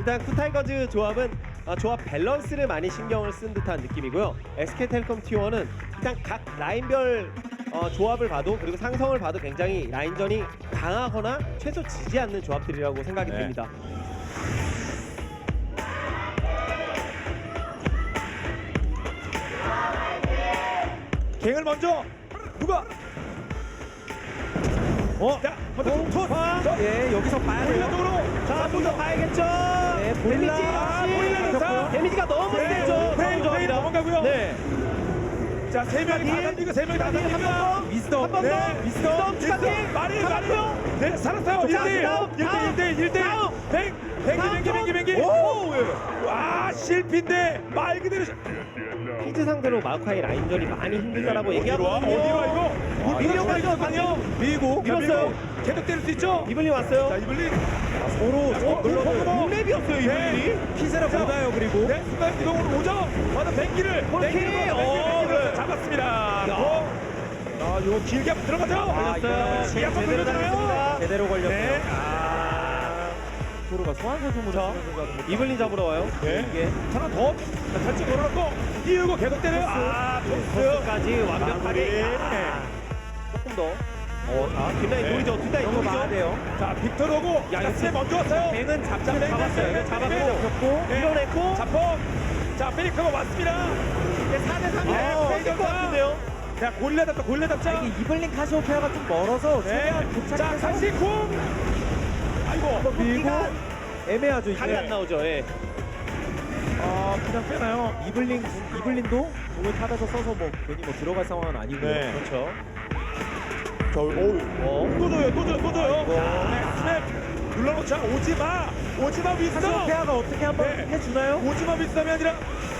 일단 쿠타이거즈 조합은 조합 밸런스를 많이 신경을 쓴 듯한 느낌이고요. SK텔레콤 T1은 일단 각 라인별 조합을 봐도 그리고 상성을 봐도 굉장히 라인전이 강하거나 최소 지지 않는 조합들이라고 생각이 네. 됩니다. 갱을 먼저 누가? 자, 먼저 투. 예, 여기서 봐야 돼요. 쪽으로. 자, 먼저 봐야겠죠. 네, 보일라. 데미지 보일라 전사. 데미지가 너무 네, 세죠. 프레이 넘어가고요. 네. 자, 세 명이 다 던지고 세 명이 다 던집니다. 윈스턴. 한번 더. 네. 윈스턴 추가팅. 말이. 잡았고요. 네, 살았어요. 자, 1대1. 다음, 1대1. 다음. 뱅기. 오! 와, 실패인데 말 그대로. 피즈 상대로 마우카이 라인전이 많이 힘들다라고 얘기하거든요. 어디로 와 이거? 밀려가지고 방금 밀고 밀었어요. 계속 때릴 수 있죠? 이블린 왔어요. 자, 이블린. 서로 어, 랩이었어요 이블린이. 피세라 자, 보나요, 그리고? 네, 순간 이동으로 오죠. 맞아, 뱅기를. 볼킥! 뱅기를 잡았습니다. 야. 요거 길게 한번 들어가죠. 걸렸어요. 길게 한번 제대로 돌려주나요? 당했습니다. 제대로 걸렸어요. 네. 도로가 소환사정으로 이블린 잡으러 와요. 네. 이게 하나 더. 탈출 걸어놓고 띄우고 계속 때려요. 토스. 토스까지 완벽하게. 마무리. 야. 조금 더. 뒷라인 네. 노리죠. 뒷라인 이런 거 봐야 노리죠. 돼요. 자, 빅터 오고. 야, 이거 스 먼저 왔어요. 뱅은 잡았어요. 네, 잡았고. 잡고 네. 밀어냈고. 자폭. 자, 페이커가 왔습니다. 4대3 아, 뺄것 같은데요. 자, 골레 잡자. 이게 이블린 카시오페아가 좀 멀어서 최대한 네. 자, 도착해서 다시 쿵. 아이고. 밀고 애매하죠, 각이 안 이게. 나오죠. 예. 그냥 빼나요? 이블린도 공을 탑에서 써서 뭐 괜히 뭐 들어갈 상황은 아니고요. 네. 그렇죠. 또 줘요. 아이고. 네, 스냅. 눌러놓자. 오지마 윈스턴. 카시오페아가 어떻게 한번 네. 해주나요? 오지마 윈스턴이 아니라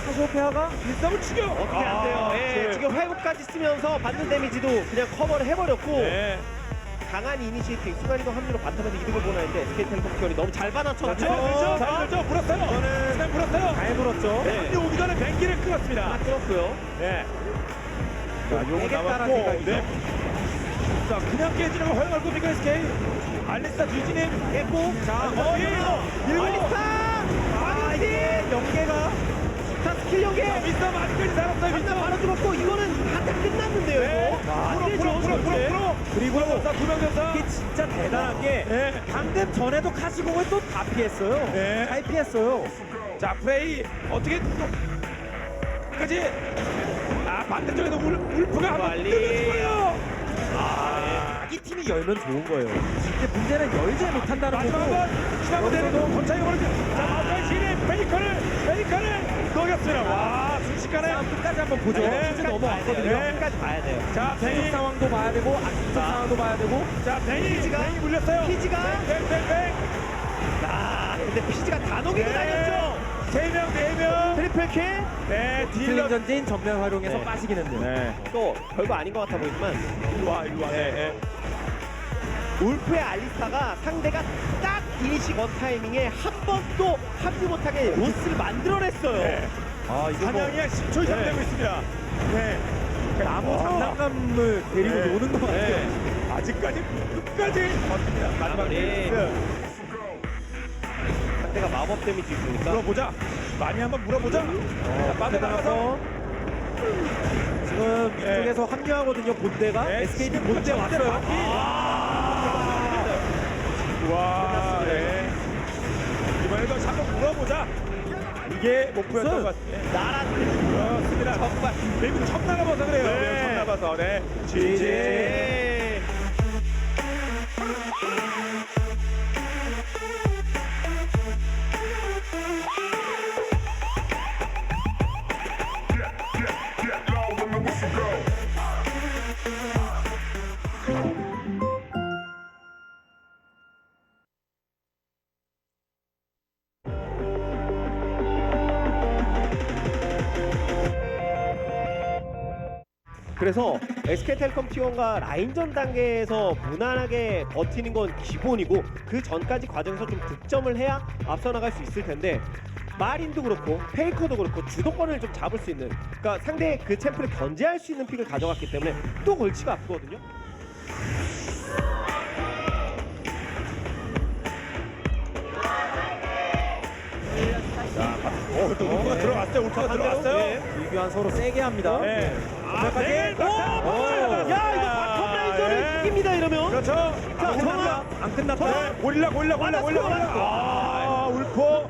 카시오페아가 윈스턴을 죽여. 어떻게 안 돼요. 예. 지금 회복까지 쓰면서 받는 데미지도 그냥 커버를 해버렸고. 네. 강한 이니시에이팅 순간이동 합류로 바텀에서 이득을 보내는데 SK텔레콤 T1이 너무 잘 받아쳤죠. 자, 물었어요. 스냅 물었어요. 잘 불었죠. 네. 근데 오기 전에 뱅기를 끌었습니다. 다 끌었고요. 네. 자, 요거 되겠다라는 나왔고. 생각이죠. 네. 자, 그냥 깨지는 거 허용할 겁니까, SK? 알리스타 뒤진님 깼고. 자, 밀고. 알리스타! 이게 연계가 자, 스킬 연계! 윈스턴 아직까지 살았어요. 일단 윈스턴. 바로 죽었고 이거는 한타 끝났는데요. 네. 이거. 안 되죠. 프로. 그리고 두명 전사. 이게 진짜 대단한 게 네. 방금 전에도 카시공을 또 다 피했어요. 네. 잘 피했어요. 자, 프레이 어떻게 끝까지 반대쪽에도 울프가 한번 빨리. 뜯어주고요. 자기 팀이 열면 좋은 거예요. 근데 문제는 열지 못한다는 마지막 거고. 한번 시간 되는 건차이 걸어지. 자, 마우카이 진입 베이커를 녹였습니다. 와, 순식간에. 싸움 끝까지 한번 보죠. 네. 시즌 넘어왔거든요. 네. 끝까지 봐야 돼요. 자, 뱅 뱅이. 상황도 봐야 되고 안쪽 상황도 봐야 되고. 자, 뱅이 물렸어요. 피지가. 뱅. 아, 근데 피지가 다 녹이고 네. 다녔죠. 3명, 4명. 트리플 킬. 네, 슬링 딜러. 전진 전면 활용해서 네. 빠지긴 했네요. 네. 또 별거 아닌 것 같아 보이지만 일로 와. 네. 울프의 알리스타가 상대가 딱 이니시 건 타이밍에 한 번 또 합류 못하게 로스를 만들어냈어요. 네. 아 이거 뭐 사냥이 10초 이상 되고 있습니다. 네. 나무 장난감을 데리고 네. 노는 것 같아요. 네. 아직까지 끝까지 버팁니다. 마지막 마무리. 레이스. 상대가 마법 데미지 있으니까 물어보자. 많이 한번 물어보자. 자, 빠져나가서. 지금 이쪽에서 합류하거든요. 본대가 네. SKT 본대 왔어요. 와, 네. 이번에도 한번 물어보자. 이게 목표였던 것 같습니다. 그렇습니다. 정말 미국 처음 나가봐서 그래요. 네. 처음 나가봐서. 네. GG. 그래서 SK텔레콤 T1가 라인전 단계에서 무난하게 버티는 건 기본이고 그 전까지 과정에서 좀 득점을 해야 앞서 나갈 수 있을 텐데 마린도 그렇고 페이커도 그렇고 주도권을 좀 잡을 수 있는 그러니까 상대의 그 챔프를 견제할 수 있는 픽을 가져갔기 때문에 또 골치가 아프거든요. 울프가 들어갔어요. 울프가 들어갔어요. 네. 비교한 서로 세게 합니다. 네. 네. 야 이거 바텀 라인전을 이깁니다 이러면. 그렇죠. 자, 정아. 안 끝났다. 네. 올라. 맞았어요. 아, 울프.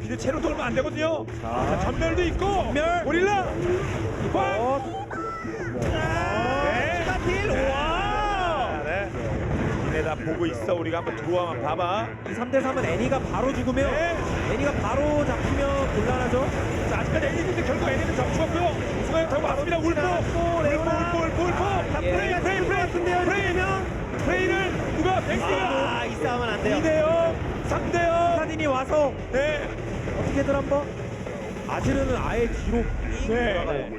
이제 채로 돌면 안 되거든요. 자, 전멸도 있고. 전멸. 오릴라. 꽝. 네. 킬. 와. 네. 니네 다 보고 있어. 우리가 한번 들어와만 봐봐. 이 3대3은 애니가 바로 죽으면 네. 애니가 바로 잡히면 곤란하죠. 자, 아직까지 애니인데 결국 애니는 잡혔고요. 우승을 타고 왔습니다. 울프. 울프. 예. 프레이를 누가 뱅크가 아, 이 싸움은 안 돼요. 2대0, 3대0. 사딘이 와서 네. 어떻게든 한번 아지르는 아예 뒤로 네.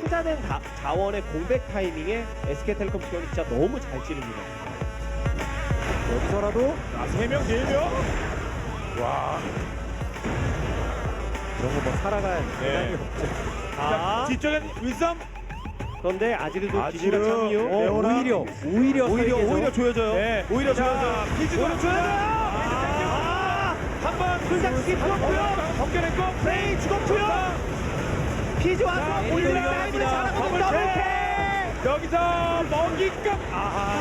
투자된 자원의 공백 타이밍에 SK텔레콤 지원이 진짜 너무 잘 찌릅니다. 여기서라도 자, 3명, 4명. 와. 이런 거뭐 살아갈 네. 대단히 없죠. 아, 뒤쪽엔 윌섬. 그런데 아지르도 아지르, 기지가 참유. 레오나. 오히려 조여져요. 네. 오히려 자, 조여져요. 피지도 조여져요. 한번 풀장ski 풀었고요. 벗겨냈고 프레이 죽었고요. 피지 와서 자, 올리는 올리라. 라이브를 잘하고 더블 더블킥. 여기서 먹이감.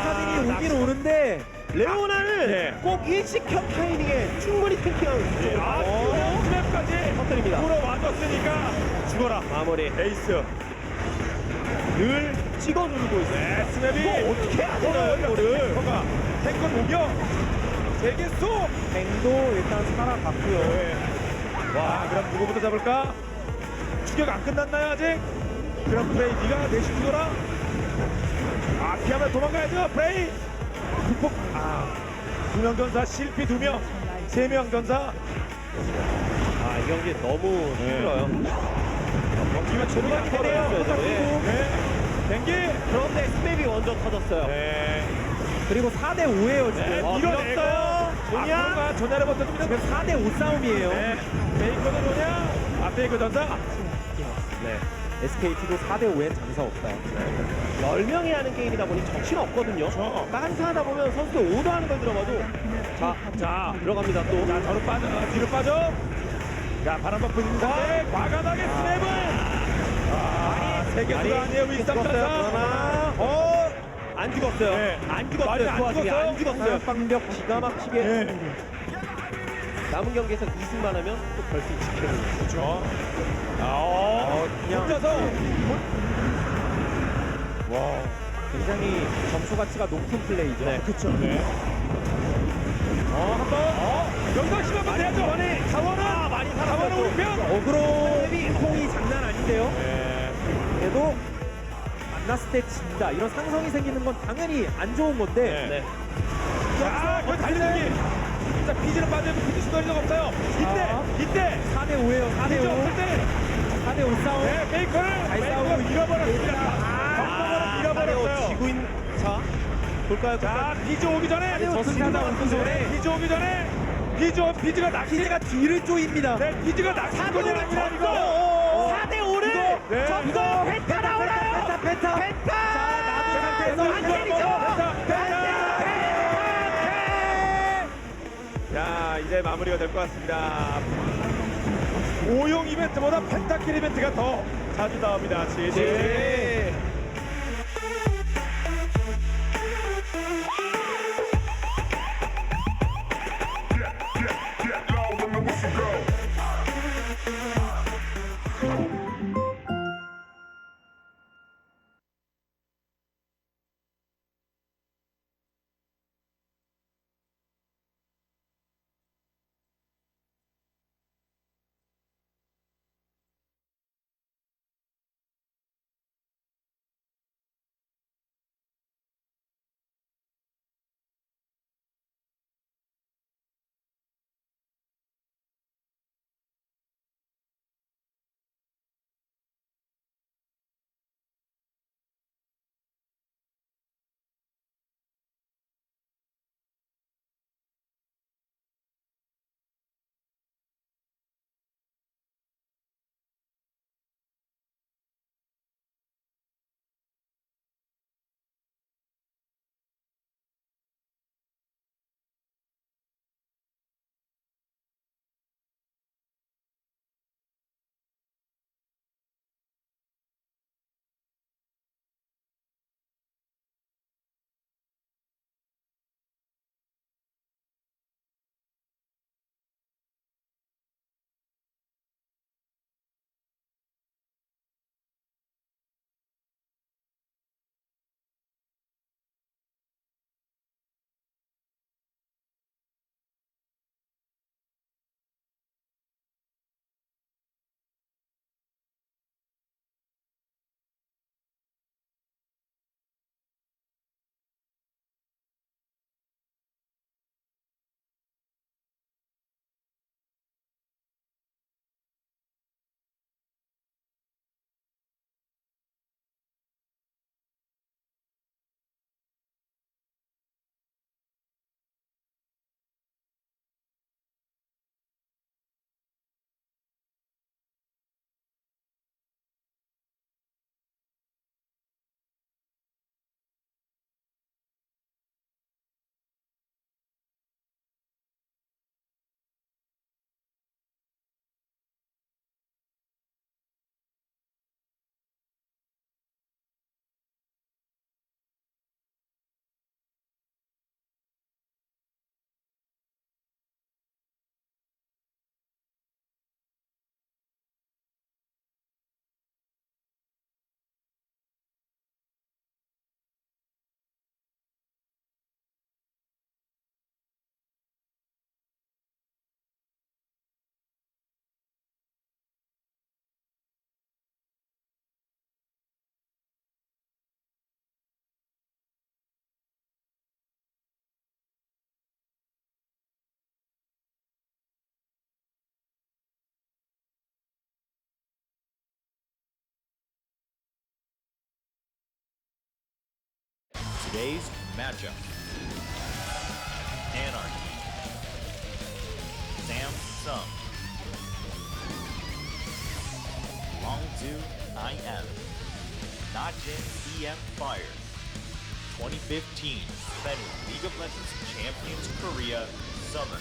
사딘이 오긴 오는데 레오나를 네. 꼭 일시켜 타이밍에 충분히 탱킹하고 있죠. 스맵까지 터뜨립니다. 돌아와줬으니까 죽어라. 마무리. 에이스. 늘 찍어 누르고 있어요. 네, 스냅이 이거 어떻게 해야 되나요, 이거를? 탱커 녹여. 세개 쏙. 뱅도 일단 살아갔고요. 네. 와, 그럼 누구부터 잡을까? 추격 안 끝났나요 아직? 그럼 프레이 네가 내시 죽어라. 아, 피하면 도망가야죠. 프레이. 극복. 아, 2명 전사 실패 2명, 3명 전사. 아, 이 경기 너무 힘들어요. 먹기만 제대로 때려요. 네. 경기. 그런데 스맵이 먼저 터졌어요. 네. 그리고 4대5예요 네, 지금. 밀어내고. 조냐? 아, 조냐를 버텨줍니다. 지금 4대5 싸움이에요. 네. 베이커는 조냐? 아, 베이커 전사. 네. SKT도 4대5엔 장사 없다. 10명이 하는 게임이다 보니 정신 없거든요. 그렇죠. 깐사하다 보면 선수들 오도하는 걸 들어봐도 자, 들어갑니다 또. 자, 저로 빠져. 뒤로 빠져. 자, 바람 바쁩니다. 네, 과감하게 스냅을. 아, 세계수가 아니에요. 윗삼 전사. 그러나 안 죽었어요. 네. 안 죽었어요. 많이 그 안 와중에 죽었어요. 안 죽었어요. 방벽 기가 막히게. 네. 남은 경기에서 2승만 하면 또 결승 지켜는 그렇죠. 그냥 혼자서. 와. 굉장히 점수 가치가 높은 플레이죠. 네. 그렇죠. 네. 한번. 여기서 힘한번 내야죠. 자원은 많이 자원은 우리 편. 어그로 통이 장난 아닌데요. 네. 그래도 만났을 때 진다 이런 상성이 생기는 건 당연히 안 좋은 건데 네. 자, 그 달리기. 자, 피지는 빠져도 피지 수도리가 없어요. 이때 4대5예요. 피지 4대5. 없을 때. 4대5 싸움. 네, 베이커를 잘 싸우고 베이커가 잃어버렸습니다. 아, 잃어버렸어요. 지고 있는 자 볼까요? 자, 피지 오기 전에 저승사자 오기 전에 피지 오기 전에 피지가 낚시. 피지가 뒤를 쪼입니다. 네, 피지가 낚시꾼이 아니라 이거. 4대5를 네. 졌어요. 펜타 나오나요? 펜타. 자, 나도 상태에서 자, 이제 마무리가 될 것 같습니다. 오용 이벤트보다 펜타킬 이벤트가 더 자주 나옵니다. 지지. 네. Today's matchup. Anarchy. Samsung. Longzhu IM. Najin EM Fire. 2015 defending League of Legends champions Korea Summer.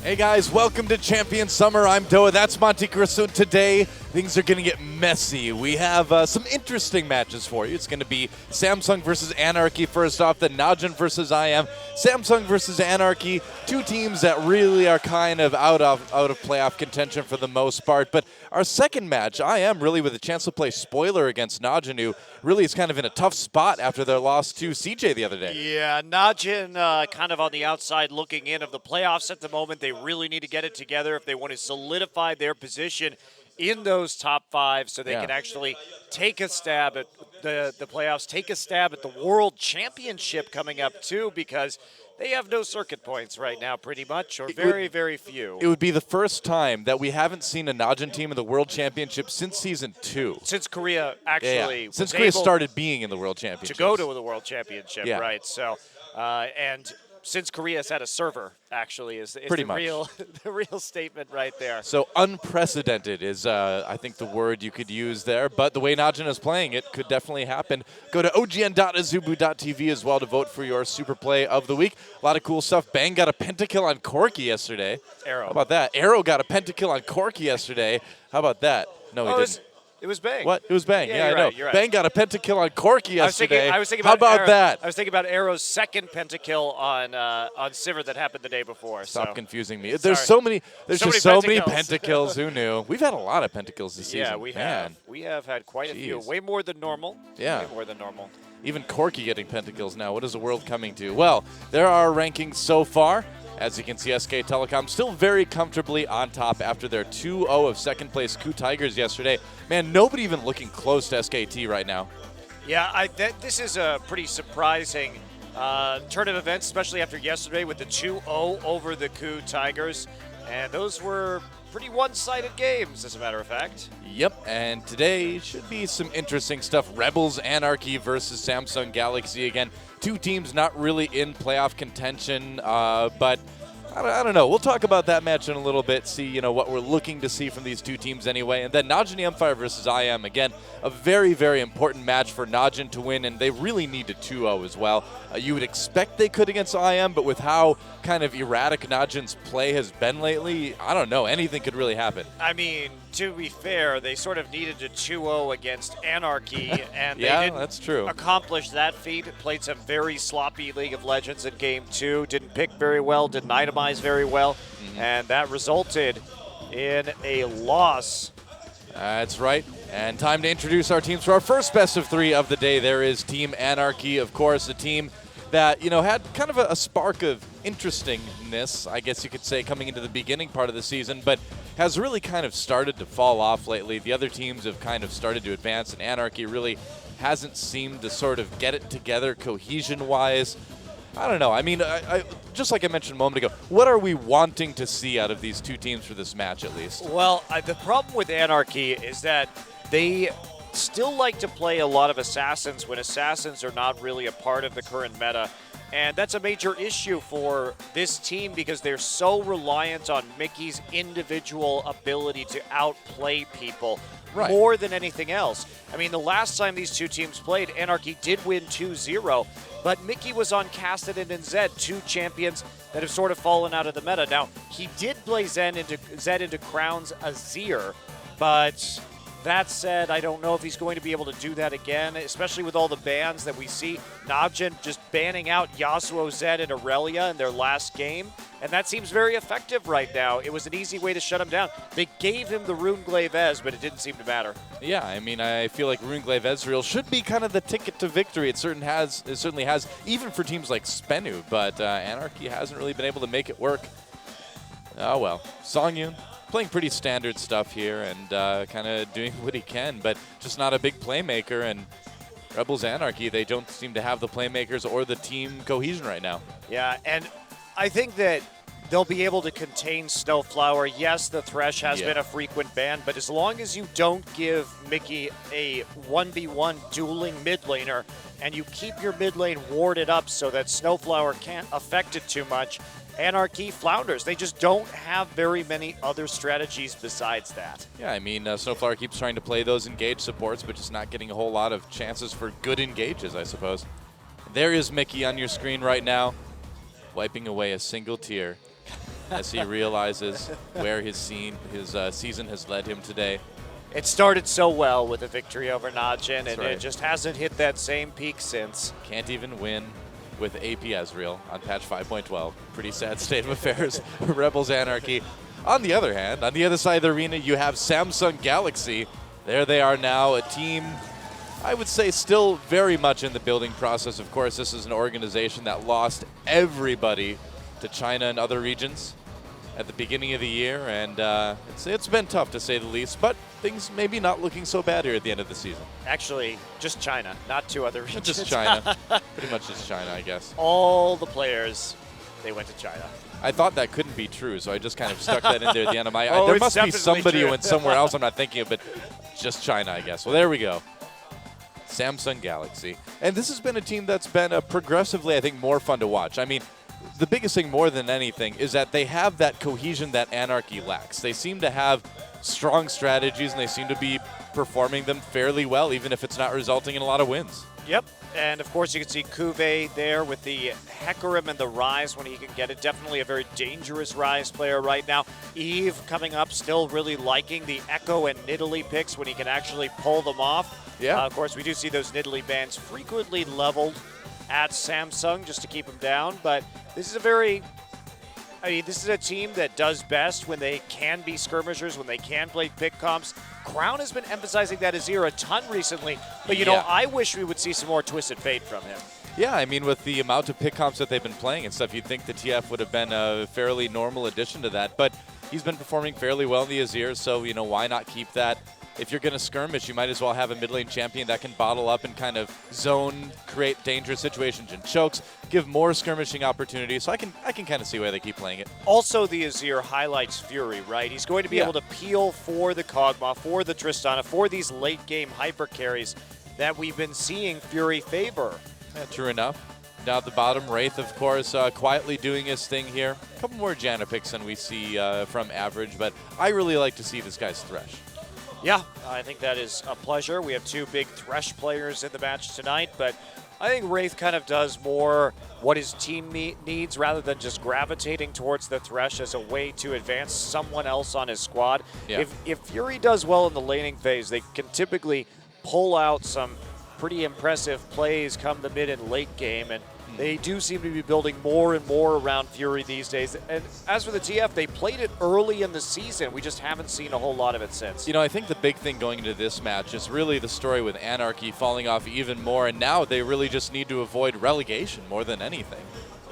Hey guys, welcome to Champion Summer. I'm Doa, that's Monte Cristo. Today, things are going to get messy. We have some interesting matches for you. It's going to be Samsung versus Anarchy first off, then Najin versus IM. Samsung versus Anarchy, two teams that really are kind of out of playoff contention for the most part. But our second match, IM really with a chance to play spoiler against Najin, who really is kind of in a tough spot after their loss to CJ the other day. Yeah, Najin kind of on the outside looking in of the playoffs at the moment. They really need to get it together if they want to solidify their position in those top five so they can actually take a stab at the playoffs, take a stab at the World Championship coming up too, because they have no circuit points right now pretty much, or very few. It would be the first time that we haven't seen a Najin team in the World Championship since Season 2. Since Korea actually was Since Korea able started being in the World Championship. to go to the World Championship, Yeah. right? So, and since Korea's had a server, actually, is Pretty the much. the real statement right there. So unprecedented is, I think, the word you could use there. But the way Najin is playing, it could definitely happen. Go to ogn.azubu.tv as well to vote for your super play of the week. A lot of cool stuff. Bang got a pentakill on Corki yesterday. Arrow. How about that? Arrow got a pentakill on Corki yesterday. How about that? No, he didn't. It was Bang. What? It was Bang. Yeah, I you're know. right, you're right. Bang got a pentakill on Corki yesterday. I was thinking How about about that? I was thinking about Arrow's second pentakill on Sivir that happened the day before. Stop so. confusing me. Sorry. There's so many. There's So just many so many pentakills. pentakills. Who knew? We've had a lot of pentakills this season. Yeah, we Man. have. We have had quite a few. Jeez. Way more than normal. Yeah. Way more than normal. Even Corki getting pentakills now. What is the world coming to? Well, there are rankings so far. As you can see, SK Telecom still very comfortably on top after their 2-0 of second place KU Tigers yesterday. Man, nobody even looking close to SKT right now. Yeah, this is a pretty surprising turn of events, especially after yesterday with the 2-0 over the KU Tigers. And those were pretty one-sided games, as a matter of fact. Yep, and today should be some interesting stuff. Rebels Anarchy versus Samsung Galaxy again. Two teams not really in playoff contention, but I don't know. We'll talk about that match in a little bit, see what we're looking to see from these two teams anyway. And then Najin Empire versus IM, again, a very, very important match for Najin to win, and they really need to 2-0 as well. You would expect they could against IM, but with how kind of erratic Najin's play has been lately, I don't know. Anything could really happen. I mean, to be fair, they sort of needed a 2-0 against Anarchy, and Yeah, they didn't that's true. accomplish that feat. Played some very sloppy League of Legends in Game 2, didn't pick very well, didn't itemize very well, and that resulted in a loss. That's right. And time to introduce our teams for our first best of three of the day. There is Team Anarchy, of course, a team that, had kind of a spark of interestingness, I guess you could say, coming into the beginning part of the season, but has really kind of started to fall off lately. The other teams have kind of started to advance, and Anarchy really hasn't seemed to sort of get it together cohesion-wise. I don't know. I mean, I just like I mentioned a moment ago, what are we wanting to see out of these two teams for this match, at least? Well, the problem with Anarchy is that they still like to play a lot of assassins when assassins are not really a part of the current meta. And that's a major issue for this team because they're so reliant on Mickey's individual ability to outplay people more than anything else. I mean, the last time these two teams played, Anarchy did win 2-0, but Mickey was on Kassadin and Zed, two champions that have sort of fallen out of the meta. Now, he did play Zed into Crown's Azir, but That said, I don't know if he's going to be able to do that again, especially with all the bans that we see. Najin just banning out Yasuo, Zed, and Aurelia in their last game, and that seems very effective right now. It was an easy way to shut him down. They gave him the Runeglaive Ez, but it didn't seem to matter. Yeah, I mean, I feel like Runeglaive Ezreal should be kind of the ticket to victory. It certainly has, even for teams like Spenu, but Anarchy hasn't really been able to make it work. Oh well, Songyun playing pretty standard stuff here and kind of doing what he can, but just not a big playmaker. And Rebels Anarchy, they don't seem to have the playmakers or the team cohesion right now. Yeah, and I think that they'll be able to contain Snowflower. Yes, the Thresh has been a frequent ban, but as long as you don't give Mickey a 1v1 dueling mid laner and you keep your mid lane warded up so that Snowflower can't affect it too much, Anarchy flounders. They just don't have very many other strategies besides that. Yeah, I mean, Snowflower keeps trying to play those engage supports, but just not getting a whole lot of chances for good engages, I suppose. There is Mickey on your screen right now, wiping away a single tear as he realizes where his season has led him today. It started so well with a victory over Najin, and right. it just hasn't hit that same peak since. Can't even win with AP Ezreal on patch 5.12. Pretty sad state of affairs. Rebels Anarchy. On the other hand, on the other side of the arena, you have Samsung Galaxy. There they are now, a team, I would say, still very much in the building process. Of course, this is an organization that lost everybody to China and other regions at the beginning of the year, and it's been tough to say the least, but things maybe not looking so bad here at the end of the season. Actually, just China, not two other regions. Just China. Pretty much just China, I guess. All the players, they went to China. I thought that couldn't be true, so I just kind of stuck that in there at the end of my. Oh, there it's must be definitely somebody true. who went somewhere else I'm not thinking of, but just China, I guess. Well, there we go. Samsung Galaxy. And this has been a team that's been progressively, I think, more fun to watch. I mean, the biggest thing more than anything is that they have that cohesion that Anarchy lacks. They seem to have strong strategies, and they seem to be performing them fairly well, even if it's not resulting in a lot of wins. Yep, and of course you can see Kuve there with the Hecarim and the Rise when he can get it. Definitely a very dangerous Rise player right now. Eve coming up, still really liking the Echo and Nidalee picks when he can actually pull them off. Yeah. Of course, we do see those Nidalee bans frequently leveled at Samsung just to keep them down, but this is this is a team that does best when they can be skirmishers, when they can play pick comps. Crown has been emphasizing that Azir a ton recently, but you know, I wish we would see some more Twisted Fate from him. Yeah, I mean, with the amount of pick comps that they've been playing and stuff, you'd think the TF would have been a fairly normal addition to that, but he's been performing fairly well in the Azir, so, you know, why not keep that? If you're going to skirmish, you might as well have a mid lane champion that can bottle up and kind of zone, create dangerous situations and chokes, give more skirmishing opportunities. So I can kind of see why they keep playing it. Also, the Azir highlights Fury, right? He's going to be able to peel for the Kog'Maw, for the Tristana, for these late game hyper carries that we've been seeing Fury favor. Yeah, true enough. Down at the bottom, Wraith, of course, quietly doing his thing here. A couple more Janna picks than we see from Average, but I really like to see this guy's Thresh. Yeah, I think that is a pleasure. We have two big Thresh players in the match tonight, but I think Wraith kind of does more what his team needs rather than just gravitating towards the Thresh as a way to advance someone else on his squad. Yeah. If Fury does well in the laning phase, they can typically pull out some pretty impressive plays come the mid and late game, and they do seem to be building more and more around Fury these days. And as for the TF, they played it early in the season. We just haven't seen a whole lot of it since. You know, I think the big thing going into this match is really the story with Anarchy falling off even more, and now they really just need to avoid relegation more than anything.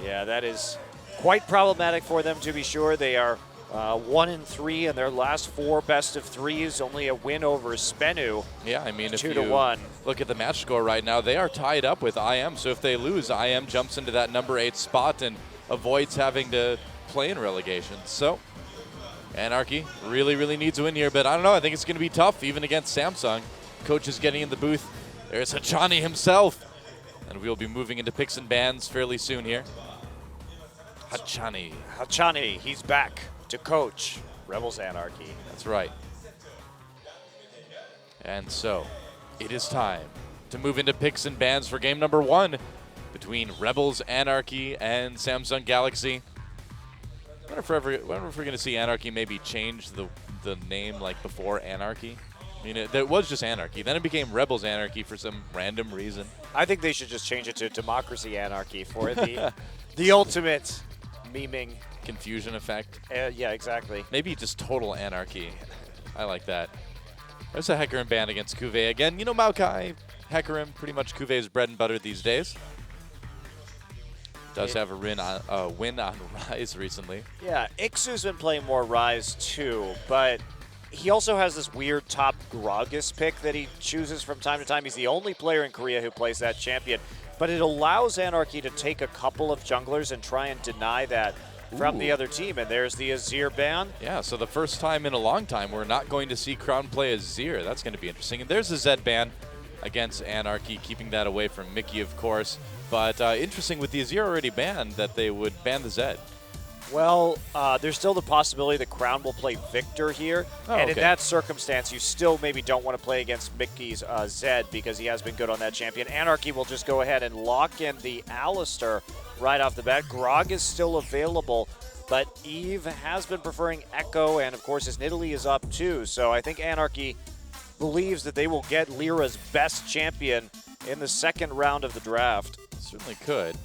Yeah, that is quite problematic for them, to be sure. They are 1-3 in their last 4 best of threes, only a win over Spenu. Yeah, I mean, if 2-1. Look at the match score right now, they are tied up with IM, so if they lose, IM jumps into that number 8 spot and avoids having to play in relegation. So, Anarchy really, really needs a win here, but I don't know, I think it's going to be tough, even against Samsung. Coach is getting in the booth. There's Hachani himself, and we'll be moving into picks and bans fairly soon here. Hachani, he's back to coach Rebels Anarchy. That's right. And so, it is time to move into picks and bans for game number 1 between Rebels Anarchy and Samsung Galaxy. I wonder if we're going to see Anarchy maybe change the name like before Anarchy. I mean, that was just Anarchy. Then it became Rebels Anarchy for some random reason. I think they should just change it to Democracy Anarchy for the ultimate memeing. Confusion effect. Yeah, exactly. Maybe just total anarchy. I like that. There's a Hecarim ban against Cuvée again. You know, Maokai, Hecarim, pretty much Cuvée's bread and butter these days. Does have a win on Rise recently. Yeah, Ixu's been playing more Rise too, but he also has this weird top Gragas pick that he chooses from time to time. He's the only player in Korea who plays that champion, but it allows Anarchy to take a couple of junglers and try and deny that from the other team, and there's the Azir ban. Yeah, so the first time in a long time we're not going to see Crown play Azir. That's going to be interesting. And there's a Zed ban against Anarchy, keeping that away from Mickey, of course. But interesting with the Azir already banned that they would ban the Zed. Well, there's still the possibility that Crown will play Victor here, and in that circumstance, you still maybe don't want to play against Mickey's Zed because he has been good on that champion. Anarchy will just go ahead and lock in the Alistar right off the bat. Grog is still available, but Eve has been preferring Echo, and of course his Nidalee is up too, so I think Anarchy believes that they will get Lyra's best champion in the second round of the draft. Certainly could.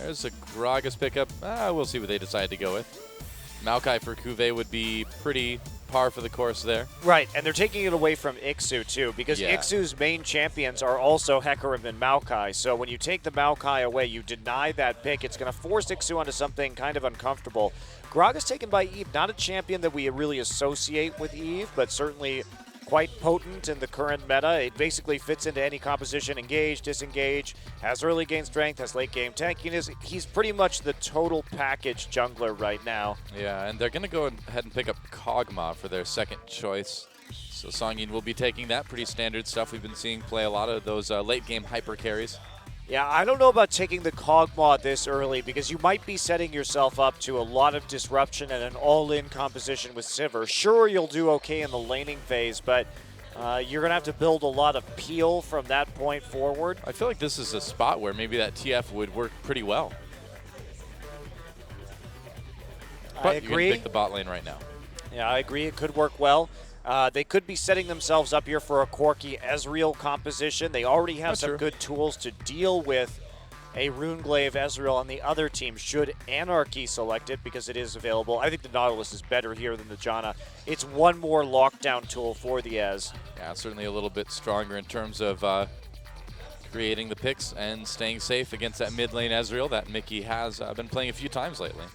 There's a Gragas pickup. We'll see what they decide to go with. Maokai for Cuvée would be pretty par for the course there. Right, and they're taking it away from Ixu too, because Ixu's main champions are also Hecarim and Maokai. So when you take the Maokai away, you deny that pick. It's going to force Ixu onto something kind of uncomfortable. Gragas taken by Eve, not a champion that we really associate with Eve, but certainly quite potent in the current meta. It basically fits into any composition: engage, disengage, has early game strength, has late game tankiness. He's pretty much the total package jungler right now. Yeah, and they're going to go ahead and pick up Kog'Maw for their second choice. So Songyin will be taking that. Pretty standard stuff. We've been seeing play a lot of those late game hyper carries. Yeah, I don't know about taking the Kog'Maw this early because you might be setting yourself up to a lot of disruption and an all-in composition with Sivir. Sure, you'll do okay in the laning phase, but you're going to have to build a lot of peel from that point forward. I feel like this is a spot where maybe that TF would work pretty well. But I agree. You're going to pick the bot lane right now. Yeah, I agree. It could work well. They could be setting themselves up here for a quirky Ezreal composition. They already have That's some true. good tools to deal with a Runeglaive Ezreal on the other team should Anarchy select it because it is available. I think the Nautilus is better here than the Janna. It's one more lockdown tool for the Ez. Yeah, certainly a little bit stronger in terms of creating the picks and staying safe against that mid lane Ezreal that Mickey has been playing a few times lately.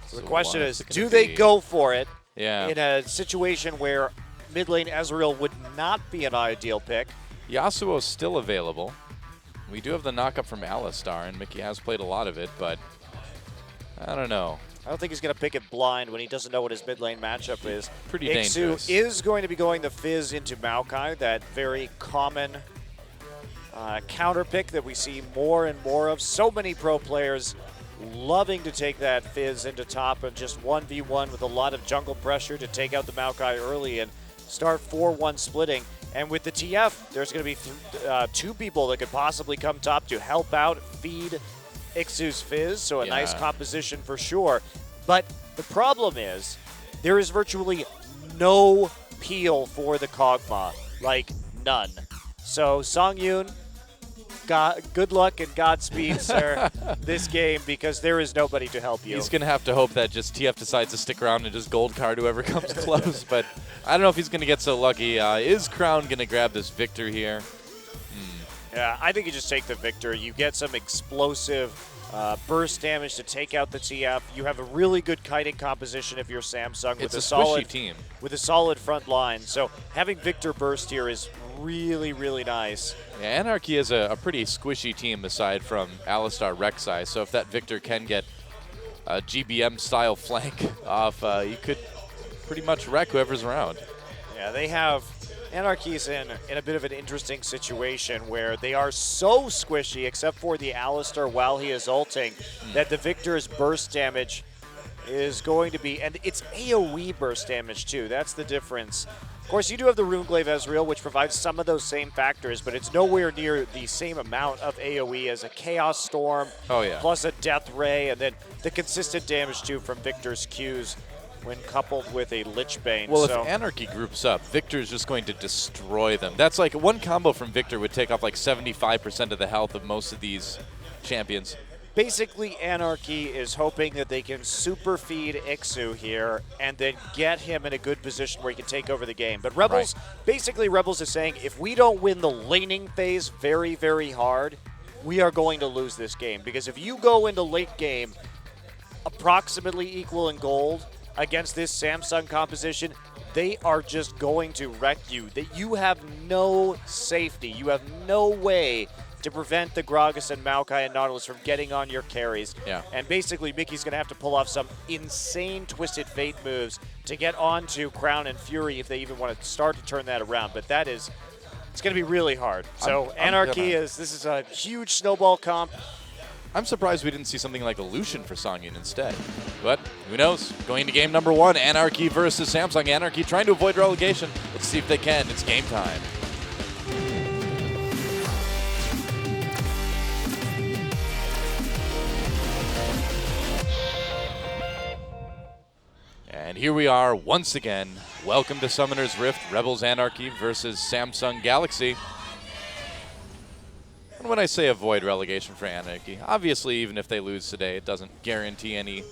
So the question what's is, it do gonna they be? go for it Yeah. in a situation where mid lane Ezreal would not be an ideal pick? Yasuo's still available. We do have the knockup from Alistar, and Mickey has played a lot of it, but I don't know. I don't think he's going to pick it blind when he doesn't know what his mid lane matchup is. Pretty Ixu dangerous. is going to be going the Fizz into Maokai, that very common counter pick that we see more and more of. So many pro players loving to take that Fizz into top and just 1v1 with a lot of jungle pressure to take out the Maokai early and start 4-1 splitting. And with the TF, there's going to be two people that could possibly come top to help out, feed Ixu's Fizz, so a nice Yeah. composition for sure. But the problem is, there is virtually no peel for the Kog'Maw, like none. So Songyun, good luck and Godspeed, sir, this game, because there is nobody to help you. He's going to have to hope that just TF decides to stick around and just gold card whoever comes close, but I don't know if he's going to get so lucky. Is Crown going to grab this Victor here? Yeah, I think you just take the Victor. You get some explosive burst damage to take out the TF. You have a really good kiting composition if you're Samsung with It's a solid squishy team. with a solid front line. So having Victor burst here is really, really nice. Yeah, Anarchy is a pretty squishy team aside from Alistar Rek'Sai, so if that Victor can get a GBM-style flank off, you could pretty much wreck whoever's around. Yeah, they have Anarchy's in a bit of an interesting situation where they are so squishy, except for the Alistar while he is ulting, that the Victor's burst damage is going to be, and it's AoE burst damage too. That's the difference. Of course, you do have the Runeglaive Ezreal, which provides some of those same factors, but it's nowhere near the same amount of AoE as a Chaos Storm, Oh, yeah. plus a Death Ray, and then the consistent damage too from Victor's Qs. when coupled with a Lich Bane. Well, so if Anarchy groups up, Victor's just going to destroy them. That's like one combo from Victor would take off like 75% of the health of most of these champions. basically, Anarchy is hoping that they can super feed Ixu here and then get him in a good position where he can take over the game. But Rebels, basically Rebels is saying, if we don't win the laning phase very, very hard, we are going to lose this game. Because if you go into late game approximately equal in gold against this Samsung composition, they are just going to wreck you. That you have no safety. You have no way to prevent the Gragas and Maokai and Nautilus from getting on your carries. Yeah. And basically, Mickey's going to have to pull off some insane Twisted Fate moves to get onto Crown and Fury if they even want to start to turn that around. But that is, it's going to be really hard. So Anarchy this is a huge snowball comp. I'm surprised we didn't see something like a Lucian for Songyun instead. But who knows? Going to game number 1, Anarchy versus Samsung. Anarchy trying to avoid relegation. Let's see if they can. It's game time. And here we are once again. Welcome to Summoner's Rift, Rebels Anarchy versus Samsung Galaxy. And when I say avoid relegation for Anarchy, obviously even if they lose today, it doesn't guarantee any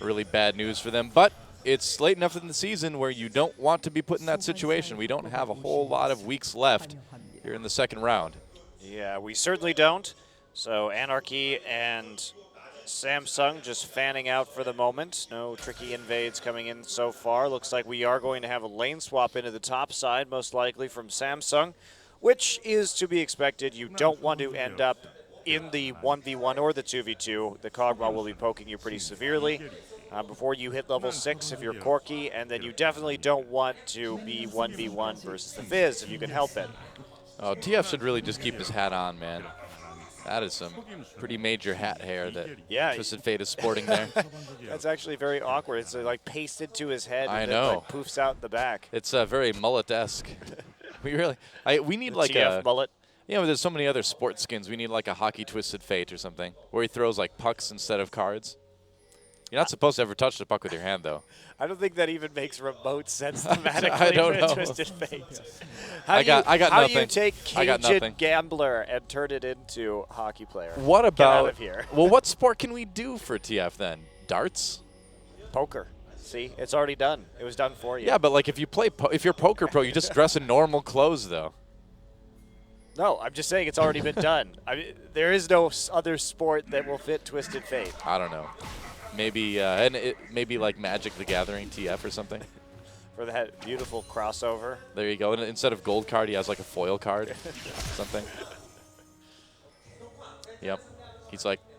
really bad news for them. But it's late enough in the season where you don't want to be put in that situation. We don't have a whole lot of weeks left here in the second round. Yeah, we certainly don't. So Anarchy and Samsung just fanning out for the moment. No tricky invades coming in so far. Looks like we are going to have a lane swap into the top side, most likely from Samsung, which is to be expected. You don't want to end up in the 1v1 or the 2v2. The Kog'Maw will be poking you pretty severely before you hit level 6 if you're Corki, and then you definitely don't want to be 1v1 versus the Fizz if you can help it. Oh, TF should really just keep his hat on, man. That is some pretty major hat hair that Twisted Fate is sporting there. That's actually very awkward. It's like pasted to his head. I and know. It like poofs out the back. It's very mullet-esque. We need like TF a mullet. Yeah, but there's so many other sports skins. We need like a hockey Twisted Fate or something, where he throws like pucks instead of cards. You're not supposed to ever touch the puck with your hand, though. I don't think that even makes remote sense thematically I don't for know. Twisted Fate. I got How nothing. do you take I got Cajun nothing. Gambler and turn it into a hockey player? What Get about? out of here. Well, what sport can we do for TF then? Darts? Poker. See, it's already done. It was done for you. Yeah, but like if you play, if you're poker pro, you just dress in normal clothes, though. No, I'm just saying it's already been done. I mean, there is no other sport that will fit Twisted Fate. I don't know. Maybe maybe like Magic the Gathering TF or something. For that beautiful crossover. There you go. And instead of gold card, he has like a foil card, something. Yep.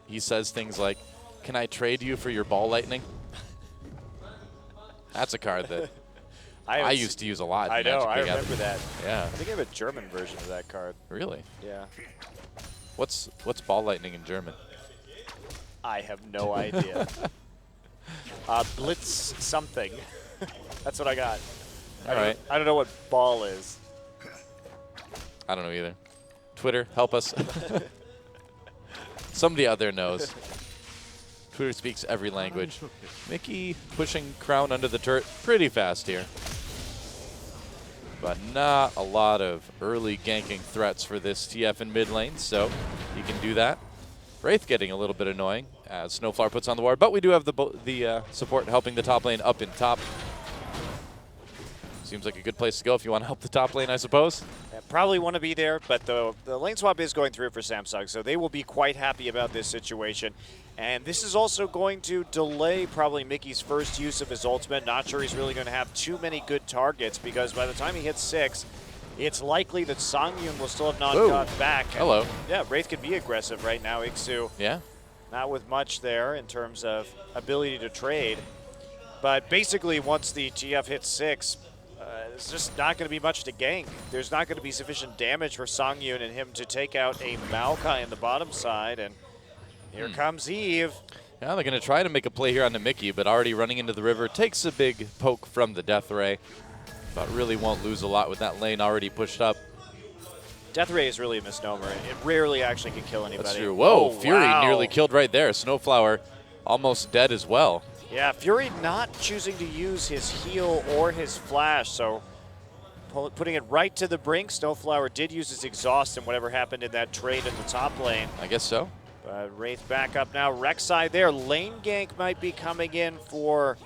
He says things like, "Can I trade you for your ball lightning?" That's a card that I used to use a lot. in I know, Magic I the Gathering. remember that. Yeah. I think I have a German version of that card. Really? Yeah. What's ball lightning in German? I have no idea. Blitz something. That's what I got. All right. I don't know what ball is. I don't know either. Twitter, help us. Somebody out there knows. Twitter speaks every language. Mickey pushing Crown under the turret pretty fast here. But not a lot of early ganking threats for this TF in mid lane, so he can do that. Wraith getting a little bit annoying as Snowflower puts on the ward, but we do have the support helping the top lane up in top. Seems like a good place to go if you want to help the top lane, I suppose. Yeah, probably want to be there, but the lane swap is going through for Samsung, so they will be quite happy about this situation. And this is also going to delay probably Mickey's first use of his ultimate. Not sure he's really going to have too many good targets, because by the time he hits 6, it's likely that Songyun will still have not got back. And hello. yeah, Wraith can be aggressive right now. Ixu, Yeah. not with much there in terms of ability to trade. But basically, once the TF hits 6, it's just not going to be much to gank. There's not going to be sufficient damage for Songyun and him to take out a Maokai in the bottom side. And here comes Eve. Yeah, they're going to try to make a play here on the Mickey, but already running into the river. Takes a big poke from the Death Ray, but really won't lose a lot with that lane already pushed up. Death Ray is really a misnomer. It rarely actually can kill anybody. That's true. Whoa, Oh, Fury wow. nearly killed right there. Snowflower almost dead as well. Yeah, Fury not choosing to use his heal or his flash, so putting it right to the brink. Snowflower did use his exhaust and whatever happened in that trade in the top lane. I guess so. Wraith back up now. Rek'Sai there. Lane gank might be coming in for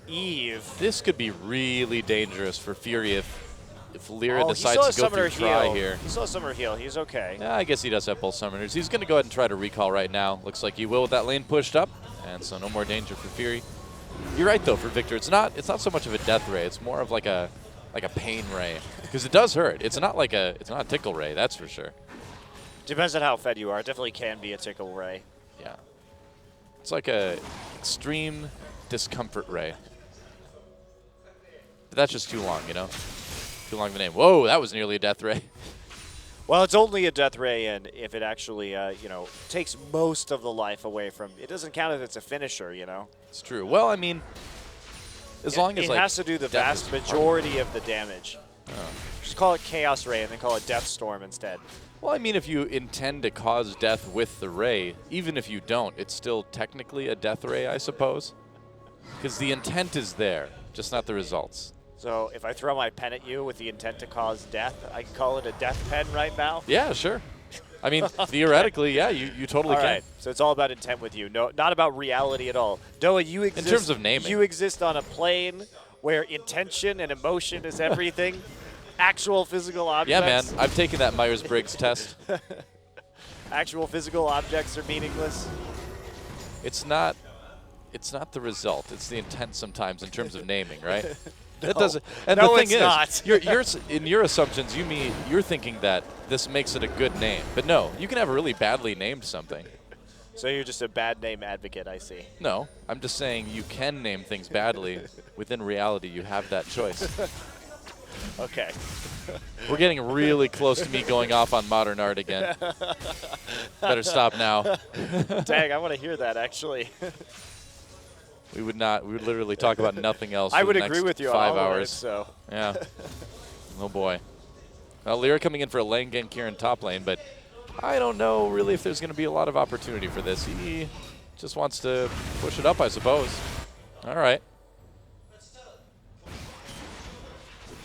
Eve. This could be really dangerous for Fury if Lyra He still decides has to go Summoner through try heal. here. He still has Summoner heal. He's okay. Yeah, I guess he does have both summoners. He's going to go ahead and try to recall right now. Looks like he will with that lane pushed up, and so no more danger for Fury. You're right though, for Victor. It's not so much of a death ray. It's more of like a pain ray, because it does hurt. It's not a tickle ray, that's for sure. Depends on how fed you are. It definitely can be a tickle ray. Yeah, it's like a extreme discomfort ray. But that's just too long, you know. Too long of a name. Whoa, that was nearly a death ray. Well, it's only a death ray, and if it actually, takes most of the life away from, it doesn't count if it's a finisher, you know. It's true. Well, I mean, as long as it like has to do the death vast is part of it. majority of the damage. Just call it Chaos Ray and then call it Death Storm instead. Well, I mean, if you intend to cause death with the ray, even if you don't, it's still technically a death ray, I suppose. Because the intent is there, just not the results. So if I throw my pen at you with the intent to cause death, I can call it a death pen right now? Yeah, sure. I mean, theoretically, yeah, you totally All can. right, so it's all about intent with you, no, not about reality at all. Doa, you exist. In terms of naming. You exist on a plane where intention and emotion is everything. Actual physical Yeah, objects. man, I've taken that Myers-Briggs test. Actual physical objects are meaningless. It's not the result. It's the intent sometimes in terms of naming, right? That doesn't. And No, the thing it's not. you're in your assumptions. You're thinking that this makes it a good name, but no, you can have a really badly named something. So you're just a bad name advocate, I see. No, I'm just saying you can name things badly. Within reality, you have that choice. Okay. We're getting really close to me going off on modern art again. Better stop now. Dang, I want to hear that, actually. We would not. We would literally talk about nothing else. I for would the agree next with you on 5 all of it, hours. so. Yeah. Oh boy. Well, Lyra coming in for a lane gank here in top lane, but I don't know really if there's going to be a lot of opportunity for this. He just wants to push it up, I suppose. All right.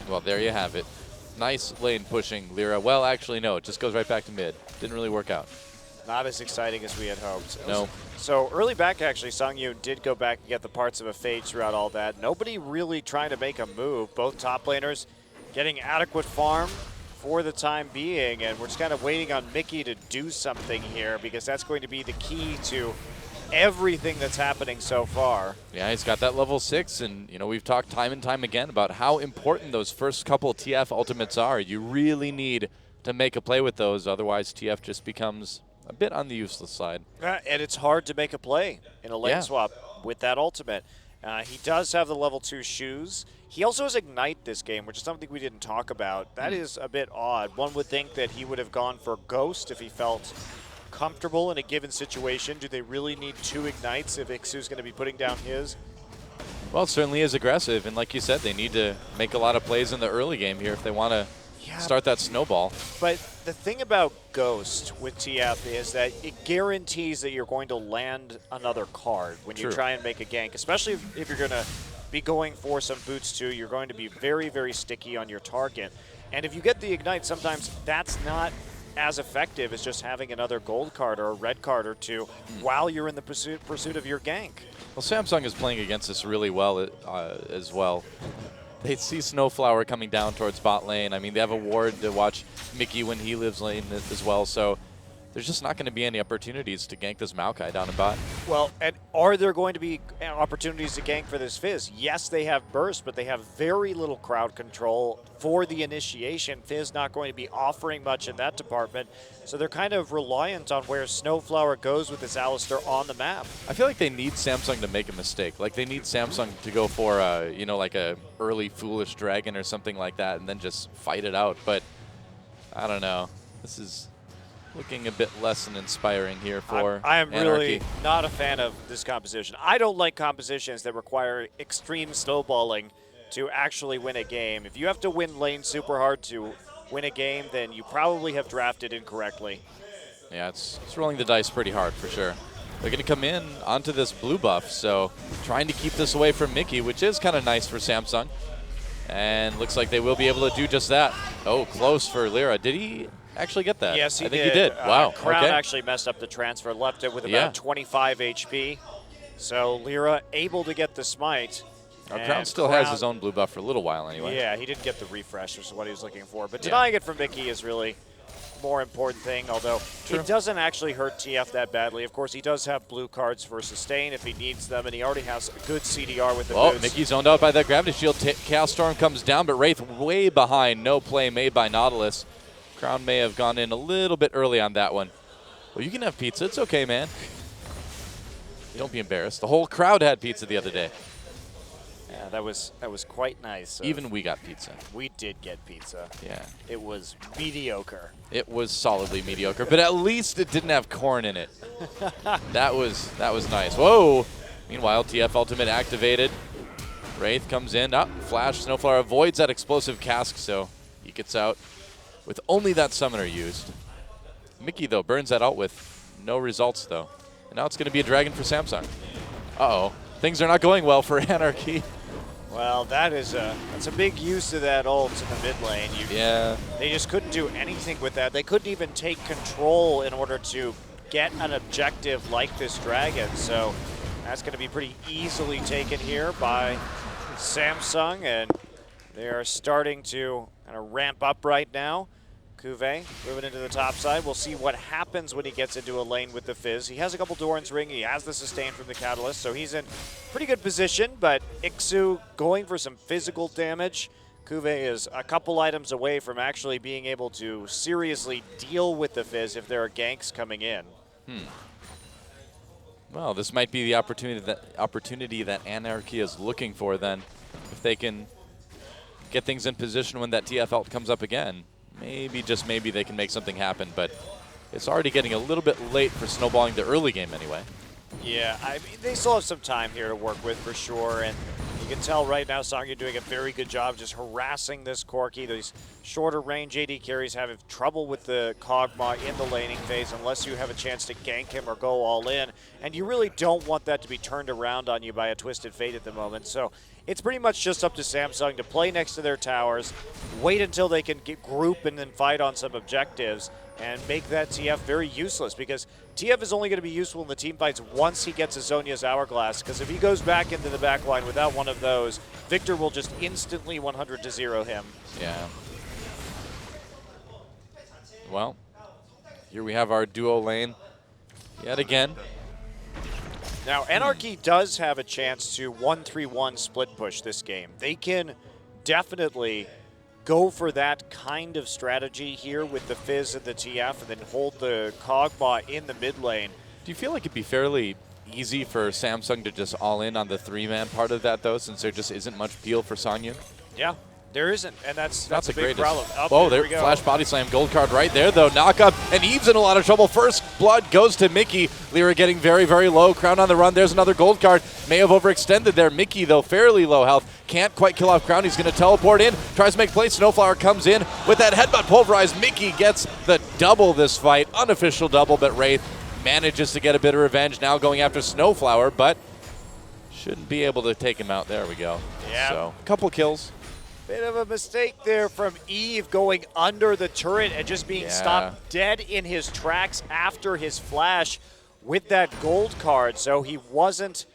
Well, there you have it. Nice lane pushing, Lyra. Well, actually, no. It just goes right back to mid. Didn't really work out. Not as exciting as we had hoped. No. So early back, actually, Songyun did go back and get the parts of a Fade throughout all that. Nobody really trying to make a move. Both top laners getting adequate farm for the time being, and we're just kind of waiting on Mickey to do something here because that's going to be the key to everything that's happening so far. Yeah, he's got that level 6, and you know we've talked time and time again about how important those first couple TF ultimates are. You really need to make a play with those, otherwise TF just becomes a bit on the useless side. And it's hard to make a play in a lane Yeah. swap with that ultimate. He does have the level 2 shoes. He also has Ignite this game, which is something we didn't talk about. That is a bit odd. One would think that he would have gone for Ghost if he felt comfortable in a given situation. Do they really need 2 Ignites if Ixu's going to be putting down his? Well, it certainly is aggressive, and like you said, they need to make a lot of plays in the early game here if they want to start that snowball. But the thing about Ghost with TF is that it guarantees that you're going to land another card when you True. try and make a gank, especially if you're going to be going for some boots too. You're going to be very, very sticky on your target. And if you get the Ignite, sometimes that's not as effective as just having another gold card or a red card or two while you're in the pursuit of your gank. Well, Samsung is playing against this really well as well. They see Snowflower coming down towards bot lane. I mean, they have a ward to watch Mickey when he lives lane as well, so there's just not going to be any opportunities to gank this Maokai down in bot. Well, and are there going to be opportunities to gank for this Fizz? Yes, they have burst, but they have very little crowd control for the initiation. Fizz not going to be offering much in that department, so they're kind of reliant on where Snowflower goes with this Alistar on the map. I feel like they need Samsung to make a mistake. Like, they need Samsung to go for, like a early Foolish Dragon or something like that and then just fight it out. But I don't know. This is looking a bit less than inspiring here for I am Anarchy. really not a fan of this composition. I don't like compositions that require extreme snowballing to actually win a game. If you have to win lane super hard to win a game, then you probably have drafted incorrectly. Yeah, it's rolling the dice pretty hard for sure. They're going to come in onto this blue buff, so trying to keep this away from Mickey, which is kind of nice for Samsung. And looks like they will be able to do just that. Oh, close for Lyra. Did he actually get that? Yes, I think he did. Wow. Crown okay. actually messed up the transfer, left it with about Yeah. 25 HP. So Lyra able to get the smite. Our and Crown still has his own blue buff for a little while anyway. Yeah, he didn't get the refresh, which is what he was looking for. But Yeah. denying it from Mickey is really more important thing, although True. it doesn't actually hurt TF that badly. Of course, he does have blue cards for sustain if he needs them, and he already has a good CDR with the Oh, boots. Mickey's zoned out by that gravity shield. Chaos Storm comes down, but Wraith way behind. No play made by Nautilus. Crown may have gone in a little bit early on that one. Well, you can have pizza. It's okay, man. Don't be embarrassed. The whole crowd had pizza the other day. Yeah, that was quite nice. Even we got pizza. We did get pizza. Yeah. It was mediocre. It was solidly mediocre, but at least it didn't have corn in it. That was nice. Whoa! Meanwhile, TF Ultimate activated. Wraith comes in. Flash. Snowflower avoids that explosive cask, so he gets out with only that summoner used. Mickey, though, burns that out with no results, though. And now it's going to be a dragon for Samsung. Uh-oh. Things are not going well for Anarchy. Well, that's a big use of that ult in the mid lane. Yeah. They just couldn't do anything with that. They couldn't even take control in order to get an objective like this dragon. So that's going to be pretty easily taken here by Samsung, and they are starting to kind of ramp up right now. Cuvée moving into the top side. We'll see what happens when he gets into a lane with the Fizz. He has a couple Doran's Ring. He has the sustain from the Catalyst, so he's in pretty good position, but Ixu going for some physical damage. Cuvée is a couple items away from actually being able to seriously deal with the Fizz if there are ganks coming in. Well, this might be the opportunity that Anarchy is looking for then. If they can get things in position when that TF ult comes up again. Maybe, just maybe, they can make something happen, but it's already getting a little bit late for snowballing the early game anyway. Yeah, I mean, they still have some time here to work with for sure, and you can tell right now Sangyu doing a very good job just harassing this Corki. These shorter range AD carries have trouble with the Kog'Maw in the laning phase unless you have a chance to gank him or go all in, and you really don't want that to be turned around on you by a Twisted Fate at the moment. So it's pretty much just up to Samsung to play next to their towers, wait until they can group and then fight on some objectives, and make that TF very useless, because TF is only going to be useful in the team fights once he gets a Zhonya's Hourglass, because if he goes back into the back line without one of those, Victor will just instantly 100-0 him. Yeah. Well, here we have our duo lane yet again. Now, Anarchy does have a chance to 1-3-1 split push this game. They can definitely go for that kind of strategy here with the Fizz and the TF, and then hold the Kog'Maw in the mid lane. Do you feel like it'd be fairly easy for Samsung to just all in on the three-man part of that, though, since there just isn't much peel for Sangyu? Yeah, there isn't, and that's Not a the big greatest. problem. Oh, there there, we go. flash body slam, gold card right there, though. Knock up, and Eve's in a lot of trouble. First blood goes to Mickey. Lyra getting very, very low. Crown on the run. There's another gold card. May have overextended there. Mickey, though, fairly low health. Can't quite kill off Crown. He's going to teleport in. Tries to make play. Snowflower comes in with that headbutt pulverized. Mickey gets the double this fight. Unofficial double, but Wraith manages to get a bit of revenge. Now going after Snowflower, but shouldn't be able to take him out. There we go. Yeah. So, couple kills. Bit of a mistake there from Eve going under the turret and just being Yeah. stopped dead in his tracks after his flash with that gold card. So he wasn't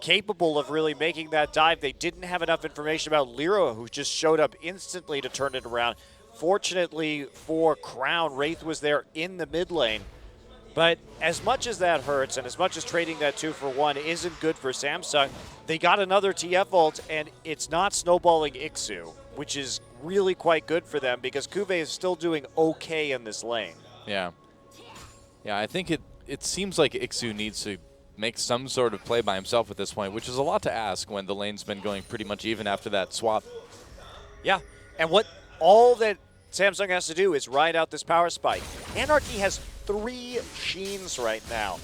capable of really making that dive. They didn't have enough information about Lyra, who just showed up instantly to turn it around. Fortunately for Crown, Wraith was there in the mid lane. But as much as that hurts, and as much as trading that 2-for-1 isn't good for Samsung, they got another TF ult, and it's not snowballing Ixu, which is really quite good for them, because Cuvée is still doing okay in this lane. Yeah. Yeah, I think it seems like Ixu needs to make some sort of play by himself at this point, which is a lot to ask when the lane's been going pretty much even after that swap. Yeah, and all that Samsung has to do is ride out this power spike. Anarchy has 3 Sheens right now.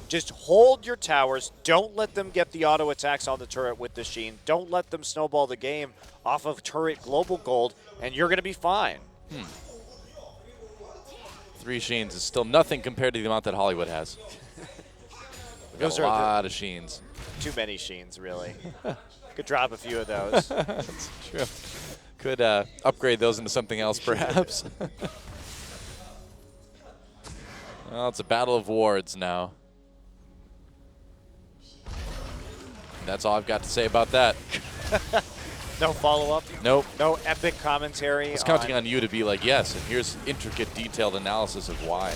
Just hold your towers. Don't let them get the auto attacks on the turret with the Sheen. Don't let them snowball the game off of turret global gold, and you're going to be fine. 3 Sheens is still nothing compared to the amount that Hollywood has. got Those a are lot of Sheens. too many Sheens, really. Could drop a few of those. That's true. Could upgrade those into something else, perhaps. Well, it's a battle of wards now. That's all I've got to say about that. No follow-up. Nope. No epic commentary. I was counting on you to be like, yes, and here's intricate, detailed analysis of why.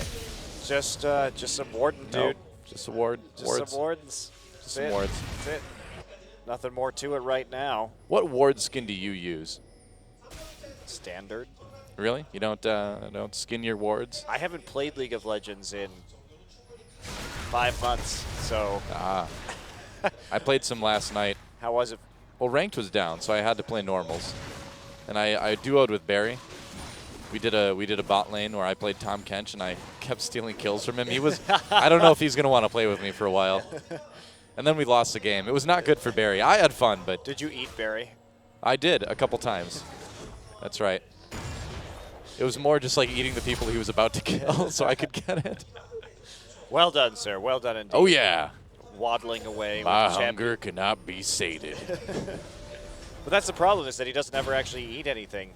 Just some Warden, dude. Nope. Just a ward. Just wards. some Wardens. Just some wards. That's it. Nothing more to it right now. What ward skin do you use? Standard. Really? You don't skin your wards? I haven't played League of Legends in 5 months, so I played some last night. how was it? Well, ranked was down, so I had to play normals, and I duoed with Barry. We did a bot lane where I played Tom Kench, and I kept stealing kills from him. He was I don't know if he's gonna want to play with me for a while. And then we lost the game. It was not good for Barry. I had fun, but Did you eat Barry? I did a couple times. That's right. It was more just like eating the people he was about to kill, so I could get it. Well done, sir. Well done indeed. Oh yeah. Waddling away My with the champion. hunger cannot be sated. But that's the problem, is that he doesn't ever actually eat anything.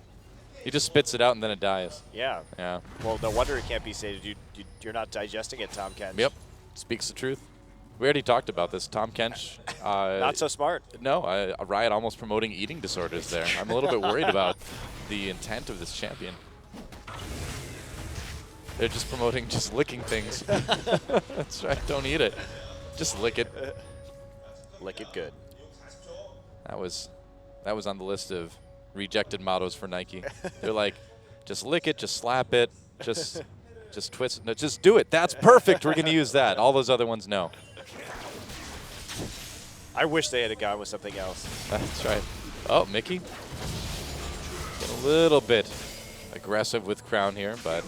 He just spits it out and then it dies. Yeah. Yeah. Well, no wonder it can't be sated. You're not digesting it, Tom Kench. Yep. Speaks the truth. We already talked about this. Tom Kench. Not so smart. No, Riot almost promoting eating disorders there. I'm a little bit worried about the intent of this champion. They're just promoting just licking things. That's right. Don't eat it. Just lick it. Lick it good. That was on the list of rejected mottos for Nike. They're like, just lick it, just slap it, just twist it. No, just do it. That's perfect. We're going to use that. All those other ones, no. I wish they had gone with something else. That's right. Oh, Mickey. Getting a little bit aggressive with Crown here, but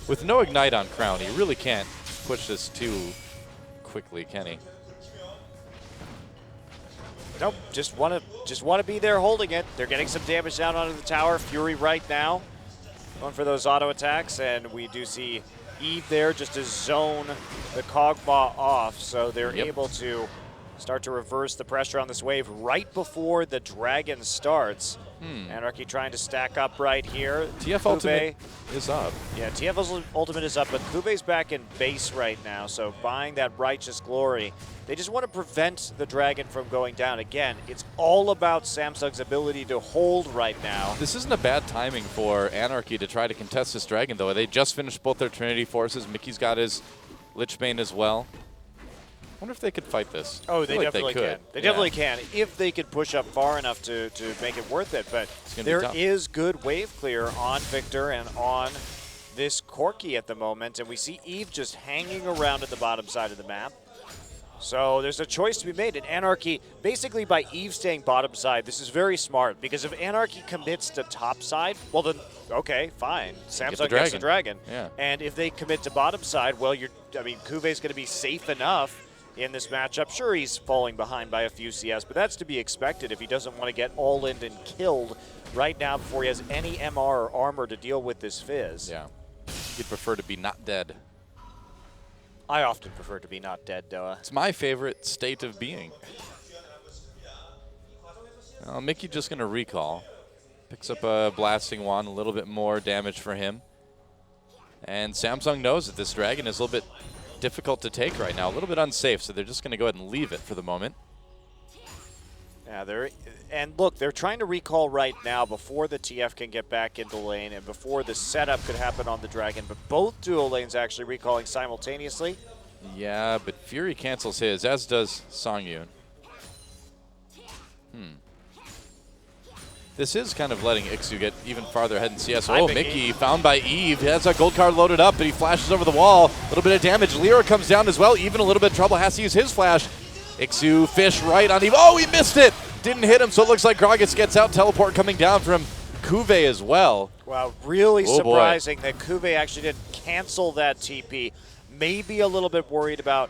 with no Ignite on Crown, he really can't push this too quickly, can he? Nope, just want to be there holding it. They're getting some damage down onto the tower. Fury right now, going for those auto attacks, and we do see Eve there just to zone the Kog'Maw off, so they're able to start to reverse the pressure on this wave right before the dragon starts. Anarchy trying to stack up right here. TF ultimate is up. Yeah, TF's ultimate is up, but Kube's back in base right now, so buying that Righteous Glory. They just want to prevent the dragon from going down. Again, it's all about Samsung's ability to hold right now. This isn't a bad timing for Anarchy to try to contest this dragon, though. They just finished both their Trinity forces. Mickey's got his Lichbane as well. I wonder if they could fight this. Oh, I they feel like definitely can. They definitely can if they could push up far enough to make it worth it. But there is good wave clear on Victor and on this Corki at the moment. And we see Eve just hanging around at the bottom side of the map. So there's a choice to be made. And Anarchy, basically by Eve staying bottom side, this is very smart. Because if Anarchy commits to top side, well then, okay, fine. Samsung gets the dragon. Yeah. And if they commit to bottom side, well, Kuve's going to be safe enough in this matchup. Sure, he's falling behind by a few CS, but that's to be expected if he doesn't want to get all in and killed right now before he has any MR or armor to deal with this Fizz. Yeah. You'd prefer to be not dead. I often prefer to be not dead, Doa. It's my favorite state of being. Mickey just going to recall. Picks up a Blasting Wand, a little bit more damage for him. And Samsung knows that this dragon is a little bit difficult to take right now, a little bit unsafe, so they're just going to go ahead and leave it for the moment. Yeah, they're trying to recall right now before the TF can get back into lane and before the setup could happen on the dragon, but both dual lanes actually recalling simultaneously. Yeah, but Fury cancels his, as does Songyun. This is kind of letting Ixu get even farther ahead in CS. Oh, Mickey found by Eve. He has a gold card loaded up, but he flashes over the wall. A little bit of damage. Lyra comes down as well. Even a little bit of trouble. Has to use his flash. Ixu fish right on Eve. Oh, he missed it. Didn't hit him, so it looks like Gragas gets out. Teleport coming down from Kuve as well. Wow, really surprising that Kuve actually didn't cancel that TP. Maybe a little bit worried about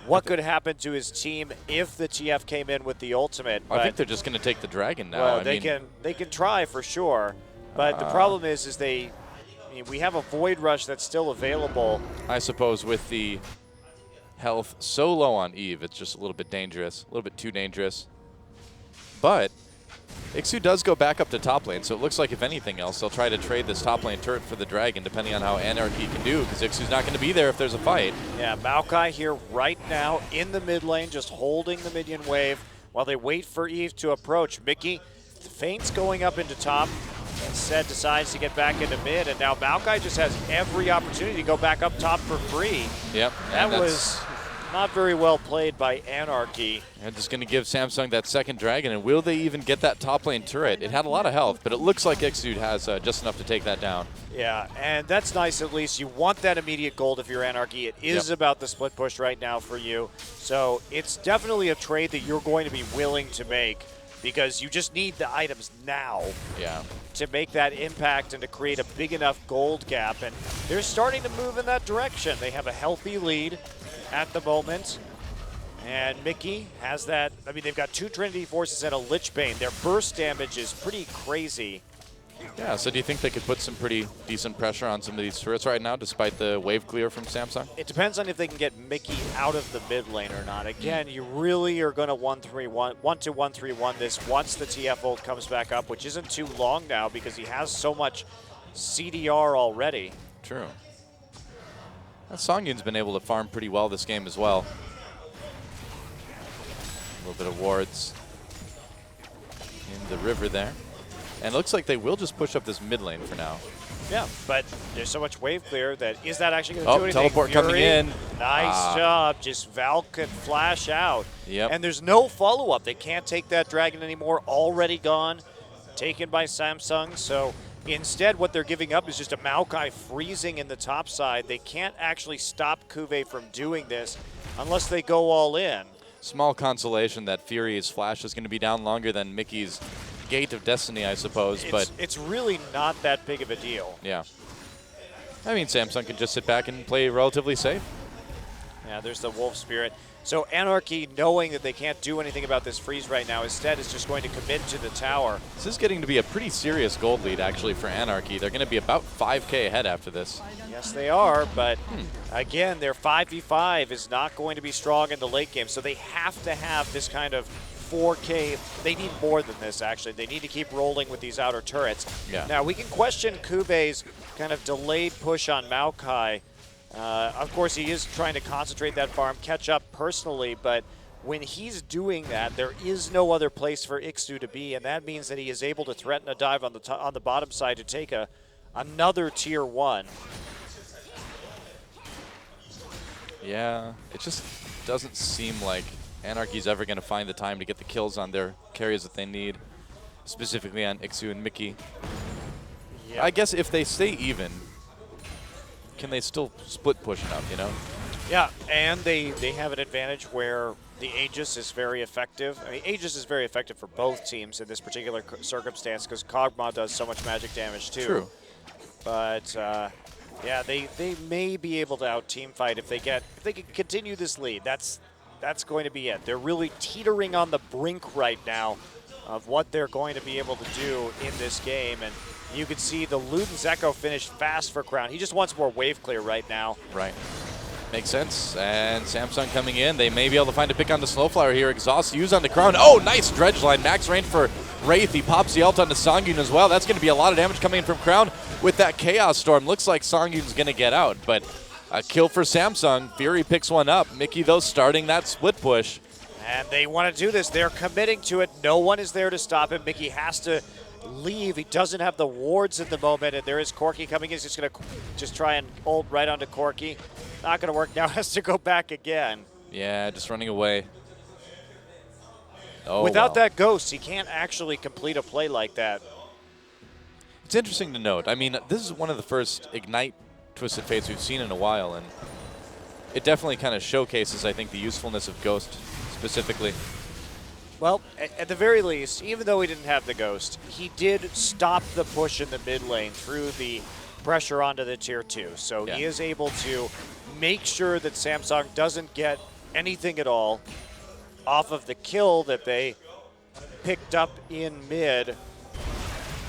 what could happen to his team if the TF came in with the ultimate. I think they're just going to take the dragon now. Well, they can try for sure, but the problem is we have a Void Rush that's still available. I suppose with the health so low on Eve, it's just a little bit dangerous, a little bit too dangerous. But Ixu does go back up to top lane, so it looks like if anything else, they'll try to trade this top lane turret for the Dragon, depending on how Anarchy can do, because Ixu's not going to be there if there's a fight. Yeah, Maokai here right now in the mid lane, just holding the minion wave while they wait for Eve to approach. Mickey feints going up into top. Instead decides to get back into mid, and now Maokai just has every opportunity to go back up top for free. Yep. That was not very well played by Anarchy. And just going to give Samsung that second Dragon, and will they even get that top lane turret? It had a lot of health, but it looks like Ixu has just enough to take that down. Yeah, and that's nice at least. You want that immediate gold if you're Anarchy. It is about the split push right now for you. So it's definitely a trade that you're going to be willing to make because you just need the items now. Yeah. To make that impact and to create a big enough gold gap. And they're starting to move in that direction. They have a healthy lead at the moment. And Mickey has that. I mean, they've got 2 Trinity Forces and a Lich Bane. Their burst damage is pretty crazy. Yeah, so do you think they could put some pretty decent pressure on some of these turrets right now, despite the wave clear from Samsung? It depends on if they can get Mickey out of the mid lane or not. Again, you really are going to 1-2-1-3-1 this once the TF ult comes back up, which isn't too long now because he has so much CDR already. True. Songyun's been able to farm pretty well this game as well. A little bit of wards in the river there. And it looks like they will just push up this mid lane for now. Yeah, but there's so much wave clear that is that actually going to do anything? Teleport Fury, coming in. Nice job. Just Val could flash out. Yep. And there's no follow-up. They can't take that dragon anymore. Already gone. Taken by Samsung. So instead, what they're giving up is just a Maokai freezing in the top side. They can't actually stop Cuvée from doing this unless they go all in. Small consolation that Fury's flash is going to be down longer than Mickey's Gate of Destiny, I suppose, but it's really not that big of a deal. Yeah. I mean, Samsung can just sit back and play relatively safe. Yeah, there's the Wolf Spirit. So Anarchy, knowing that they can't do anything about this freeze right now, instead is just going to commit to the tower. This is getting to be a pretty serious gold lead, actually, for Anarchy. They're going to be about 5K ahead after this. Yes, they are, but again, their 5v5 is not going to be strong in the late game, so they have to have this kind of 4K. They need more than this, actually. They need to keep rolling with these outer turrets. Yeah. Now, we can question Cuvé's kind of delayed push on Maokai. Of course, he is trying to concentrate that farm, catch up personally, but when he's doing that, there is no other place for Ixu to be, and that means that he is able to threaten a dive on the bottom side to take another tier 1. Yeah, it just doesn't seem like Anarchy's ever going to find the time to get the kills on their carries that they need, specifically on Ixu and Mickey. Yep. I guess if they stay even, can they still split push enough, you know? Yeah, and they have an advantage where the Aegis is very effective. I mean, Aegis is very effective for both teams in this particular circumstance because Kog'Maw does so much magic damage too. True. But yeah, they may be able to out team fight if they can continue this lead. That's going to be it. They're really teetering on the brink right now of what they're going to be able to do in this game. And you can see the Luden's Echo finished fast for Crown. He just wants more wave clear right now. Right. Makes sense. And Samsung coming in. They may be able to find a pick on the Snowflower here. Exhaust used on the Crown. Oh, nice dredge line. Max range for Wraith. He pops the ult onto Songyun as well. That's going to be a lot of damage coming in from Crown with that Chaos Storm. Looks like Songyun's going to get out, but a kill for Samsung. Fury picks one up. Mickey, though, starting that split push. And they want to do this. They're committing to it. No one is there to stop him. Mickey has to leave. He doesn't have the wards at the moment, and there is Corki coming in. He's just going to try and ult right onto Corki. Not going to work now. Has to go back again. Yeah, just running away. Oh, Without wow. that ghost, he can't actually complete a play like that. It's interesting to note. I mean, this is one of the first Ignite Twisted Fates we've seen in a while, and it definitely kind of showcases, I think, the usefulness of Ghost specifically. Well, at the very least, even though he didn't have the ghost, he did stop the push in the mid lane through the pressure onto the tier 2. So he is able to make sure that Samsung doesn't get anything at all off of the kill that they picked up in mid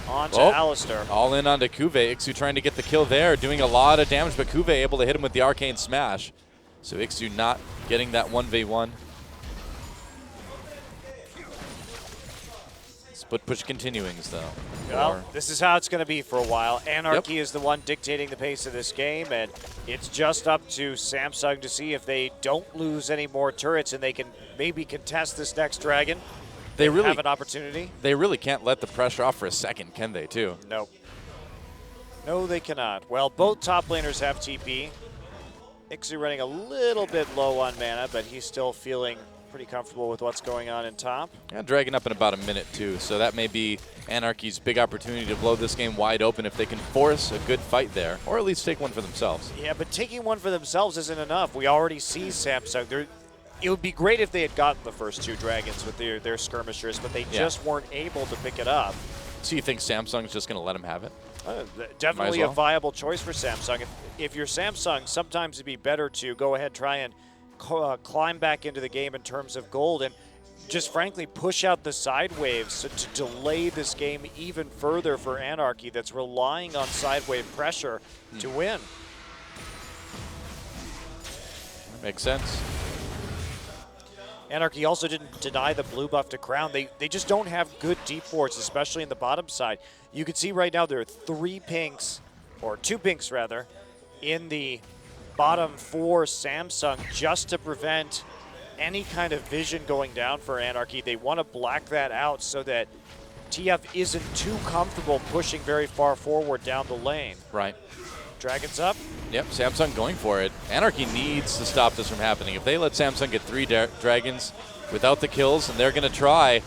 onto Alistar. All in onto Cuvée. Ixu trying to get the kill there, doing a lot of damage, but Cuvée able to hit him with the Arcane Smash. So Ixu not getting that 1v1. Split push continuings though. Well, this is how it's going to be for a while. Anarchy is the one dictating the pace of this game, and it's just up to Samsung to see if they don't lose any more turrets and they can maybe contest this next dragon. They really have an opportunity. They really can't let the pressure off for a second, can they, too? Nope. No, they cannot. Well, both top laners have TP. Ixu running a little bit low on mana, but he's still feeling pretty comfortable with what's going on in top. Yeah, dragging up in about a minute, too. So that may be Anarchy's big opportunity to blow this game wide open if they can force a good fight there, or at least take one for themselves. Yeah, but taking one for themselves isn't enough. We already see Samsung. It would be great if they had gotten the first 2 dragons with their skirmishers, but they just weren't able to pick it up. So you think Samsung's just going to let them have it? Definitely well. a viable choice for Samsung. If you're Samsung, sometimes it'd be better to go ahead and try and climb back into the game in terms of gold and just frankly push out the side waves to delay this game even further for Anarchy that's relying on side wave pressure to win. That makes sense. Anarchy also didn't deny the blue buff to Crown. They just don't have good deep wards, especially in the bottom side. You can see right now there are 3 pinks, or 2 pinks rather, in the bottom 4 Samsung just to prevent any kind of vision going down for Anarchy. They want to black that out so that TF isn't too comfortable pushing very far forward down the lane. Right. Dragons up. Yep, Samsung going for it. Anarchy needs to stop this from happening. If they let Samsung get 3 dragons without the kills, and they're going to try.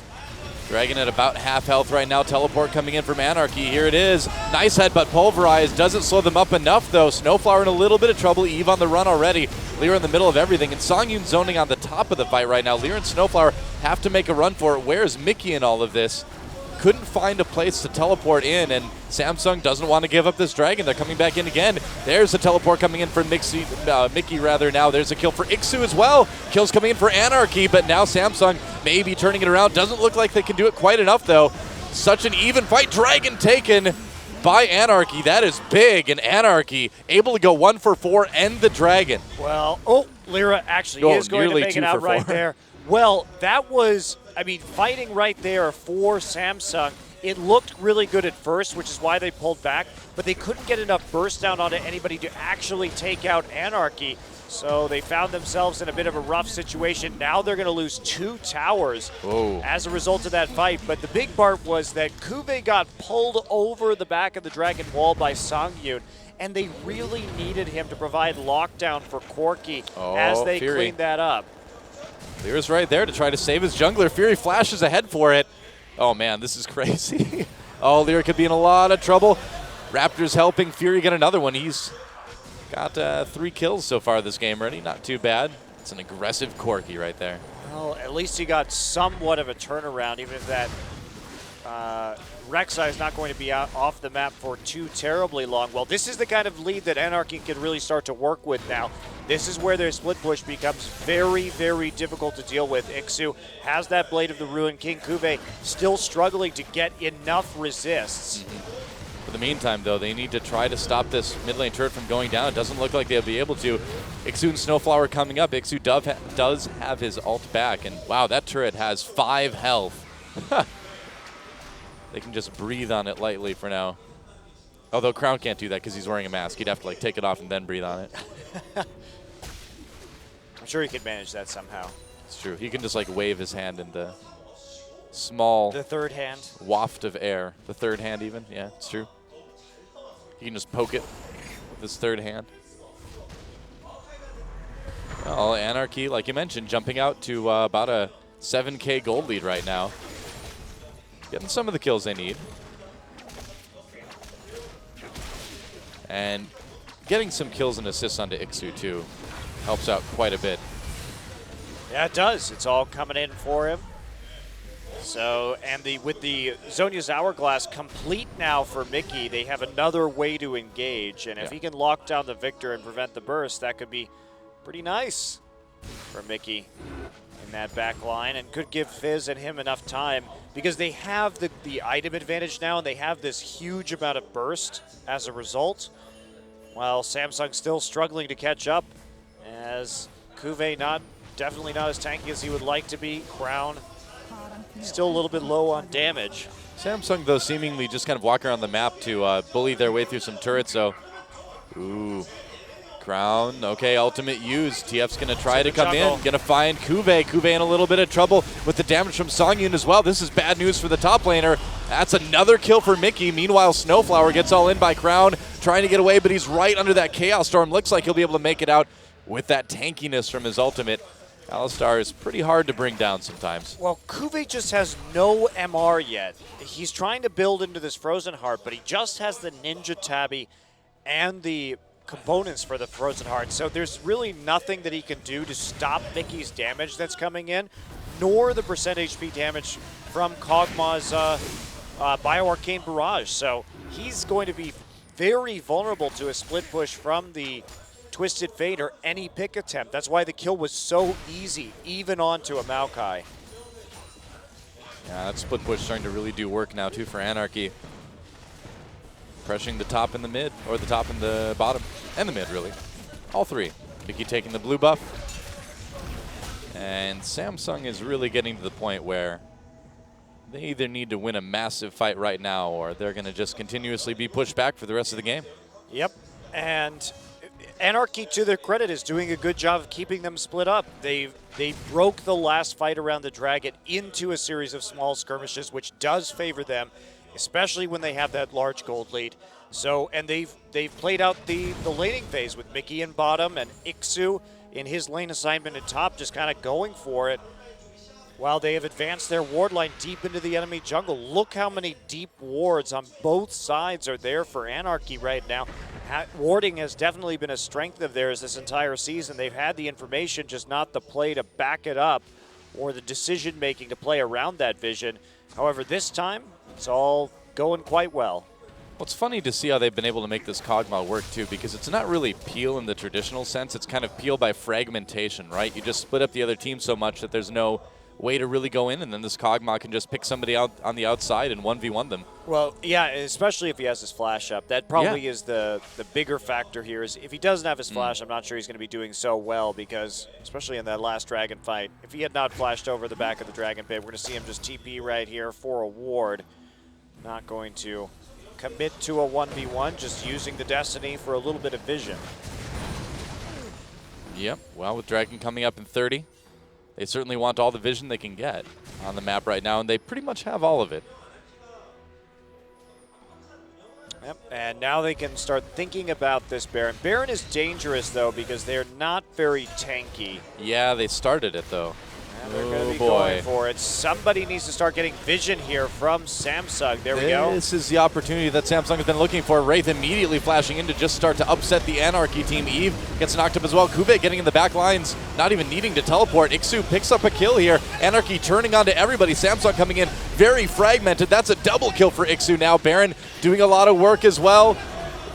Dragon at about half health right now. Teleport coming in from Anarchy. Here it is. Nice headbutt pulverized. Doesn't slow them up enough, though. Snowflower in a little bit of trouble. Eve on the run already. Lyra in the middle of everything. And Songyun zoning on the top of the fight right now. Lyra and Snowflower have to make a run for it. Where's Mickey in all of this? Couldn't find a place to teleport in, and Samsung doesn't want to give up this dragon. They're coming back in again. There's a teleport coming in for Mickey now. There's a kill for Ixu as well. Kills coming in for Anarchy, but now Samsung may be turning it around. Doesn't look like they can do it quite enough, though. Such an even fight. Dragon taken by Anarchy. That is big, and Anarchy able to go 1 for 4, end the dragon. Well, Lyra actually is going to make it out right there. Well, that was, fighting right there for Samsung. It looked really good at first, which is why they pulled back, but they couldn't get enough burst down onto anybody to actually take out Anarchy. So they found themselves in a bit of a rough situation. Now they're going to lose 2 towers as a result of that fight. But the big part was that Kuve got pulled over the back of the Dragon Wall by Songyun, and they really needed him to provide lockdown for Corki as they cleaned that up. Lyra's right there to try to save his jungler. Fury flashes ahead for it. Oh man, this is crazy. Lyra could be in a lot of trouble. Raptors helping Fury get another one. He's got 3 kills so far this game already. Not too bad. It's an aggressive Corki right there. Well, at least he got somewhat of a turnaround, even if that Rek'Sai is not going to be off the map for too terribly long. Well, this is the kind of lead that Anarchy can really start to work with now. This is where their split push becomes very, very difficult to deal with. Ixu has that Blade of the Ruined King. Kuve still struggling to get enough resists. For the meantime, though, they need to try to stop this mid lane turret from going down. It doesn't look like they'll be able to. Ixu and Snowflower coming up. Ixu does have his ult back, and wow, that turret has 5 health. They can just breathe on it lightly for now. Although Crown can't do that because he's wearing a mask. He'd have to take it off and then breathe on it. I'm sure he could manage that somehow. It's true. He can just wave his hand in the small The third hand. waft of air. The third hand even. Yeah, it's true. He can just poke it with his third hand. Well, Anarchy, like you mentioned, jumping out to about a 7K gold lead right now. Getting some of the kills they need. And getting some kills and assists onto Ixu, too, helps out quite a bit. Yeah, it does. It's all coming in for him. So, and with the Zhonya's Hourglass complete now for Mickey, they have another way to engage. And if he can lock down the Victor and prevent the burst, that could be pretty nice for Mickey in that back line, and could give Fizz and him enough time because they have the item advantage now, and they have this huge amount of burst as a result. While Samsung's still struggling to catch up. as Kuve definitely not as tanky as he would like to be. Crown still a little bit low on damage. Samsung, though, seemingly just kind of walk around the map to bully their way through some turrets, so. Ooh. Crown, okay, ultimate used. TF's going to try to come in, going to find Kuve. Kuve in a little bit of trouble with the damage from Songyun as well. This is bad news for the top laner. That's another kill for Mickey. Meanwhile, Snowflower gets all in by Crown, trying to get away, but he's right under that Chaos Storm. Looks like he'll be able to make it out with that tankiness from his ultimate. Alistar is pretty hard to bring down sometimes. Well, Kuve just has no MR yet. He's trying to build into this Frozen Heart, but he just has the Ninja Tabby and the components for the Frozen Heart. So there's really nothing that he can do to stop Mickey's damage that's coming in, nor the percent HP damage from Kog'Maw's Bio-Arcane Barrage. So he's going to be very vulnerable to a split push from the Twisted Fate or any pick attempt. That's why the kill was so easy, even onto a Maokai. Yeah, that split push starting to really do work now, too, for Anarchy. Pressuring the top and the mid, or the top and the bottom, and the mid, really. All three. Mickey taking the blue buff. And Samsung is really getting to the point where they either need to win a massive fight right now, or they're going to just continuously be pushed back for the rest of the game. Yep, and Anarchy, to their credit, is doing a good job of keeping them split up. They broke the last fight around the Dragon into a series of small skirmishes, which does favor them, especially when they have that large gold lead. So, and they've played out the laning phase with Mickey in bottom and Ixu in his lane assignment at top, just kind of going for it, while they have advanced their ward line deep into the enemy jungle. Look how many deep wards on both sides are there for Anarchy right now. Warding has definitely been a strength of theirs this entire season. They've had the information, just not the play to back it up or the decision-making to play around that vision. However, this time, it's all going quite well. Well, it's funny to see how they've been able to make this Kog'Maw work, too, because it's not really peel in the traditional sense. It's kind of peel by fragmentation, right? You just split up the other team so much that there's no way to really go in, and then this Kog'Maw can just pick somebody out on the outside and 1v1 them. Well, yeah, especially if he has his flash up. That probably is the bigger factor here. Is if he doesn't have his flash, I'm not sure he's going to be doing so well, because, especially in that last Dragon fight, if he had not flashed over the back of the Dragon Pit, we're going to see him just TP right here for a ward. Not going to commit to a 1v1, just using the Destiny for a little bit of vision. Yep, well, with Dragon coming up in 30, they certainly want all the vision they can get on the map right now, and they pretty much have all of it. Yep, and now they can start thinking about this Baron. Baron is dangerous, though, because they're not very tanky. Yeah, they started it, though. And they're going to be going for it. Somebody needs to start getting vision here from Samsung. There we go. This is the opportunity that Samsung has been looking for. Wraith immediately flashing in to just start to upset the Anarchy team. Eve gets knocked up as well. Kuve getting in the back lines, not even needing to teleport. Ixu picks up a kill here. Anarchy turning onto everybody. Samsung coming in very fragmented. That's a double kill for Ixu now. Baron doing a lot of work as well.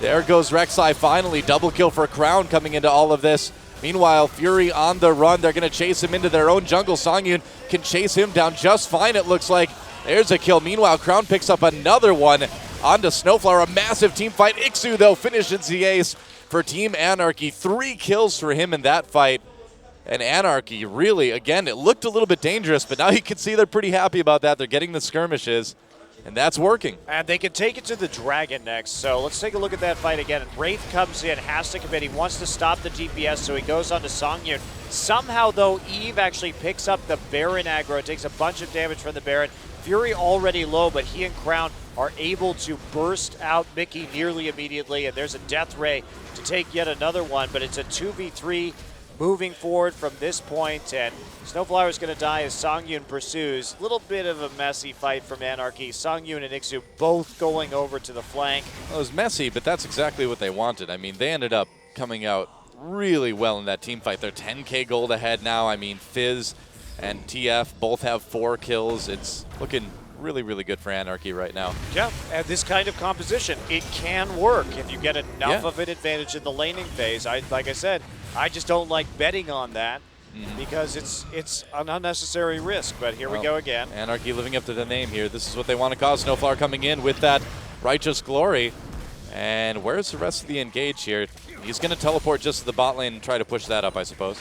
There goes Rek'Sai finally. Double kill for Crown coming into all of this. Meanwhile, Fury on the run. They're going to chase him into their own jungle. Songyun can chase him down just fine, it looks like. There's a kill. Meanwhile, Crown picks up another one onto Snowflower. A massive team fight. Ixu, though, finishes the ace for Team Anarchy. 3 kills for him in that fight. And Anarchy, really, again, it looked a little bit dangerous, but now you can see they're pretty happy about that. They're getting the skirmishes, and that's working. And they can take it to the Dragon next. So let's take a look at that fight again. And Wraith comes in, has to commit. He wants to stop the DPS, so he goes on to Songyun. Somehow, though, Eve actually picks up the Baron aggro. Takes a bunch of damage from the Baron. Fury already low, but he and Crown are able to burst out Mickey nearly immediately. And there's a Death Ray to take yet another one, but it's a 2v3 moving forward from this point, and Snowflower's going to die as Songyun pursues. A little bit of a messy fight from Anarchy. Songyun and Ixu both going over to the flank. Well, it was messy, but that's exactly what they wanted. I mean, they ended up coming out really well in that team fight. They're 10K gold ahead now. I mean, Fizz and TF both have 4 kills. It's looking really, really good for Anarchy right now. Yeah, and this kind of composition, it can work if you get enough of an advantage in the laning phase. Like I said, I just don't like betting on that because it's an unnecessary risk. But here we go again. Anarchy living up to the name here. This is what they want to cause. Snowflower coming in with that Righteous Glory. And where's the rest of the engage here? He's going to teleport just to the bot lane and try to push that up, I suppose.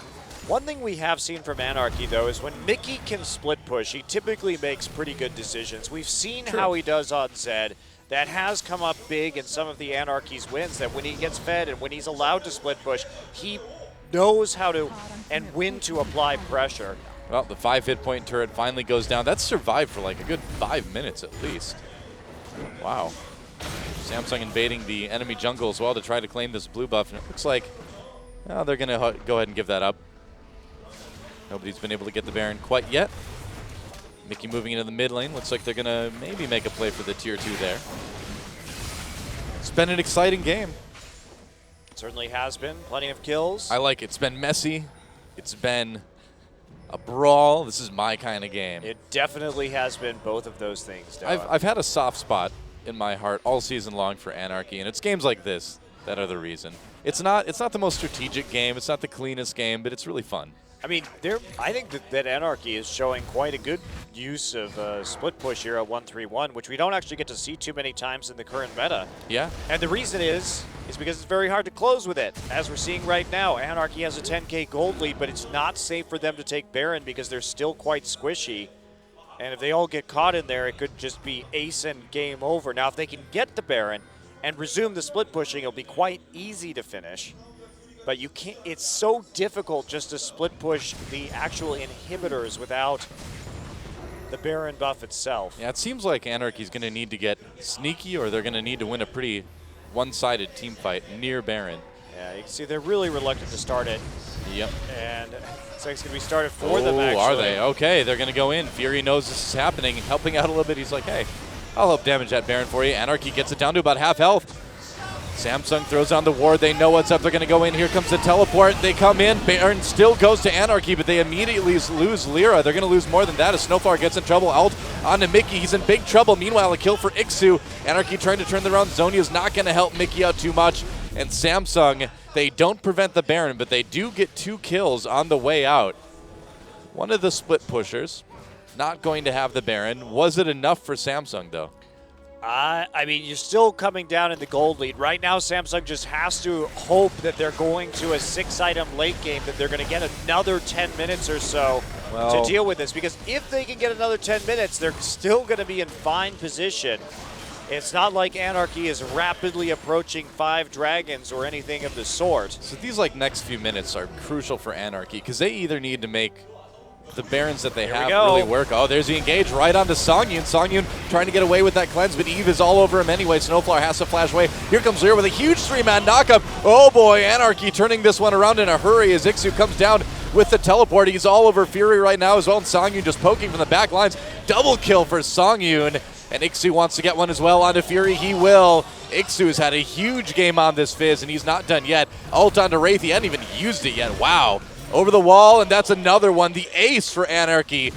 One thing we have seen from Anarchy, though, is when Mickey can split push, he typically makes pretty good decisions. We've seen how he does on Zed. That has come up big in some of the Anarchy's wins, that when he gets fed and when he's allowed to split push, he knows how to and when to apply pressure. Well, the 5 hit point turret finally goes down. That's survived for like a good 5 minutes at least. Wow. Samsung invading the enemy jungle as well to try to claim this blue buff, and it looks like they're going to go ahead and give that up. Nobody's been able to get the Baron quite yet. Mickey moving into the mid lane. Looks like they're going to maybe make a play for the tier 2 there. It's been an exciting game. Certainly has been. Plenty of kills. I like it. It's been messy. It's been a brawl. This is my kind of game. It definitely has been both of those things, Noah. I've had a soft spot in my heart all season long for Anarchy, and it's games like this that are the reason. It's not the most strategic game. It's not the cleanest game, but it's really fun. I mean, I think that Anarchy is showing quite a good use of split push here at 1-3-1, which we don't actually get to see too many times in the current meta. Yeah. And the reason is because it's very hard to close with it. As we're seeing right now, Anarchy has a 10k gold lead, but it's not safe for them to take Baron because they're still quite squishy. And if they all get caught in there, it could just be ace and game over. Now, if they can get the Baron and resume the split pushing, it'll be quite easy to finish. But you can't. It's so difficult just to split push the actual inhibitors without the Baron buff itself. Yeah, it seems like Anarchy's going to need to get sneaky, or they're going to need to win a pretty one-sided team fight near Baron. Yeah, you can see they're really reluctant to start it. Yep. And it's like it's going to be started for them, actually. Are they? Okay, they're going to go in. Fury knows this is happening, helping out a little bit. He's like, hey, I'll help damage that Baron for you. Anarchy gets it down to about half health. Samsung throws on the ward. They know what's up. They're going to go in. Here comes the teleport. They come in. Baron still goes to Anarchy, but they immediately lose Lyra. They're going to lose more than that as Snowflower gets in trouble. Ult onto Mickey. He's in big trouble. Meanwhile, a kill for Ixu. Anarchy trying to turn the round. Zhonya's not going to help Mickey out too much. And Samsung, they don't prevent the Baron, but they do get 2 kills on the way out. One of the split pushers not going to have the Baron. Was it enough for Samsung, though? I mean, you're still coming down in the gold lead. Right now, Samsung just has to hope that they're going to a 6-item late game, that they're going to get another 10 minutes or so to deal with this. Because if they can get another 10 minutes, they're still going to be in fine position. It's not like Anarchy is rapidly approaching 5 dragons or anything of the sort. So these next few minutes are crucial for Anarchy because they either need to make the Barons that they have really work. Oh, there's the engage right onto Songyun. Songyun trying to get away with that cleanse, but Eve is all over him anyway. Snowflower has to flash away. Here comes Lyra with a huge 3-man knockup. Oh boy, Anarchy turning this one around in a hurry as Ixu comes down with the teleport. He's all over Fury right now as well, and Songyun just poking from the back lines. Double kill for Songyun, and Ixu wants to get one as well onto Fury. He will. Ixu's had a huge game on this Fizz, and he's not done yet. Ult onto Wraith. He hadn't even used it yet. Wow. Over the wall, and that's another one. The ace for Anarchy.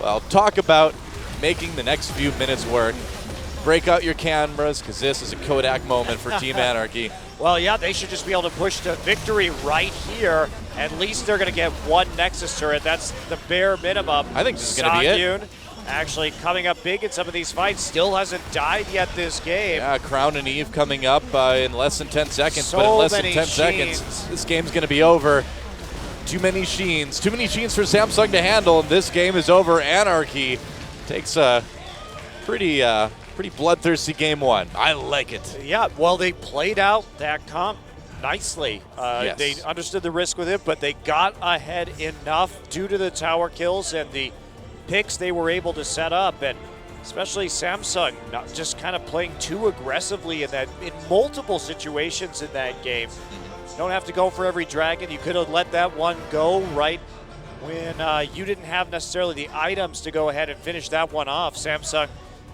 Well, talk about making the next few minutes work. Break out your cameras, because this is a Kodak moment for Team Anarchy. Well, yeah, they should just be able to push to victory right here. At least they're going to get 1 Nexus turret. That's the bare minimum. I think this is going to be it. Actually coming up big in some of these fights. Still hasn't died yet this game. Yeah, Crown and Eve coming up in less than 10 seconds. So but in less than many 10 seconds, this game's going to be over. Too many Sheens for Samsung to handle, and this game is over. Anarchy takes a pretty bloodthirsty game 1. I like it. Yeah, well, they played out that comp nicely. Yes. They understood the risk with it, but they got ahead enough due to the tower kills and the picks they were able to set up, and especially Samsung not just kind of playing too aggressively in multiple situations in that game. You don't have to go for every dragon. You could have let that one go right when you didn't have necessarily the items to go ahead and finish that one off. Samsung,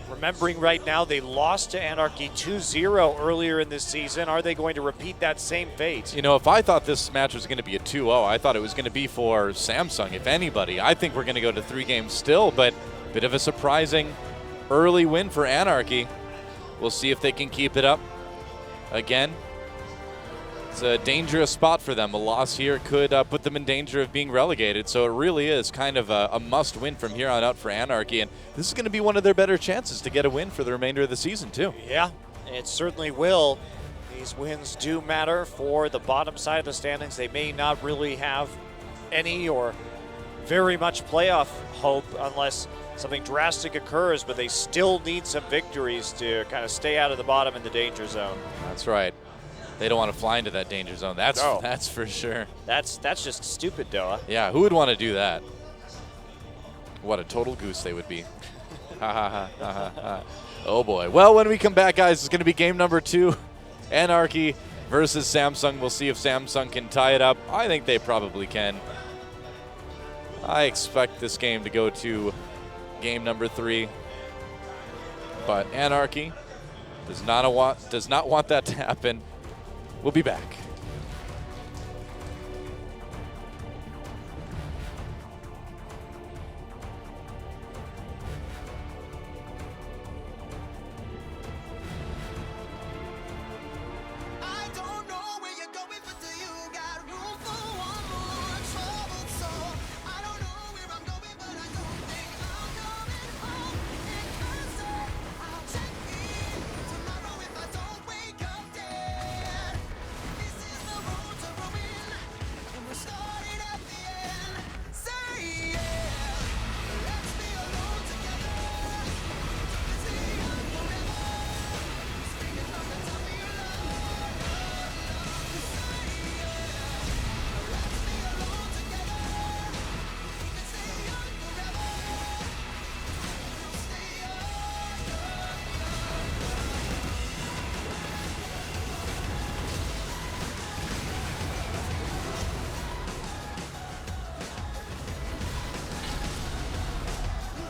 remembering right now, they lost to Anarchy 2-0 earlier in this season. Are they going to repeat that same fate? You know, if I thought this match was going to be a 2-0, I thought it was going to be for Samsung, if anybody. I think we're going to go to 3 games still, but a bit of a surprising early win for Anarchy. We'll see if they can keep it up. Again, it's a dangerous spot for them. A loss here could put them in danger of being relegated, so it really is kind of a must-win from here on out for Anarchy, and this is going to be one of their better chances to get a win for the remainder of the season, too. Yeah, it certainly will. These wins do matter for the bottom side of the standings. They may not really have any or very much playoff hope unless something drastic occurs, but they still need some victories to kind of stay out of the bottom in the danger zone. That's right. They don't want to fly into that danger zone. That's No. that's for sure. That's just stupid, Doa. Yeah, who would want to do that? What a total goose they would be. Ha ha ha ha ha. Oh boy. Well, when we come back, guys, it's going to be game number 2. Anarchy versus Samsung. We'll see if Samsung can tie it up. I think they probably can. I expect this game to go to game number 3. But Anarchy does not want that to happen. We'll be back. I don't know where you're going, but do you got room for one more troubled soul? I don't know where I'm going, but I don't think I'm coming home. And I said I'll check in tomorrow if I don't wake up dead. This is the road to ruin, and we're starting at the end. Say yeah, let's be alone together. Stay young forever. Speaking from the top of your lungs.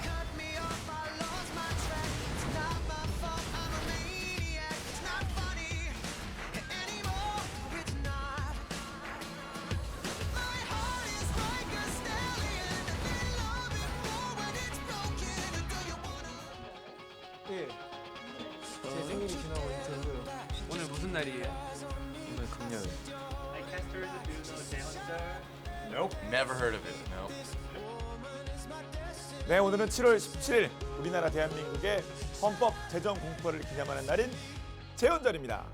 Cut me off, I lost my track. It's not my fault, I'm a maniac. It's not funny anymore, it's not. My heart is like a stallion. They love it more when it's broken. Do you wanna? 예. 제 생일이 지나고 있어서요. 오늘 무슨 날이에요? 오늘 금요일. Never heard of it. No. 네, 오늘은 7월 17일 우리나라 대한민국의 헌법 제정 공포를 기념하는 날인 제헌절입니다.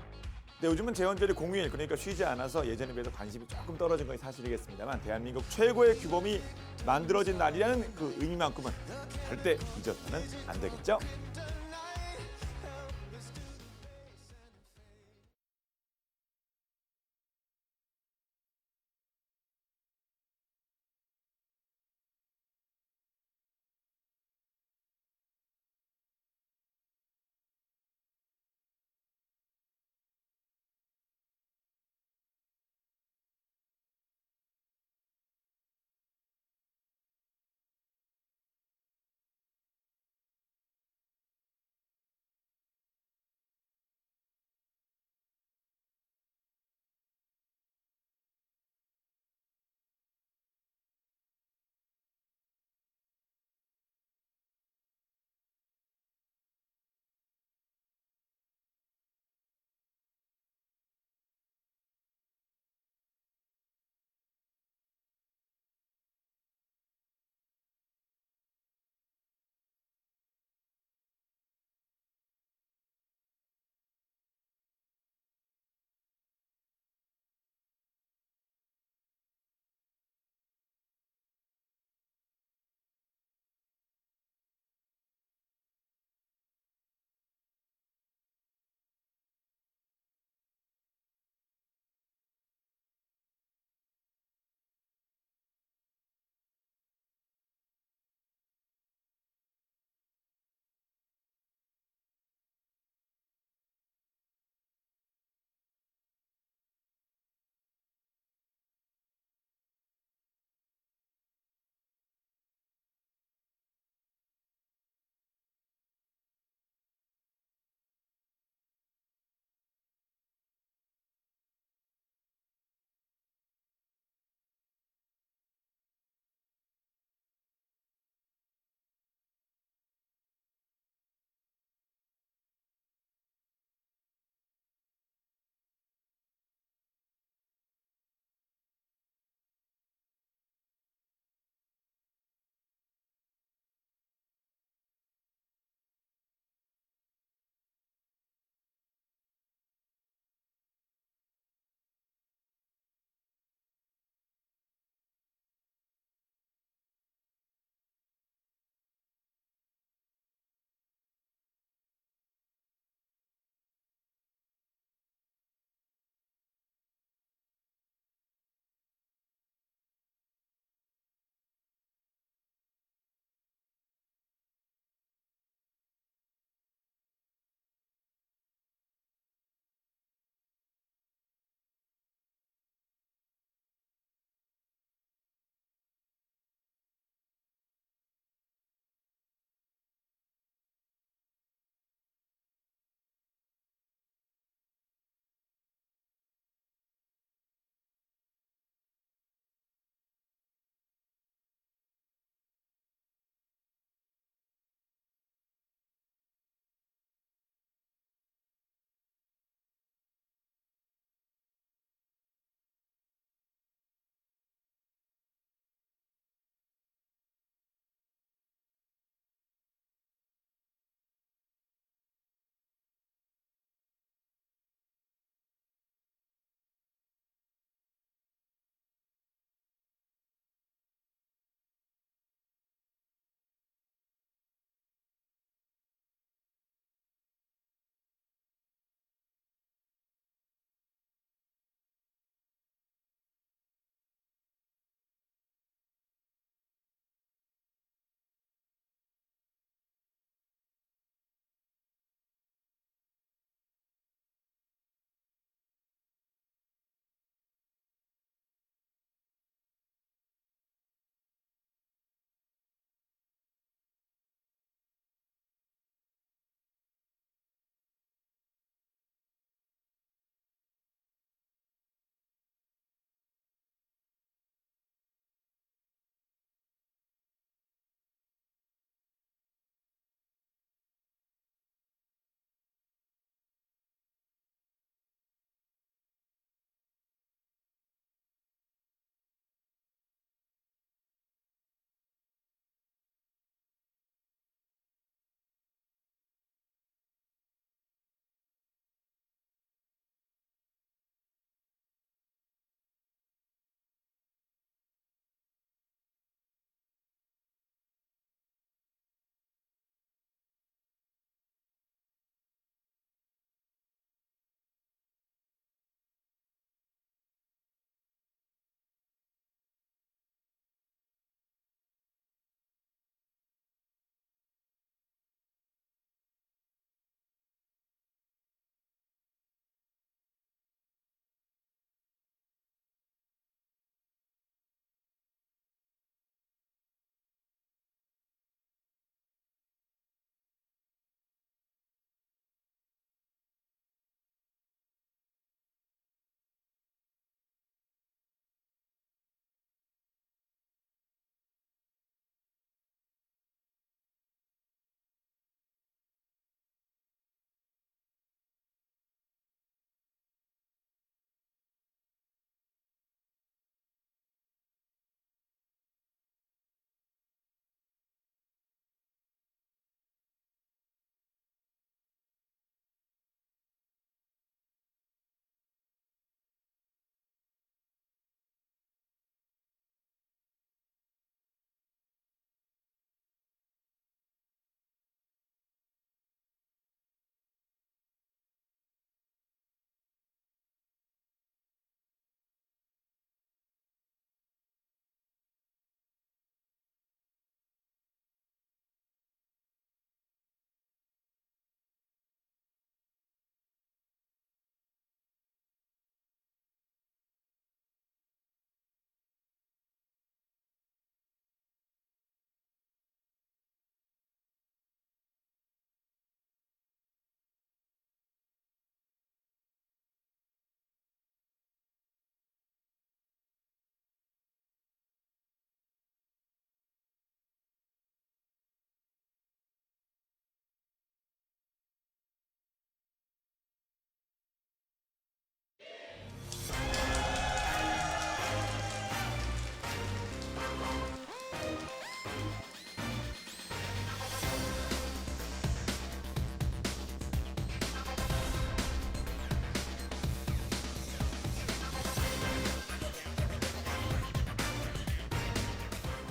네, 요즘은 제헌절이 공휴일, 그러니까 쉬지 않아서 예전에 비해서 관심이 조금 떨어진 것이 사실이겠습니다만 대한민국 최고의 규범이 만들어진 날이라는 그 의미만큼은 절대 잊어서는 안 되겠죠?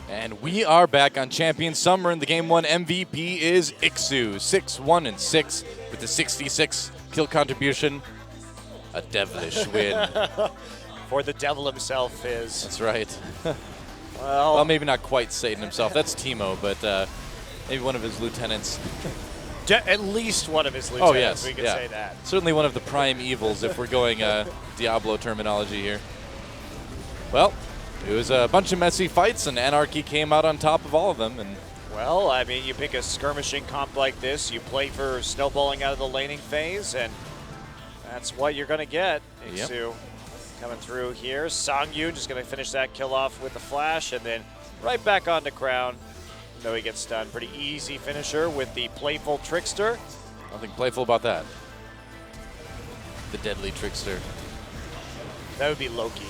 And we are back on Champion Summer, and the Game 1 MVP is Ixu, 6-1-6 with a 66 kill contribution. A devilish win. For the devil himself is. That's right. Well, Well, maybe not quite Satan himself. That's Timo, but maybe one of his lieutenants. at least one of his lieutenants. Oh, yes. We can yeah. say that. Certainly one of the prime evils if we're going Diablo terminology here. Well, it was a bunch of messy fights, and Anarchy came out on top of all of them. And Well, I mean, you pick a skirmishing comp like this, you play for snowballing out of the laning phase, and that's what you're going to get. Yep. Ixu coming through here. Songyun just going to finish that kill off with the flash, and then right back onto Crown. Though he gets done. Pretty easy finisher with the playful Trickster. nothing playful about that. The deadly trickster. That would be Loki.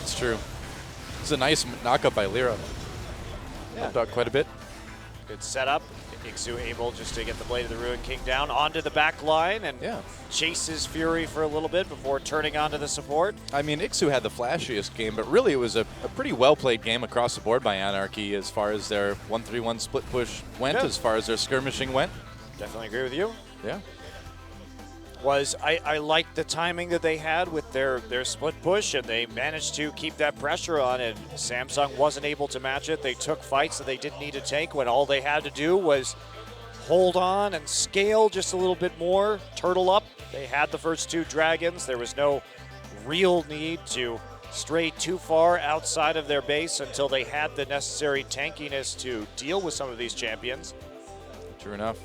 It's true. It's a nice knockup by Lyra. Helped out quite a bit. Good setup. Ixu able just to get the Blade of the Ruined King down onto the back line and Yeah. chases Fury for a little bit before turning onto the support. I mean, Ixu had the flashiest game, but really it was a pretty well-played game across the board by Anarchy as far as their 1-3-1 split push went, Yeah. as far as their skirmishing went. Definitely agree with you. Yeah. I liked the timing that they had with their split push, and they managed to keep that pressure on, and Samsung wasn't able to match it. They took fights that they didn't need to take when all they had to do was hold on and scale just a little bit more, turtle up. They had the first two dragons. There was no real need to stray too far outside of their base until they had the necessary tankiness to deal with some of these champions. True enough.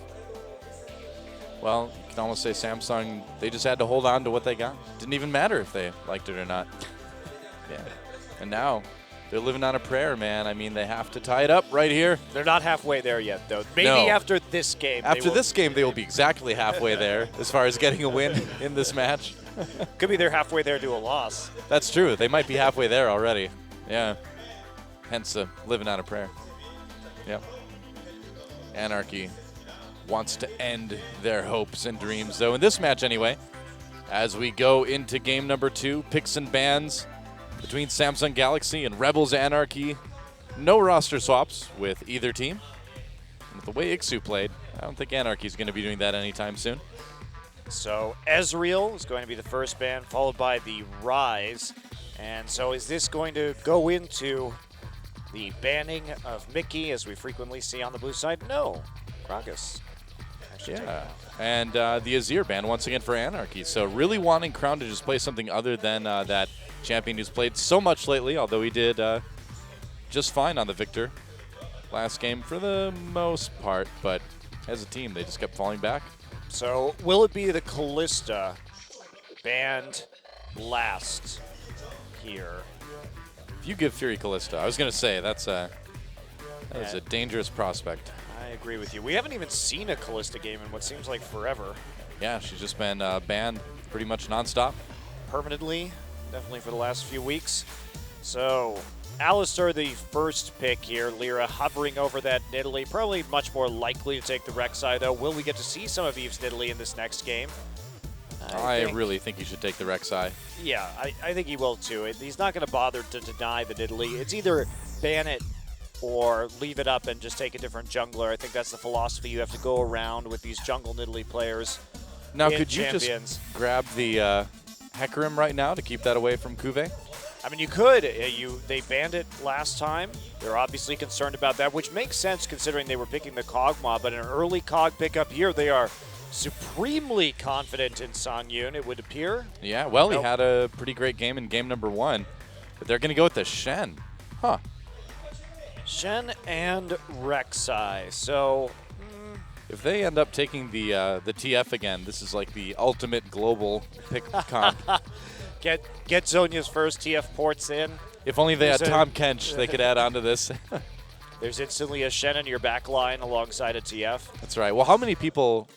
Well, you can almost say Samsung, they just had to hold on to what they got. Didn't even matter if they liked it or not. Yeah. And now they're living on a prayer, man. I mean, they have to tie it up right here. They're not halfway there yet, though. Maybe No. after this game. they After will- this game, they will be exactly halfway there as far as getting a win in this match. Could be they're halfway there to a loss. That's true. They might be halfway there already. Yeah. Hence living on a prayer. Yep. Anarchy wants to end their hopes and dreams, though, in this match anyway. As we go into game number 2, picks and bans between Samsung Galaxy and Rebels Anarchy. No roster swaps with either team. And with the way Ixu played, I don't think Anarchy's going to be doing that anytime soon. So Ezreal is going to be the first ban, followed by the Rise. And so is this going to go into the banning of Mickey, as we frequently see on the blue side? No. Gragas. actually taking Yeah. that. And the Azir ban once again for Anarchy. So really wanting Crown to just play something other than that champion who's played so much lately, although he did just fine on the Victor last game for the most part. But as a team, they just kept falling back. So will it be the Callista banned last here? If you give Fury Callista, I was going to say that is a dangerous prospect. I agree with you. We haven't even seen a Callista game in what seems like forever. Yeah, she's just been banned pretty much nonstop. Permanently, definitely for the last few weeks. So, Alistar, the first pick here. Lyra hovering over that Nidalee. Probably much more likely to take the Rek'Sai, though. Will we get to see some of Eve's Nidalee in this next game? I think- really think you should take the Rek'Sai. Yeah, I think he will too. He's not going to bother to deny the Nidalee. It's either ban it or leave it up and just take a different jungler. I think that's the philosophy you have to go around with these jungle Nidalee players. Now, in could you Champions. just grab the Hecarim right now to keep that away from Kuve? I mean, you could. They banned it last time. They're obviously concerned about that, which makes sense considering they were picking the Kog'Maw. But an early Cog pickup here, they are supremely confident in Songyun, it would appear. Yeah, well, Nope. he had a pretty great game in game number 1. But they're going to go with the Shen. Huh. Shen and Rek'Sai. So, If they end up taking the TF again, this is like the ultimate global pick comp. get Zhonya's first TF ports in. If only they had There's a- Tom Kench, they could add on to this. There's instantly a Shen in your back line alongside a TF. That's right. Well, how many people,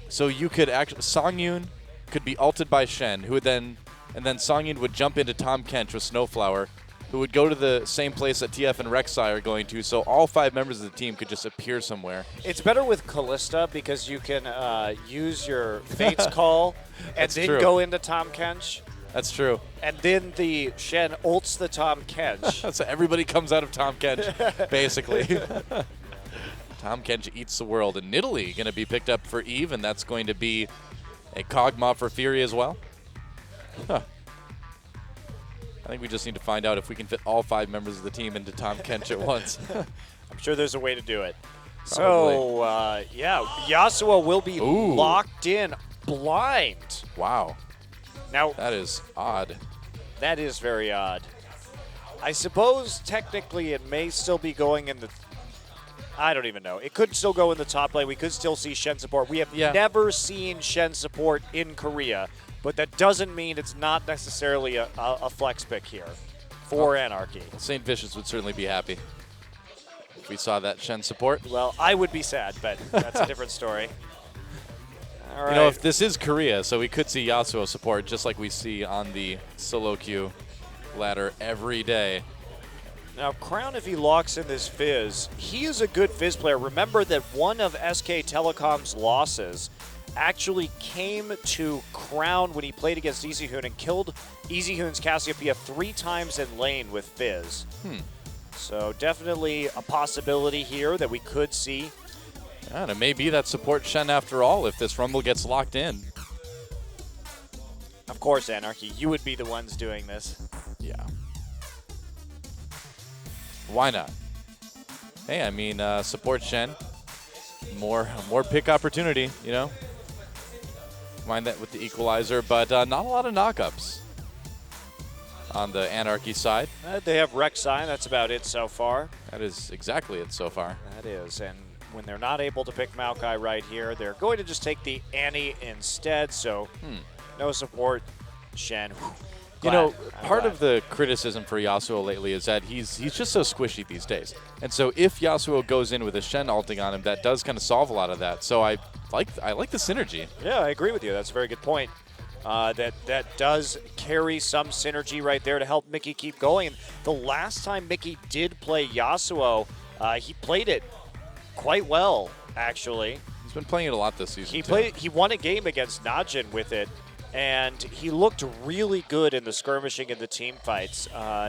so you could actually, Songyun could be ulted by Shen, who would then Songyun would jump into Tom Kench with Snowflower, who would go to the same place that TF and Rek'Sai are going to, so all 5 members of the team could just appear somewhere. It's better with Callista because you can use your Fate's Call and That's then true. go into Tom Kench. That's true. And then the Shen ults the Tom Kench. So everybody comes out of Tom Kench, basically. Tom Kench eats the world. And Nidalee going to be picked up for Eve, and that's going to be a Kog'Maw for Fury as well. Huh. I think we just need to find out if we can fit all 5 members of the team into Tom Kench at once. I'm sure there's a way to do it. So, yeah, Yasuo will be Ooh. locked in blind. Wow. Now, That is odd. that is very odd. I suppose technically it may still be going in the... I don't even know. It could still go in the top lane. We could still see Shen support. We have never seen Shen support in Korea, but that doesn't mean it's not necessarily a flex pick here for Anarchy. St. Vicious would certainly be happy if we saw that Shen support. Well, I would be sad, but that's a different story. All right. You know, if this is Korea, so we could see Yasuo support just like we see on the solo queue ladder every day. Now, Crown, if he locks in this Fizz, he is a good Fizz player. Remember that one of SK Telecom's losses actually came to Crown when he played against EasyHoon and killed EasyHoon's Cassiopeia 3 times in lane with Fizz. So definitely a possibility here that we could see. And it may be that support Shen after all if this Rumble gets locked in. Of course, Anarchy, you would be the ones doing this. Yeah. Why not? Hey, I mean, support Shen. More pick opportunity, you know? Mind that with the equalizer, but not a lot of knockups on the Anarchy side. They have Rek'Sai, that's about it so far. That is exactly it so far. That is, and when they're not able to pick Maokai right here, they're going to just take the Annie instead, so no support, Shen. You know, part of the criticism for Yasuo lately is that he's just so squishy these days. And so if Yasuo goes in with a Shen ulting on him, that does kind of solve a lot of that. So I like the synergy. Yeah, I agree with you. That's a very good point. That does carry some synergy right there to help Mickey keep going. And the last time Mickey did play Yasuo, he played it quite well, actually. He's been playing it a lot this season. He won a game against Najin with it, and he looked really good in the skirmishing and the team fights.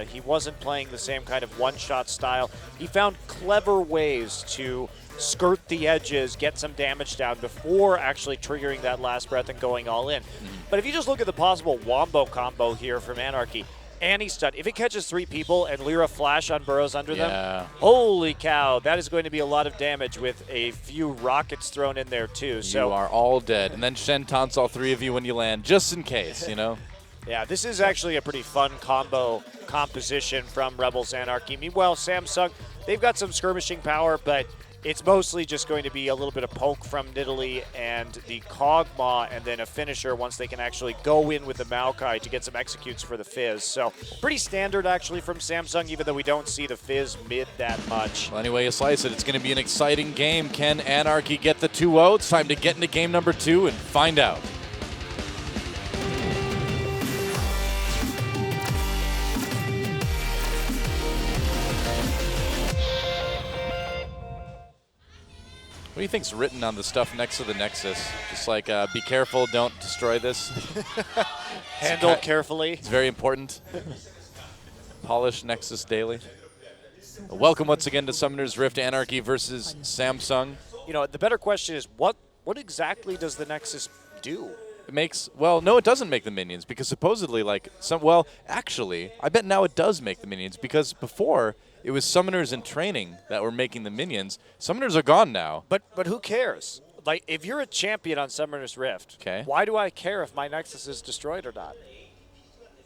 He wasn't playing the same kind of one-shot style. He found clever ways to skirt the edges, get some damage down before actually triggering that last breath and going all in. But if you just look at the possible Wombo combo here from Anarchy, Annie stun. If it catches 3 people and Lyra flash on Burrows under them, holy cow, that is going to be a lot of damage with a few rockets thrown in there too. You are all dead. And then Shen taunts all 3 of you when you land, just in case, you know? Yeah, this is actually a pretty fun combo composition from Rebels Anarchy. Meanwhile, Samsung, they've got some skirmishing power, but it's mostly just going to be a little bit of poke from Nidalee and the Kog'Maw, and then a finisher once they can actually go in with the Maokai to get some executes for the Fizz. So pretty standard actually from Samsung, even though we don't see the Fizz mid that much. Well, anyway you slice it, it's going to be an exciting game. Can Anarchy get the 2-0? It's time to get into game number 2 and find out. What do you think's written on the stuff next to the Nexus? Just like, be careful, don't destroy this. Handle carefully. It's very important. Polish Nexus daily. Welcome once again to Summoner's Rift Anarchy versus Samsung. You know, the better question is what exactly does the Nexus do? It makes, well, no, it doesn't make the minions because supposedly, like, actually, I bet now it does make the minions because before it was summoners in training that were making the minions. Summoners are gone now. But who cares? Like, if you're a champion on Summoner's Rift, okay, why do I care if my Nexus is destroyed or not?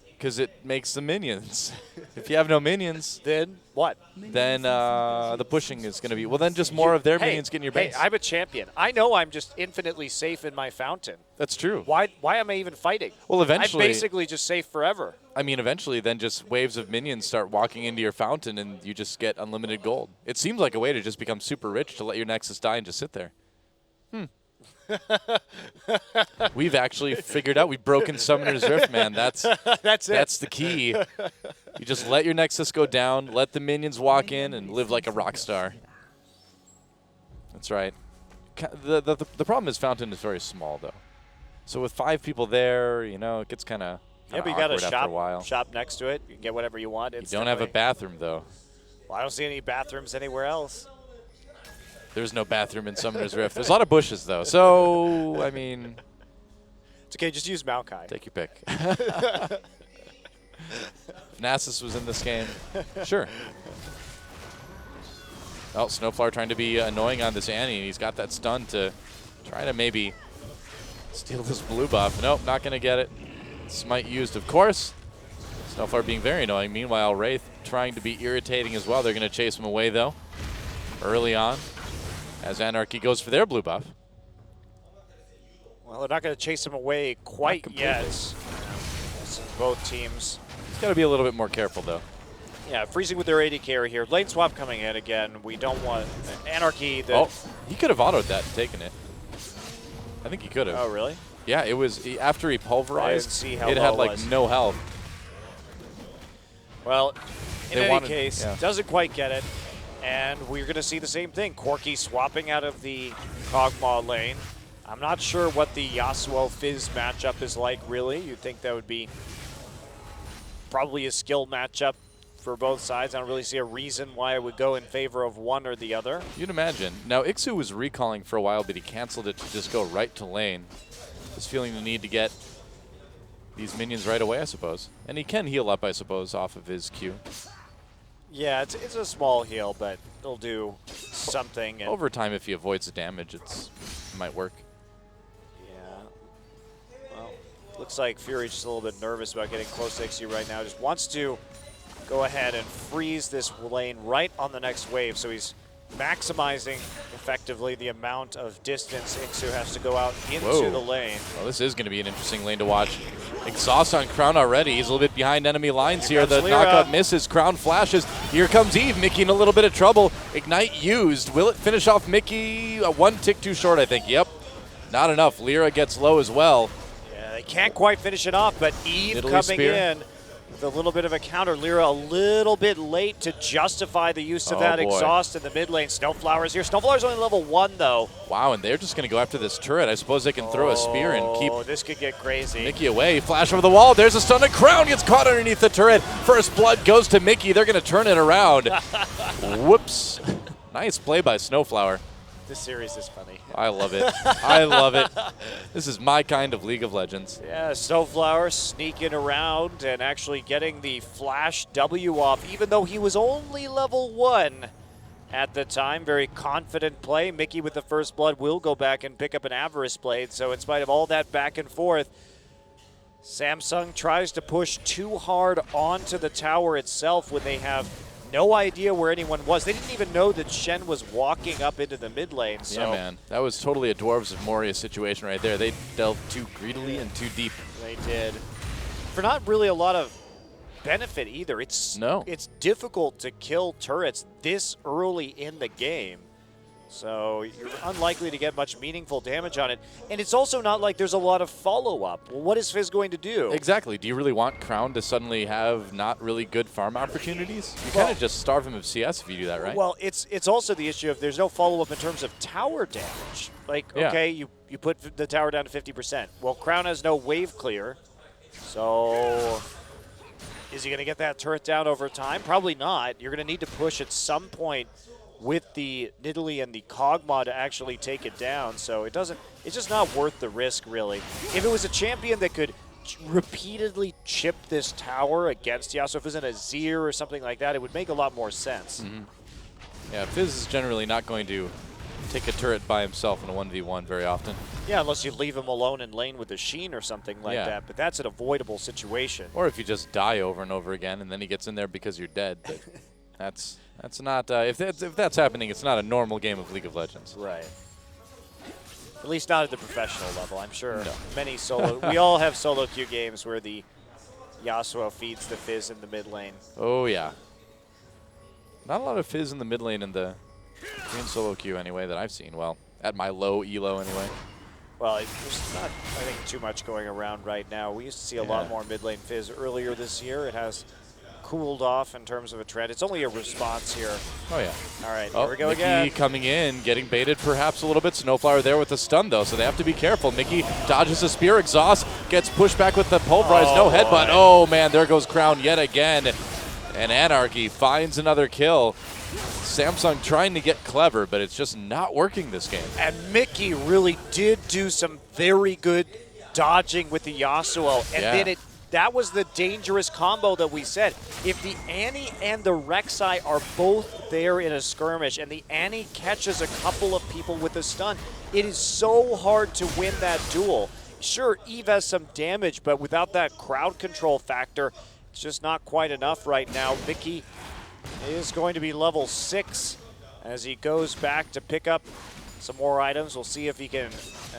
Because it makes the minions. If you have no minions, then what? Then the pushing is going to be, well, then just more of their minions getting your base. Hey, I'm a champion. I know I'm just infinitely safe in my fountain. That's true. Why am I even fighting? Well, eventually, I'm basically just safe forever. I mean, eventually, then just waves of minions start walking into your fountain, and you just get unlimited gold. It seems like a way to just become super rich to let your Nexus die and just sit there. We've actually figured out, we've broken Summoner's Rift, man. That's the key. You just let your Nexus go down, let the minions walk in, and live like a rock star. That's right. The problem is Fountain is very small, though. So with 5 people there, you know, it gets kind of Yeah, kind but of you got awkward a after a while. shop next to it. You can get whatever you want. You don't have a instantly. bathroom though. Well, I don't see any bathrooms anywhere else. There's no bathroom in Summoner's Rift. There's a lot of bushes though, so I mean, It's okay, just use Maokai. take your pick. If Nasus was in this game, sure. Oh, Snowflower trying to be annoying on this Annie, and he's got that stun to try to maybe steal this blue buff. Nope, not going to get it. Smite used, of course. Snowflower being very annoying. Meanwhile, Wraith trying to be irritating as well. They're going to chase him away, though, early on, as Anarchy goes for their blue buff. Well, they're not going to chase him away quite completely. yet. Both teams. He's got to be a little bit more careful, though. Yeah, freezing with their AD carry here. Lane swap coming in again. We don't want Anarchy. Oh, he could have autoed that and taken it. I think he could have. Oh, really? Yeah, it was after he pulverized. see how it low had it like was. no health. Well, in They any wanted- case, yeah. doesn't quite get it. And we're going to see the same thing. Corki swapping out of the Kog'Maw lane. I'm not sure what the Yasuo Fizz matchup is like, really. You'd think that would be probably a skill matchup for both sides. I don't really see a reason why I would go in favor of one or the other. You'd imagine. Now, Ixu was recalling for a while, but he canceled it to just go right to lane. Just feeling the need to get these minions right away, I suppose. And he can heal up, I suppose, off of his Q. Yeah, it's a small heal, but it'll do something. And Over time, if he avoids the damage, it might work. yeah. Well, looks like Fury's just a little bit nervous about getting close to XU right now. Just wants to go ahead and freeze this lane right on the next wave. So he's maximizing effectively the amount of distance Ixu has to go out into Whoa. the lane. Well, this is going to be an interesting lane to watch. Exhaust on Crown already. He's a little bit behind enemy lines here. The comes Lyra. knockup misses. Crown flashes. Here comes Eve. Mickey in a little bit of trouble. Ignite used. Will it finish off Mickey? One tick too short, I think. Yep. Not enough. Lyra gets low as well. Yeah, they can't quite finish it off, but Eve Italy coming spear. in with a little bit of a counter. Lyra a little bit late to justify the use of Oh, that boy. exhaust in the mid lane. Snowflower's here. Snowflower's only level 1, though. Wow, and they're just going to go after this turret. I suppose they can throw a spear and keep Oh, this could get crazy. Mickey away. Flash over the wall. There's a stun. And Crown gets caught underneath the turret. First blood goes to Mickey. They're going to turn it around. Whoops. Nice play by Snowflower. This series is funny. I love it. I love it. This is my kind of League of Legends. Yeah, Snowflower sneaking around and actually getting the flash W off, even though he was only level 1 at the time. Very confident play. Mickey with the first blood will go back and pick up an Avarice Blade. So in spite of all that back and forth, Samsung tries to push too hard onto the tower itself when they have no idea where anyone was. They didn't even know that Shen was walking up into the mid lane. So Yeah, man. That was totally a Dwarves of Moria situation right there. They delved too greedily and too deep. They did. For not really a lot of benefit either. It's difficult to kill turrets this early in the game. So you're unlikely to get much meaningful damage on it. And it's also not like there's a lot of follow-up. Well, what is Fizz going to do? Exactly. Do you really want Crown to suddenly have not really good farm opportunities? You kind of just starve him of CS if you do that, right? Well, it's also the issue of there's no follow-up in terms of tower damage. Like, Yeah. okay, you put the tower down to 50%. Well, Crown has no wave clear. So is he going to get that turret down over time? Probably not. You're going to need to push at some point with the Nidalee and the Kog'Maw to actually take it down. So it's just not worth the risk, really. If it was a champion that could repeatedly chip this tower against Yasuo, if it was in a Zir or something like that, it would make a lot more sense. Yeah, Fizz is generally not going to take a turret by himself in a 1v1 very often. Yeah, unless you leave him alone in lane with a Sheen or something like Yeah. that. But that's an avoidable situation. Or if you just die over and over again and then he gets in there because you're dead. But that's not, if that's happening, it's not a normal game of League of Legends. Right. At least not at the professional level. I'm sure No. many solo. We all have solo queue games where the Yasuo feeds the Fizz in the mid lane. Oh, yeah. Not a lot of Fizz in the mid lane in the Korean solo queue anyway that I've seen. Well, at my low elo anyway. Well, there's not, I think, too much going around right now. We used to see a lot Yeah. more mid lane Fizz earlier this year. It has cooled off in terms of a trend. It's only a response here. Oh, yeah. All right, Oh, here we go Mickey again. coming in, getting baited perhaps a little bit. Snowflower there with the stun, though, so they have to be careful. Mickey dodges a spear. Exhaust gets pushed back with the pulverize. No headbutt. Oh, man, there goes Crown yet again. And Anarchy finds another kill. Samsung trying to get clever, but it's just not working this game. And Mickey really did do some very good dodging with the Yasuo. And Yeah. then that was the dangerous combo that we said. If the Annie and the Rek'Sai are both there in a skirmish and the Annie catches a couple of people with a stun, it is so hard to win that duel. Sure, Eve has some damage, but without that crowd control factor, it's just not quite enough right now. Mickey is going to be level 6 as he goes back to pick up some more items. We'll see if he can.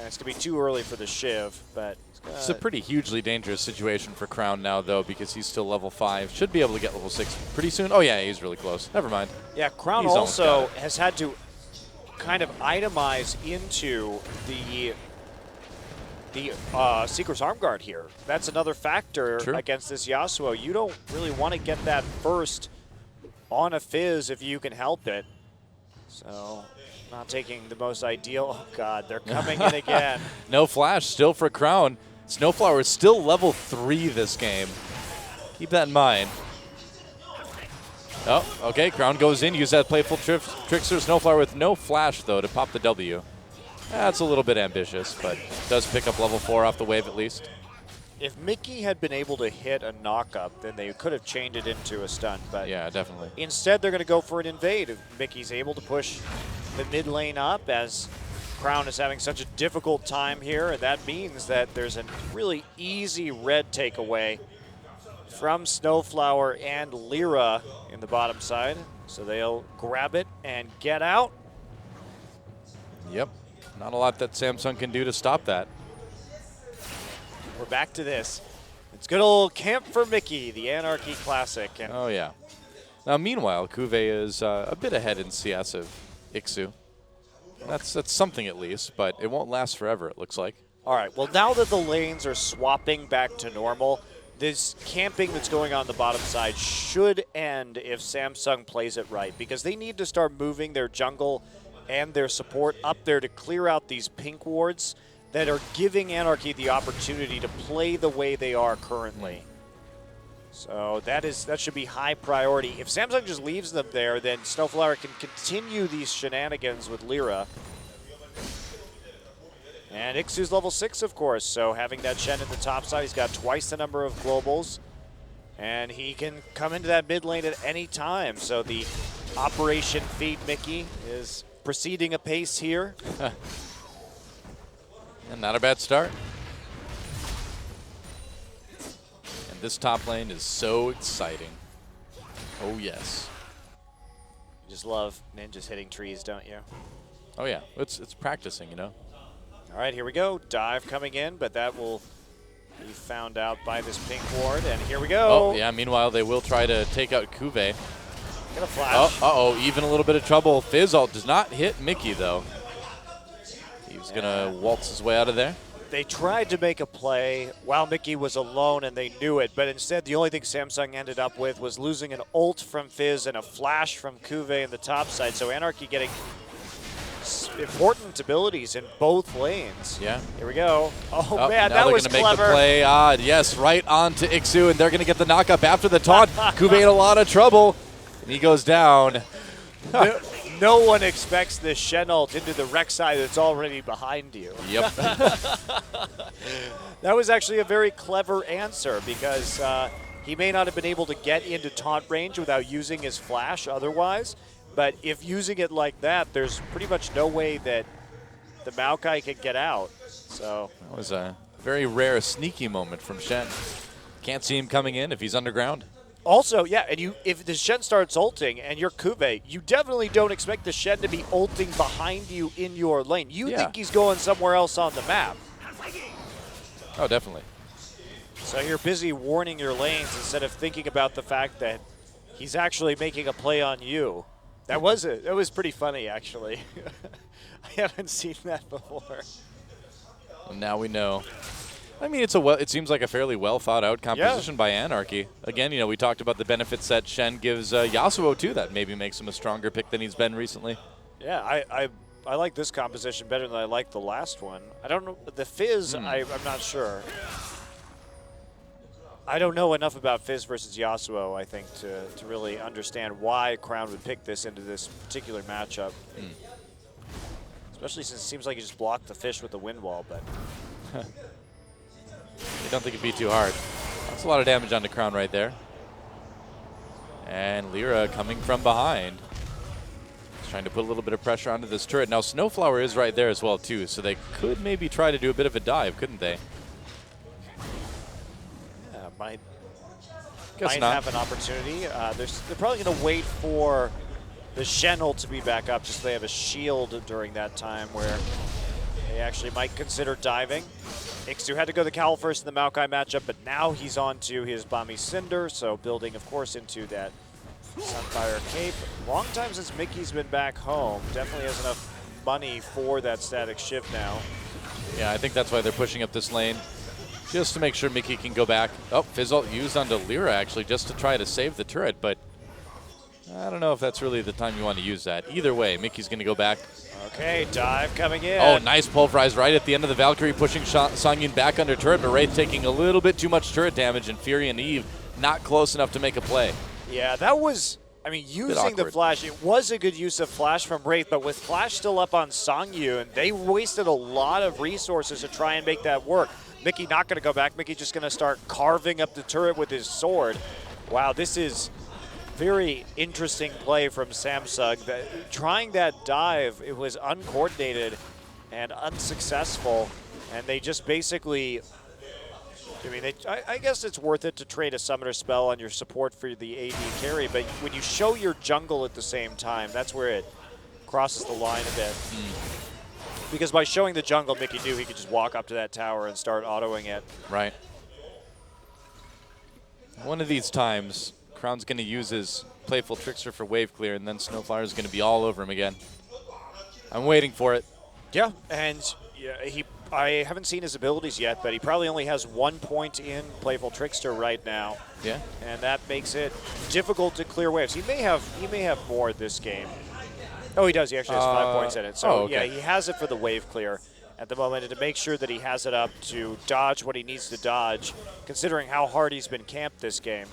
It's going to be too early for the Shiv, but It's a pretty hugely dangerous situation for Crown now, though, because he's still level 5. Should be able to get level 6 pretty soon. Oh, yeah, he's really close. Never mind. yeah, Crown He's almost also got it. has had to kind of itemize into the Seeker's Arm Guard here. That's another factor True. against this Yasuo. You don't really want to get that first on a Fizz if you can help it. So, not taking the most ideal. Oh, God, they're coming in again. No flash still for Crown. Snowflower is still level 3 this game. Keep that in mind. Oh, okay. Crown goes in. Use that playful trickster. Snowflower with no flash, though, to pop the W. That's a little bit ambitious, but does pick up level 4 off the wave at least. If Mickey had been able to hit a knock-up, then they could have chained it into a stun. But Yeah, definitely. instead, they're going to go for an invade. If Mickey's able to push the mid lane up, as Crown is having such a difficult time here, and that means that there's a really easy red takeaway from Snowflower and Lyra in the bottom side. So they'll grab it and get out. Yep. Not a lot that Samsung can do to stop that. We're back to this. It's good old Camp for Mickey, the Anarchy Classic. And Oh, yeah. Now, meanwhile, Cuvée is a bit ahead in CS of Ixu. That's something at least, but it won't last forever, it looks like. all right, well, now that the lanes are swapping back to normal, this camping that's going on the bottom side should end if Samsung plays it right, because they need to start moving their jungle and their support up there to clear out these pink wards that are giving Anarchy the opportunity to play the way they are currently. So that should be high priority. If Samsung just leaves them there, then Snowflower can continue these shenanigans with Lyra. And Ixu's level 6, of course, so having that Shen in the top side, he's got twice the number of globals. And he can come into that mid lane at any time. So the Operation Feed Mickey is proceeding apace here. And not a bad start. And this top lane is so exciting. Oh, yes. You just love ninjas hitting trees, don't you? Oh, yeah. It's practicing, you know. All right, here we go. Dive coming in, but that will be found out by this pink ward. And here we go. Oh, yeah. Meanwhile, they will try to take out Cuvée. Get a flash. Oh, uh-oh. Even a little bit of trouble. Fizz ult does not hit Mickey, though. He's going to waltz his way out of there. They tried to make a play while Mickey was alone, and they knew it. But instead, the only thing Samsung ended up with was losing an ult from Fizz and a flash from Cuvée in the top side. So Anarchy getting important abilities in both lanes. Yeah. Here we go. Oh, Oh, man, now that was they're gonna clever. make the play. Yes, right on to Ixu, and they're going to get the knockup after the taunt. Cuvée in a lot of trouble, and he goes down. No one expects this Shen ult into the Rek'Sai that's already behind you. Yep. That was actually a very clever answer, because he may not have been able to get into taunt range without using his flash otherwise. But if using it like that, there's pretty much no way that the Maokai can get out. So That was a very rare sneaky moment from Shen. Can't see him coming in if he's underground. also, yeah, and if the Shen starts ulting and you're Cuvée, you definitely don't expect the Shen to be ulting behind you in your lane. You Yeah. think he's going somewhere else on the map. Oh, definitely. So you're busy warning your lanes instead of thinking about the fact that he's actually making a play on you. That was pretty funny, actually. I haven't seen that before. Well, now we know. I mean, it seems like a fairly well thought out composition by Anarchy. Again, you know, we talked about the benefits that Shen gives Yasuo too. That maybe makes him a stronger pick than he's been recently. Yeah, I like this composition better than I like the last one. I don't know the Fizz. I'm not sure. I don't know enough about Fizz versus Yasuo, I think, to really understand why Crown would pick this into this particular matchup. Especially since it seems like he just blocked the fish with the wind wall, but I don't think it'd be too hard. That's a lot of damage on the Crown right there. And Lyra coming from behind. He's trying to put a little bit of pressure onto this turret. Now, Snowflower is right there as well, too, so they could maybe try to do a bit of a dive, couldn't they? might not. have an opportunity. They're probably going to wait for the Shen ult to be back up just so they have a shield during that time where they actually might consider diving. Ixu had to go the Cowl first in the Maokai matchup, but now he's on to his Bami Cinder, so building, of course, into that Sunfire Cape. Long time since Mickey's been back home. Definitely has enough money for that Static Shift now. Yeah, I think that's why they're pushing up this lane. Just to make sure Mickey can go back. Oh, Fizzle used onto Lyra, actually, just to try to save the turret, but I don't know if that's really the time you want to use that. Either way, Mickey's going to go back. Okay, dive coming in. Oh, nice pulverize right at the end of the Valkyrie, pushing Songyun back under turret, but Wraith taking a little bit too much turret damage, and Fury and Eve not close enough to make a play. Yeah, that was, I mean, using the flash, it was a good use of flash from Wraith, but with flash still up on Songyun, they wasted a lot of resources to try and make that work. Mickey not going to go back. Mickey just going to start carving up the turret with his sword. Wow, this is very interesting play from Samsung. Trying that dive, it was uncoordinated and unsuccessful, and they just basically, I mean, I guess it's worth it to trade a summoner spell on your support for the AD carry, but when you show your jungle at the same time, that's where it crosses the line a bit. Because by showing the jungle, Mickey knew he could just walk up to that tower and start autoing it. Right. One of these times, Crown's going to use his Playful Trickster for wave clear, and then Snowflower is going to be all over him again. I'm waiting for it. Yeah, and yeah, I haven't seen his abilities yet, but he probably only has 1 point in Playful Trickster right now. Yeah. And that makes it difficult to clear waves. He may have more this game. Oh, he does. He actually has 5 points in it. So, yeah, he has it for the wave clear at the moment, and to make sure that he has it up to dodge what he needs to dodge, considering how hard he's been camped this game.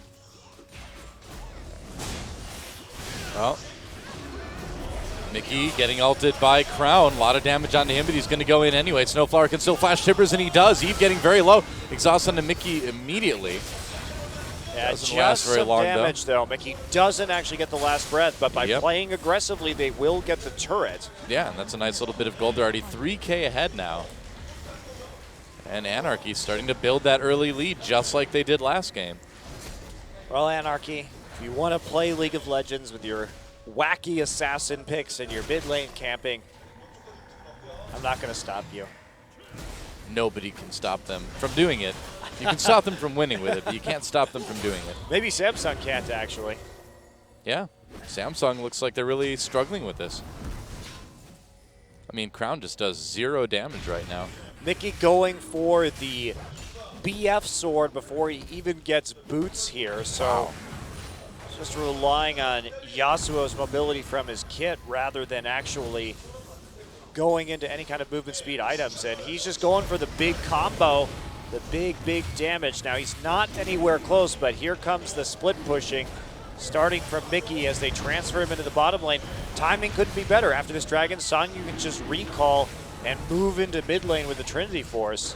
Well, Mickey getting ulted by Crown. A lot of damage onto him, but he's going to go in anyway. Snowflower can still flash tippers, and he does. Eve getting very low. Exhaust onto Mickey immediately. Yeah, Doesn't just last very some long, damage, though. Mickey doesn't actually get the last breath, but by playing aggressively, they will get the turret. Yeah, and that's a nice little bit of gold. They're already 3K ahead now. And Anarchy starting to build that early lead, just like they did last game. Well, Anarchy, if you want to play League of Legends with your wacky assassin picks and your mid lane camping, I'm not going to stop you. Nobody can stop them from doing it. You can stop them from winning with it, but you can't stop them from doing it. Maybe Samsung can't, actually. Yeah, Samsung looks like they're really struggling with this. I mean, Crown just does 0 damage right now. Mickey going for the BF sword before he even gets boots here, so just relying on Yasuo's mobility from his kit rather than actually going into any kind of movement speed items, and he's just going for the big combo, the big damage. Now he's not anywhere close, but here comes the split pushing, starting from Mickey as they transfer him into the bottom lane. Timing couldn't be better. After this Dragon Song, you can just recall and move into mid lane with the Trinity Force.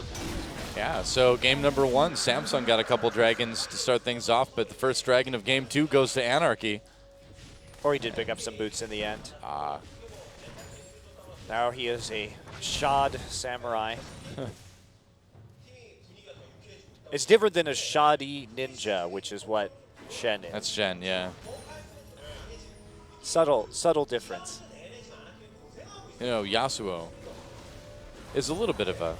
Yeah, so game number 1, Samsung got a couple dragons to start things off, but the first dragon of game 2 goes to Anarchy. Or he did pick up some boots in the end. Now he is a Shad Samurai. It's different than a Shadi Ninja, which is what Shen is. That's Shen, yeah. Subtle difference. You know, Yasuo is a little bit of a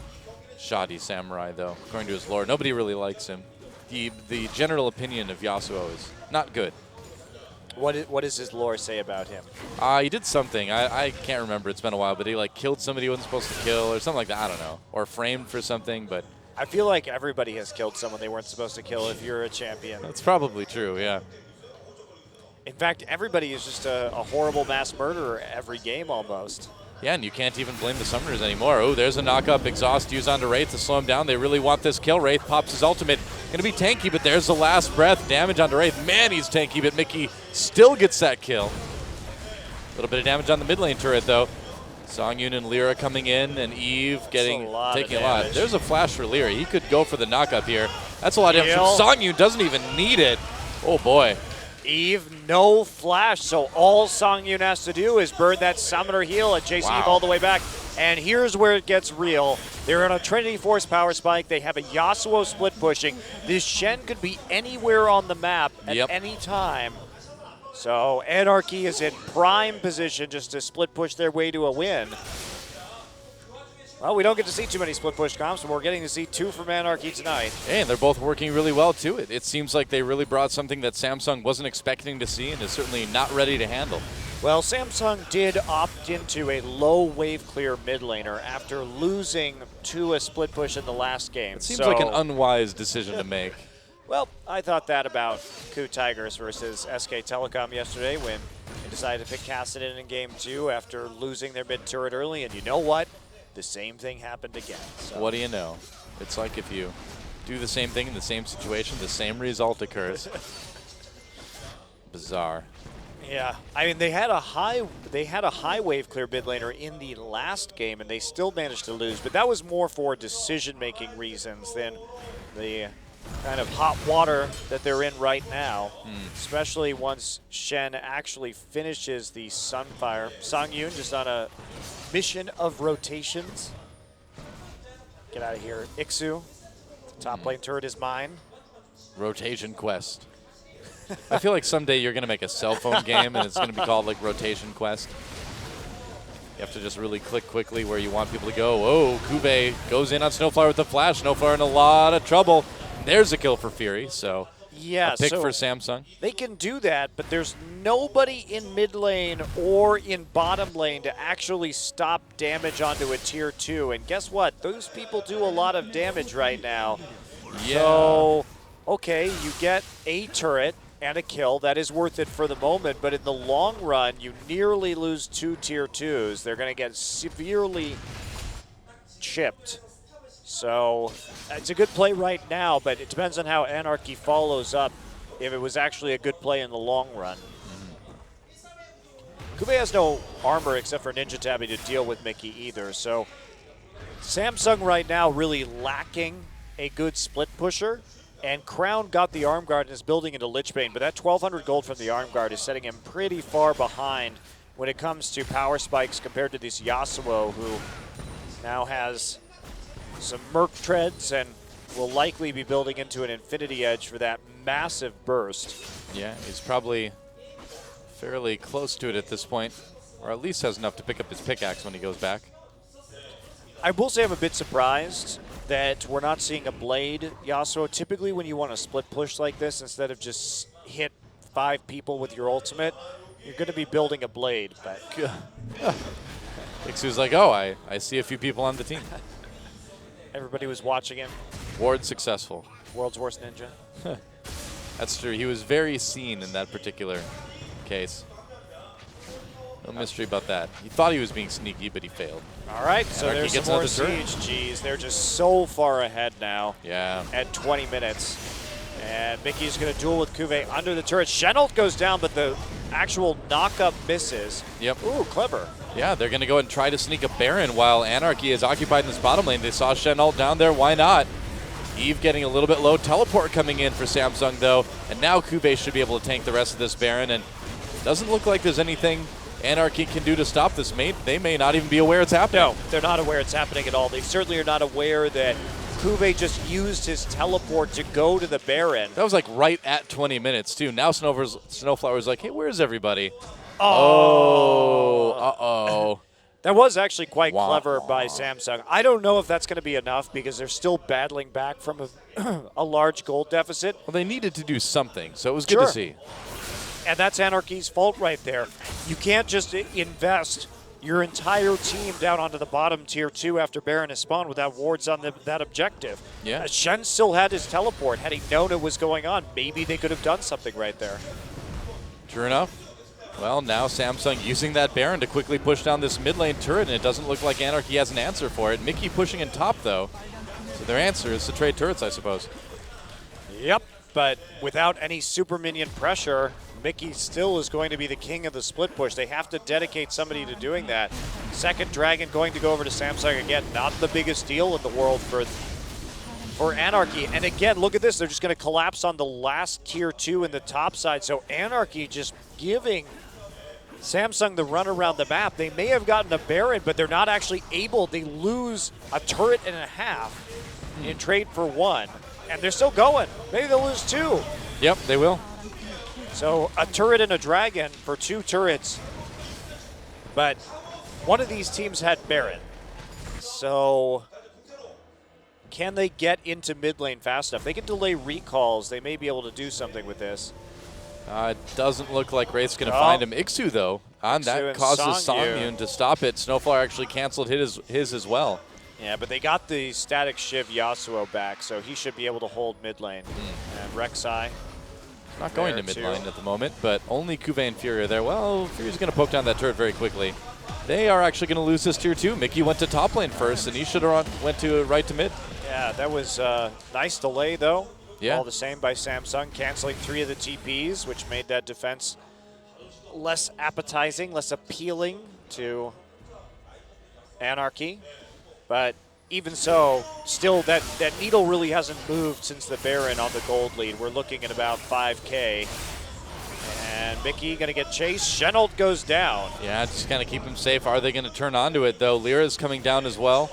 shoddy samurai, though, according to his lore. Nobody really likes him. The general opinion of Yasuo is not good. What does his lore say about him? He did something. I can't remember. It's been a while, but he like killed somebody he wasn't supposed to kill or something like that. I don't know. Or framed for something, but I feel like everybody has killed someone they weren't supposed to kill if you're a champion. That's probably true, yeah. In fact, everybody is just a horrible mass murderer every game almost. Yeah, and you can't even blame the Summoners anymore. Oh, there's a knock-up exhaust used onto Wraith to slow him down. They really want this kill. Wraith pops his ultimate. Going to be tanky, but there's the last breath. Damage onto Wraith. Man, he's tanky, but Mickey still gets that kill. A little bit of damage on the mid lane turret, though. Songyun and Lyra coming in, and Eve taking a lot. damage. There's a flash for Lyra. He could go for the knock-up here. That's a lot of damage. Heal. Songyun doesn't even need it. Oh, boy. Eve, no flash, so all Songyun has to do is burn that summoner heal and chase Wow. Eve all the way back. And here's where it gets real. They're on a Trinity Force power spike. They have a Yasuo split pushing. This Shen could be anywhere on the map at Yep. any time. So Anarchy is in prime position just to split push their way to a win. Well, we don't get to see too many split push comps, but we're getting to see 2 from Anarchy tonight. And they're both working really well, too. It seems like they really brought something that Samsung wasn't expecting to see and is certainly not ready to handle. Well, Samsung did opt into a low wave clear mid laner after losing to a split push in the last game. It seems like an unwise decision to make. Well, I thought that about Ku Tigers versus SK Telecom yesterday when they decided to pick Kassadin in game 2 after losing their mid turret early, and you know what? The same thing happened again. So. What do you know? It's like if you do the same thing in the same situation, the same result occurs. Bizarre. Yeah, I mean they had a high wave clear mid laner in the last game, and they still managed to lose. But that was more for decision-making reasons than the kind of hot water that they're in right now. Especially once Shen actually finishes the Sunfire. Songyun just on a mission of rotations. Get out of here, Ixu. The top lane turret is mine. Rotation Quest. I feel like someday you're going to make a cell phone game and it's going to be called like Rotation Quest. You have to just really click quickly where you want people to go. Whoa, Kube goes in on Snowflower with the flash. Snowflower in a lot of trouble. There's a kill for Fury, so Yeah, a pick so for Samsung. they can do that, but there's nobody in mid lane or in bottom lane to actually stop damage onto a tier 2. And guess what? Those people do a lot of damage right now. Yeah. So, okay, you get a turret and a kill. That is worth it for the moment, but in the long run, you nearly lose 2 tier 2s. They're going to get severely chipped. So it's a good play right now, but it depends on how Anarchy follows up if it was actually a good play in the long run. Kube has no armor except for Ninja Tabby to deal with Mickey either, so Samsung right now really lacking a good split pusher, and Crown got the arm guard and is building into Lichbane, but that 1,200 gold from the arm guard is setting him pretty far behind when it comes to power spikes compared to this Yasuo, who now has some Merc treads and will likely be building into an Infinity Edge for that massive burst. Yeah, he's probably fairly close to it at this point, or at least has enough to pick up his pickaxe when he goes back. I will say I'm a bit surprised that we're not seeing a Blade Yasuo. Typically when you want to split push like this, instead of just hit 5 people with your ultimate, you're going to be building a Blade. But Ixu's like, oh, I see a few people on the team. everybody was watching him. Ward successful. World's worst ninja. That's true. He was very seen in that particular case. No mystery about that. He thought he was being sneaky, but he failed. All right, so Anarchy there's gets some more another turret. Siege. Jeez, they're just so far ahead now Yeah. at 20 minutes. And Mickey's going to duel with Kuve under the turret. Chenault goes down, but the actual knock-up misses. Yep. Ooh, clever. Yeah, they're going to go ahead and try to sneak a Baron while Anarchy is occupied in this bottom lane. They saw Chenault down there. Why not? Eve getting a little bit low. Teleport coming in for Samsung, though. And now Kuve should be able to tank the rest of this Baron. And doesn't look like there's anything Anarchy can do to stop this. They may not even be aware it's happening. No, they're not aware it's happening at all. They certainly are not aware that Kuve just used his teleport to go to the Baron. That was like right at 20 minutes, too. Now Snowflower's like, hey, where's everybody? Oh. Uh-oh. That was actually quite Wah, clever wah. by Samsung. I don't know if that's going to be enough because they're still battling back from a large gold deficit. Well, they needed to do something, so it was good to Sure. see. And that's Anarchy's fault right there. You can't just invest your entire team down onto the bottom tier 2 after Baron has spawned without wards on that objective. Yeah. Shen still had his teleport. Had he known it was going on, maybe they could have done something right there. True enough. Well, now Samsung using that Baron to quickly push down this mid lane turret, and it doesn't look like Anarchy has an answer for it. Mickey pushing in top, though. So their answer is to trade turrets, I suppose. Yep, but without any super minion pressure, Mickey still is going to be the king of the split push. They have to dedicate somebody to doing that. Second Dragon going to go over to Samsung again. Not the biggest deal in the world for Anarchy. And again, look at this. They're just going to collapse on the last tier 2 in the top side. So Anarchy just giving Samsung the run around the map. They may have gotten a Baron, but they're not actually able. They lose a turret and a half in trade for 1. And they're still going. Maybe they'll lose 2. Yep, they will. So a turret and a dragon for 2 turrets. But one of these teams had Baron. So can they get into mid lane fast enough? They can delay recalls. They may be able to do something with this. It doesn't look like Wraith's going to find him. Ixu, though, on Ixu that and causes Songyun. Songyun to stop it. Snowflower actually canceled his as well. Yeah, but they got the static Shiv Yasuo back, so he should be able to hold mid lane. And Rek'Sai. Not going to There, mid too. lane at the moment, but only Kuve and Fury are there. Well, Fury's going to poke down that turret very quickly. They are actually going to lose this tier 2. Mickey went to top lane first, and he should have went to right to mid. Yeah, that was a nice delay, though. Yeah. All the same by Samsung, canceling 3 of the TPs, which made that defense less appetizing, less appealing to Anarchy. But even so, still that needle really hasn't moved since the Baron on the gold lead. We're looking at about 5K. And Mickey going to get chased. Shenold goes down. Yeah, just kind of keep him safe. Are they going to turn onto it, though? Lyra's coming down as well.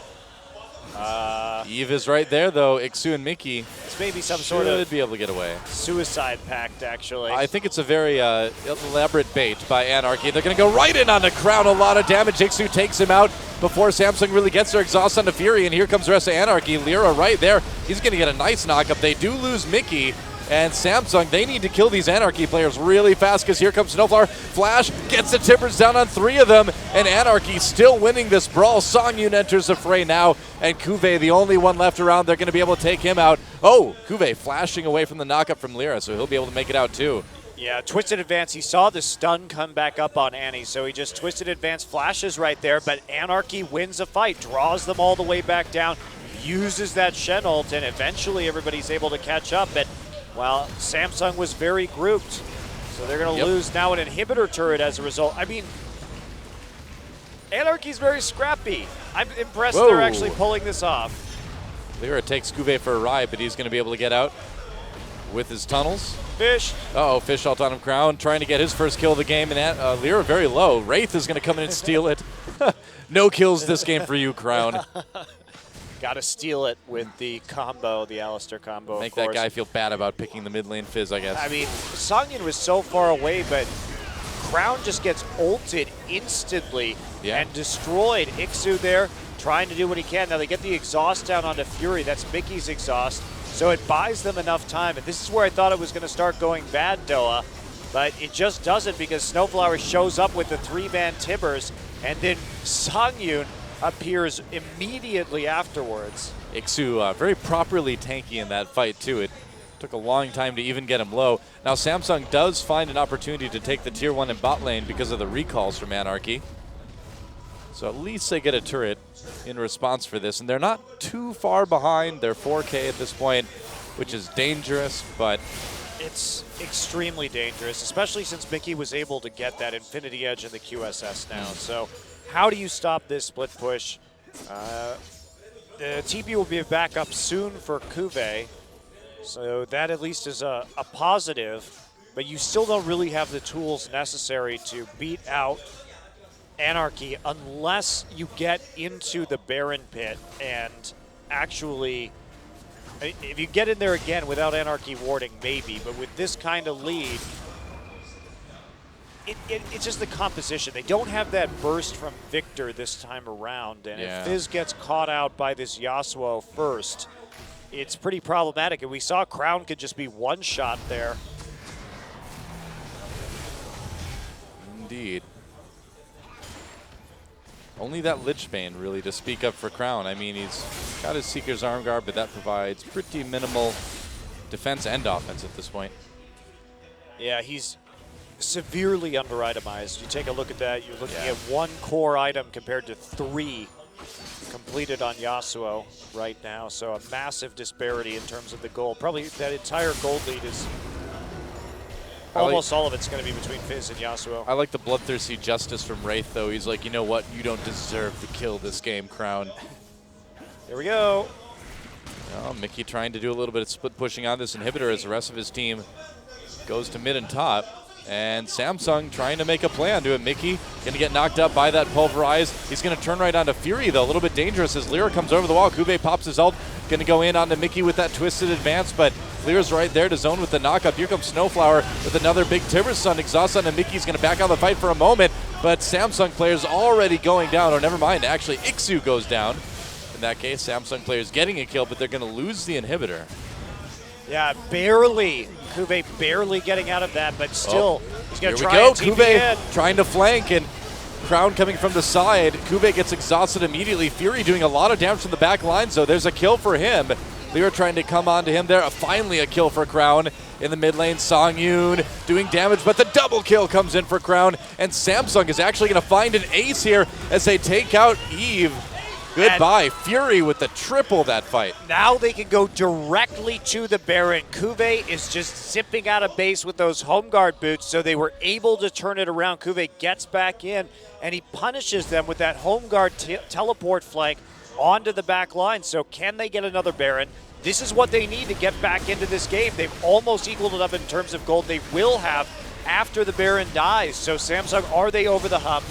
Eve is right there, though. Ixu and Mickey It's maybe some should sort of be able to get away. suicide pact, actually. I think it's a very elaborate bait by Anarchy. They're going to go right in on the Crown. A lot of damage. Ixu takes him out before Samsung really gets their exhaust on the Fury, and here comes the rest of Anarchy. Lyra right there. He's going to get a nice knock-up. They do lose Mickey. And Samsung, they need to kill these Anarchy players really fast because here comes Snowflower. Flash gets the Timbers down on 3 of them, and Anarchy still winning this brawl. Songyun enters the fray now, and Kuve, the only one left around. They're going to be able to take him out. Oh, Kuve flashing away from the knockup from Lyra, so he'll be able to make it out too. Yeah, twisted advance. He saw the stun come back up on Annie, so he just twisted advance, flashes right there, but Anarchy wins a fight, draws them all the way back down, uses that Shen ult, and eventually everybody's able to catch up. But, well, Samsung was very grouped, so they're going to lose now an inhibitor turret as a result. I mean, Anarchy's very scrappy. I'm impressed they're actually pulling this off. Lyra takes Kuve for a ride, but he's going to be able to get out with his tunnels. Fish. Uh-oh, Fish ult on him. Crown trying to get his first kill of the game, and Lyra very low. Wraith is going to come in and steal it. No kills this game for you, Crown. Got to steal it with the combo, the Alistair combo, Make of that course. guy feel bad about picking the mid lane Fizz, I guess. I mean, Songyun was so far away, but Crown just gets ulted instantly and destroyed. Ixu there trying to do what he can. Now they get the exhaust down onto Fury. That's Mickey's exhaust. So it buys them enough time. And this is where I thought it was going to start going bad, Doa. But it just doesn't because Snowflower shows up with the 3-man Tibbers. And then Songyun appears immediately afterwards. Ixu very properly tanky in that fight, too. It took a long time to even get him low. Now Samsung does find an opportunity to take the tier 1 in bot lane because of the recalls from Anarchy. So at least they get a turret in response for this. And they're not too far behind. They're 4K at this point, which is dangerous, but It's extremely dangerous, especially since Mickey was able to get that Infinity Edge in the QSS now. So how do you stop this split push? The TP will be back up soon for Kuve, so that at least is a positive, but you still don't really have the tools necessary to beat out Anarchy unless you get into the Baron pit and actually, if you get in there again without Anarchy warding, maybe, but with this kind of lead, it's just the composition. They don't have that burst from Victor this time around, and if Fizz gets caught out by this Yasuo first, it's pretty problematic. And we saw Crown could just be one shot there. indeed. Only that Lichbane really to speak up for Crown. I mean, he's got his Seeker's arm guard, but that provides pretty minimal defense and offense at this point. Yeah, he's severely under-itemized. You take a look at that, you're looking at 1 core item compared to 3 completed on Yasuo right now. So a massive disparity in terms of the gold. Probably that entire gold lead is almost all of it's going to be between Fizz and Yasuo. I like the bloodthirsty justice from Wraith, though. He's like, you know what? You don't deserve to kill this game, Crown. Here we go. Well, Mickey trying to do a little bit of split pushing on this inhibitor as the rest of his team goes to mid and top. And Samsung trying to make a play onto it. Mickey going to get knocked up by that Pulverize. He's going to turn right onto Fury, though. A little bit dangerous as Lyra comes over the wall. Kube pops his ult. Going to go in onto Mickey with that twisted advance, but Lyra's right there to zone with the knockup. Here comes Snowflower with another big Timber Sun exhaust on, and Mickey's going to back out the fight for a moment, but Samsung players already going down. Or never mind, actually Ixu goes down. In that case, Samsung players getting a kill, but they're going to lose the inhibitor. Yeah, barely. Kube barely getting out of that, but still, he's going to Here try and we go. TP in. Kube trying to flank, and Crown coming from the side. Kube gets exhausted immediately. Fury doing a lot of damage from the back line, so there's a kill for him. Lyra trying to come on to him there. Finally a kill for Crown in the mid lane. Songyun doing damage, but the double kill comes in for Crown, and Samsung is actually going to find an ace here as they take out Eve. Goodbye. Fury with the triple that fight. Now they can go directly to the Baron. Kube is just zipping out of base with those home guard boots, so they were able to turn it around. Kube gets back in, and he punishes them with that home guard teleport flank onto the back line. So can they get another Baron? This is what they need to get back into this game. They've almost equaled it up in terms of gold. They will have after the Baron dies. So Samsung, are they over the hump?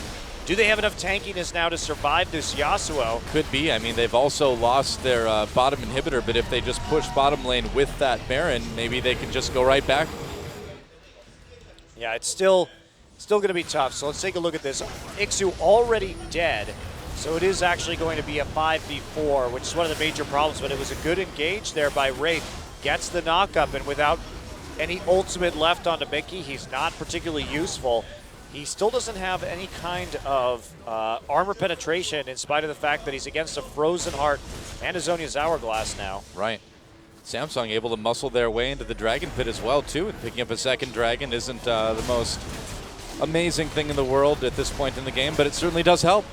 Do they have enough tankiness now to survive this Yasuo? Could be. I mean, they've also lost their bottom inhibitor, but if they just push bottom lane with that Baron, maybe they can just go right back. Yeah, it's still going to be tough. So let's take a look at this. Ixu already dead. So it is actually going to be a 5v4, which is one of the major problems, but it was a good engage there by Wraith. Gets the knockup, and without any ultimate left onto Mickey, he's not particularly useful. He still doesn't have any kind of armor penetration in spite of the fact that he's against a Frozen Heart and a Zhonya's Hourglass now. Right. Samsung able to muscle their way into the Dragon Pit as well, too, and picking up a second Dragon isn't the most amazing thing in the world at this point in the game, but it certainly does help.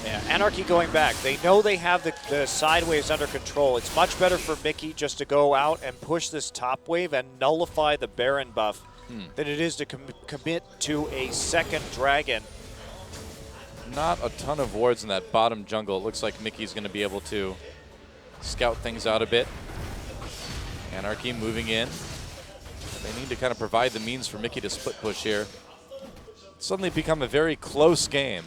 Yeah, Anarchy going back. They know they have the side waves under control. It's much better for Mickey just to go out and push this top wave and nullify the Baron buff than it is to commit to a second Dragon. Not a ton of wards in that bottom jungle. It looks like Mickey's going to be able to scout things out a bit. Anarchy moving in. They need to kind of provide the means for Mickey to split push here. It's suddenly become a very close game.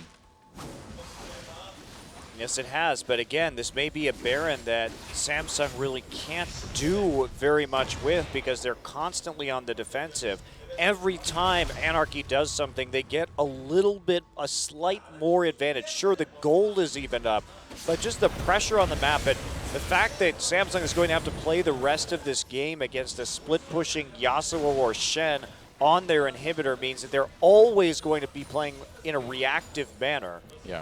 Yes, it has, but again, this may be a Baron that Samsung really can't do very much with because they're constantly on the defensive. Every time Anarchy does something, they get a slight more advantage. Sure, the gold is evened up, but just the pressure on the map and the fact that Samsung is going to have to play the rest of this game against a split-pushing Yasuo or Shen on their inhibitor means that they're always going to be playing in a reactive manner. Yeah.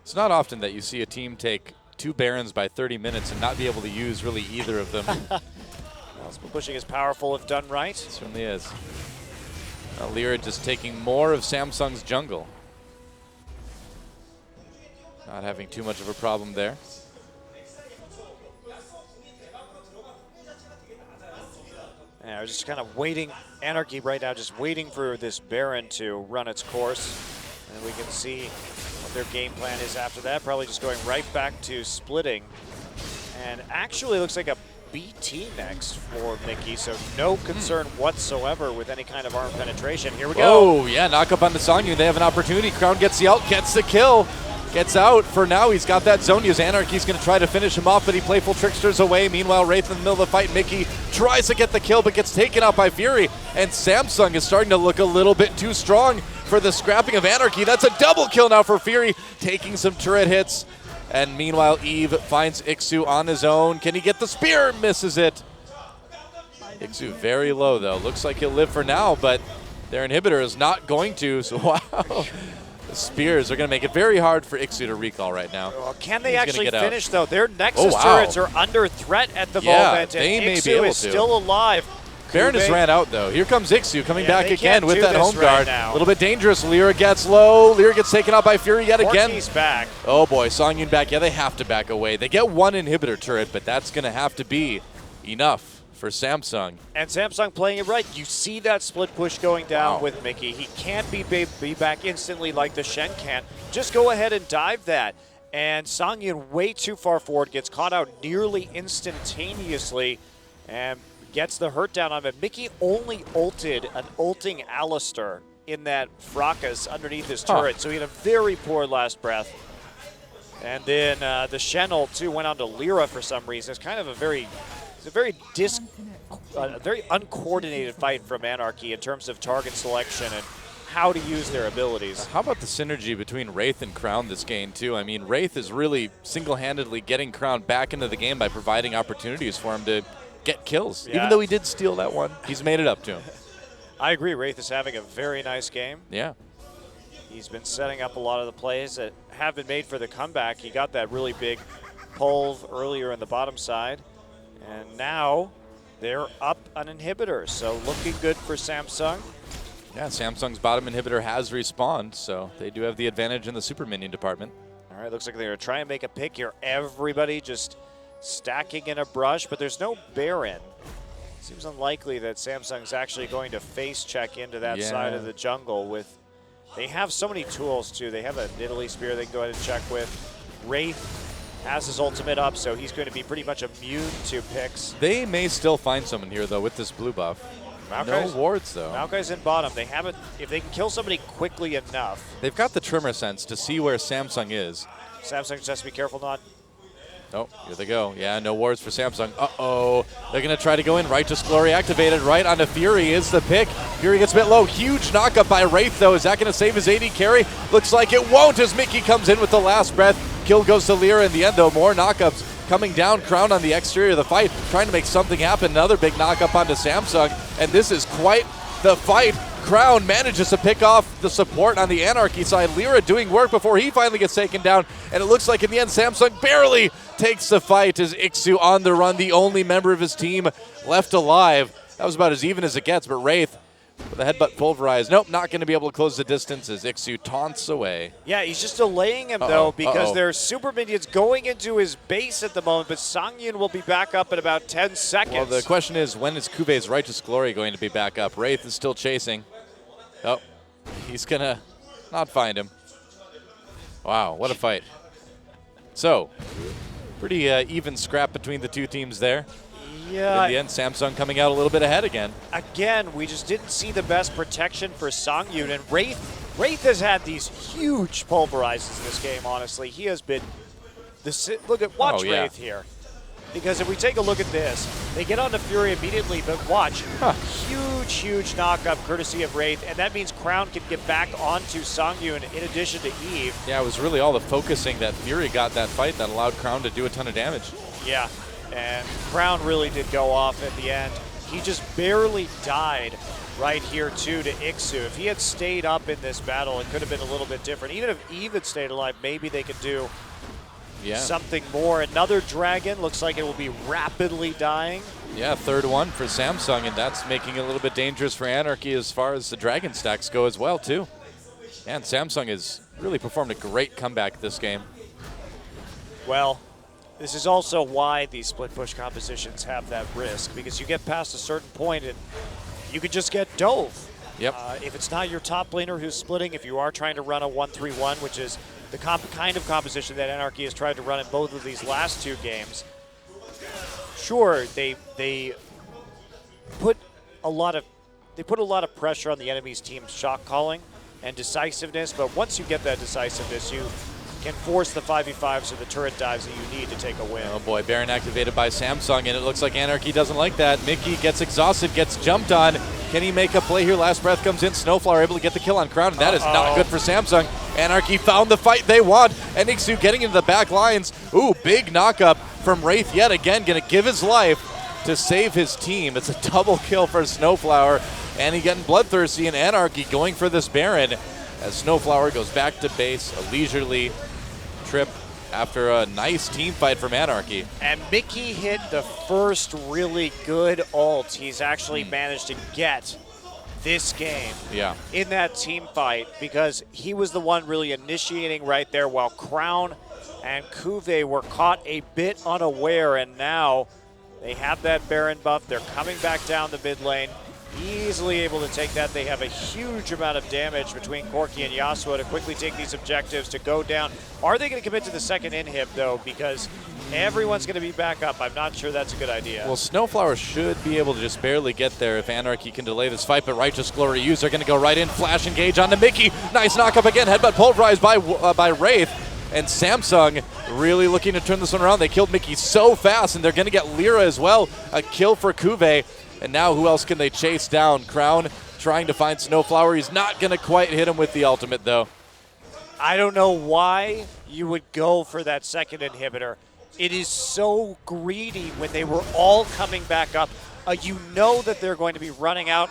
It's not often that you see a team take 2 Barons by 30 minutes and not be able to use really either of them. Well, split pushing is powerful if done right. It certainly is. Lyra just taking more of Samsung's jungle. Not having too much of a problem there. Yeah, we're just kind of waiting. Anarchy right now just waiting for this Baron to run its course. And we can see what their game plan is after that. Probably just going right back to splitting. And actually looks like a BT next for Mickey, so no concern whatsoever with any kind of arm penetration. Here we go. Oh, yeah, knock up on the Songyun. They have an opportunity. Crown gets the ult, gets the kill. Gets out. For now, he's got that Zhonya's. Anarchy's going to try to finish him off, but he playful tricksters away. Meanwhile, Wraith in the middle of the fight. Mickey tries to get the kill, but gets taken out by Fury. And Samsung is starting to look a little bit too strong for the scrapping of Anarchy. That's a double kill now for Fury, taking some turret hits. And meanwhile, Eve finds Ixu on his own. Can he get the spear? Misses it. Ixu very low, though. Looks like he'll live for now, but their inhibitor is not going to. So, wow. The spears are going to make it very hard for Ixu to recall right now. Well, can they He's gonna actually get out. finish, though? Their Nexus wow. turrets are under threat at the Yeah, moment, they and may be Ixu able is to. still alive. Baroness Kube- ran out, though. Here comes Ixu coming Yeah, back they again can't with do that this home right guard. now. A little bit dangerous. Lyra gets low. Lyra gets taken out by Fury yet again. Corki's back. Oh boy, Songyun back. Yeah, they have to back away. They get one inhibitor turret, but that's going to have to be enough for Samsung. And Samsung playing it right. You see that split push going down Wow. with Mickey. He can't be back instantly like the Shen can. Just go ahead and dive that. And Songyun way too far forward, gets caught out nearly instantaneously, and gets the hurt down on him. Mickey only ulted an ulting Alistair in that Fracas underneath his turret, so he had a very poor last breath. And then the Shen ult too went on to Lyra for some reason. It's kind of a very very uncoordinated fight from Anarchy in terms of target selection and how to use their abilities. How about the synergy between Wraith and Crown this game, too? I mean, Wraith is really single-handedly getting Crown back into the game by providing opportunities for him to get kills. Yeah. Even though he did steal that one, he's made it up to him. I agree, Wraith is having a very nice game. Yeah. He's been setting up a lot of the plays that have been made for the comeback. He got that really big pull earlier in the bottom side, and now they're up an inhibitor, so looking good for Samsung. Yeah, Samsung's bottom inhibitor has respawned, so they do have the advantage in the super minion department. All right, looks like they're going to try and make a pick here. Everybody just stacking in a brush, but there's no Baron. Seems unlikely that Samsung's actually going to face check into that side of the jungle with... They have so many tools, too. They have a Nidalee Spear they can go ahead and check with. Wraith has his ultimate up, so he's going to be pretty much immune to picks. They may still find someone here, though, with this blue buff. Maokai's, No wards, though. Maokai's in bottom. They have it. If they can kill somebody quickly enough, They've got the Tremor sense to see where Samsung is. Samsung just has to be careful not. Oh, here they go. Yeah, no wards for Samsung. Uh-oh. They're going to try to go in. Righteous Glory activated right onto Fury is the pick. Fury gets a bit low. Huge knockup by Wraith, though. Is that going to save his AD carry? Looks like it won't as Mickey comes in with the last breath. Kill goes to Lyra in the end, though. More knockups coming down. Crown on the exterior of the fight, trying to make something happen. Another big knockup onto Samsung, and this is quite the fight. Crown manages to pick off the support on the Anarchy side. Lyra doing work before he finally gets taken down, and it looks like in the end Samsung barely takes the fight as Ixu on the run, the only member of his team left alive. That was about as even as it gets, but Wraith with a headbutt pulverized. Nope, not going to be able to close the distance as Ixu taunts away. Yeah, he's just delaying him, though, because there's super minions going into his base at the moment, but Songyun will be back up in about 10 seconds. Well, the question is, when is Kube's Righteous Glory going to be back up? Wraith is still chasing. Oh, he's going to not find him. Wow, what a fight. So, pretty even scrap between the two teams there. Yeah. In the end, Samsung coming out a little bit ahead again. Again, we just didn't see the best protection for Songyun, and Wraith has had these huge pulverizes in this game, honestly. He has been... Watch Wraith here. Because if we take a look at this, they get onto Fury immediately, but watch. Huge knock-up courtesy of Wraith, and that means Crown can get back onto Songyun in addition to Eve. Yeah, it was really all the focusing that Fury got that fight that allowed Crown to do a ton of damage. Yeah, and Crown really did go off at the end. He just barely died right here, too, to Ixu. If he had stayed up in this battle, it could have been a little bit different. Even if Eve had stayed alive, maybe they could do something more. Another dragon. Looks like it will be rapidly dying. Yeah, third one for Samsung, and that's making it a little bit dangerous for Anarchy as far as the dragon stacks go as well, too. And Samsung has really performed a great comeback this game. Well, this is also why these split push compositions have that risk, because you get past a certain point and you could just get dove. Yep. If it's not your top laner who's splitting, if you are trying to run a 1-3-1, which is the kind of composition that Anarchy has tried to run in both of these last two games, sure, they put a lot of pressure on the enemy's team's shot calling and decisiveness, but once you get that decisiveness, you can force the 5v5s or the turret dives that you need to take a win. Oh boy, Baron activated by Samsung, and it looks like Anarchy doesn't like that. Mickey gets exhausted, gets jumped on. Can he make a play here? Last breath comes in. Snowflower able to get the kill on Crown, and that is not good for Samsung. Anarchy found the fight they want, and Ixu getting into the back lines. Ooh, big knockup from Wraith yet again, gonna give his life to save his team. It's a double kill for Snowflower, and he getting bloodthirsty, and Anarchy going for this Baron. as Snowflower goes back to base, a leisurely trip after a nice team fight from Anarchy. And Mickey hit the first really good ult he's actually managed to get this game Yeah. in that team fight, because he was the one really initiating right there, while Crown and Kuve were caught a bit unaware, and now they have that Baron buff. They're coming back down the mid lane, easily able to take that. They have a huge amount of damage between Corki and Yasuo to quickly take these objectives to go down. Are they going to commit to the second inhib, though? Because everyone's going to be back up. I'm not sure that's a good idea. Well, Snowflower should be able to just barely get there if Anarchy can delay this fight, but Righteous Glory Use are going to go right in. Flash engage onto Mickey. Nice knock up again. Headbutt pulverized by Wraith. And Samsung really looking to turn this one around. They killed Mickey so fast, and they're going to get Lyra as well. A kill for Kuve. And now who else can they chase down? Crown trying to find Snowflower. He's not going to quite hit him with the ultimate, though. I don't know why you would go for that second inhibitor. It is so greedy when they were all coming back up. You know that they're going to be running out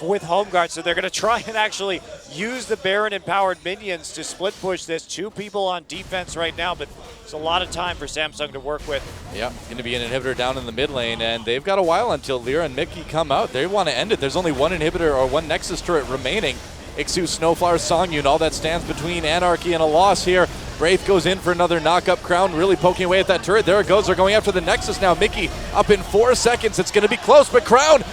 with home guard, so they're going to try and actually use the Baron empowered minions to split push this. 2 people on defense right now, but it's a lot of time for Samsung to work with. Yeah, going to be an inhibitor down in the mid lane, and they've got a while until Lyra and Mickey come out. They want to end it. There's only one inhibitor or one Nexus turret remaining. Ixu, Snowflower, Songyun, all that stands between Anarchy and a loss here. Wraith goes in for another knock-up. Crown really poking away at that turret. There it goes. They're going after the Nexus now. Mickey up in 4 seconds. It's going to be close, but Crown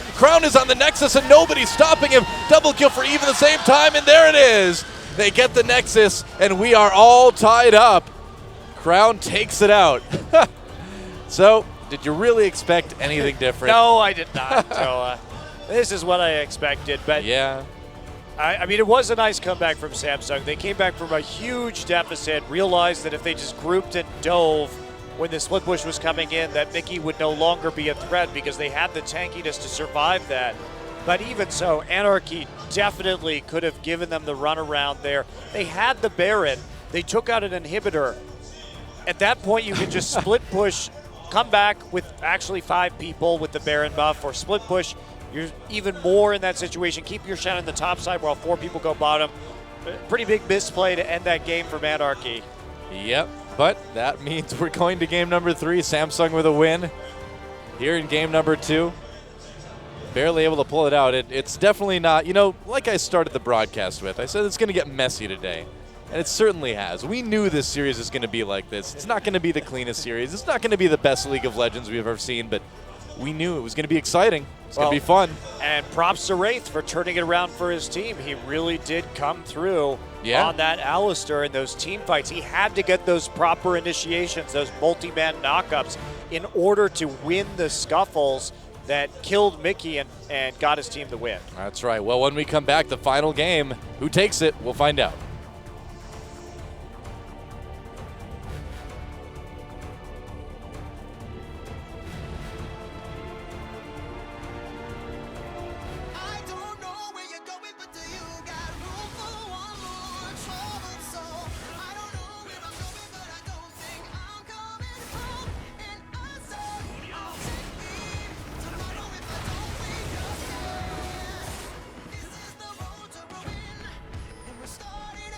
is on the Nexus, and nobody's stopping him. Double kill for Eve at the same time, and there it is. They get the Nexus, and we are all tied up. Crown takes it out. So, did you really expect anything different? No, I did not. So, this is what I expected, but Yeah. I mean, it was a nice comeback from Samsung. They came back from a huge deficit, realized that if they just grouped and dove when the split push was coming in, that Mickey would no longer be a threat because they had the tankiness to survive that. But even so, Anarchy definitely could have given them the runaround there. They had the Baron. They took out an inhibitor. At that point, you can just split push, come back with actually 5 people with the Baron buff, or split push. You're even more in that situation. Keep your shot on the top side while 4 people go bottom. Pretty big misplay to end that game from Anarchy. Yep, but that means we're going to game number 3. Samsung with a win here in game number 2. Barely able to pull it out. It's definitely not, like I started the broadcast with, I said it's going to get messy today. And it certainly has. We knew this series is going to be like this. It's not going to be the cleanest series. It's not going to be the best League of Legends we've ever seen, but we knew it was going to be exciting. It's going to be fun. And props to Wraith for turning it around for his team. He really did come through on that Alistar in those team fights. He had to get those proper initiations, those multi-man knockups, in order to win the scuffles that killed Mickey and got his team the win. That's right. Well, when we come back, the final game, who takes it, we'll find out. I don't know where you're going, but do you got room for one more troubled soul? I don't know where I'm going, but I don't think I'm coming home. And I said I'll take leave tomorrow if I don't wake up. This is the road to ruin, and we're starting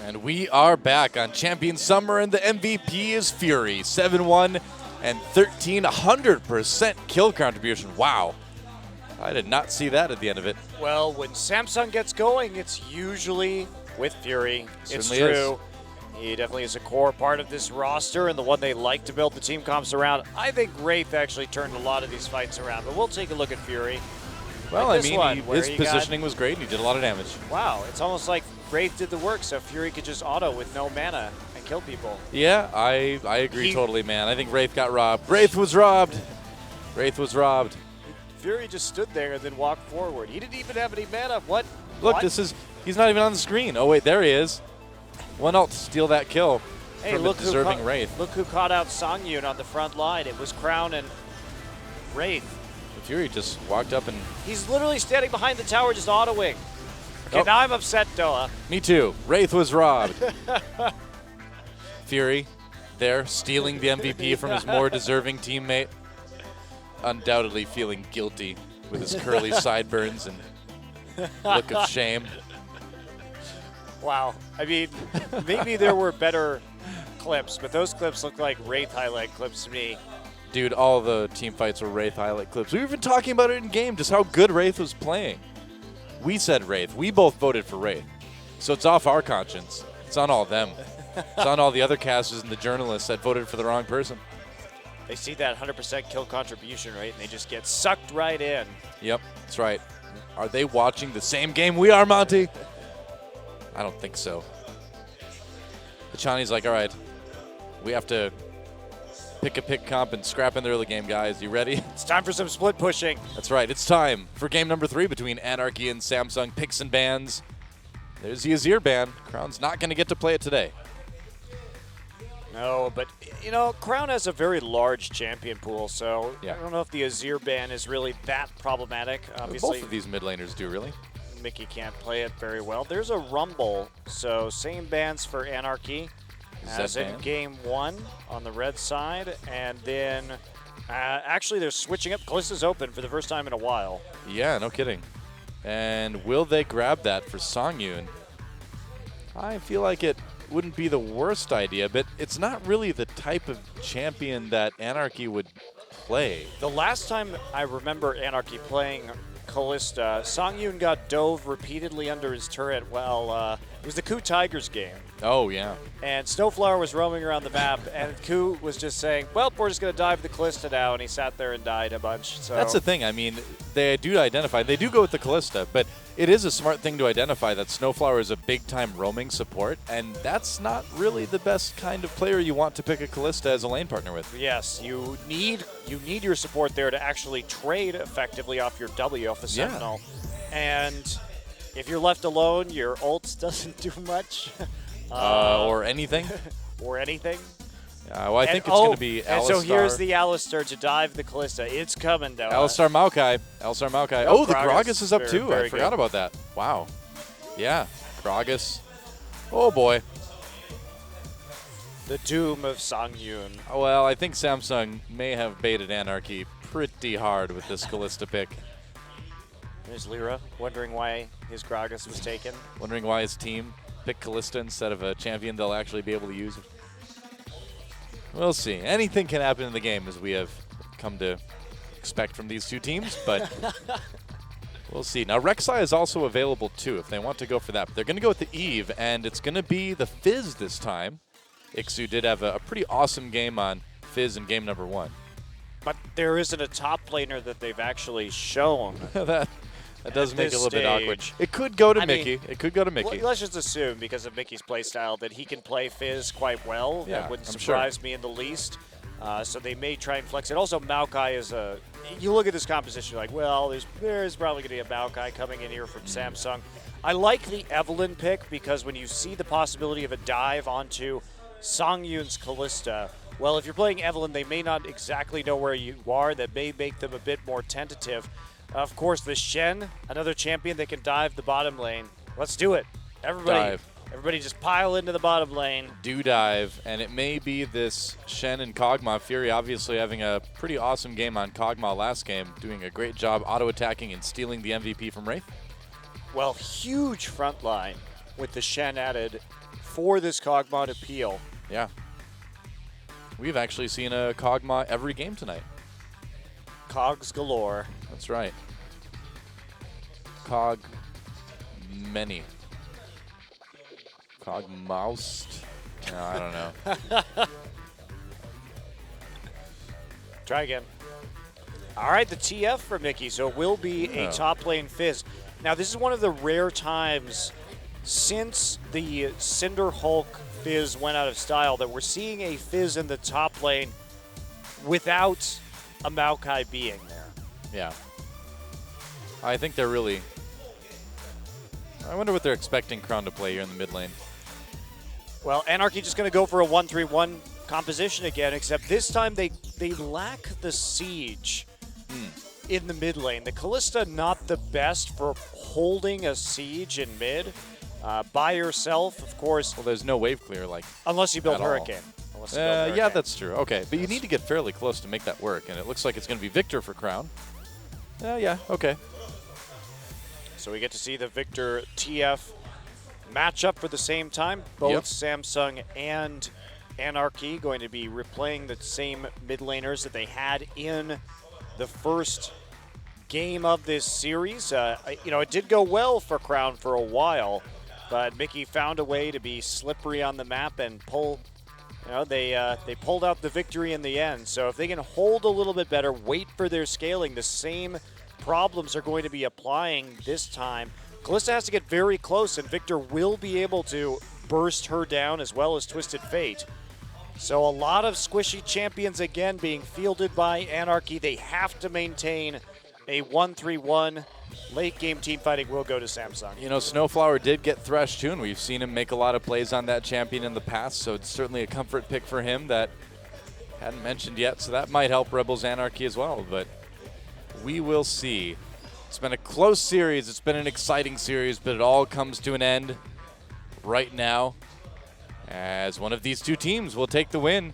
And we are back on Champion Summer, and the MVP is Fury. 7-1 and 100% kill contribution. Wow. I did not see that at the end of it. Well, when Samsung gets going, it's usually with Fury. It's Certainly true. He definitely is a core part of this roster and the one they like to build the team comps around. I think Wraith actually turned a lot of these fights around, but we'll take a look at Fury. Well, Like I this mean, one, where his he got- positioning was great, and he did a lot of damage. Wow, it's almost like Wraith did the work, so Fury could just auto with no mana and kill people. Yeah, I agree He- totally, man. I think Wraith got robbed. Wraith was robbed. Wraith was robbed. Fury just stood there and then walked forward. He didn't even have any mana. What? Look, What? he's not even on the screen. Oh, wait, there he is. One ult to steal that kill Hey, from look the who, deserving caught, Wraith. look who caught out Songyun on the front line. It was Crown and Wraith. Fury just walked up and... He's literally standing behind the tower just autoing. Okay, Oh. now I'm upset, Doa. Me too. Wraith was robbed. Fury there, stealing the MVP from his more deserving teammate. Undoubtedly feeling guilty with his curly sideburns and look of shame. Wow. I mean, maybe there were better clips, but those clips look like Wraith highlight clips to me. Dude, all the team fights were Wraith highlight clips. We were even talking about it in game, just how good Wraith was playing. We said Wraith. We both voted for Wraith. So it's off our conscience. It's on all them. It's on all the other casters and the journalists that voted for the wrong person. They see that 100% kill contribution rate, and they just get sucked right in. Yep, that's right. Are they watching the same game we are, Monty? I don't think so. Hachani's like, all right, we have to pick a pick comp and scrap in the early game, guys. You ready? It's time for some split pushing. That's right. It's time for game number 3 between Anarchy and Samsung. Picks and bans. There's the Azir ban. Crown's not going to get to play it today. No, but, you know, Crown has a very large champion pool, so Yeah. I don't know if the Azir ban is really that problematic. Obviously, Both of these mid laners do, really. Mickey can't play it very well. There's a Rumble, so same bans for Anarchy as Zed in ban? game 1 on the red side, and then actually they're switching up. Callista's open for the first time in a while. Yeah, no kidding. And will they grab that for Songyun? I feel like it wouldn't be the worst idea, but it's not really the type of champion that Anarchy would play. The last time I remember Anarchy playing Callista, Songyun got dove repeatedly under his turret while it was the Ku Tigers game. Oh, yeah. And Snowflower was roaming around the map, and Ku was just saying, well, we're just going to dive the Callista now, and he sat there and died a bunch. So That's the thing. I mean, they do identify. They do go with the Callista, but it is a smart thing to identify that Snowflower is a big-time roaming support, and that's not really the best kind of player you want to pick a Callista as a lane partner with. Yes, you need your support there to actually trade effectively off your W off the Yeah. Sentinel. And if you're left alone, your ult doesn't do much. Or anything. Or anything. Well, I think And- it's going to be And Alistar. so here's the Alistar to dive the Callista. It's coming, though. Alistar Maokai. Alistar Maokai. Oh, Oh, the Gragas Gragas is up very, too. very I forgot good. about that. Wow. Yeah, Gragas. Oh, boy. The doom of Songyun. Well, I think Samsung may have baited Anarchy pretty hard with this Callista pick. There's Lyra, wondering why his Gragas was taken. Wondering why his team picked Callista instead of a champion they'll actually be able to use. We'll see. Anything can happen in the game, as we have come to expect from these two teams, but we'll see. Now, Rek'Sai is also available, too, if they want to go for that. But they're going to go with the Eve, and it's going to be the Fizz this time. Ixu did have a pretty awesome game on Fizz in game number 1. But there isn't a top laner that they've actually shown. that does At make it a this little bit awkward. stage. It could go to I mean, Mickey. It could go to Mickey. Let's just assume, because of Mickey's playstyle, that he can play Fizz quite well. Yeah, That wouldn't I'm sure. surprise me in the least. So they may try and flex it. Also, Maokai is a... You look at this composition, you're like, well, there's probably going to be a Maokai coming in here from Samsung. I like the Evelynn pick because when you see the possibility of a dive onto Songyun's Callista, well, if you're playing Evelynn, they may not exactly know where you are. That may make them a bit more tentative. Of course, the Shen, another champion that can dive the bottom lane. Let's do it. Dive. Everybody just pile into the bottom lane. Do dive, and it may be this Shen and Kog'Maw. Fury obviously having a pretty awesome game on Kog'Maw last game, doing a great job auto-attacking and stealing the MVP from Wraith. Well, huge front line with the Shen added for this Kog'Maw to peel. Yeah. We've actually seen a Kog'Maw every game tonight. Cogs galore. That's right. Cog many. Cogmoused? No, I don't know. Try again. All right, the TF for Mickey. So it will be a Oh. top lane Fizz. Now, this is one of the rare times since the Cinder Hulk Fizz went out of style that we're seeing a Fizz in the top lane without a Maokai being there. Yeah. I think they're really... I wonder what they're expecting Crown to play here in the mid lane. Well, Anarchy just going to go for a 1-3-1 composition again, except this time they lack the siege in the mid lane. The Callista not the best for holding a siege in mid by yourself, of course, Well, there's no wave clear, like... unless you build At all. Hurricane. Unless you build yeah, Hurricane. that's true. Okay, but you need to get fairly close to make that work, and it looks like it's going to be Victor for Crown. Yeah, okay. So we get to see the Victor TF match up for the same time. Both Yep. Samsung and Anarchy going to be replaying the same mid laners that they had in the first game of this series. It did go well for Crown for a while, but Mickey found a way to be slippery on the map and pull. They pulled out the victory in the end. So if they can hold a little bit better, wait for their scaling, the same problems are going to be applying this time. Callista has to get very close, and Victor will be able to burst her down as well as Twisted Fate. So a lot of squishy champions again being fielded by Anarchy. They have to maintain a 1-3-1. Late game team fighting will go to Samsung. You know, Snowflower did get Thresh too, and we've seen him make a lot of plays on that champion in the past, so it's certainly a comfort pick for him that hadn't mentioned yet, so that might help Rebels Anarchy as well, but we will see. It's been a close series, it's been an exciting series, but it all comes to an end right now as one of these two teams will take the win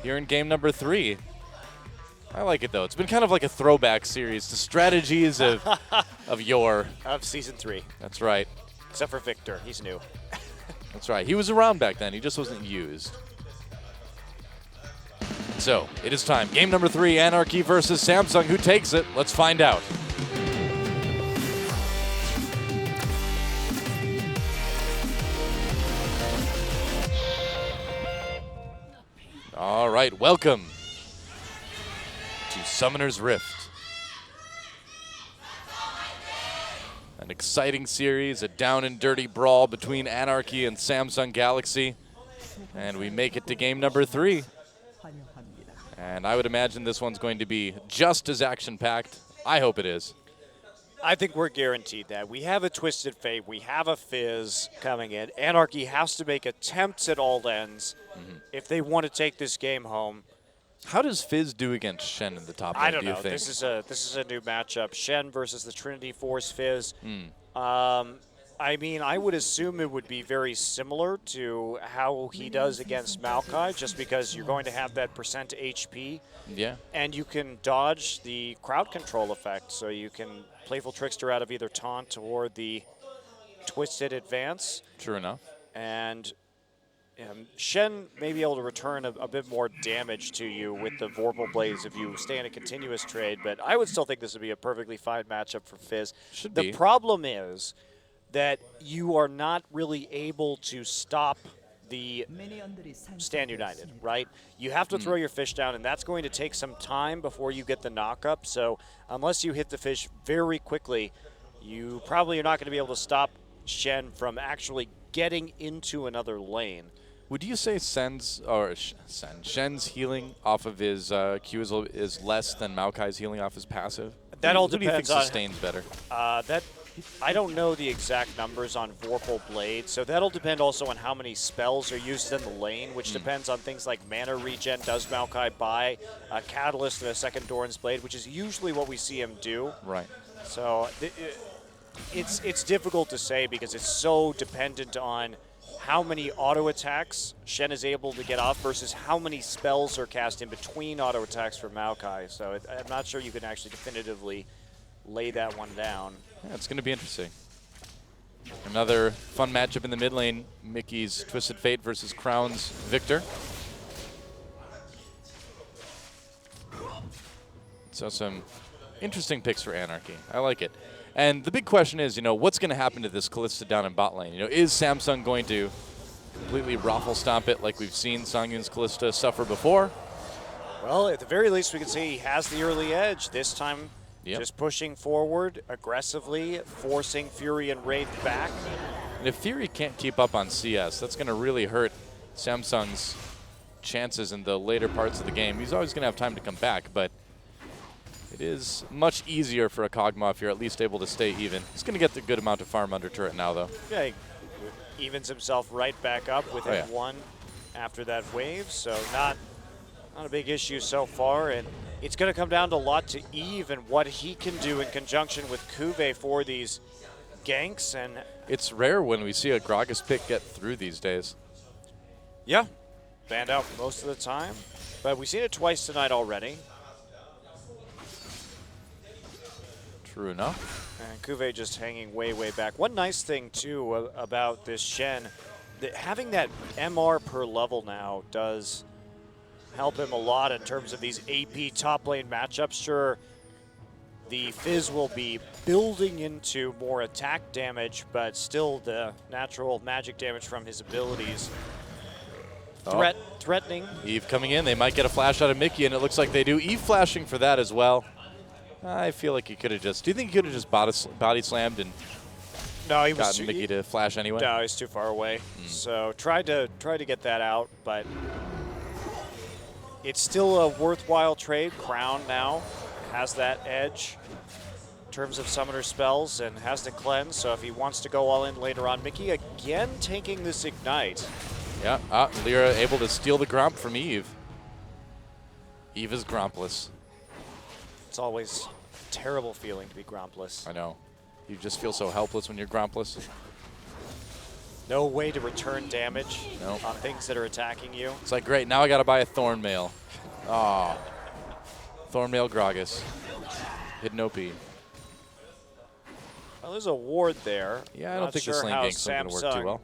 here in game number 3. I like it though. It's been kind of like a throwback series to strategies of yore. Of Season 3, That's right. except for Victor. He's new. That's right. He was around back then. He just wasn't used. So, it is time. Game number 3, Anarchy versus Samsung. Who takes it? Let's find out. All right, welcome to Summoner's Rift. An exciting series, a down and dirty brawl between Anarchy and Samsung Galaxy. And we make it to game number 3. And I would imagine this one's going to be just as action-packed. I hope it is. I think we're guaranteed that. We have a Twisted Fate. We have a Fizz coming in. Anarchy has to make attempts at all ends if they want to take this game home. How does Fizz do against Shen in the top lane, I don't do you know. think? This is a new matchup. Shen versus the Trinity Force Fizz. I mean, I would assume it would be very similar to how he does against Maokai, just because you're going to have that percent HP, Yeah. and you can dodge the crowd control effect, so you can Playful Trickster out of either Taunt or the Twisted Advance. True enough. And Shen may be able to return a bit more damage to you with the Vorpal Blades if you stay in a continuous trade, but I would still think this would be a perfectly fine matchup for Fizz. Should the be. problem is that you are not really able to stop the Stand United, right? You have to throw your fish down, and that's going to take some time before you get the knock-up, so unless you hit the fish very quickly, you probably are not going to be able to stop Shen from actually getting into another lane. Would you say Shen's healing off of his Q is less than Maokai's healing off his passive? That all Who do you think depends on- sustains better? I don't know the exact numbers on Vorpal Blade, so that'll depend also on how many spells are used in the lane, which depends on things like mana regen. Does Maokai buy a Catalyst and a second Doran's Blade, which is usually what we see him do. Right. So it's difficult to say because it's so dependent on how many auto attacks Shen is able to get off versus how many spells are cast in between auto attacks for Maokai. So I'm not sure you can actually definitively lay that one down. Yeah, it's going to be interesting. Another fun matchup in the mid lane. Mickey's Twisted Fate versus Crown's Victor. So some interesting picks for Anarchy. I like it. And the big question is, what's going to happen to this Kalista down in bot lane? Is Samsung going to completely raffle stomp it like we've seen Songyun's Kalista suffer before? Well, at the very least, we can see he has the early edge. This time, just pushing forward aggressively, forcing Fury and Wraith back. And if Fury can't keep up on CS, that's going to really hurt Samsung's chances in the later parts of the game. He's always going to have time to come back, but it is much easier for a Kog'Maw if you're at least able to stay even. He's going to get the good amount of farm under turret now, though. Yeah, he evens himself right back up with one after that wave, so not a big issue so far. And it's going to come down to a lot to Eve and what he can do in conjunction with Kuve for these ganks. And it's rare when we see a Gragas pick get through these days. Yeah, banned out most of the time, but we've seen it twice tonight already. True enough. And Kuve just hanging way, way back. One nice thing, too, about this Shen, that having that MR per level now does help him a lot in terms of these AP top lane matchups. Sure, the Fizz will be building into more attack damage, but still the natural magic damage from his abilities. Threatening. Eve coming in. They might get a flash out of Mickey, and it looks like they do. Eve flashing for that as well. I feel like he could have just. Do you think he could have just body slammed and gotten Mickey to flash anyway? No, he's too far away. So tried to get that out, but it's still a worthwhile trade. Crown now has that edge in terms of summoner spells and has to cleanse. So if he wants to go all in later on, Mickey again taking this ignite. Yeah, Lyra able to steal the Gromp from Eve. Eve is Grompless. It's always a terrible feeling to be Grompless. I know. You just feel so helpless when you're Grompless. No way to return damage Nope. on things that are attacking you. It's like, great, now I got to buy a Thornmail. Oh. Thornmail Gragas. Hidden OP. Well, there's a ward there. Yeah, I don't think sure the sling how gank's going to work too well.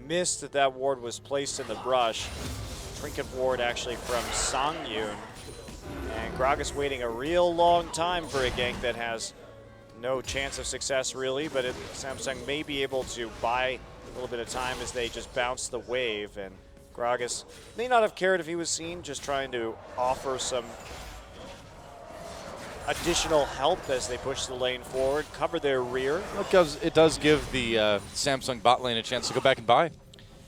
Missed that ward was placed in the brush. Trinket ward actually from Songyun. And Gragas waiting a real long time for a gank that has no chance of success really, but Samsung may be able to buy a little bit of time as they just bounce the wave. And Gragas may not have cared if he was seen, just trying to offer some additional help as they push the lane forward, cover their rear. It does give the Samsung bot lane a chance to go back and buy.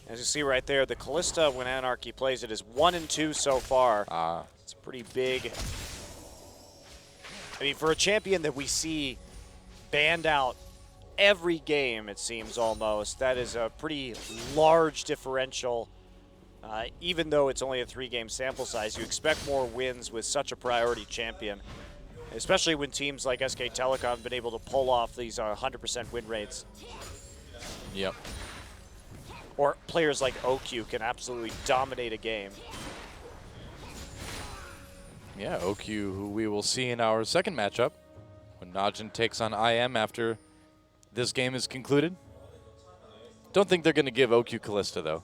As you see right there, the Kalista, when Anarchy plays it, is 1-2 so far. It's pretty big. I mean, for a champion that we see banned out every game, it seems almost, that is a pretty large differential. Even though it's only a 3-game sample size, you expect more wins with such a priority champion, especially when teams like SK Telecom have been able to pull off these 100% win rates. Yep. Or players like OQ can absolutely dominate a game. Yeah, OQ, who we will see in our second matchup when Najin takes on IM after this game is concluded. Don't think they're going to give OQ Kalista, though.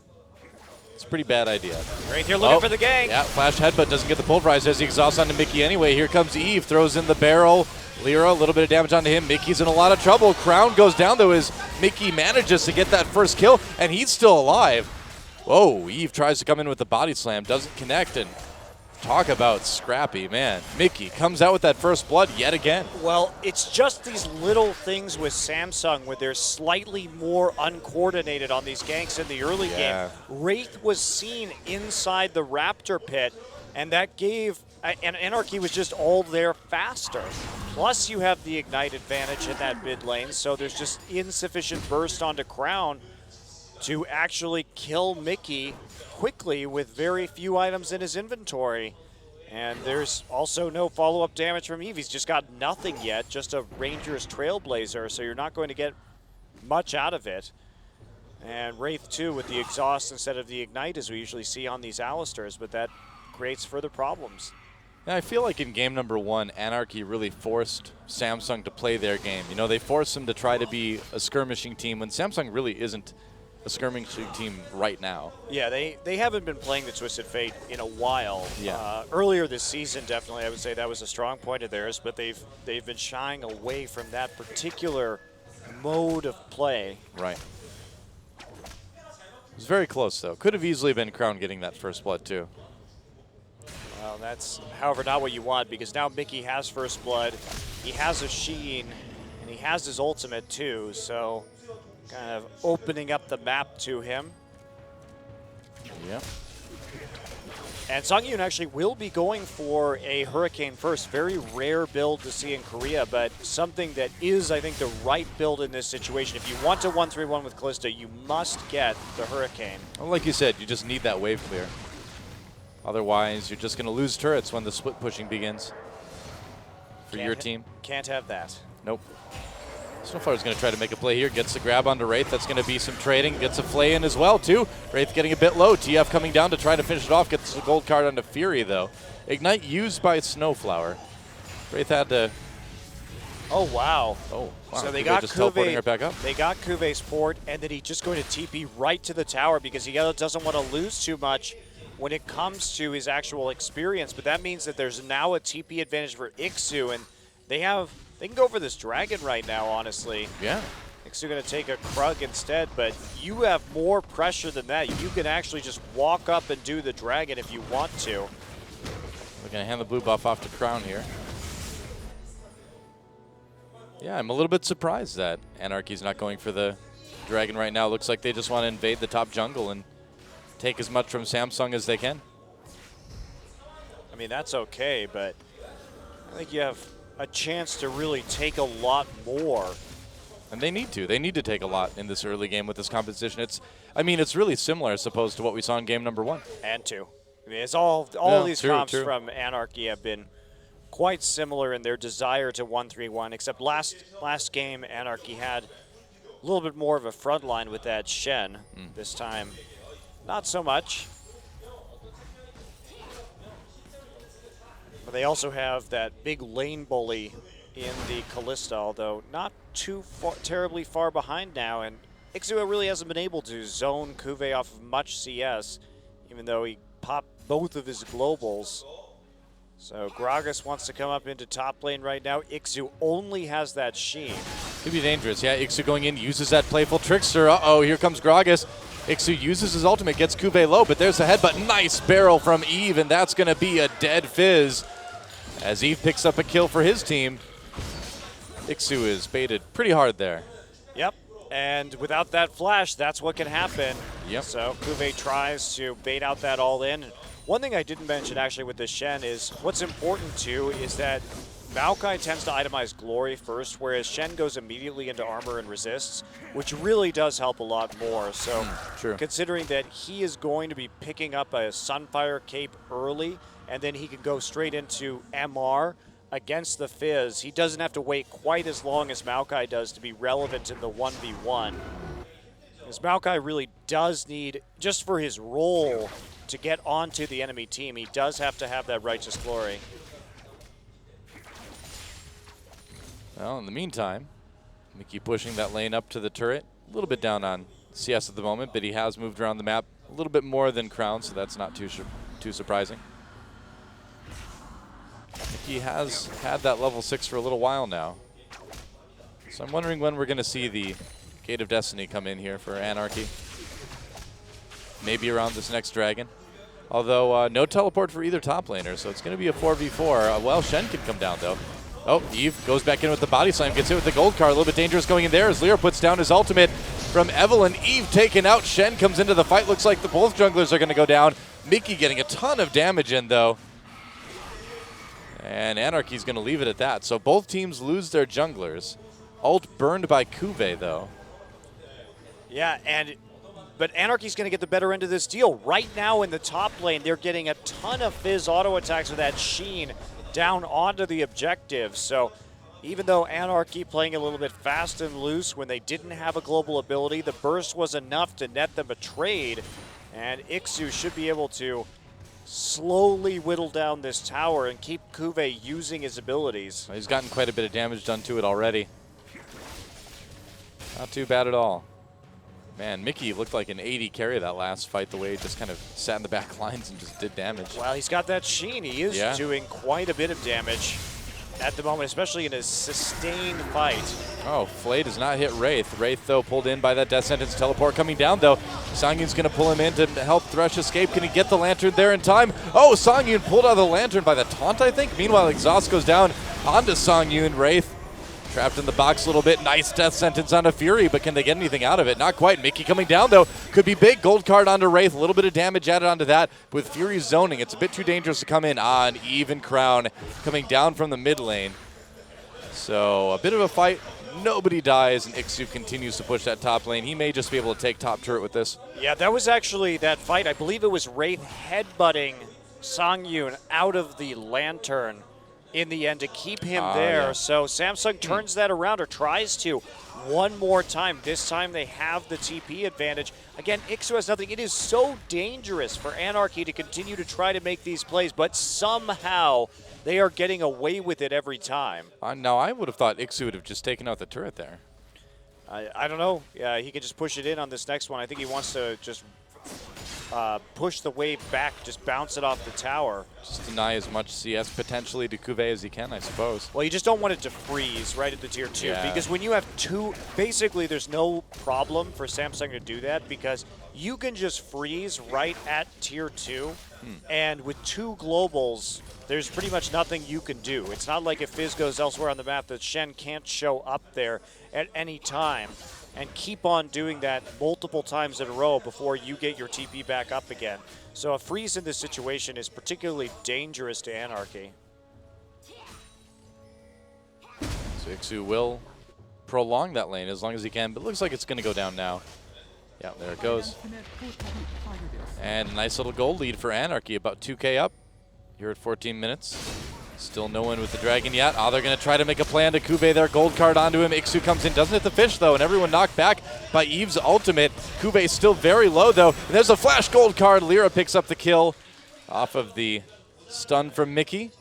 It's a pretty bad idea. Right here looking for the gank. Yeah, flash headbutt doesn't get the pulverize as he exhausts onto Mickey anyway. Here comes Eve, throws in the barrel. Lyra, a little bit of damage onto him. Mickey's in a lot of trouble. Crown goes down, though, as Mickey manages to get that first kill, and he's still alive. Whoa, Eve tries to come in with the body slam, doesn't connect, and talk about scrappy, man. Mickey comes out with that first blood yet again. Well, it's just these little things with Samsung where they're slightly more uncoordinated on these ganks in the early game. Wraith was seen inside the Raptor pit, and that gave and Anarchy was just all there faster. Plus you have the Ignite advantage in that mid lane, so there's just insufficient burst onto Crown to actually kill Mickey quickly with very few items in his inventory. And there's also no follow-up damage from Eve. He's just got nothing yet, just a Ranger's Trailblazer, so you're not going to get much out of it. And Wraith too with the exhaust instead of the Ignite as we usually see on these Alistairs, but that creates further problems. Yeah, I feel like in game number 1, Anarchy really forced Samsung to play their game. You know, they forced them to try to be a skirmishing team when Samsung really isn't a skirmishing team right now. Yeah, they haven't been playing the Twisted Fate in a while. Yeah. Earlier this season, definitely, I would say that was a strong point of theirs, but they've been shying away from that particular mode of play. Right. It was very close, though. Could have easily been Crown getting that first blood, too. Well, that's, however, not what you want, because now Mickey has first blood, he has a Sheen, and he has his ultimate too, so kind of opening up the map to him. Yep. And Songyun actually will be going for a Hurricane first. Very rare build to see in Korea, but something that is, I think, the right build in this situation. If you want to 1-3-1 with Kalista, you must get the Hurricane. Well, like you said, you just need that wave clear. Otherwise, you're just going to lose turrets when the split pushing begins for your team. Can't have that. Nope. Snowfire's going to try to make a play here. Gets the grab onto Wraith. That's going to be some trading. Gets a flay in as well, too. Wraith getting a bit low. TF coming down to try to finish it off. Gets the gold card onto Fury, though. Ignite used by Snowflower. Wraith had to... Oh, wow. Oh, wow. So they Kuve got just teleporting her Kuve, back up. they got Kuve's port, and then he's just going to TP right to the tower because he doesn't want to lose too much when it comes to his actual experience. But that means that there's now a TP advantage for Ixu, and they can go for this dragon right now, honestly. Yeah. Ixu going to take a Krug instead, but you have more pressure than that. You can actually just walk up and do the dragon if you want to. We're going to hand the blue buff off to Crown here. Yeah, I'm a little bit surprised that Anarchy's not going for the dragon right now. Looks like they just want to invade the top jungle and take as much from Samsung as they can. I mean, that's okay, but I think you have a chance to really take a lot more. And they need to. They need to take a lot in this early game with this competition. It's really similar, I suppose, to what we saw in game number 1. And 2. I mean, it's all Yeah, these true, comps true. from Anarchy have been quite similar in their desire to 1-3-1, except last game Anarchy had a little bit more of a front line with that Shen. This time, not so much. But they also have that big lane bully in the Kalista, although not too terribly far behind now. And Ixua really hasn't been able to zone Kuve off of much CS, even though he popped both of his globals. So Gragas wants to come up into top lane right now. Ixu only has that Sheen. Could be dangerous. Yeah, Ixu going in, uses that playful trickster. Uh-oh, here comes Gragas. Ixu uses his ultimate, gets Kuve low, but there's the headbutt. Nice barrel from Eve, and that's going to be a dead Fizz as Eve picks up a kill for his team. Ixu is baited pretty hard there. Yep, and without that flash, that's what can happen. Yep. So Kuve tries to bait out that all-in. One thing I didn't mention actually with the Shen is what's important too is that Maokai tends to itemize Glory first, whereas Shen goes immediately into armor and resists, which really does help a lot more. So True. considering that he is going to be picking up a Sunfire cape early, and then he can go straight into MR against the Fizz, he doesn't have to wait quite as long as Maokai does to be relevant in the 1v1. Because Maokai really does need, just for his role, to get onto the enemy team, he does have to have that Righteous Glory. Well, in the meantime, Mickey pushing that lane up to the turret. A little bit down on CS at the moment, but he has moved around the map a little bit more than Crown, so that's not too surprising. Mickey has had that level 6 for a little while now. So I'm wondering when we're going to see the Gate of Destiny come in here for Anarchy. Maybe around this next dragon. Although no teleport for either top laner, so it's going to be a 4v4. Well, Shen can come down, though. Oh, Eve goes back in with the body slam, gets hit with the gold card. A little bit dangerous going in there as Lear puts down his ultimate from Evelynn. Eve taken out. Shen comes into the fight. Looks like both junglers are going to go down. Mickey getting a ton of damage in, though. And Anarchy's going to leave it at that. So both teams lose their junglers. Ult burned by Kuve, though. Yeah, but Anarchy's going to get the better end of this deal. Right now in the top lane, they're getting a ton of Fizz auto attacks with that Sheen down onto the objective. So even though Anarchy playing a little bit fast and loose when they didn't have a global ability, the burst was enough to net them a trade. And Ixu should be able to slowly whittle down this tower and keep Kuve using his abilities. He's gotten quite a bit of damage done to it already. Not too bad at all. Man, Mickey looked like an 80 carry that last fight, the way he just kind of sat in the back lines and just did damage. Well, he's got that sheen. He is doing quite a bit of damage at the moment, especially in a sustained fight. Oh, Flay does not hit Wraith. Wraith, though, pulled in by that Death Sentence teleport coming down, though. Songyun's going to pull him in to help Thresh escape. Can he get the Lantern there in time? Oh, Songyun pulled out of the Lantern by the taunt, I think. Meanwhile, Exhaust goes down onto Songyun. Wraith trapped in the box a little bit. Nice Death Sentence onto Fury, but can they get anything out of it? Not quite. Mickey coming down, though. Could be big. Gold card onto Wraith. A little bit of damage added onto that. With Fury zoning, it's a bit too dangerous to come in. An even Crown coming down from the mid lane. So a bit of a fight. Nobody dies, and Ixu continues to push that top lane. He may just be able to take top turret with this. Yeah, that was actually that fight. I believe it was Wraith headbutting Songyun out of the Lantern in the end to keep him there. Yeah. So Samsung turns that around, or tries to, one more time. This time they have the TP advantage. Again, Ixu has nothing. It is so dangerous for Anarchy to continue to try to make these plays, but somehow they are getting away with it every time. Now, I would have thought Ixu would have just taken out the turret there. I don't know. Yeah, he can just push it in on this next one. I think he wants to just push the wave back, just bounce it off the tower. Just deny as much CS potentially to Kuve as he can, I suppose. Well, you just don't want it to freeze right at the tier 2, Yeah. because when you have two, basically there's no problem for Samsung to do that, because you can just freeze right at tier 2, and with two globals, there's pretty much nothing you can do. It's not like if Fizz goes elsewhere on the map that Shen can't show up there at any time and keep on doing that multiple times in a row before you get your TP back up again. So a freeze in this situation is particularly dangerous to Anarchy. So Ixu will prolong that lane as long as he can, but it looks like it's going to go down now. Yeah, there it goes. And a nice little gold lead for Anarchy, about 2K up here at 14 minutes. Still no one with the dragon yet. Oh, they're going to try to make a plan to Kuve there. Gold card onto him. Ixu comes in, doesn't hit the fish, though, and everyone knocked back by Eve's ultimate. Kuve still very low, though. And there's a flash gold card. Lyra picks up the kill off of the stun from Mickey.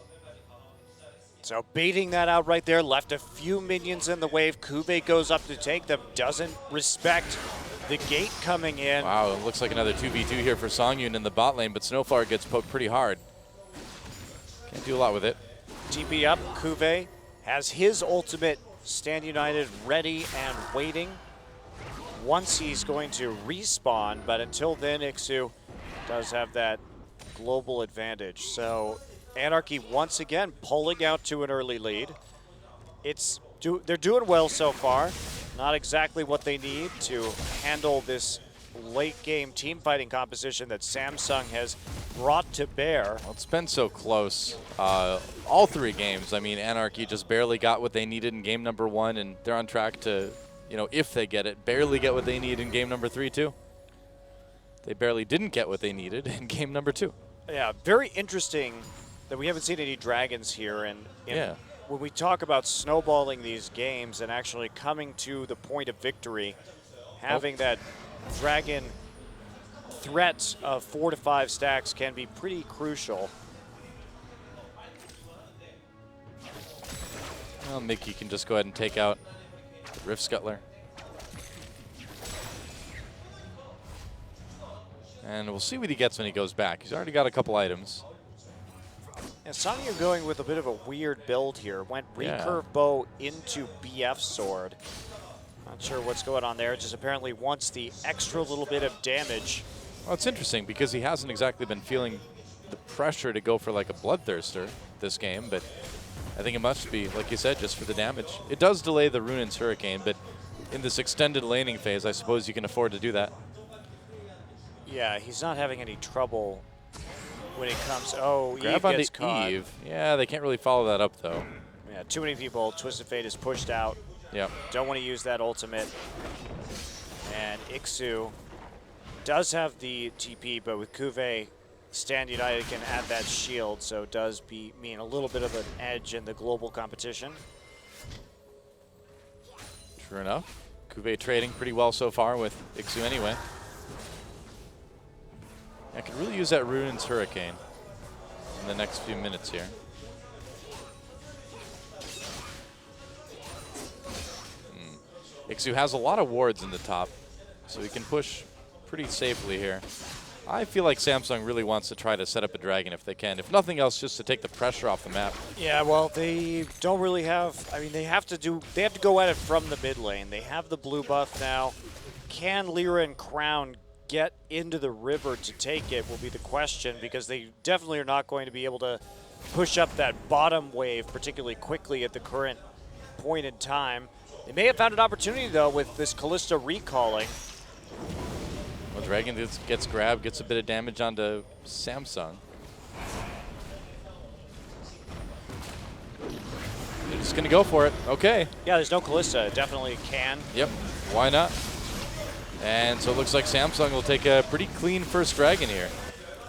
So baiting that out right there, left a few minions in the wave. Kuve goes up to take them, doesn't respect the gate coming in. Wow, it looks like another 2v2 here for Songyun in the bot lane, but Snowflower gets poked pretty hard. Can't do a lot with it. TP up, Kuve has his ultimate Stand United ready and waiting. Once he's going to respawn, but until then, Ixu does have that global advantage. So Anarchy once again pulling out to an early lead. They're doing well so far. Not exactly what they need to handle this late game team fighting composition that Samsung has brought to bear. Well, it's been so close. All three games, I mean, Anarchy just barely got what they needed in game number 1, and they're on track to, you know, if they get it, barely get what they need in game number 3 too. They barely didn't get what they needed in game number 2. Yeah, very interesting that we haven't seen any dragons here. And Yeah. when we talk about snowballing these games and actually coming to the point of victory, having that dragon threat of 4 to 5 stacks can be pretty crucial. Well, Mickey can just go ahead and take out the Rift Scuttler. And we'll see what he gets when he goes back. He's already got a couple items. And Songyun going with a bit of a weird build here. Went Yeah. recurve bow into BF sword. Not sure what's going on there. Just apparently wants the extra little bit of damage. Well, it's interesting because he hasn't exactly been feeling the pressure to go for like a Bloodthirster this game, but I think it must be, like you said, just for the damage. It does delay the Runin's Hurricane, but in this extended laning phase, I suppose you can afford to do that. Yeah, he's not having any trouble when it comes. Oh, Grab Eve onto gets caught. Eve. Yeah, they can't really follow that up, though. Yeah, too many people. Twisted Fate is pushed out. Yep. Don't want to use that ultimate. And Ixu does have the TP, but with Kuve, Stand United can add that shield, so it does mean a little bit of an edge in the global competition. True enough. Kuve trading pretty well so far with Ixu anyway. I could really use that Runin's Hurricane. in the next few minutes here. Ixu has a lot of wards in the top, so he can push pretty safely here. I feel like Samsung really wants to try to set up a dragon if they can. If nothing else, just to take the pressure off the map. Yeah, well, they don't really have. I mean, they have to go at it from the mid lane. They have the blue buff now. Can Lyra and Crown get into the river to take it will be the question, because they definitely are not going to be able to push up that bottom wave particularly quickly at the current point in time. They may have found an opportunity, though, with this Kalista recalling. Well, Dragon gets grabbed, gets a bit of damage onto Samsung. They're just going to go for it. Okay. Yeah, there's no Kalista. Definitely can. Yep. Why not? And so it looks like Samsung will take a pretty clean first Dragon here.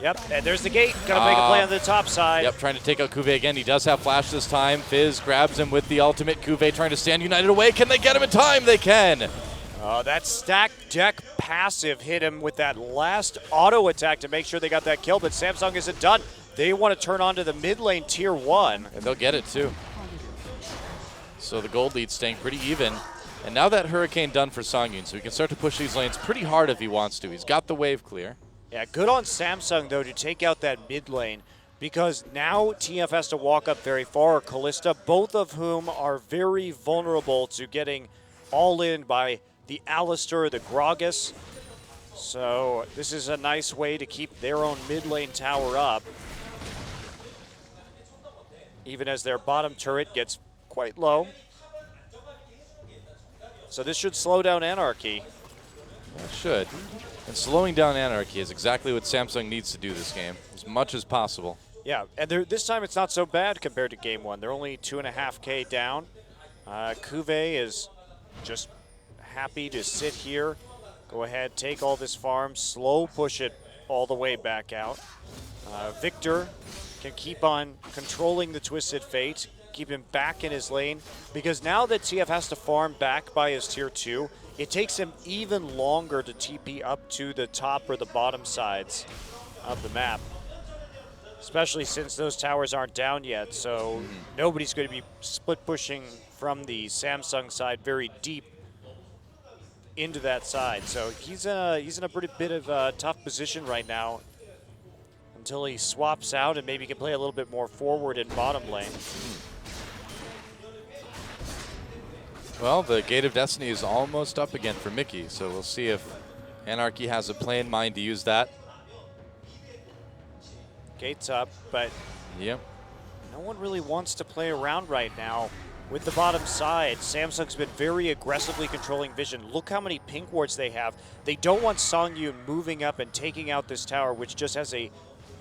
Yep, and there's the gate. Got to make a play on the top side. Yep, trying to take out Cuvée again. He does have flash this time. Fizz grabs him with the ultimate. Cuvée trying to stand united away. Can they get him in time? They can. That stack deck passive hit him with that last auto attack to make sure they got that kill, but Samsung isn't done. They want to turn on to the mid lane tier 1. And they'll get it too. So the gold lead staying pretty even. And now that Hurricane done for Songyun, so he can start to push these lanes pretty hard if he wants to. He's got the wave clear. Yeah, good on Samsung, though, to take out that mid lane, because now TF has to walk up very far, or Kalista, both of whom are very vulnerable to getting all in by the Alistar, the Gragas. So this is a nice way to keep their own mid lane tower up, even as their bottom turret gets quite low. So this should slow down Anarchy. It should. And slowing down Anarchy is exactly what Samsung needs to do this game, as much as possible. Yeah, and this time it's not so bad compared to game 1. They're only 2.5K down. Cuvée is just happy to sit here, go ahead, take all this farm, slow push it all the way back out. Victor can keep on controlling the Twisted Fate, keep him back in his lane, because now that TF has to farm back by his tier 2, it takes him even longer to TP up to the top or the bottom sides of the map, especially since those towers aren't down yet, so nobody's going to be split pushing from the Samsung side very deep into that side. So he's in a pretty bit of a tough position right now until he swaps out and maybe can play a little bit more forward in bottom lane. Well, the Gate of Destiny is almost up again for Mickey, so we'll see if Anarchy has a play in mind to use that. Gate's up, but Yep. no one really wants to play around right now with the bottom side. Samsung's been very aggressively controlling vision. Look how many pink wards they have. They don't want Songyun moving up and taking out this tower, which just has a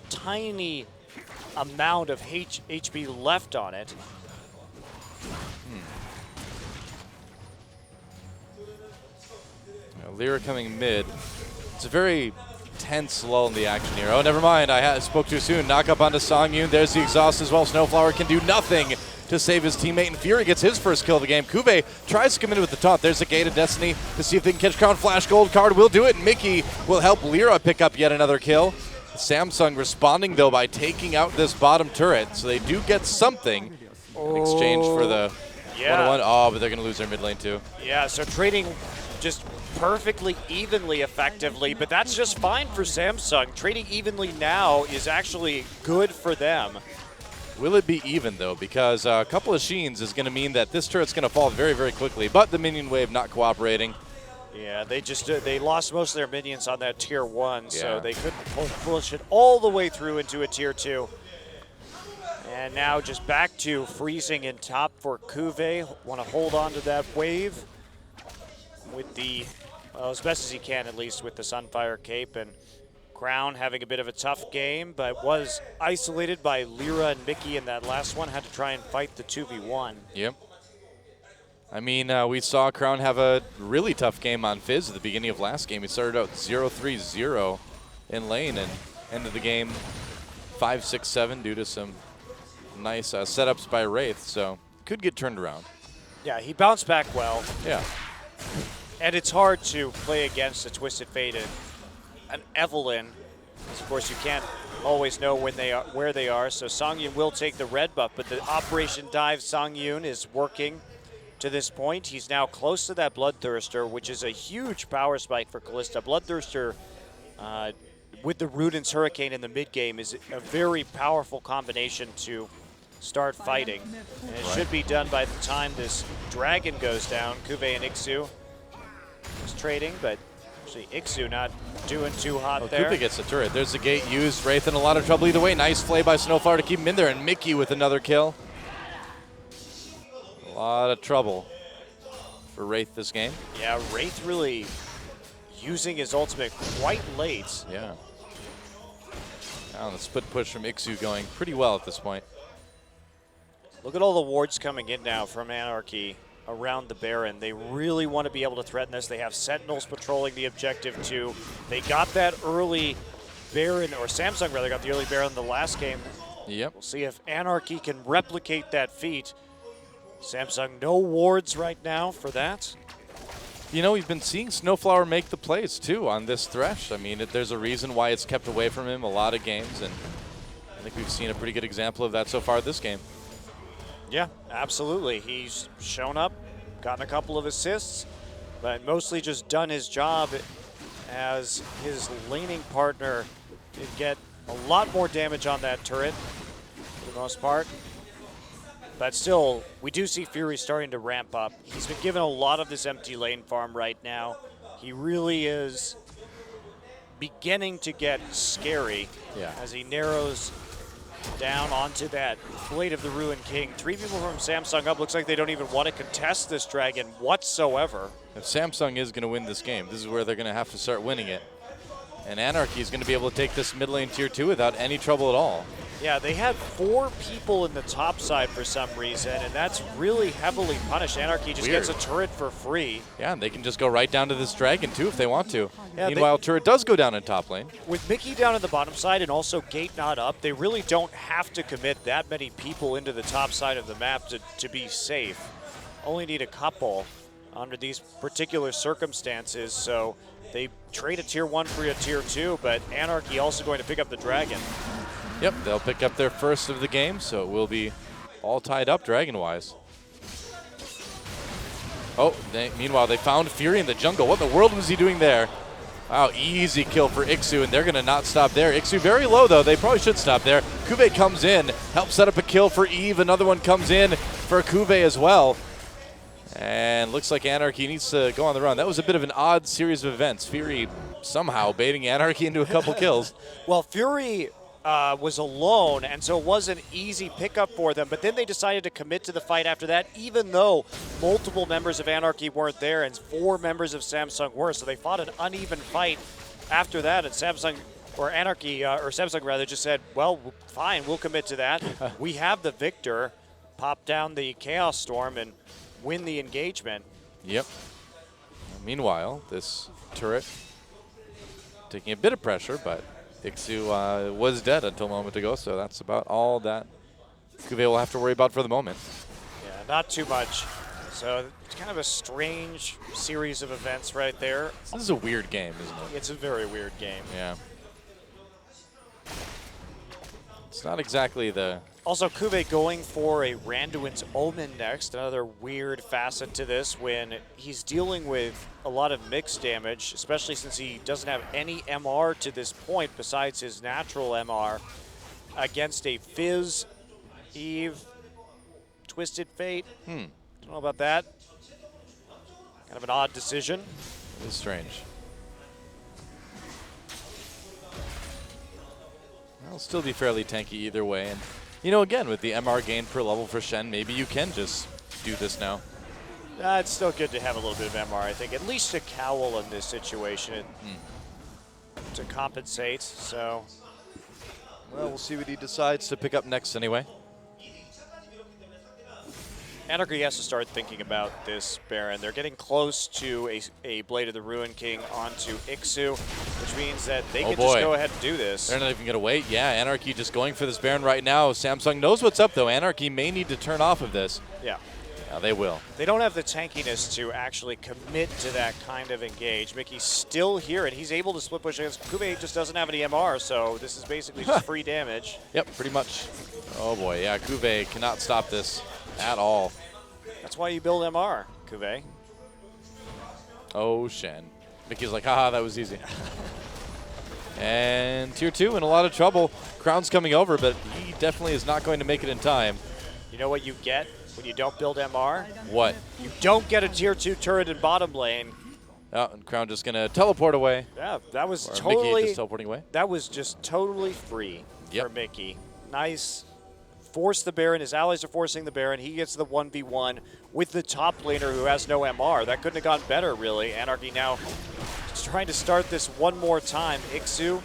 tiny amount of HP left on it. Lyra coming mid. It's a very tense lull in the action here. Oh, never mind. I spoke too soon. Knock up onto Songyun. There's the exhaust as well. Snowflower can do nothing to save his teammate, and Fury gets his first kill of the game. Cuvée tries to come in with the taunt. There's the Gate of Destiny to see if they can catch Crown. Flash Gold card will do it. Mickey will help Lyra pick up yet another kill. Samsung responding, though, by taking out this bottom turret, so they do get something in exchange for the 1-1. Oh, but they're going to lose their mid lane, too. Yeah, so trading just perfectly evenly effectively, but that's just fine for Samsung. Trading evenly now is actually good for them. Will it be even, though? Because a couple of Sheens is going to mean that this turret's going to fall very, very quickly, but the minion wave not cooperating. Yeah, they lost most of their minions on that tier 1, so Yeah. they couldn't push it all the way through into a tier 2. And now just back to freezing in top for Cuvée. Want to hold on to that wave with the, well, as best as he can, at least with the Sunfire Cape. And Crown having a bit of a tough game, but was isolated by Lyra and Mickey in that last one. Had to try and fight the 2v1. Yep. I mean, we saw Crown have a really tough game on Fizz at the beginning of last game. He started out 0-3-0 in lane and ended the game 5-6-7 due to some nice setups by Wraith, so could get turned around. Yeah, he bounced back well. Yeah. And it's hard to play against a Twisted Fate and an Evelynn. Of course, you can't always know when they are, where they are. So Songyun will take the red buff, but the Operation Dive Songyun is working to this point. He's now close to that Bloodthirster, which is a huge power spike for Kalista. Bloodthirster, with the Ruden's Hurricane in the mid game, is a very powerful combination to start fighting. And it should be done by the time this dragon goes down. Kuvei and Ixu is trading, but actually Ixu not doing too hot there. Kupe gets the turret. There's the gate used. Wraith in a lot of trouble either way. Nice play by Snowflower to keep him in there, and Mickey with another kill. A lot of trouble for Wraith this game. Yeah, Wraith really using his ultimate quite late. Yeah. Now the split push from Ixu going pretty well at this point. Look at all the wards coming in now from Anarchy around the Baron. They really want to be able to threaten this. They have Sentinels patrolling the objective too. They got that early Baron, or Samsung rather got the early Baron in the last game. Yep. We'll see if Anarchy can replicate that feat. Samsung, no wards right now for that. You know, we've been seeing Snowflower make the plays too on this Thresh. I mean, there's a reason why it's kept away from him a lot of games, and I think we've seen a pretty good example of that so far this game. Yeah, absolutely. He's shown up, gotten a couple of assists, but mostly just done his job as his laning partner did get a lot more damage on that turret for the most part. But still, we do see Fury starting to ramp up. He's been given a lot of this empty lane farm right now. He really is beginning to get scary as he narrows down onto that Blade of the Ruined King. 3 people from Samsung up. Looks like they don't even want to contest this dragon whatsoever. If Samsung is going to win this game, this is where they're going to have to start winning it. And Anarchy is going to be able to take this mid lane tier 2 without any trouble at all. Yeah, they had 4 people in the top side for some reason, and that's really heavily punished. Anarchy just gets a turret for free. Yeah, and they can just go right down to this dragon too if they want to. Yeah, Meanwhile, turret does go down in top lane. With Mickey down in the bottom side and also Gate not up, they really don't have to commit that many people into the top side of the map to be safe. Only need a couple under these particular circumstances, so they trade a tier 1 for a tier 2, but Anarchy also going to pick up the dragon. Yep, they'll pick up their first of the game, so it will be all tied up dragon-wise. Oh, meanwhile, they found Fury in the jungle. What in the world was he doing there? Wow, easy kill for Ixu, and they're going to not stop there. Ixu very low, though. They probably should stop there. Kuvei comes in, helps set up a kill for Eve. Another one comes in for Kuvei as well. And looks like Anarchy needs to go on the run. That was a bit of an odd series of events. Fury somehow baiting Anarchy into a couple kills. Well, Fury was alone, and so it was an easy pickup for them, but then they decided to commit to the fight after that, even though multiple members of Anarchy weren't there and 4 members of Samsung were, so they fought an uneven fight after that, and Samsung, or Anarchy, or Samsung rather, just said, well, fine, we'll commit to that. We have the victor, pop down the Chaos Storm and win the engagement. Yep. Meanwhile, this turret taking a bit of pressure, but Ixu was dead until a moment ago, so that's about all that Kuvei will have to worry about for the moment. Yeah, not too much. So it's kind of a strange series of events right there. This is a weird game, isn't it? It's a very weird game. Yeah. It's not exactly the... Also, Kuvei going for a Randuin's Omen next, another weird facet to this when he's dealing with a lot of mixed damage, especially since he doesn't have any MR to this point besides his natural MR against a Fizz, Eve, Twisted Fate. Don't know about that. Kind of an odd decision. It is strange. It'll still be fairly tanky either way. And, you know, again, with the MR gain per level for Shen, maybe you can just do this now. It's still good to have a little bit of MR, I think. At least a cowl in this situation to compensate, so. Well, we'll see what he decides to pick up next anyway. Anarchy has to start thinking about this Baron. They're getting close to a Blade of the Ruined King onto Ixu, which means that they can just go ahead and do this. They're not even going to wait. Yeah, Anarchy just going for this Baron right now. Samsung knows what's up, though. Anarchy may need to turn off of this. Yeah. They will. They don't have the tankiness to actually commit to that kind of engage. Mickey's still here, and he's able to split push against Kube. Just doesn't have any MR, so this is basically just free damage. Yep, pretty much. Oh boy, yeah, Kube cannot stop this at all. That's why you build MR, Kube. Oh, Shen. Mickey's like, haha, that was easy. And tier 2 in a lot of trouble. Crown's coming over, but he definitely is not going to make it in time. You know what you get when you don't build MR? What? You don't get a tier 2 turret in bottom lane. Oh, and Crown just going to teleport away. Yeah, that was Or Mickey totally just teleporting away. that was just totally free Yep. for Mickey. Nice. Force the Baron. His allies are forcing the Baron. He gets the 1v1 with the top laner who has no MR. That couldn't have gone better, really. Anarchy now is trying to start this one more time. Ixu,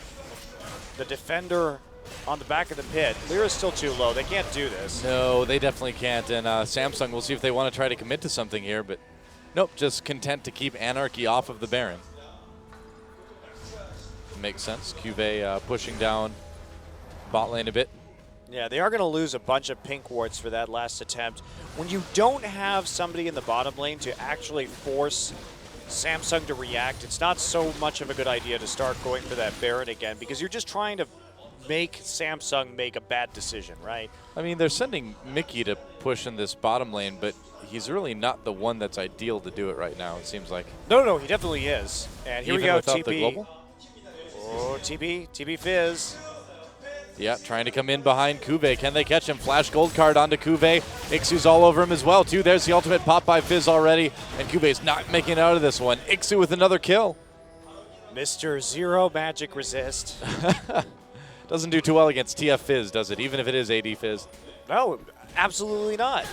the defender on the back of the pit. Lyra's still too low. They can't do this. No, they definitely can't. And Samsung, we'll see if they want to try to commit to something here, but nope, just content to keep Anarchy off of the Baron. Makes sense. Cuvée pushing down bot lane a bit. Yeah, they are going to lose a bunch of pink wards for that last attempt. When you don't have somebody in the bottom lane to actually force Samsung to react, it's not so much of a good idea to start going for that Baron again because you're just trying to make Samsung make a bad decision, right? I mean, they're sending Mickey to push in this bottom lane, but he's really not the one that's ideal to do it right now, it seems like. No, he definitely is. And here Even we go, without TP. the global? Oh, TP Fizz. Yeah, trying to come in behind Kube. Can they catch him? Flash gold card onto Kube. Ixu's all over him as well, too. There's the ultimate pop by Fizz already, and Kube's not making it out of this one. Ixu with another kill. Mr. Zero Magic Resist. Doesn't do too well against TF Fizz, does it? Even if it is AD Fizz. No, absolutely not.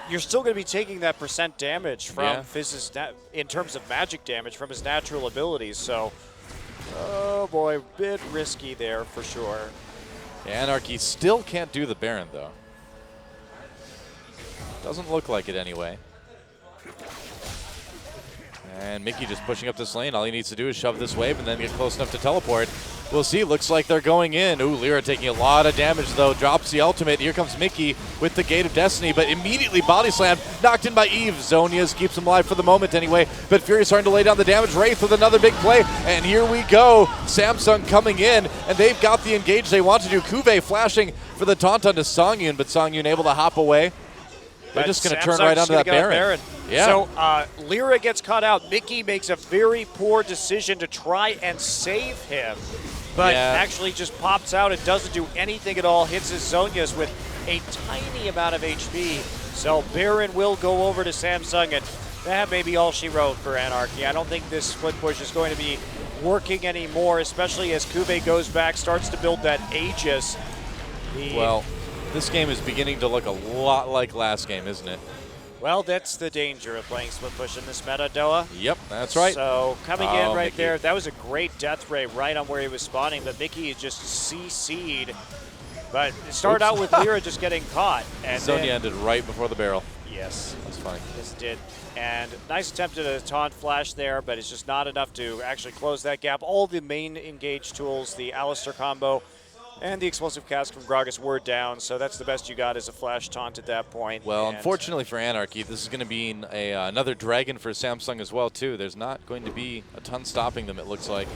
You're still going to be taking that percent damage from Fizz's, in terms of magic damage from his natural abilities. So, oh boy, bit risky there for sure. Anarchy still can't do the Baron, though. Doesn't look like it anyway. And Mickey just pushing up this lane. All he needs to do is shove this wave and then get close enough to teleport. We'll see. Looks like they're going in. Ooh, Lyra taking a lot of damage, though. Drops the ultimate. Here comes Mickey with the Gate of Destiny, but immediately body slam. Knocked in by Eve. Zonia's keeps him alive for the moment anyway, but Fury starting to lay down the damage. Wraith with another big play, and here we go. Samsung coming in, and they've got the engage they want to do. Kuvey flashing for the taunt onto Songyun, but Songyun able to hop away. They're just going to turn right onto that Baron. Yeah. So Lyra gets caught out. Mickey makes a very poor decision to try and save him, but actually just pops out and doesn't do anything at all. Hits his Zonias with a tiny amount of HP. So Baron will go over to Samsung, and that may be all she wrote for Anarchy. I don't think this split push is going to be working anymore, especially as Kube goes back, starts to build that Aegis. Well, this game is beginning to look a lot like last game, isn't it? Well, that's the danger of playing split push in this meta, Doa. Yep, that's right. So coming in right Mickey. there, that was a great death ray right on where he was spawning, but Mickey just CC'd. But it started out with Lyra just getting caught. And Sonya then, ended right before the barrel. yes, That's funny. this did. And nice attempt at a taunt flash there, but it's just not enough to actually close that gap. All the main engage tools, the Alistair combo, and the explosive cast from Gragas were down, so that's the best you got is a flash taunt at that point. Well, And unfortunately for Anarchy, this is going to be another dragon for Samsung as well, too. There's not going to be a ton stopping them, it looks like.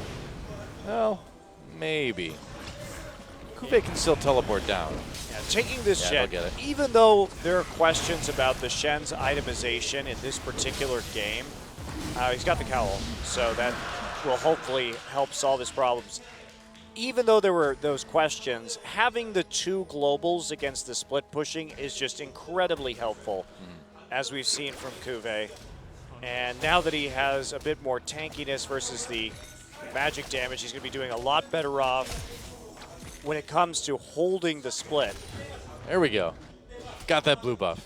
Well, maybe. Kube can still teleport down. yeah, taking this Yeah, Shen, they'll get it. even though there are questions about the Shen's itemization in this particular game, he's got the cowl, so that will hopefully help solve his problems. Even though there were those questions, having the two globals against the split pushing is just incredibly helpful, as we've seen from Kube. And now that he has a bit more tankiness versus the magic damage, he's going to be doing a lot better off when it comes to holding the split. There we go. Got that blue buff.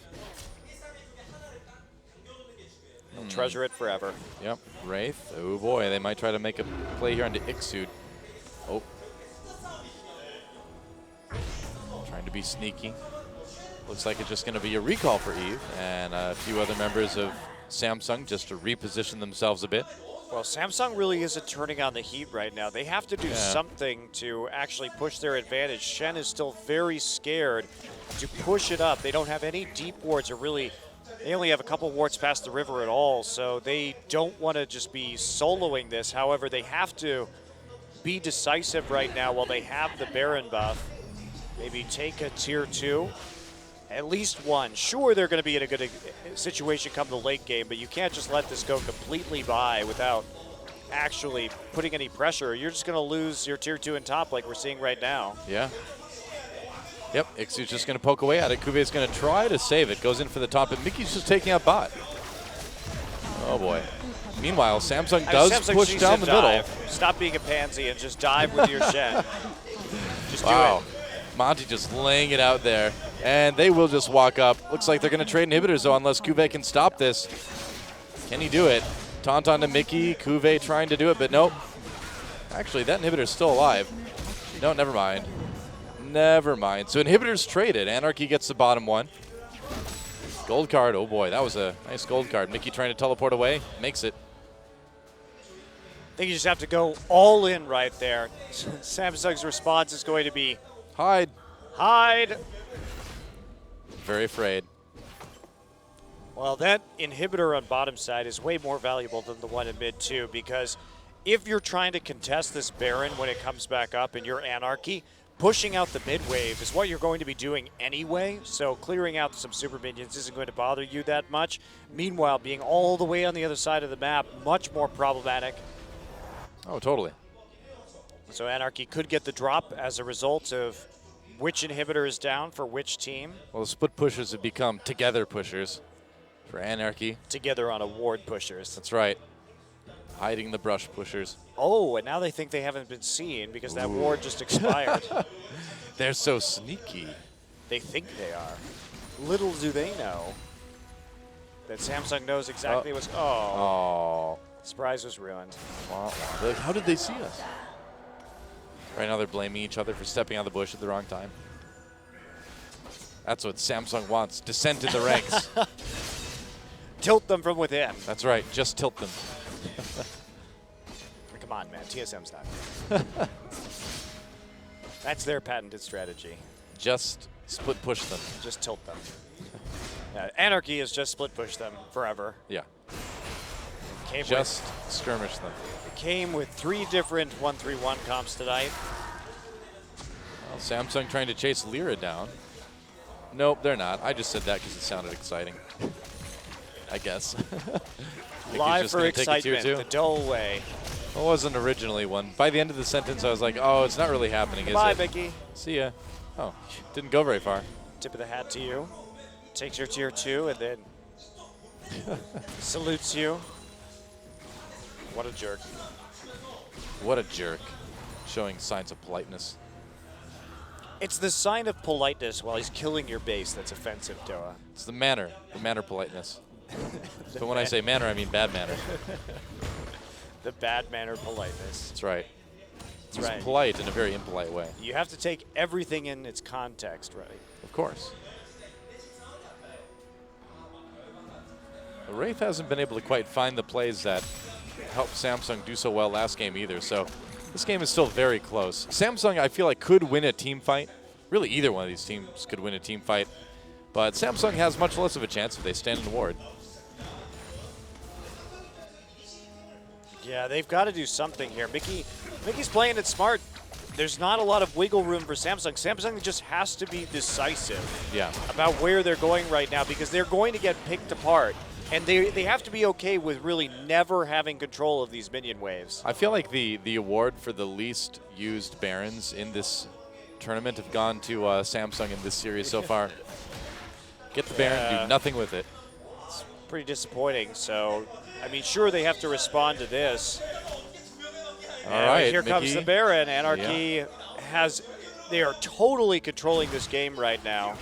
He'll treasure it forever. Yep. Wraith. Oh, boy. They might try to make a play here onto Ixud. Oh. Trying to be sneaky. Looks like it's just going to be a recall for Eve and a few other members of Samsung just to reposition themselves a bit. Well, Samsung really isn't turning on the heat right now. They have to do something to actually push their advantage. Shen is still very scared to push it up. They don't have any deep wards or really They only have a couple wards past the river at all, so they don't want to just be soloing this. However, they have to be decisive right now while they have the Baron buff. Maybe take a tier 2. At least one. Sure, they're going to be in a good situation come the late game, but you can't just let this go completely by without actually putting any pressure. You're just going to lose your tier 2 and top like we're seeing right now. Yeah. Yep, Ixu's just going to poke away at it. Kuve's going to try to save it. Goes in for the top, and Mickey's just taking out bot. Oh, boy. Meanwhile, Samsung does Samsung push needs down to the middle. dive. Stop being a pansy and just dive with your Shen. Just do Wow. it. Monty just laying it out there. And they will just walk up. Looks like they're going to trade inhibitors, though, unless Kuve can stop this. Can he do it? Tauntaun to Mickey. Kuve trying to do it, but nope. Actually, that inhibitor's still alive. No, never mind. Never mind. So inhibitors traded. Anarchy gets the bottom one. Gold card. Oh, boy. That was a nice gold card. Mickey trying to teleport away. Makes it. I think you just have to go all in right there. Samsung's response is going to be Hide. hide. Very afraid. Well, that inhibitor on bottom side is way more valuable than the one in mid too, because if you're trying to contest this Baron when it comes back up and you're Anarchy, pushing out the mid wave is what you're going to be doing anyway, so clearing out some super minions isn't going to bother you that much. Meanwhile, being all the way on the other side of the map, much more problematic. Oh, totally. So Anarchy could get the drop as a result of which inhibitor is down for which team. Well, the split pushers have become together pushers for Anarchy. Together on a ward pushers. That's right. Hiding the brush pushers. Oh, and now they think they haven't been seen because that ward just expired. They're so sneaky. They think they are. Little do they know that Samsung knows exactly what's. Oh, Oh. surprise was ruined. Wow. How did they see us? Right now they're blaming each other for stepping out of the bush at the wrong time. That's what Samsung wants. Descent in the ranks. Tilt them from within. That's right. Just tilt them. Come on, man. TSM's not. That's their patented strategy. Just split push them. Just tilt them. Anarchy is just split push them forever. Yeah. Just skirmish them. Came with 3 different 1-3-1 comps tonight. Well, Samsung trying to chase Lyra down. Nope, they're not. I just said that because it sounded exciting. I guess. Live for excitement, the dull way. It wasn't originally one. By the end of the sentence, I was like, oh, it's not really happening, is Bye, it? Mickey. See ya. Oh, didn't go very far. Tip of the hat to you. Takes your tier 2 and then salutes you. What a jerk. What a jerk. Showing signs of politeness. It's the sign of politeness while he's killing your base that's offensive, Doa. It's the manner politeness. So when I say manner, I mean bad manner. The bad manner politeness. That's right. That's He's right. polite in a very impolite way. You have to take everything in its context, right? Of course. The Wraith hasn't been able to quite find the plays that helped Samsung do so well last game either, so this game is still very close. Samsung, I feel like, could win a team fight. Really, either one of these teams could win a team fight, but Samsung has much less of a chance if they stand in the ward. Yeah, they've got to do something here. Mickey's playing it smart. There's not a lot of wiggle room for Samsung. Samsung just has to be decisive about where they're going right now because they're going to get picked apart. And they have to be okay with really never having control of these minion waves. I feel like the award for the least used Barons in this tournament have gone to Samsung in this series so far. Get the Baron, do nothing with it. It's pretty disappointing. So, I mean, sure, they have to respond to this. All right, here comes Mickey. the Baron. Anarchy they are totally controlling this game right now.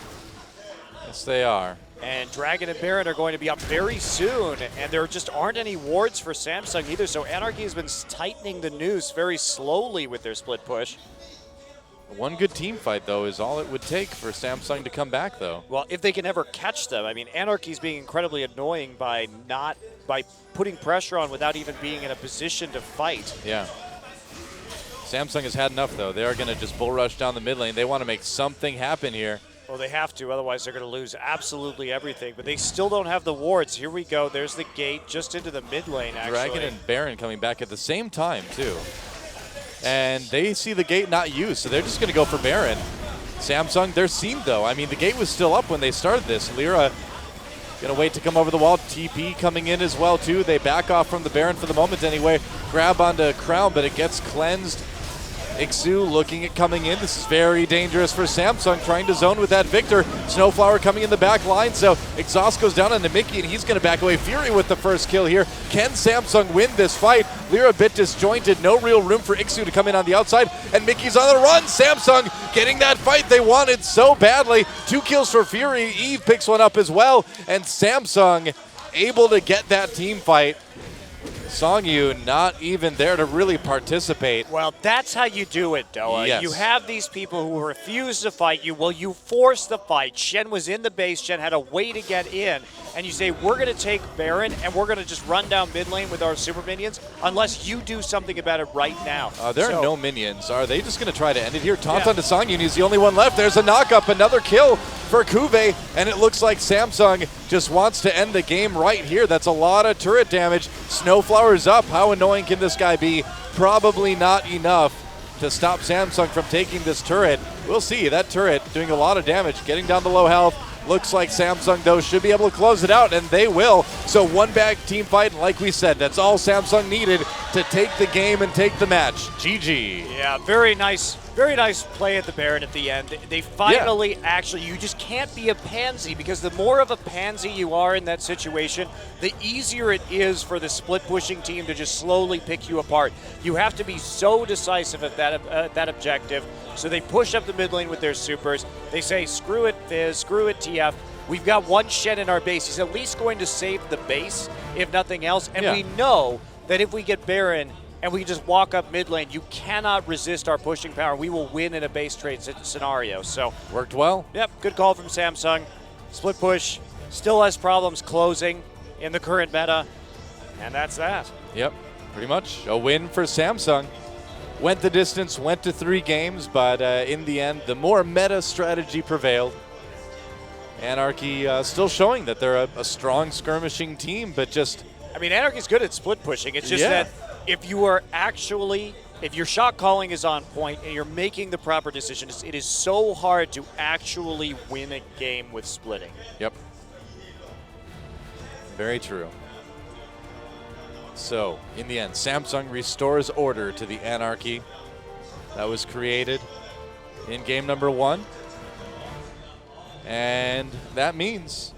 Yes, they are. And Dragon and Baron are going to be up very soon, and there just aren't any wards for Samsung either, so Anarchy has been tightening the noose very slowly with their split push. One good team fight, though, is all it would take for Samsung to come back, though. Well, if they can ever catch them. I mean, Anarchy's being incredibly annoying by putting pressure on without even being in a position to fight. Yeah. Samsung has had enough, though. They are going to just bull rush down the mid lane. They want to make something happen here. Well, they have to, otherwise they're going to lose absolutely everything. But they still don't have the wards. Here we go. There's the gate just into the mid lane, actually. Dragon and Baron coming back at the same time, too. And they see the gate not used, so they're just going to go for Baron. Samsung, they're seen, though. I mean, the gate was still up when they started this. Lyra going to wait to come over the wall. TP coming in as well, too. They back off from the Baron for the moment anyway. Grab onto Crown, but it gets cleansed. Ixu looking at coming in. This is very dangerous for Samsung, trying to zone with that Victor. Snowflower coming in the back line, so Exhaust goes down onto Mickey, and he's going to back away. Fury with the first kill here. Can Samsung win this fight? Lyra a bit disjointed. No real room for Ixu to come in on the outside, and Mickey's on the run. Samsung getting that fight they wanted so badly. 2 kills for Fury. Eve picks one up as well, and Samsung able to get that team fight. Songyu not even there to really participate. Well, that's how you do it, Doa. Yes. You have these people who refuse to fight you. Well, you force the fight. Shen was in the base. Shen had a way to get in. And you say, we're going to take Baron, and we're going to just run down mid lane with our super minions unless you do something about it right now. There are no minions. Are they just going to try to end it here? Taunt onto Songyu, and he's the only one left. There's a knock-up, another kill for Kuve, and it looks like Samsung just wants to end the game right here. That's a lot of turret damage. Snowflower's up. How annoying can this guy be? Probably not enough to stop Samsung from taking this turret. We'll see. That turret doing a lot of damage, getting down to low health. Looks like Samsung, though, should be able to close it out, and they will. So one back team fight, and like we said, that's all Samsung needed to take the game and take the match. GG. Yeah, very nice play at the Baron at the end. They finally actually, you just can't be a pansy, because the more of a pansy you are in that situation, the easier it is for the split pushing team to just slowly pick you apart. You have to be so decisive at that objective. So they push up the mid lane with their supers. They say, screw it Fizz, screw it TF. We've got one Shen in our base. He's at least going to save the base, if nothing else. And we know that if we get Baron and we just walk up mid lane, you cannot resist our pushing power. We will win in a base trade scenario. So worked well. Yep, good call from Samsung. Split push still has problems closing in the current meta, and that's that. Yep, pretty much a win for Samsung. Went the distance, went to 3 games, but in the end, the more meta strategy prevailed. Anarchy still showing that they're a strong skirmishing team, but just... I mean, Anarchy's good at split pushing. It's just that if you are actually, if your shot calling is on point and you're making the proper decisions, it is so hard to actually win a game with splitting. Yep. Very true. So, in the end, Samsung restores order to the Anarchy that was created in game number 1. And that means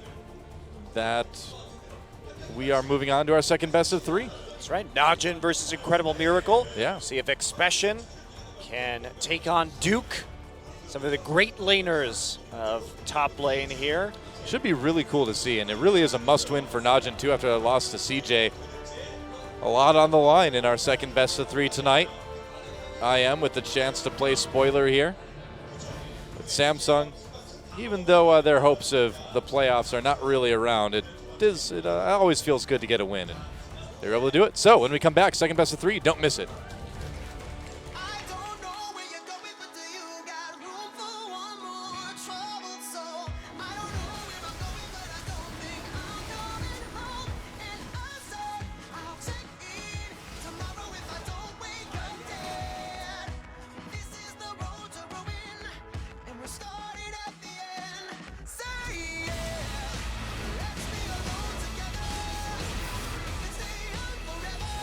that we are moving on to our second best of 3. That's right. Najin versus Incredible Miracle. Yeah. See if Expression can take on Duke, some of the great laners of top lane here. Should be really cool to see, and it really is a must-win for Najin, too, after a loss to CJ. A lot on the line in our second best of 3 tonight. I am with the chance to play spoiler here. But Samsung, even though their hopes of the playoffs are not really around, it always feels good to get a win, and they're able to do it. So when we come back, second best of 3, don't miss it. I don't know where you're going, but do you got room for one more troubled soul? I don't know where I'm going, but I don't think I'm coming home. And I said I'll check in tomorrow if I don't wake up dead. This is the road to ruin, and we're starting at the end. Say yeah, let's be alone together. We can stay young forever.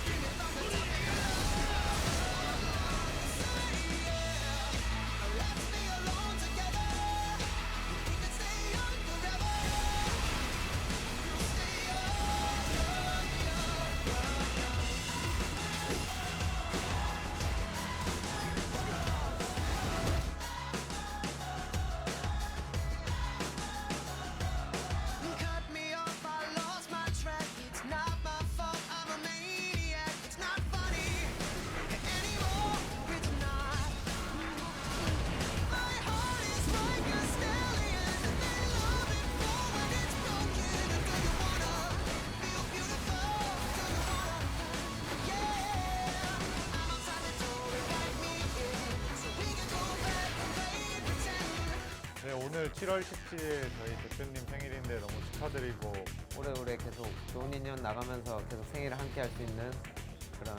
Screaming from the top. 오늘 7월 17일 저희 대표님 생일인데 너무 축하드리고 오래오래 계속 좋은 인연 나가면서 계속 생일을 함께 할 수 있는 그런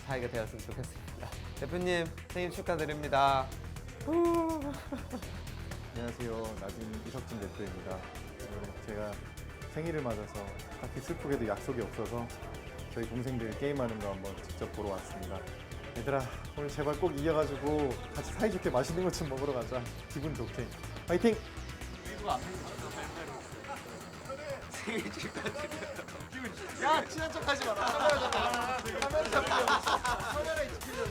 사이가 되었으면 좋겠습니다. 대표님 생일 축하드립니다. 안녕하세요. 나진 이석진 대표입니다. 오늘 제가 생일을 맞아서 딱히 슬프게도 약속이 없어서 저희 동생들 게임하는 거 한번 직접 보러 왔습니다. 얘들아 오늘 제발 꼭 이겨가지고 같이 사이좋게 맛있는 것 좀 먹으러 가자. 기분 좋게. 화이팅! 야 친한 척하지 마라. 카메라 잡으려고. 카메라에 찍히려고.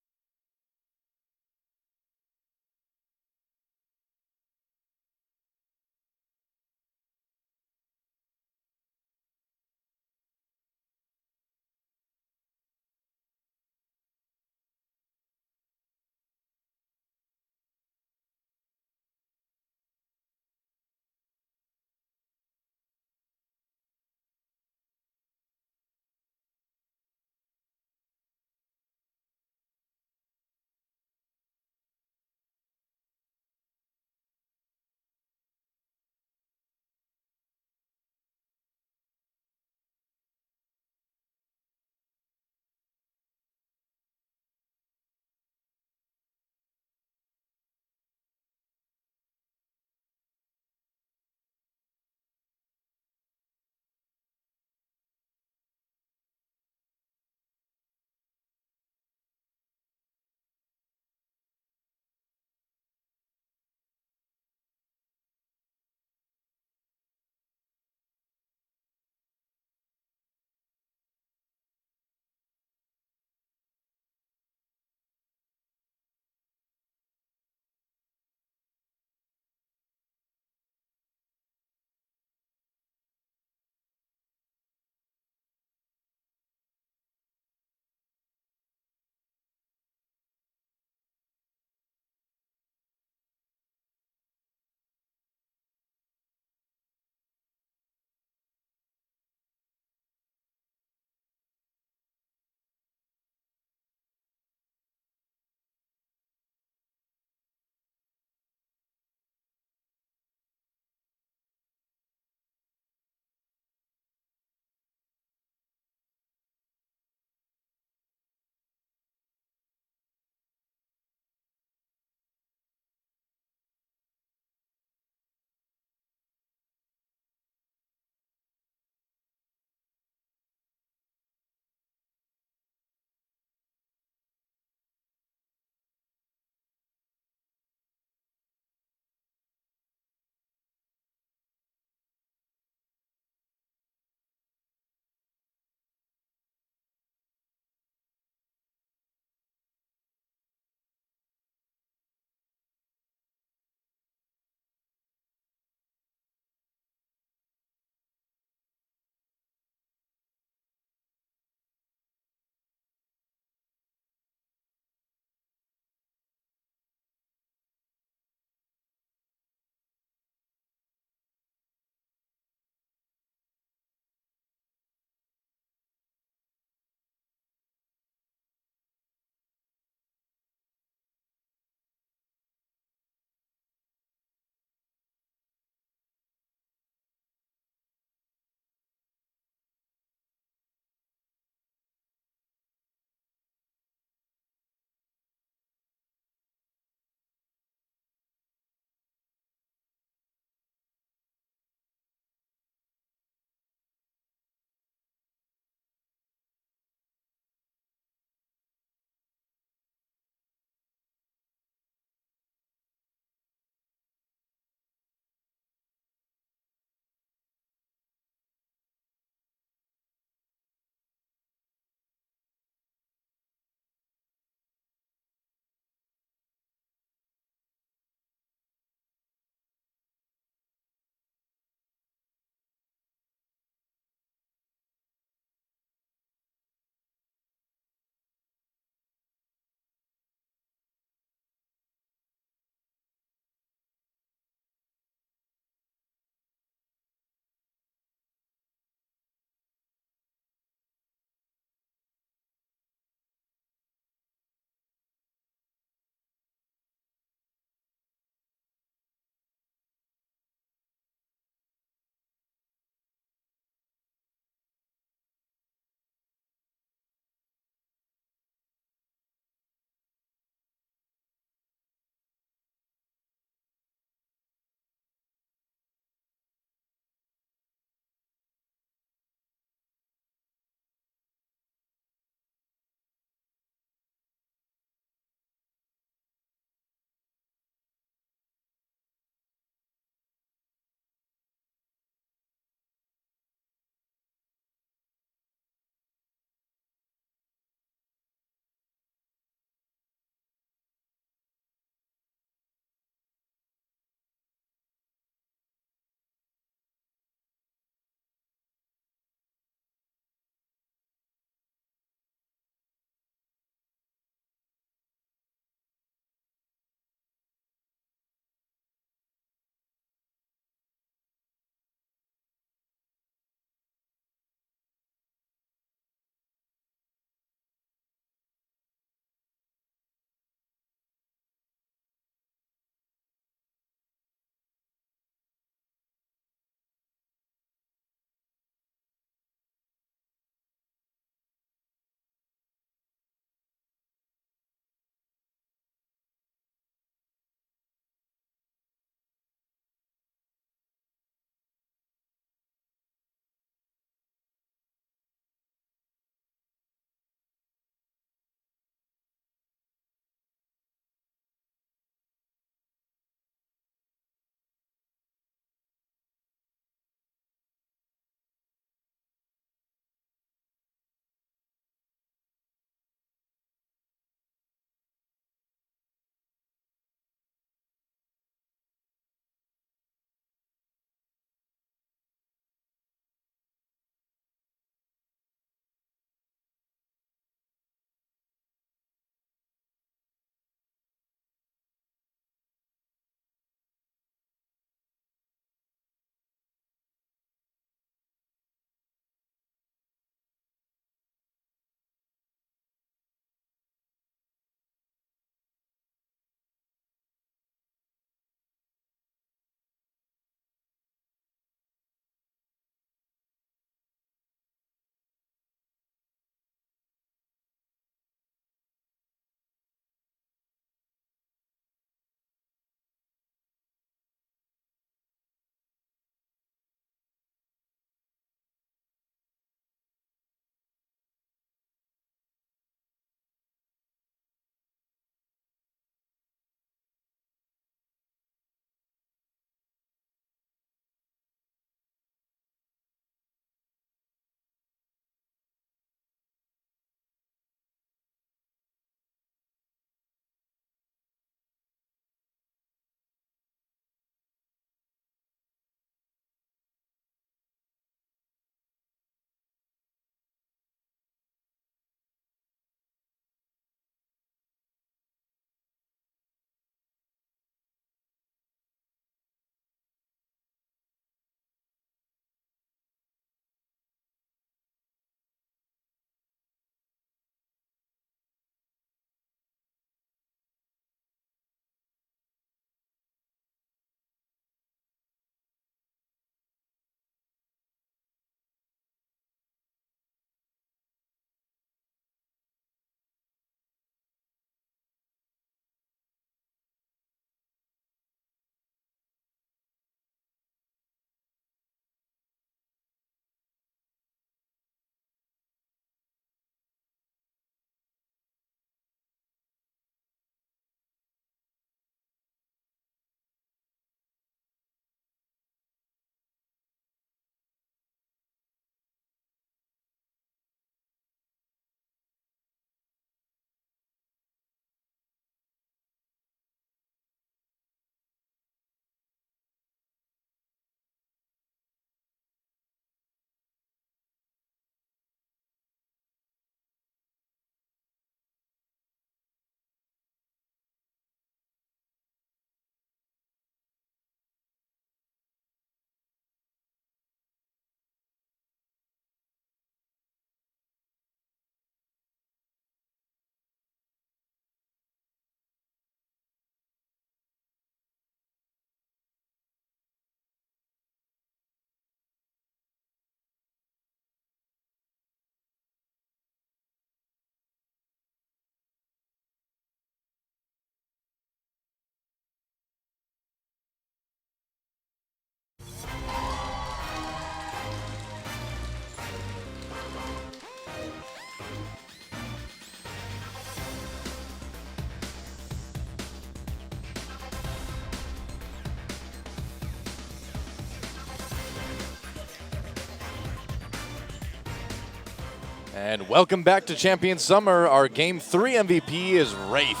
And welcome back to Champion Summer. Our Game 3 MVP is Wraith.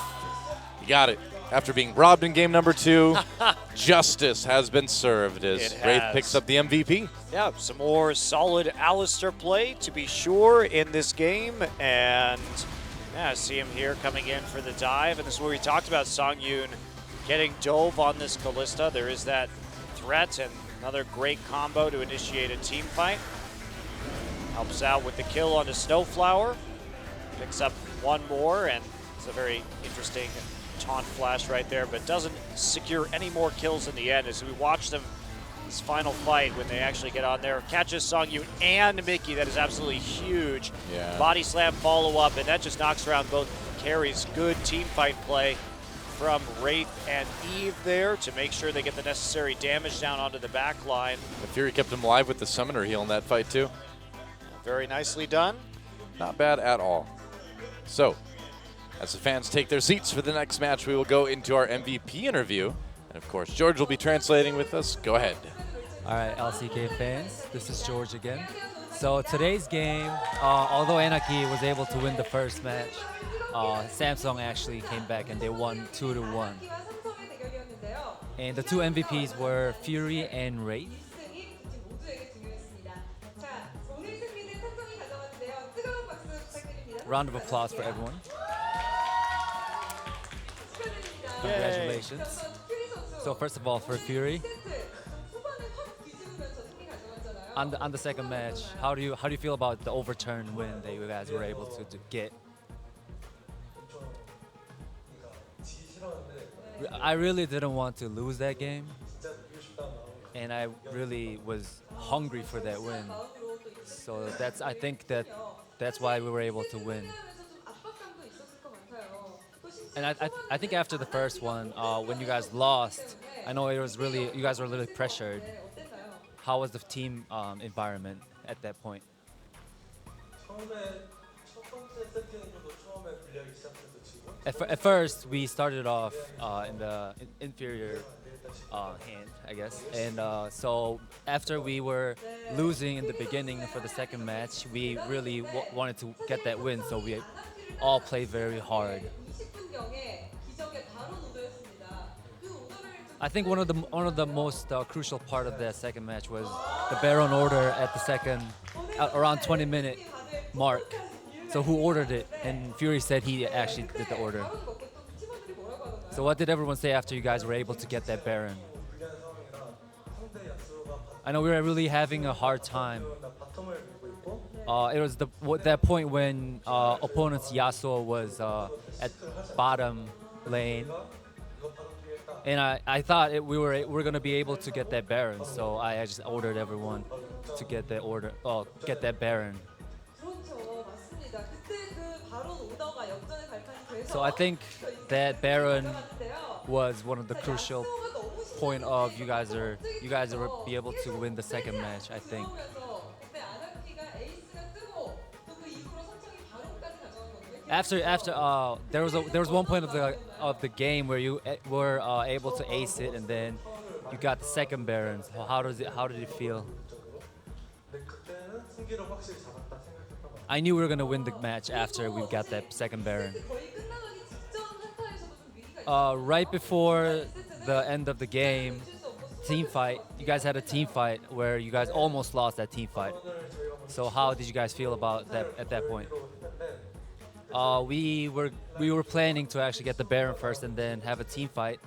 You got it. After being robbed in game number 2, justice has been served as It Wraith has. picks up the MVP. Yeah, some more solid Alistair play to be sure in this game. And yeah, see him here coming in for the dive. And this is where we talked about Songyun getting dove on this Kalista. There is that threat and another great combo to initiate a team fight. Helps out with the kill on the Snowflower. Picks up one more, and it's a very interesting taunt flash right there, but doesn't secure any more kills in the end as we watch them this final fight when they actually get on there. Catches Songyun and Mickey. That is absolutely huge. Yeah. Body slam follow-up, and that just knocks around both carries. Good team fight play from Wraith and Eve there to make sure they get the necessary damage down onto the back line. The Fury kept him alive with the Summoner heal in that fight too. Very nicely done. Not bad at all. So, as the fans take their seats for the next match, we will go into our MVP interview. And of course, George will be translating with us. Go ahead. All right, LCK fans, this is George again. So today's game, although Anarchy was able to win the first match, Samsung actually came back and they won 2-1. And the two MVPs were Fury and Wraith. Round of applause for everyone. Congratulations. So first of all, for Fury, on the second match, how do you feel about the overturn win that you guys were able to get? I really didn't want to lose that game, and I really was hungry for that win. So I think that's why we were able to win. And I think after the first one, when you guys lost, I know you guys were really pressured. How was the team environment at that point? At first, we started off in the inferior hand, I guess. And so after we were losing in the beginning for the second match, we really wanted to get that win. So we all played very hard. I think one of the most crucial part of that second match was the Baron order at the second, around 20-minute mark. So who ordered it? And Fury said he actually did the order. So what did everyone say after you guys were able to get that Baron? I know we were really having a hard time. It was that point when opponent's Yasuo was at bottom lane. And I thought we were gonna be able to get that Baron, so I just ordered everyone to get that get that Baron. So I think that Baron was one of the crucial point of you guys will be able to win the second match, I think. After there was one point of the game where you were able to ace it, and then you got the second Baron. So how did it feel? I knew we were gonna win the match after we got that second Baron. Right before the end of the game, team fight. You guys had a team fight where you guys almost lost that team fight. So how did you guys feel about that at that point? We were planning to actually get the Baron first and then have a team fight.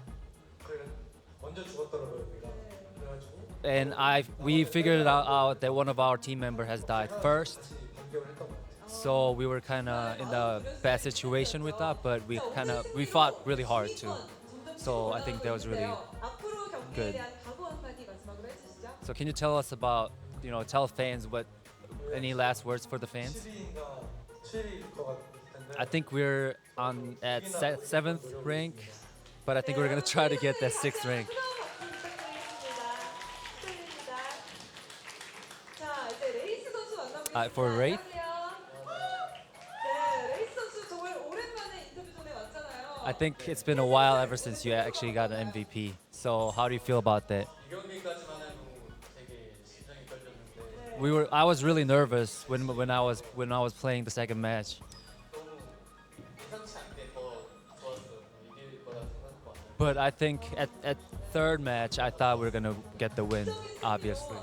And we figured it out that one of our team members has died first. So we were kind of in a bad situation with that, but we fought really hard too. So I think that was really good. So can you tell us about, tell fans any last words for the fans? I think we're at 7th rank, but I think we're gonna try to get that 6th rank. For Wraith? I think it's been a while ever since you actually got an MVP. So how do you feel about that? I was really nervous when I was playing the second match. But I think at third match, I thought we were gonna get the win, obviously.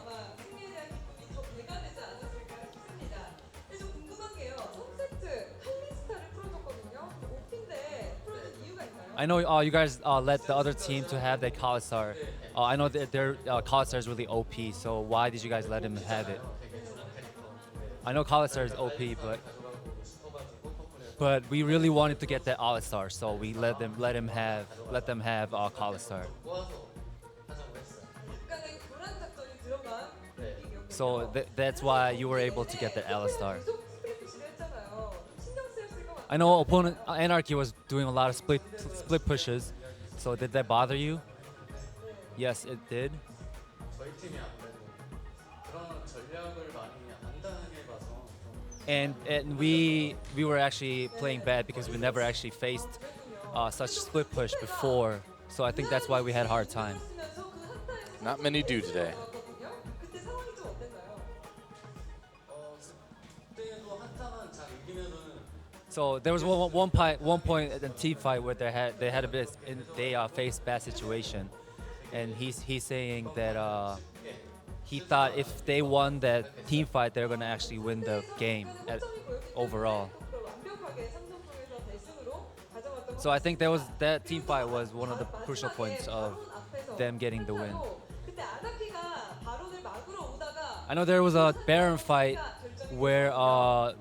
I know you guys let the other team to have that Kalistar. I know that their Kalistar is really OP, so why did you guys let him have it? I know Kalistar is OP, but we really wanted to get that Alistar, so we let them have Kalistar. So that's why you were able to get the Alistar. I know opponent Anarchy was doing a lot of split pushes, so did that bother you? Yes, it did. And we were actually playing bad because we never actually faced such split push before, so I think that's why we had a hard time. Not many do today. So there was one point in the team fight where they had a bit they faced bad situation, and he's saying that he thought if they won that team fight, they're gonna actually win the game overall. So I think that team fight was one of the crucial points of them getting the win. I know there was a Baron fight where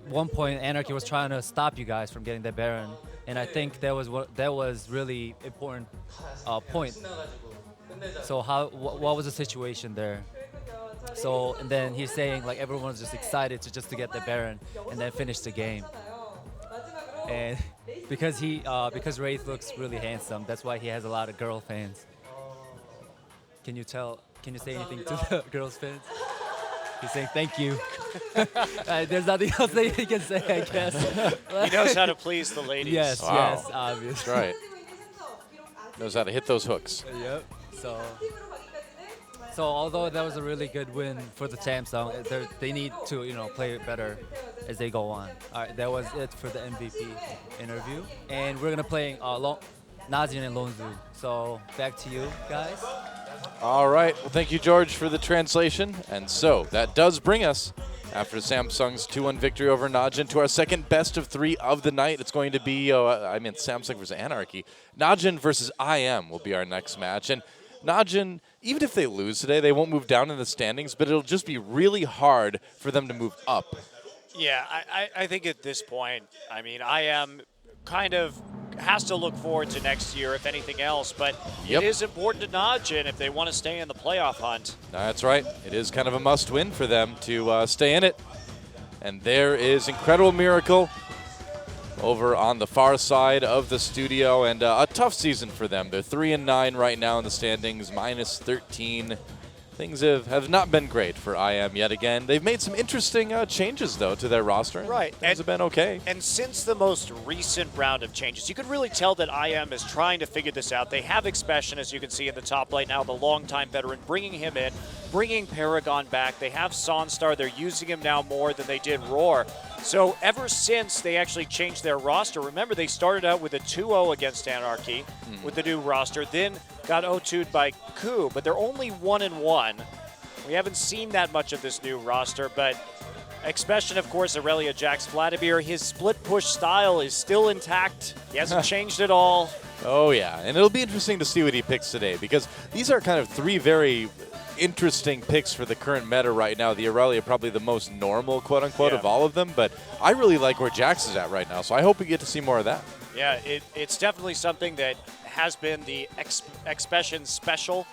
one point Anarchy was trying to stop you guys from getting the Baron, and I think that was really important point. So what was the situation there? So and then he's saying like everyone's just excited to get the Baron and then finish the game. And because Wraith looks really handsome, that's why he has a lot of girl fans. Can you say anything to the girls fans? He's saying thank you. There's nothing else that he can say, I guess. He knows how to please the ladies. Yes, Wow. yes, obviously. That's right. Knows how to hit those hooks. Yep. So although that was a really good win for the Samsung, they need to play better as they go on. All right, that was it for the MVP interview, and we're gonna play Najin and Lonzu. So back to you guys. All right. Well, thank you, George, for the translation. And so that does bring us, after Samsung's 2-1 victory over Najin, to our second best of 3 of the night. It's going to be, Samsung versus Anarchy. Najin versus IM will be our next match. And Najin, even if they lose today, they won't move down in the standings, but it'll just be really hard for them to move up. Yeah, I think at this point, IM kind of has to look forward to next year, if anything else. But Yep. It is important to Najin if they want to stay in the playoff hunt. That's right. It is kind of a must-win for them to stay in it. And there is Incredible Miracle over on the far side of the studio, and a tough season for them. They're 3-9 right now in the standings, minus 13. Things have not been great for IM yet again. They've made some interesting changes, though, to their roster. Right. Things have been okay. And since the most recent round of changes, you could really tell that IM is trying to figure this out. They have Expression, as you can see in the top right now, the longtime veteran, bringing him in, bringing Paragon back. They have Sonstar. They're using him now more than they did Roar. So ever since they actually changed their roster, remember they started out with a 2-0 against Anarchy with the new roster, then got 0-2'd by Ku, but they're only 1-1. We haven't seen that much of this new roster, but Expression, of course, Aurelia Jax Vladimir, his split push style is still intact. He hasn't changed at all. Oh, yeah. And it'll be interesting to see what he picks today, because these are kind of 3 very interesting picks for the current meta right now. The Aurelia probably the most normal, quote-unquote, of all of them, but I really like where Jax is at right now, so I hope we get to see more of that. Yeah, it's definitely something that has been the Expression special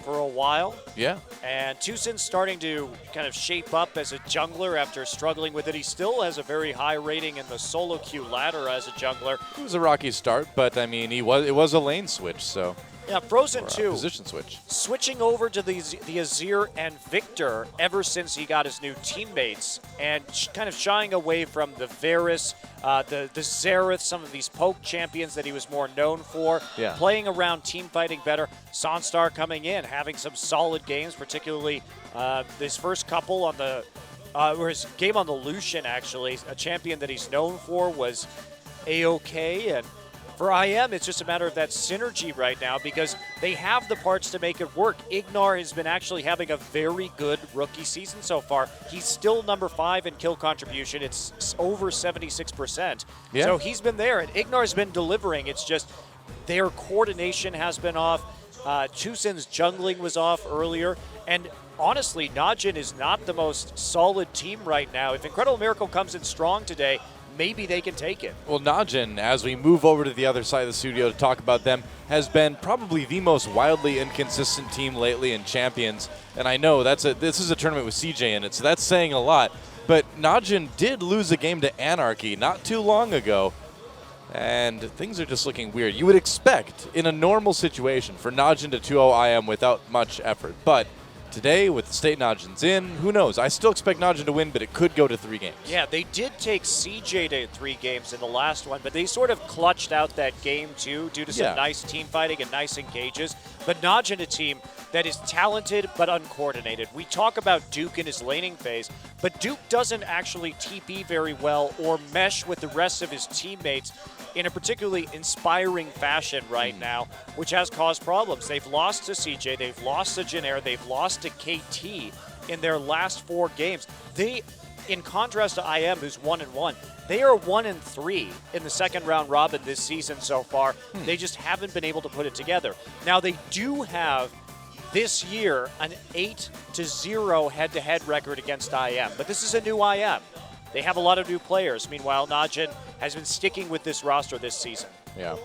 for a while. Yeah. And Tucson starting to kind of shape up as a jungler after struggling with it. He still has a very high rating in the solo queue ladder as a jungler. It was a rocky start, but, I mean, it was a lane switch, so... Yeah, Frozen or a 2. Position switch. Switching over to the Azir and Victor ever since he got his new teammates, and kind of shying away from the Varus, the Xerath, some of these poke champions that he was more known for. Yeah. Playing around team fighting better. Sonstar coming in, having some solid games, particularly This first couple on the, or his game on the Lucian, actually, a champion that he's known for, was A-OK. And for IM, it's just a matter of that synergy right now because they have the parts to make it work. Ignar has been actually having a very good rookie season so far. He's still number 5 in kill contribution. It's over 76%. Yeah. So he's been there, and Ignar's been delivering. It's just their coordination has been off. Chusen's jungling was off earlier. And honestly, Najin is not the most solid team right now. If Incredible Miracle comes in strong today, maybe they can take it. Well, Najin, as we move over to the other side of the studio to talk about them, has been probably the most wildly inconsistent team lately in Champions. And I know this is a tournament with CJ in it, so that's saying a lot. But Najin did lose a game to Anarchy not too long ago, and things are just looking weird. You would expect, in a normal situation, for Najin to 2-0 IM without much effort. But today, with the state Najin's in, who knows? I still expect Najin to win, but it could go to 3 games. Yeah, they did take CJ to 3 games in the last one, but they sort of clutched out that game too due to some nice team fighting and nice engages. But Najin, a team that is talented but uncoordinated. We talk about Duke in his laning phase, but Duke doesn't actually TP very well or mesh with the rest of his teammates in a particularly inspiring fashion right now, which has caused problems. They've lost to CJ, they've lost to Janair, they've lost to KT in their last 4 games. They, in contrast to IM, who's 1-1, they are 1-3 in the second round robin this season so far. They just haven't been able to put it together. Now they do have this year an 8-0 head-to-head record against IM, but this is a new IM. They have a lot of new players. Meanwhile, Najin has been sticking with this roster this season. Yeah.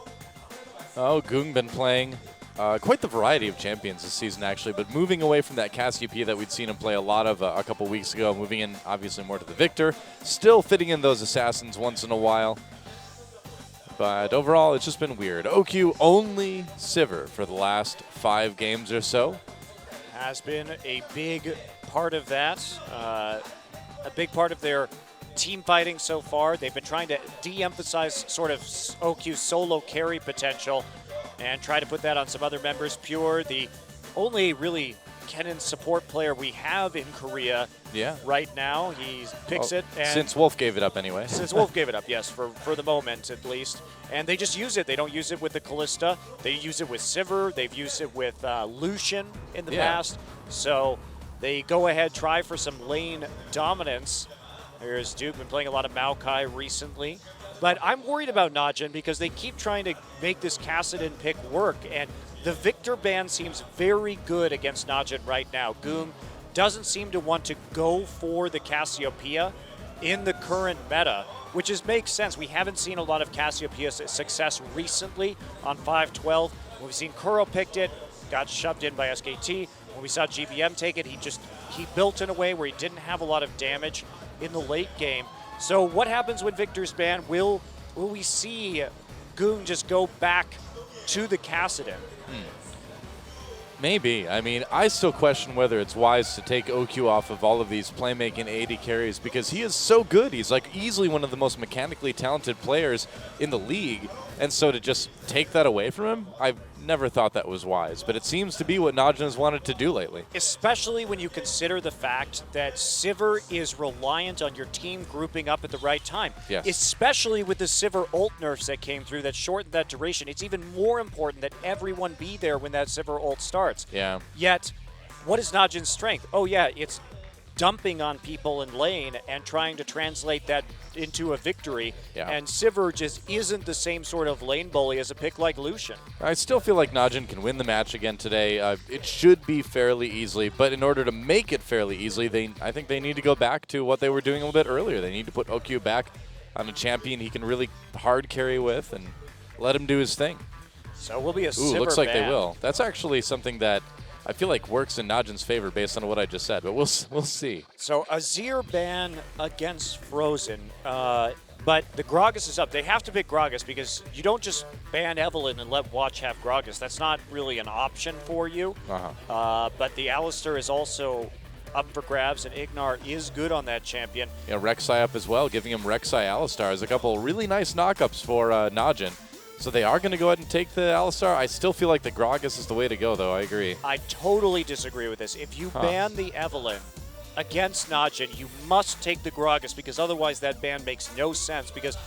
Oh, Goong been playing quite the variety of champions this season, actually, but moving away from that Cassiopeia that we'd seen him play a lot of a couple weeks ago, moving in obviously more to the Victor, still fitting in those assassins once in a while. But overall, it's just been weird. OQ only Sivir for the last 5 games or so. Has been a big part of that, a big part of their team fighting so far. They've been trying to de-emphasize sort of OQ's solo carry potential and try to put that on some other members. Pure, the only really Kennen support player we have in Korea right now. He picks it. And since Wolf gave it up anyway. Since Wolf gave it up, yes, for the moment at least. And they just use it. They don't use it with the Callista. They use it with Sivir. They've used it with Lucian in the past. So they go ahead, try for some lane dominance. There's Duke, been playing a lot of Maokai recently. But I'm worried about Najin because they keep trying to make this Kassadin pick work. And the Victor ban seems very good against Najin right now. Goong doesn't seem to want to go for the Cassiopeia in the current meta, which makes sense. We haven't seen a lot of Cassiopeia success recently on 5-12. We've seen Kuro picked it, got shoved in by SKT. When we saw GBM take it, he built in a way where he didn't have a lot of damage in the late game. So what happens when Victor's banned? Will we see Goong just go back to the Kassadin? Maybe. I mean, I still question whether it's wise to take OQ off of all of these playmaking AD carries because he is so good. He's like easily one of the most mechanically talented players in the league. And so to just take that away from him, I've never thought that was wise. But it seems to be what Najin has wanted to do lately. Especially when you consider the fact that Sivir is reliant on your team grouping up at the right time. Yes. Especially with the Sivir ult nerfs that came through that shortened that duration. It's even more important that everyone be there when that Sivir ult starts. Yeah. Yet, what is Najin's strength? Oh yeah, it's dumping on people in lane and trying to translate that into a victory. Yeah. And Sivir just isn't the same sort of lane bully as a pick like Lucian. I still feel like Najin can win the match again today. It should be fairly easily, but in order to make it fairly easily, I think they need to go back to what they were doing a little bit earlier. They need to put OQ back on a champion he can really hard carry with and let him do his thing. So we'll be a Ooh, Sivir looks like ban. they will. That's actually something that I feel like works in Najin's favor based on what I just said, but we'll see. So Azir ban against Frozen, but the Gragas is up. They have to pick Gragas because you don't just ban Evelynn and let Watch have Gragas. That's not really an option for you. But the Alistar is also up for grabs, and Ignar is good on that champion. Yeah, Rek'Sai up as well, giving him Rek'Sai Alistar. There's a couple really nice knockups for Najin. So they are going to go ahead and take the Alistar. I still feel like the Gragas is the way to go, though. I agree. I totally disagree with this. If you ban the Evelynn against Najin, you must take the Gragas because otherwise that ban makes no sense because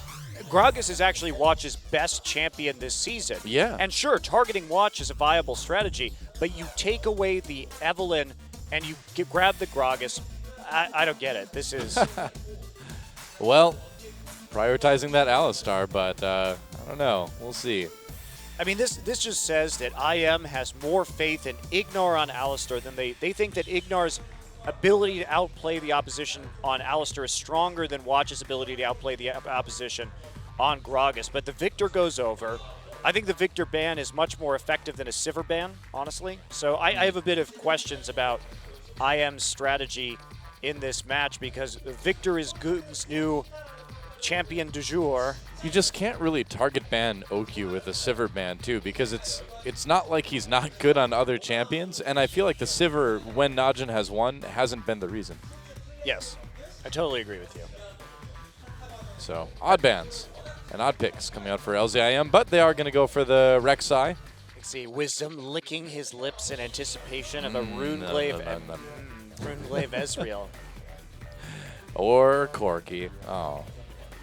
Gragas is actually Watch's best champion this season. Yeah. And sure, targeting Watch is a viable strategy, but you take away the Evelynn and you grab the Gragas. I don't get it. This is... Well, prioritizing that Alistar, but I don't know. We'll see. I mean, this just says that IM has more faith in Ignar on Alistar than they think that Ignar's ability to outplay the opposition on Alistar is stronger than Watch's ability to outplay the opposition on Gragas. But the Victor goes over. I think the Victor ban is much more effective than a Sivir ban, honestly. So I have a bit of questions about IM's strategy in this match because Victor is Goog's new champion du jour. You just can't really target ban OQ with a Sivir ban, too, because it's not like he's not good on other champions, and I feel like the Sivir, when Najin has won, hasn't been the reason. Yes, I totally agree with you. So, odd bans and odd picks coming out for LZIM, but they are going to go for the Rek'Sai. You can see Wisdom licking his lips in anticipation of a Runeglaive Runeglaive Ezreal. Or Corki. Oh.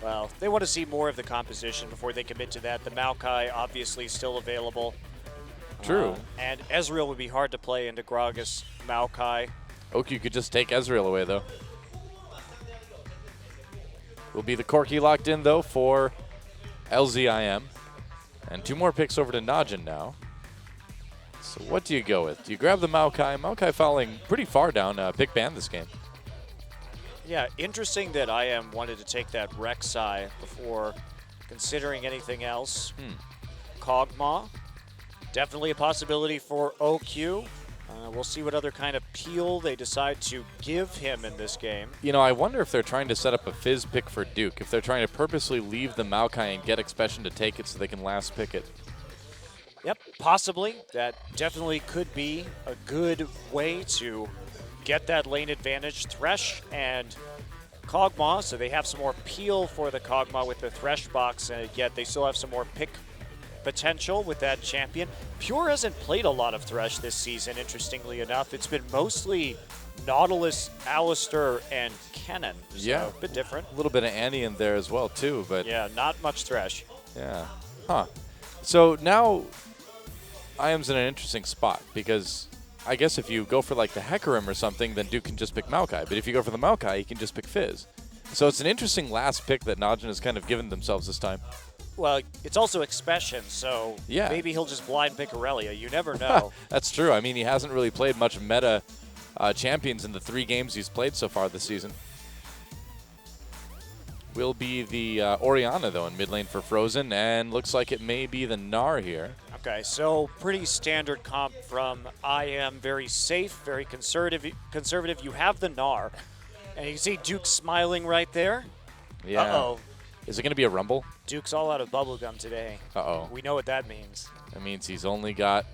Well, they want to see more of the composition before they commit to that. The Maokai obviously still available. True. And Ezreal would be hard to play into Gragas Maokai. OQ could just take Ezreal away, though. Will be the Corki locked in, though, for LZIM. And 2 more picks over to Najin now. So what do you go with? Do you grab the Maokai? Maokai falling pretty far down pick ban this game. Yeah, interesting that IM wanted to take that Rek'Sai before considering anything else. Kog'Maw, definitely a possibility for OQ. We'll see what other kind of peel they decide to give him in this game. You know, I wonder if they're trying to set up a Fizz pick for Duke, if they're trying to purposely leave the Maokai and get Expression to take it so they can last pick it. Yep, possibly. That definitely could be a good way to get that lane advantage. Thresh and Kog'Maw, so they have some more peel for the Kog'Maw with the Thresh box, and yet they still have some more pick potential with that champion. Pure hasn't played a lot of Thresh this season, interestingly enough. It's been mostly Nautilus, Alistar, and Kennen. So Yeah. a bit different. A little bit of Annie in there as well, too. But Yeah, not much Thresh. yeah. Huh. So now IM's in an interesting spot because I guess if you go for like the Hecarim or something, then Duke can just pick Maokai. But if you go for the Maokai, he can just pick Fizz. So it's an interesting last pick that Najin has kind of given themselves this time. Well, it's also Expression, so Yeah. maybe he'll just blind pick Aurelia. You never know. That's true. I mean, he hasn't really played much meta champions in the 3 games he's played so far this season. Will be the Orianna, though, in mid lane for Frozen, and looks like it may be the Gnar here. Okay, so pretty standard comp from IM. Very safe, very conservative. You have the Gnar, and you can see Duke smiling right there. Yeah. Uh-oh. Is it going to be a Rumble? Duke's all out of bubblegum today. Uh-oh. We know what that means. That means he's only got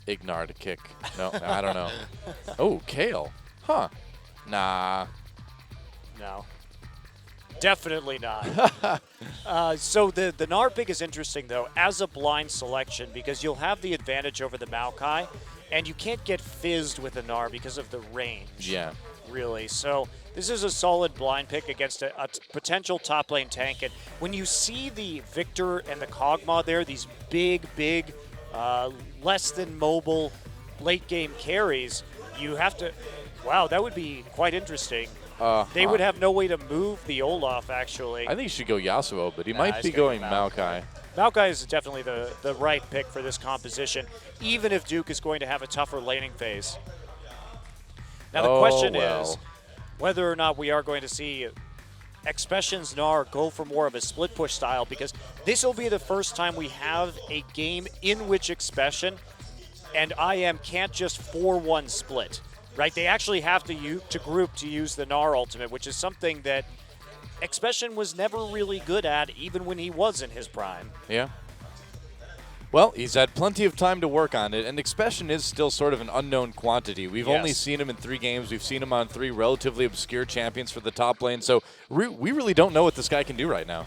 Ignar to kick. No, I don't know. Oh, Kale. Huh. Nah. No. Definitely not. So the Gnar pick is interesting, though, as a blind selection because you'll have the advantage over the Maokai, and you can't get fizzed with a Gnar because of the range. Yeah. Really. So this is a solid blind pick against a potential top lane tank. And when you see the Victor and the Kog'Maw there, these big, less than mobile late game carries, you have to... Wow, that would be quite interesting. They would have no way to move the Olaf, actually. I think he should go Yasuo, but he Nah, might he's be gonna going go Maokai. Maokai is definitely the right pick for this composition, even if Duke is going to have a tougher laning phase. Now the question is whether or not we are going to see Expression's Gnar go for more of a split push style, because this will be the first time we have a game in which Expression and IM can't just 4-1 split. Right, they actually have to group to use the Gnar ultimate, which is something that Expression was never really good at, even when he was in his prime. Yeah. Well, he's had plenty of time to work on it, and Expression is still sort of an unknown quantity. We've only seen him in 3 games. We've seen him on 3 relatively obscure champions for the top lane, so we really don't know what this guy can do right now.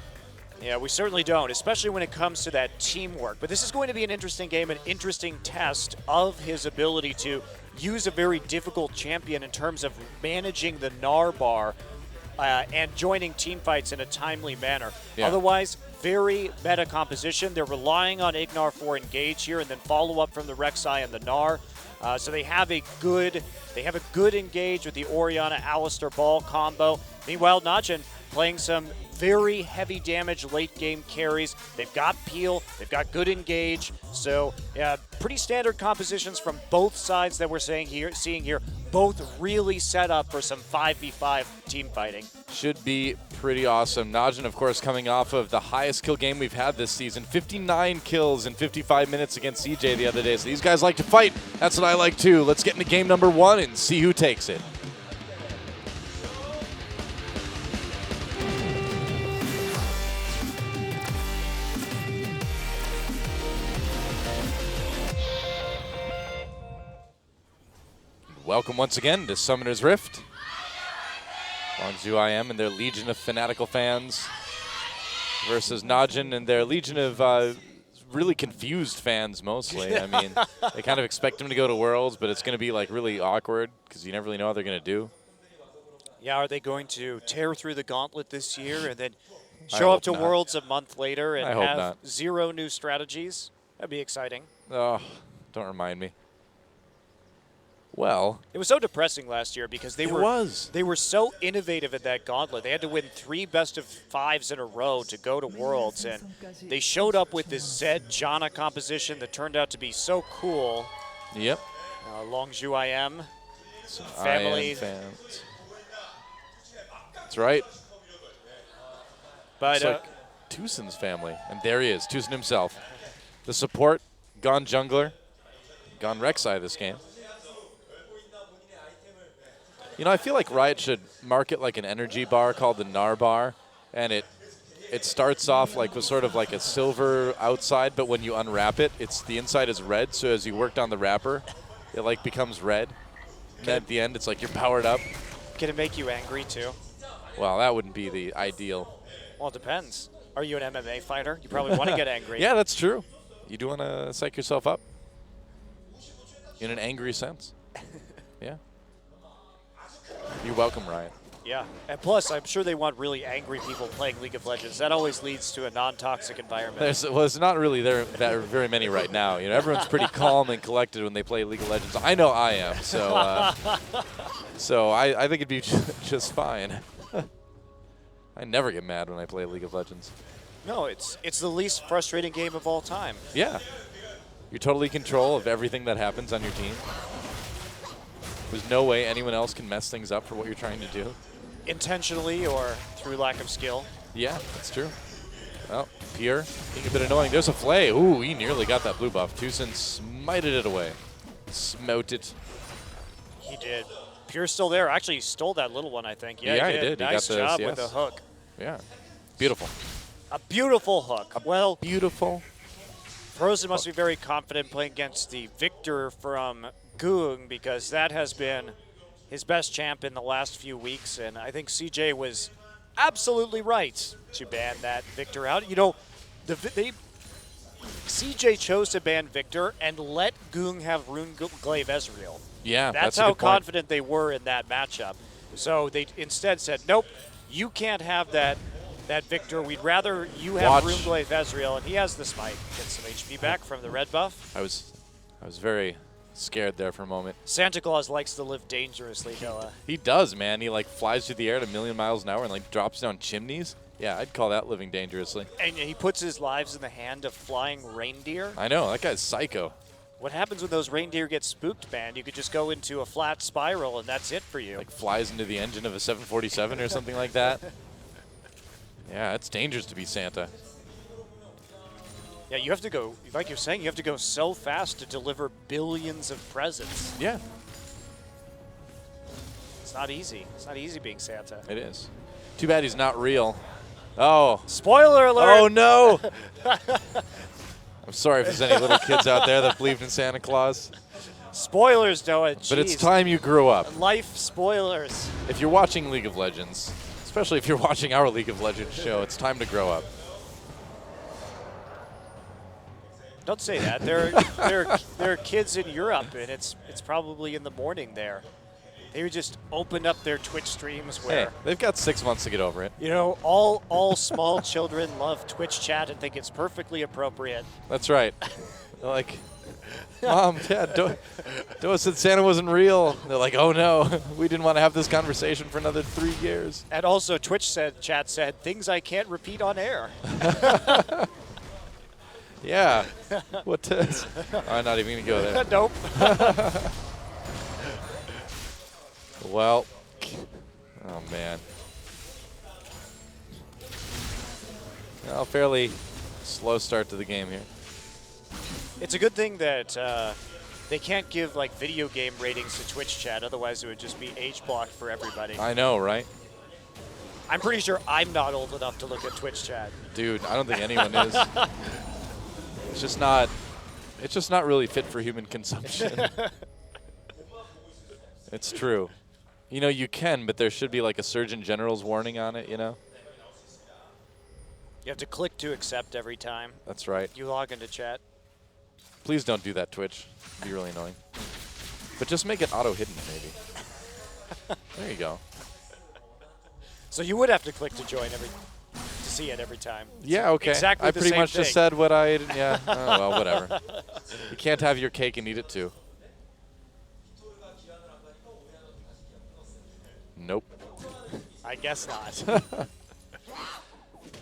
Yeah, we certainly don't, especially when it comes to that teamwork. But this is going to be an interesting game, an interesting test of his ability to use a very difficult champion in terms of managing the Gnar bar and joining team fights in a timely manner. Yeah. Otherwise, very meta composition. They're relying on Ignar for engage here and then follow up from the Rek'Sai and the Gnar. So they have a good engage with the Orianna Alistair Ball combo. Meanwhile, Najin playing some very heavy damage late game carries. They've got Peel, they've got good engage. So pretty standard compositions from both sides that we're seeing here. Both really set up for some 5v5 team fighting. Should be pretty awesome. Najin, of course, coming off of the highest kill game we've had this season. 59 kills in 55 minutes against CJ the other day. So these guys like to fight. That's what I like too. Let's get into game number 1 and see who takes it. Welcome once again to Summoner's Rift. Longzhu IM and their legion of fanatical fans versus Najin and their legion of really confused fans mostly. I mean, they kind of expect him to go to Worlds, but it's going to be like really awkward because you never really know what they're going to do. Yeah, are they going to tear through the gauntlet this year and then I show hope up to not. Worlds a month later and I hope have not. 0 new strategies? That'd be exciting. Oh, don't remind me. Well, It was so depressing last year because they were so innovative at that gauntlet. They had to win 3 best-of-5s in a row to go to Worlds, and they showed up with this Zed Janna composition that turned out to be so cool. Yep. Longzhu IM, Some family. IM fans. That's right. But It's like Tucson's family. And there he is, Tucson himself. The support, gone jungler, gone Rek'Sai this game. You know, I feel like Riot should market like an energy bar called the Gnar bar, and it starts off like with sort of like a silver outside, but when you unwrap it, the inside is red. So as you work down the wrapper, it like becomes red. And at the end, it's like you're powered up. can it make you angry too? Well, that wouldn't be the ideal. Well, it depends. Are you an MMA fighter? You probably want to get angry. Yeah, that's true. You do want to psych yourself up in an angry sense. Yeah. You're welcome, Riot. Yeah, and plus, I'm sure they want really angry people playing League of Legends. That always leads to a non-toxic environment. There's not really very many right now. You know, everyone's pretty calm and collected when they play League of Legends. I know I am, so so I think it'd be just fine. I never get mad when I play League of Legends. No, it's the least frustrating game of all time. Yeah, you're totally in control of everything that happens on your team. There's no way anyone else can mess things up for what you're trying to do. Intentionally or through lack of skill. Yeah, that's true. Well, Pierre being a bit annoying. There's a Flay. Ooh, he nearly got that blue buff. Tucson smited it away. Smote it. He did. Pure's still there. Actually, he stole that little one, I think. Yeah, he did. Nice He got job those, with the yes. hook. Yeah, beautiful. A beautiful hook. Well, Beautiful. Frozen must be very confident playing against the Victor from Goong because that has been his best champ in the last few weeks, and I think CJ was absolutely right to ban that Victor out. You know, CJ chose to ban Victor and let Goong have Runeglaive Ezreal. Yeah, That's a how good point. confident they were in that matchup. So they instead said, nope, you can't have that Victor. We'd rather you have Watch. Runeglaive Ezreal, and he has the smite. Gets some HP back from the red buff. I was very scared there for a moment. Santa Claus likes to live dangerously, Noah. He does, man. He like flies through the air at 1,000,000 miles an hour and like drops down chimneys. Yeah, I'd call that living dangerously. And he puts his lives in the hand of flying reindeer. I know, that guy's psycho. What happens when those reindeer get spooked, man? You could just go into a flat spiral, and that's it for you. Like flies into the engine of a 747 or something like that. Yeah, it's dangerous to be Santa. Yeah, you have to go, like you're saying, you have to go so fast to deliver billions of presents. Yeah, It's not easy. It's not easy being Santa. it is. Too bad he's not real. Oh. Spoiler alert! Oh, no. I'm sorry if there's any little kids out there that believed in Santa Claus. Spoilers, Noah. But it's Jeez. time you grew up. Life spoilers. If you're watching League of Legends, especially if you're watching our League of Legends show, it's time to grow up. Don't say that. There are kids in Europe, and it's probably in the morning there. They just opened up their Twitch streams Hey, where they've got 6 months to get over it. you know all small children love Twitch chat and think it's perfectly appropriate. That's right. They're like, Mom, Dad, Doa said Santa wasn't real. They're like, oh no, we didn't want to have this conversation for another 3 years. And also, chat said things I can't repeat on air. Yeah. What? I'm not even gonna go there. Nope. Well, oh man. Well, fairly slow start to the game here. It's a good thing that they can't give like video game ratings to Twitch chat, otherwise it would just be age blocked for everybody. I know, right? I'm pretty sure I'm not old enough to look at Twitch chat. Dude, I don't think anyone is. It's just not really fit for human consumption. It's true. You know, you can, but there should be like a Surgeon General's warning on it, you know? You have to click to accept every time That's right. you log into chat. Please don't do that, Twitch. It'd be really annoying. But just make it auto-hidden, maybe. There you go. So you would have to click to join to see it every time. Yeah, okay. Exactly I the pretty same much thing. just said what I, yeah. Oh, well, whatever. You can't have your cake and eat it too. Nope. I guess not.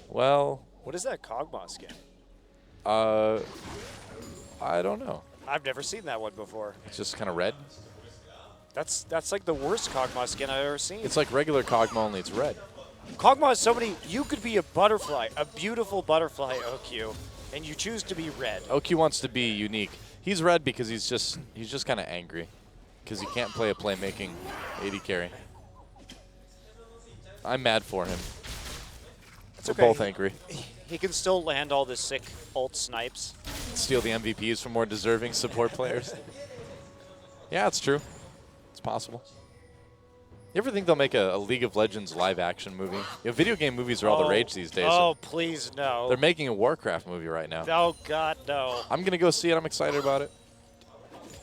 Well, What is that Kog'Maw skin? I don't know. I've never seen that one before. It's just kind of red. That's like the worst Kog'Maw skin I've ever seen. It's like regular Kog'Maw, only it's red. Kog'Maw is so many. You could be a butterfly, a beautiful butterfly OQ, and you choose to be red. OQ wants to be unique. He's red because he's just kind of angry because he can't play a playmaking AD carry. I'm mad for him. It's We're okay. both angry. He can still land all the sick ult snipes. Steal the MVPs from more deserving support players. Yeah, it's true. It's possible. You ever think they'll make a League of Legends live-action movie? You know, video game movies are all the rage these days. Oh, please no. They're making a Warcraft movie right now. Oh God, no. I'm gonna go see it. I'm excited about it.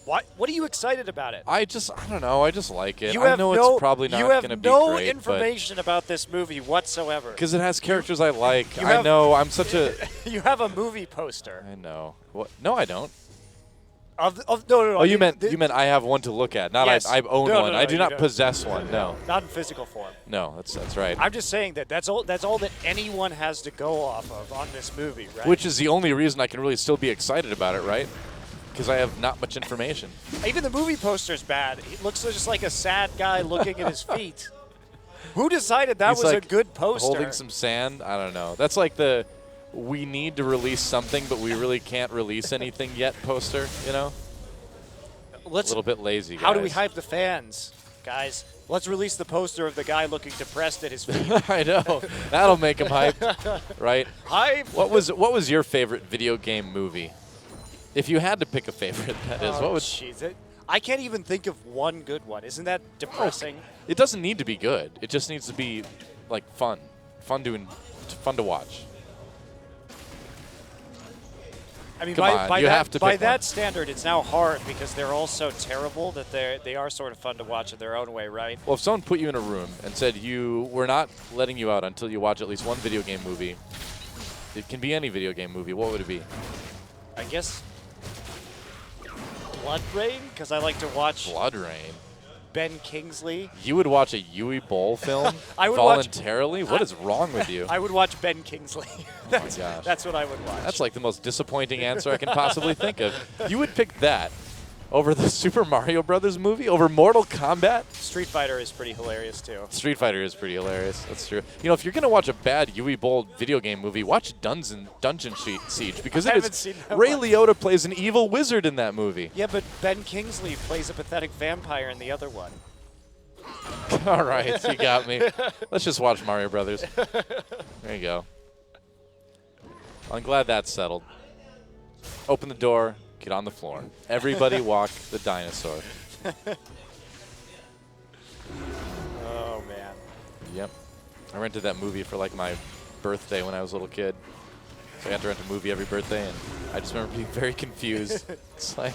What are you excited about it? I don't know. I just like it. You I have know no, it's probably not you have gonna be no great, information about this movie whatsoever. because it has characters I like. You I have- know. I'm such a. You have a movie poster. I know. What? No, I don't. No. Oh, you meant I have one to look at. Not Yes. I own No, one. no, I do you not don't. possess one. No. Not in physical form. No, that's right. I'm just saying that's all that anyone has to go off of on this movie, right? Which is the only reason I can really still be excited about it, right? Because I have not much information. Even the movie poster's bad. It looks just like a sad guy looking at his feet. Who decided that He's was like a good poster? Holding some sand. I don't know. That's like the we need to release something, but we really can't release anything yet poster, you know? A little bit lazy, guys. How do we hype the fans, guys? Let's release the poster of the guy looking depressed at his feet. I know. That'll make him hyped, right? Hype. What was your favorite video game movie? If you had to pick a favorite, that is, what would? Jeez, I can't even think of one good one. Isn't that depressing? It doesn't need to be good. It just needs to be like fun to watch. I mean, Come on, by you that, have to by pick that one. standard, it's now hard because they're all so terrible that they are sort of fun to watch in their own way, right? Well, if someone put you in a room and said we're not letting you out until you watch at least one video game movie, it can be any video game movie, what would it be? I guess Blood Rain, because I like to watch Blood Rain. Ben Kingsley. You would watch a Yui Bowl film I would watch- voluntarily? What is wrong with you? I would watch Ben Kingsley. That's, Oh my gosh. that's what I would watch. That's like the most disappointing answer I can possibly think of. You would pick that over the Super Mario Brothers movie? Over Mortal Kombat? Street Fighter is pretty hilarious too. Street Fighter is pretty hilarious. That's true. You know, if you're going to watch a bad Yui Bowl video game movie, watch Dungeon Siege because I it haven't is seen that Ray one. Liotta plays an evil wizard in that movie. Yeah, but Ben Kingsley plays a pathetic vampire in the other one. All right, you got me. Let's just watch Mario Brothers. There you go. I'm glad that's settled. Open the door, get on the floor. Everybody walk the dinosaur. Oh man. Yep. I rented that movie for like my birthday when I was a little kid. So I had to rent a movie every birthday, and I just remember being very confused. It's like,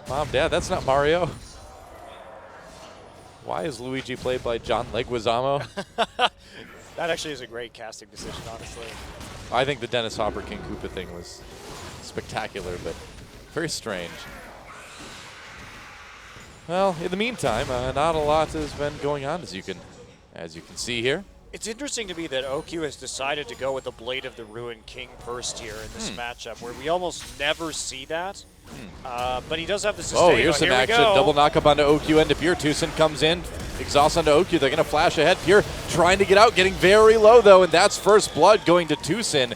Mom, Dad, that's not Mario. Why is Luigi played by John Leguizamo? That actually is a great casting decision, honestly. I think the Dennis Hopper King Koopa thing was spectacular, but very strange. Well, in the meantime, not a lot has been going on, as you can see here. It's interesting to me that OQ has decided to go with the Blade of the Ruined King first here in this matchup, where we almost never see that. But he does have the sustain. Oh, here's some here we action. go. Double knock up onto OQ into Pure. Tucson comes in, exhaust onto OQ. They're going to flash ahead. Pure trying to get out, getting very low, though, and that's first blood going to Tucson.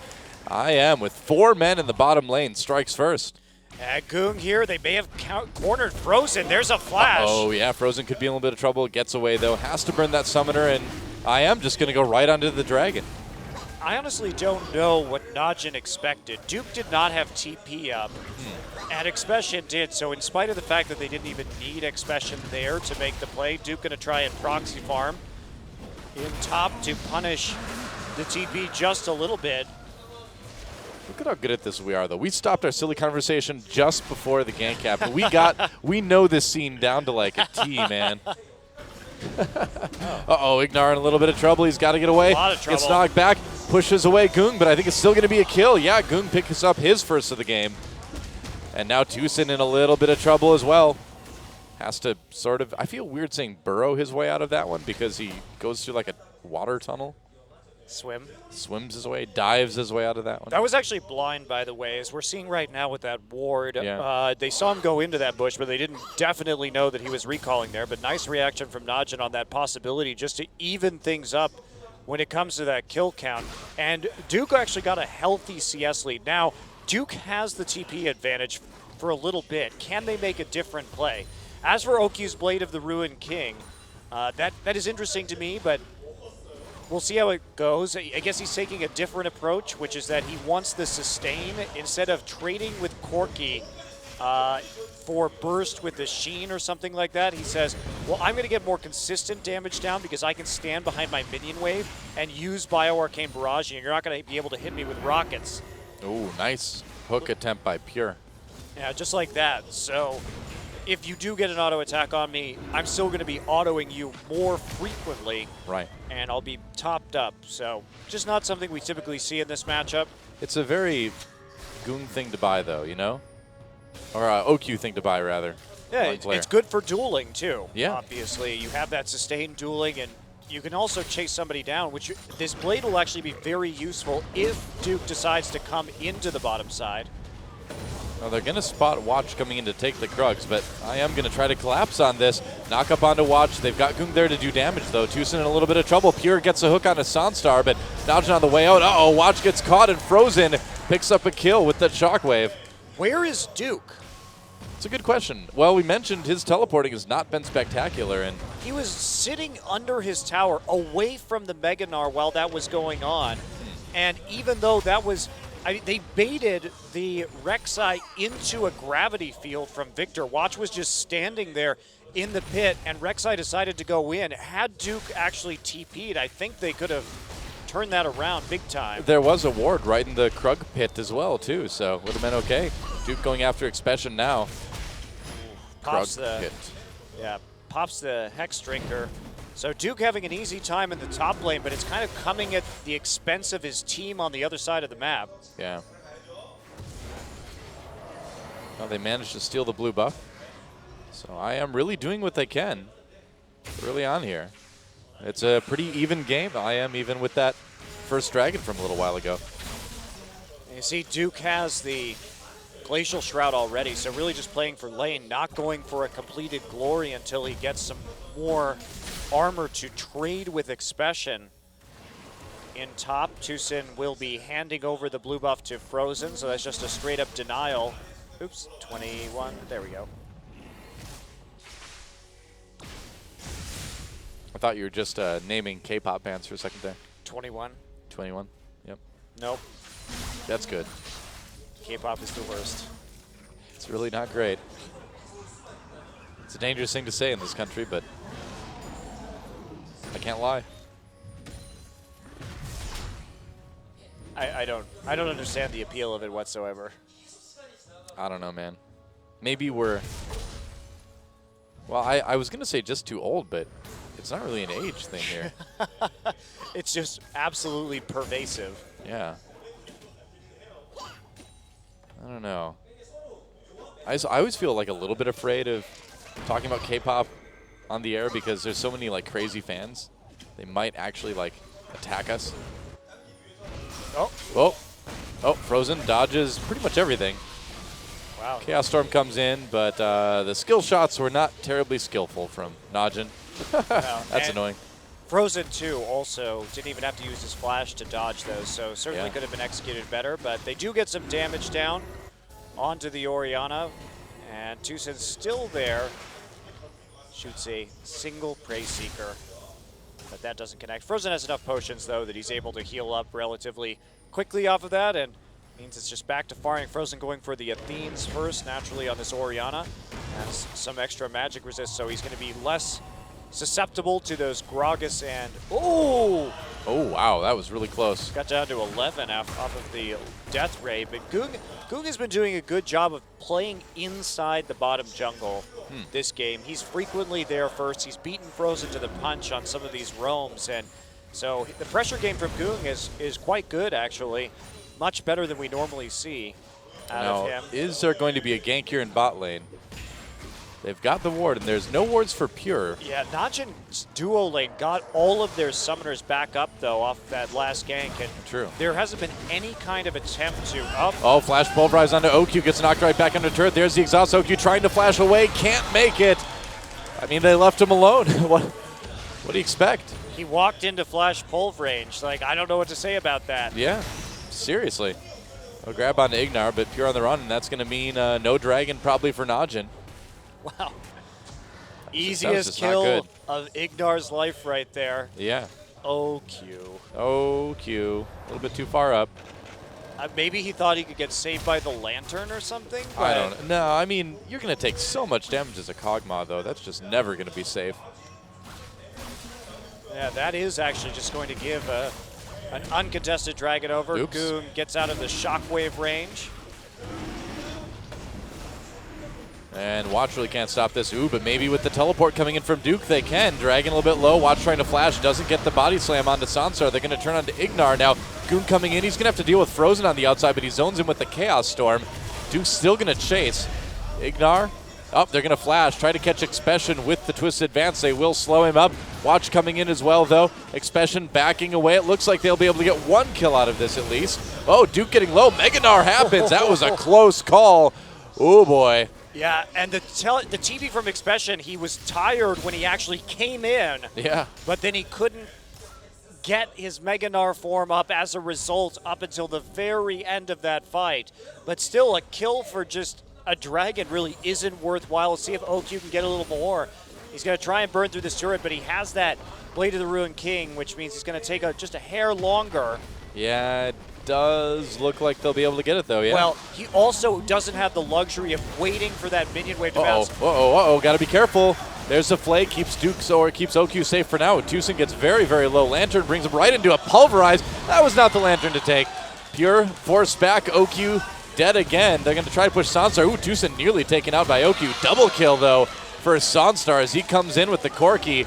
IM with 4 men in the bottom lane, strikes first. At Goong here, they may have cornered Frozen. There's a flash. Oh, yeah, Frozen could be in a little bit of trouble. Gets away, though. Has to burn that summoner, and IM just going to go right onto the dragon. I honestly don't know what Najin expected. Duke did not have TP up, and Expression did, so in spite of the fact that they didn't even need Expression there to make the play, Duke going to try and proxy farm in top to punish the TP just a little bit. Look at how good at this we are, though. We stopped our silly conversation just before the gank cap, and we know this scene down to like a T, man. Uh-oh, Ignar in a little bit of trouble. He's got to get away. A lot of trouble. Gets knocked back, pushes away Goong, but I think it's still going to be a kill. Yeah, Goong picks up his first of the game. And now Tucson in a little bit of trouble as well. Has to sort of, I feel weird saying burrow his way out of that one because he goes through like a water tunnel. Swim. Swims his way, dives his way out of that one. That was actually blind, by the way, as we're seeing right now with that ward. Yeah. They saw him go into that bush, but they didn't definitely know that he was recalling there. But nice reaction from Najin on that possibility just to even things up when it comes to that kill count. And Duke actually got a healthy CS lead. Now, Duke has the TP advantage for a little bit. Can they make a different play? As for Oki's Blade of the Ruined King, that is interesting to me, but we'll see how it goes. I guess he's taking a different approach, which is that he wants the sustain instead of trading with Corki for burst with the Sheen or something like that. He says, well, I'm going to get more consistent damage down because I can stand behind my minion wave and use Bioarcane Barrage, and you're not going to be able to hit me with rockets. Oh, nice hook attempt by Pure. Yeah, just like that. So if you do get an auto attack on me, I'm still going to be autoing you more frequently. Right. And I'll be topped up. So just not something we typically see in this matchup. It's a very Goong thing to buy, though, you know? Or OQ thing to buy, rather. Yeah, it's good for dueling, too. Yeah. Obviously, you have that sustained dueling, and you can also chase somebody down, which this blade will actually be very useful if Duke decides to come into the bottom side. Well, they're going to spot Watch coming in to take the Krugs, but I am going to try to collapse on this. Knock up onto Watch. They've got Goong there to do damage, though. Tucson in a little bit of trouble. Pure gets a hook onto Sunstar, but Najin on the way out. Uh-oh, Watch gets caught and frozen. Picks up a kill with that shockwave. Where is Duke? It's a good question. Well, we mentioned his teleporting has not been spectacular, and He was sitting under his tower away from the Meganar while that was going on. And even though that was, they baited the Rek'Sai into a gravity field from Victor. Watch was just standing there in the pit, and Rek'Sai decided to go in. Had Duke actually TP'd, I think they could have turned that around big time. there was a ward right in the Krug pit as well, too, so would have been okay. Duke going after Expression now. Pops Krug the, pit. yeah, pops the Hex Drinker. So Duke having an easy time in the top lane, but it's kind of coming at the expense of his team on the other side of the map. Yeah. Well, they managed to steal the blue buff. So I am really doing what they can early on here. It's a pretty even game. I am even with that first dragon from a little while ago. And you see Duke has the Glacial Shroud already, so really just playing for lane, not going for a completed glory until he gets some more armor to trade with Expression. In top, Tucson will be handing over the blue buff to Frozen, so that's just a straight up denial. Oops, 21, there we go. I thought you were just naming K-pop bands for a second there. 21. 21. Yep. Nope. That's good. K-pop is the worst. It's really not great. It's a dangerous thing to say in this country, but I can't lie. I don't understand the appeal of it whatsoever. I don't know, man. Maybe we're... Well, I was going to say just too old, but it's not really an age thing here. It's just absolutely pervasive. Yeah. I don't know. I always feel like a little bit afraid of talking about K-pop on the air because there's so many like crazy fans. They might actually like attack us. Oh. Oh. Oh, Frozen dodges pretty much everything. Wow. Chaos Storm comes in, but the skill shots were not terribly skillful from Najin. That's annoying. Frozen 2 also didn't even have to use his flash to dodge those, so certainly Yeah. could have been executed better, but they do get some damage down onto the Orianna, and Tucson still there. Shoots a single Prey Seeker, but that doesn't connect. Frozen has enough potions, though, that he's able to heal up relatively quickly off of that, and means it's just back to firing. Frozen going for the Athenes first, naturally on this Orianna. Has some extra magic resist, so he's going to be less susceptible to those Gragas and... Oh! Oh, wow, that was really close. Got down to 11 off of the Death Ray, but Goong has been doing a good job of playing inside the bottom jungle this game. He's frequently there first. He's beaten Frozen to the punch on some of these roams, and so the pressure game from Goong is quite good, actually. Much better than we normally see out of him. Is there going to be a gank here in bot lane? They've got the ward, and there's no wards for Pure. Yeah, Najin's duo lane got all of their summoners back up, though, off that last gank. And True. there hasn't been any kind of attempt to Oh, flash pulverize onto OQ, gets knocked right back under turret. There's the exhaust. OQ trying to flash away, can't make it. I mean, they left him alone. What do you expect? He walked into flash pulve range. Like, I don't know what to say about that. Yeah, seriously. A grab onto Ignar, but Pure on the run, and that's going to mean no dragon probably for Najin. Wow. That Easiest was just not kill good. of Ignar's life right there. Yeah. OQ. OQ. A little bit too far up. Maybe he thought he could get saved by the lantern or something? I but- don't know. No, I mean, you're going to take so much damage as a Kog'Maw, though. That's just never going to be safe. Yeah, that is actually just going to give an uncontested dragon over. Oops. Goon gets out of the shockwave range. And Watch really can't stop this. Ooh, but maybe with the teleport coming in from Duke, they can. Dragon a little bit low. Watch trying to flash. Doesn't get the body slam onto Sansar. They're going to turn onto Ignar now. Goon coming in. He's going to have to deal with Frozen on the outside, but he zones in with the Chaos Storm. Duke's still going to chase. Ignar. Oh, they're going to flash. Try to catch Expression with the Twisted Advance. They will slow him up. Watch coming in as well, though. Expression backing away. It looks like they'll be able to get one kill out of this at least. Oh, Duke getting low. Meganar happens. That was a close call. Oh, boy. Yeah, and the TV from Expression, he was tired when he actually came in. Yeah. But then he couldn't get his Meganar form up as a result up until the very end of that fight. But still, a kill for just a dragon really isn't worthwhile. Let's see if OQ can get a little more. He's going to try and burn through this turret, but he has that Blade of the Ruined King, which means he's going to take just a hair longer. Yeah, it does look like they'll be able to get it, though, yeah. Well, he also doesn't have the luxury of waiting for that minion wave to bounce. Gotta be careful. There's the flay, keeps OQ safe for now. Tucson gets very, very low. Lantern brings him right into a pulverize. That was not the Lantern to take. Pure forced back, OQ dead again. They're gonna try to push Sanstar. Ooh, Tucson nearly taken out by OQ. Double kill, though, for Sanstar as he comes in with the Corki.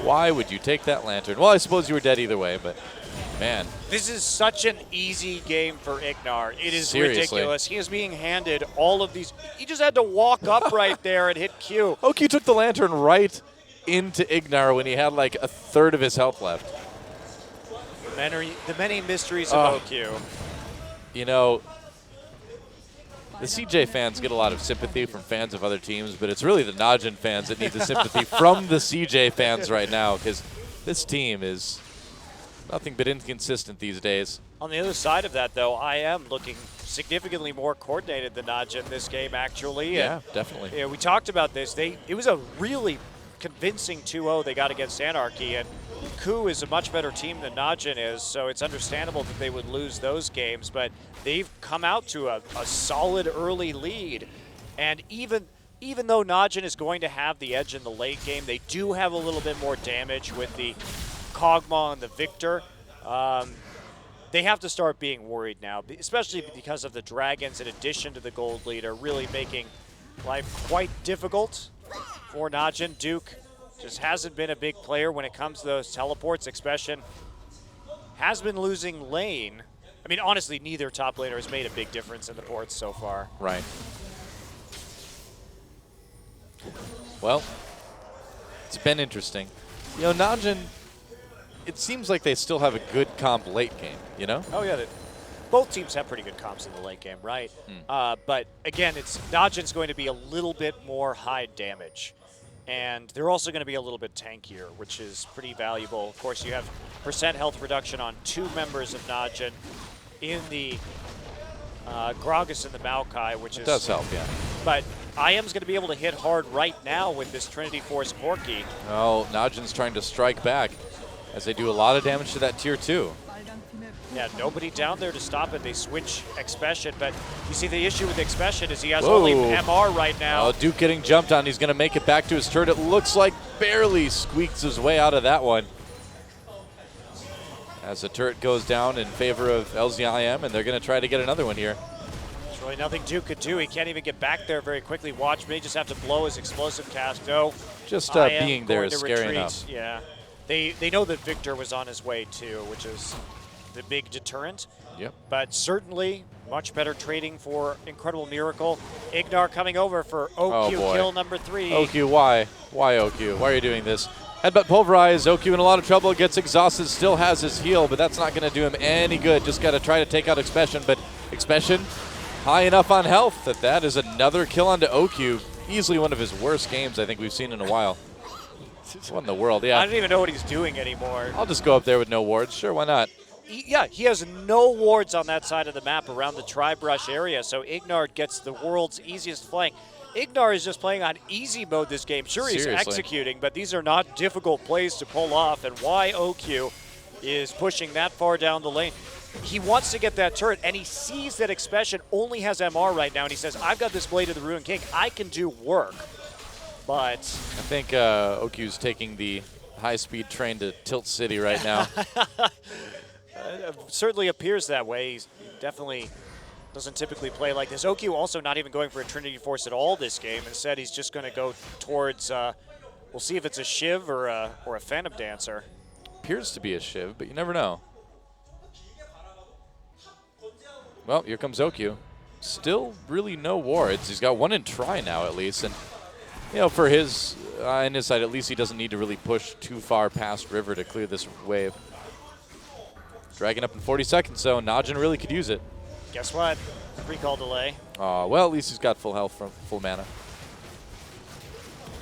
Why would you take that Lantern? Well, I suppose you were dead either way, but man. This is such an easy game for Ignar. It is Seriously. ridiculous. He is being handed all of these. He just had to walk up right there and hit Q. OQ took the Lantern right into Ignar when he had like a third of his health left. The many mysteries of OQ. You know, the CJ fans get a lot of sympathy from fans of other teams, but it's really the Najin fans that need the sympathy from the CJ fans right now, because this team is nothing but inconsistent these days. On the other side of that, though, I am looking significantly more coordinated than Najin this game, actually. Yeah, And, definitely. yeah, we talked about this. It was a really convincing 2-0 they got against Anarchy, and Ku is a much better team than Najin is, so it's understandable that they would lose those games, but they've come out to a solid early lead. And even though Najin is going to have the edge in the late game, they do have a little bit more damage with the Kog'Maw and the Victor. they have to start being worried now, especially because of the Dragons in addition to the gold leader really making life quite difficult for Najin. Duke just hasn't been a big player when it comes to those teleports. Expression has been losing lane. I mean, honestly, neither top laner has made a big difference in the ports so far. Right. Well, it's been interesting. You know, Najin, it seems like they still have a good comp late game, you know? Oh, yeah. Both teams have pretty good comps in the late game, right? But again, Najin's going to be a little bit more high damage. And they're also going to be a little bit tankier, which is pretty valuable. Of course, you have percent health reduction on 2 members of Najin in the Gragas and the Maokai, which does help, yeah. But IM's going to be able to hit hard right now with this Trinity Force Corki. Oh, Najin's trying to strike back as they do a lot of damage to that tier 2. Yeah, nobody down there to stop it. They switch Expression, but you see the issue with Expression is he has Whoa. only MR right now. Oh, Duke getting jumped on. He's going to make it back to his turret. It looks like barely squeaks his way out of that one. As the turret goes down in favor of LZIM, and they're going to try to get another one here. There's really nothing Duke could do. He can't even get back there very quickly. Watch may just have to blow his explosive cast. No. Just IM being there going is to scary retreat. enough. Yeah. They know that Victor was on his way too, which is the big deterrent. Yep. But certainly much better trading for Incredible Miracle. Ignar coming over for OQ boy. kill number 3. OQ, why? Why OQ? Why are you doing this? Headbutt pulverize. OQ in a lot of trouble. Gets exhausted. Still has his heal, but that's not going to do him any good. Just got to try to take out Expression, but Expression high enough on health that is another kill onto OQ. Easily one of his worst games I think we've seen in a while. What in the world? Yeah. I don't even know what he's doing anymore. I'll just go up there with no wards. Sure, why not? He has no wards on that side of the map around the tri-brush area, so Ignar gets the world's easiest flank. Ignar is just playing on easy mode this game. Sure, he's Seriously. executing, but these are not difficult plays to pull off, and why OQ is pushing that far down the lane. He wants to get that turret, and he sees that Expression only has MR right now, and he says, I've got this Blade of the Ruined King. I can do work. But I think OQ's taking the high-speed train to Tilt City right now. certainly appears that way. He definitely doesn't typically play like this. OQ also not even going for a Trinity Force at all this game. Instead, he's just going to go towards, we'll see if it's a Shiv or a Phantom Dancer. Appears to be a Shiv, but you never know. Well, here comes OQ. Still really no wards. He's got one in try now at least. And, you know, for his, in his side, at least he doesn't need to really push too far past River to clear this wave. Dragging up in 40 seconds, so Najin really could use it. Guess what? Recall delay. Well, at least he's got full health from full mana.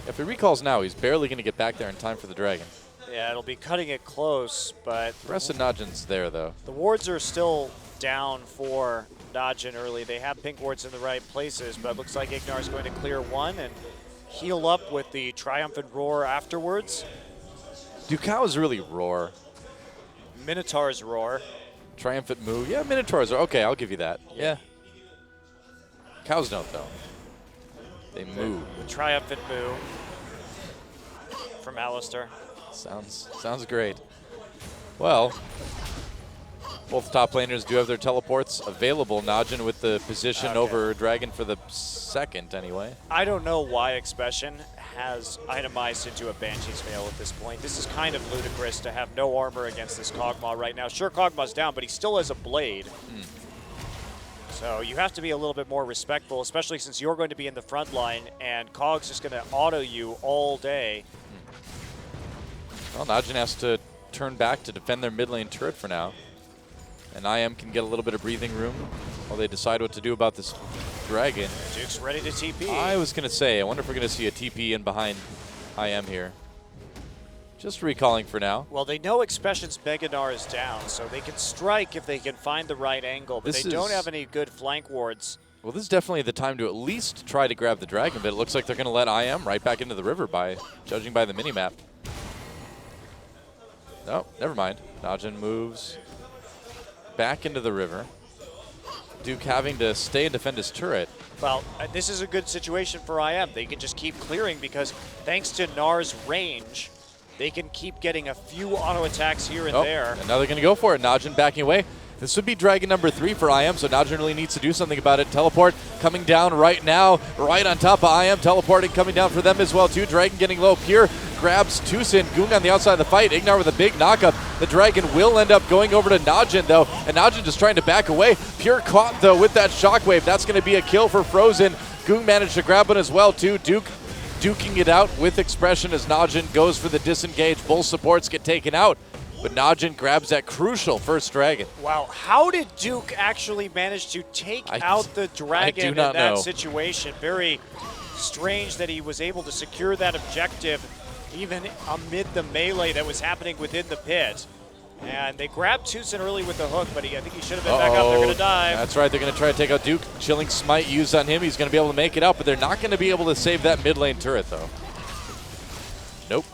If he recalls now, he's barely going to get back there in time for the dragon. Yeah, it'll be cutting it close, but The rest of Najin's there, though. the wards are still down for Najin early. They have pink wards in the right places, but it looks like Ignar is going to clear one and heal up with the Triumphant Roar afterwards. Ducao really roar. Minotaur's Roar. Triumphant move. Yeah, Minotaurs are okay. I'll give you that. Yeah. Cows don't, though. They move. The Triumphant Moo from Alistair. Sounds great. Well, both top laners do have their teleports available. Najin with the position over Dragon for the second, anyway. I don't know why Expression has itemized into a Banshee's Veil at this point. This is kind of ludicrous to have no armor against this Kog'Maw right now. Sure, Kog'Maw's down, but he still has a blade. So you have to be a little bit more respectful, especially since you're going to be in the front line and Kog's just going to auto you all day. Well, Najin has to turn back to defend their mid lane turret for now. And IM can get a little bit of breathing room while they decide what to do about this dragon. Duke's ready to TP. I was going to say, I wonder if we're going to see a TP in behind IM here. Just recalling for now. Well, they know Expression's Meganar is down, so they can strike if they can find the right angle, but they don't have any good flank wards. Well, this is definitely the time to at least try to grab the dragon, but it looks like they're going to let IM right back into the river by judging by the minimap. No, never mind. Najin moves back into the river. Duke having to stay and defend his turret. Well, this is a good situation for IM. They can just keep clearing because thanks to Nar's range, they can keep getting a few auto attacks here and there. And now they're going to go for it. Najin backing away. This would be Dragon number 3 for IM, so Najin really needs to do something about it. Teleport coming down right now, right on top of IM. Teleporting coming down for them as well, too. Dragon getting low. Pure grabs Tusin. Goong on the outside of the fight. Ignar with a big knockup. The Dragon will end up going over to Najin, though, and Najin just trying to back away. Pure caught, though, with that shockwave. That's going to be a kill for Frozen. Goong managed to grab one as well, too. Duke duking it out with expression as Najin goes for the disengage. Both supports get taken out. But Najin grabs that crucial first Dragon. Wow, how did Duke actually manage to take out the Dragon in that situation? Very strange that he was able to secure that objective even amid the melee that was happening within the pit. And they grabbed Tucson early with the hook, but I think he should have been back up. They're going to dive. That's right, they're going to try to take out Duke. Chilling Smite used on him. He's going to be able to make it out, but they're not going to be able to save that mid lane turret, though. Nope.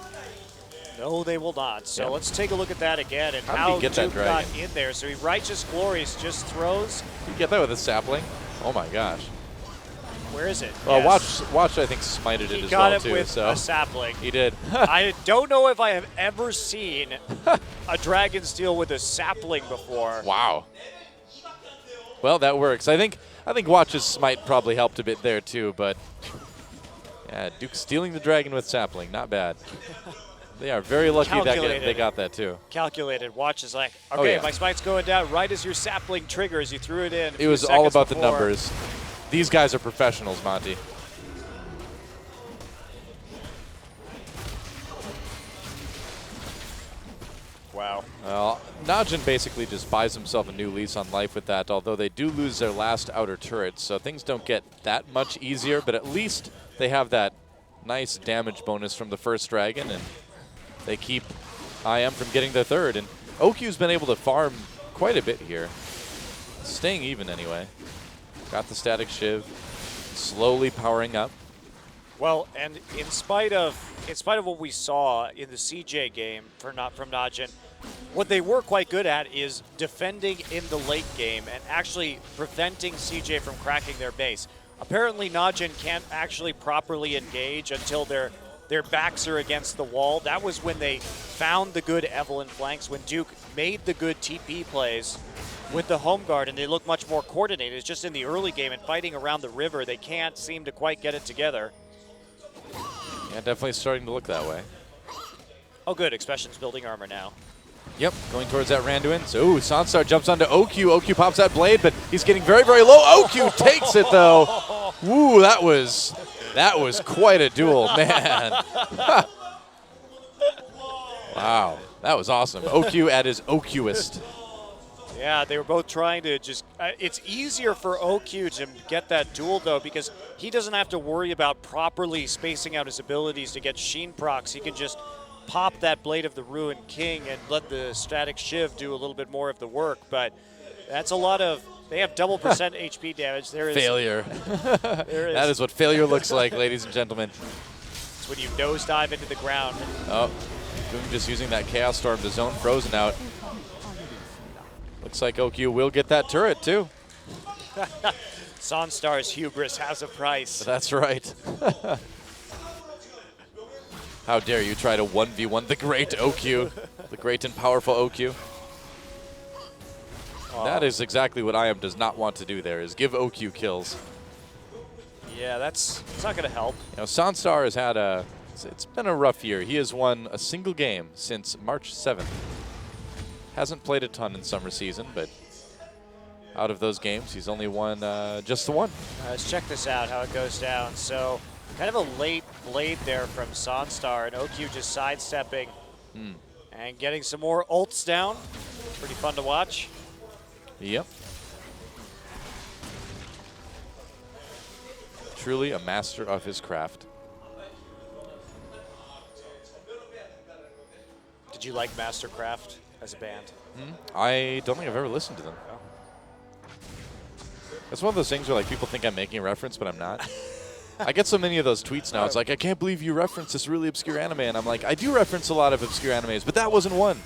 No, they will not. So let's take a look at that again and How did he how get Duke that got dragon? in there. So he Righteous Glories just throws. Did you get that with a sapling? Oh my gosh. Where is it? Well, Yes. Watch I think smited it He as got well it too. with So a sapling. he did. I don't know if I have ever seen a dragon steal with a sapling before. Wow. Well, that works. I think Watch's smite probably helped a bit there too, but yeah, Duke stealing the dragon with sapling, not bad. They are very lucky that they got that too. Calculated. Watch is like, okay, yeah. my smite's going down right as your sapling triggers. You threw it in. It was all about the numbers. These guys are professionals, Monty. Wow. Well, Najin basically just buys himself a new lease on life with that, although they do lose their last outer turret, so things don't get that much easier, but at least they have that nice damage bonus from the first dragon, and they keep IM from getting their third. And OQ's been able to farm quite a bit here. Staying even anyway. Got the static shiv, slowly powering up. Well, and in spite of what we saw in the CJ game from Najin, what they were quite good at is defending in the late game and actually preventing CJ from cracking their base. Apparently, Najin can't actually properly engage until their backs are against the wall. That was when they found the good Evelynn flanks, when Duke made the good TP plays with the home guard, and they look much more coordinated. It's just in the early game and fighting around the river, they can't seem to quite get it together. Yeah, definitely starting to look that way. Oh, good. Expression's building armor now. Yep, going towards that Randuin. So, ooh, Sanstar jumps onto OQ. OQ pops that blade, but he's getting very, very low. OQ takes it, though. Ooh, that was quite a duel, man. Wow, that was awesome. OQ at his OQist. Yeah, they were both trying to just it's easier for OQ to get that duel, though, because he doesn't have to worry about properly spacing out his abilities to get Sheen procs. He can just pop that Blade of the Ruined King and let the Static Shiv do a little bit more of the work. But that's a lot of, they have double percent HP damage. There is failure. That is what failure looks like, ladies and gentlemen. It's when you nosedive into the ground. Oh, Goong just using that Chaos Storm to zone Frozen out. Looks like OQ will get that turret, too. Sonstar's hubris has a price. That's right. How dare you try to 1v1 the great OQ, the great and powerful OQ. That is exactly what IM does not want to do there, is give OQ kills. Yeah, it's not going to help. You know, Sanstar has had it's been a rough year. He has won a single game since March 7th. Hasn't played a ton in summer season, but out of those games, he's only won just the one. Let's check this out, how it goes down. So, kind of a late blade there from Sanstar, and OQ just sidestepping and getting some more ults down. Pretty fun to watch. Yep. Truly a master of his craft. Did you like Mastercraft as a band? I don't think I've ever listened to them. It's one of those things where like people think I'm making a reference, but I'm not. I get so many of those tweets now. It's like, I can't believe you referenced this really obscure anime. And I'm like, I do reference a lot of obscure animes, but that wasn't one.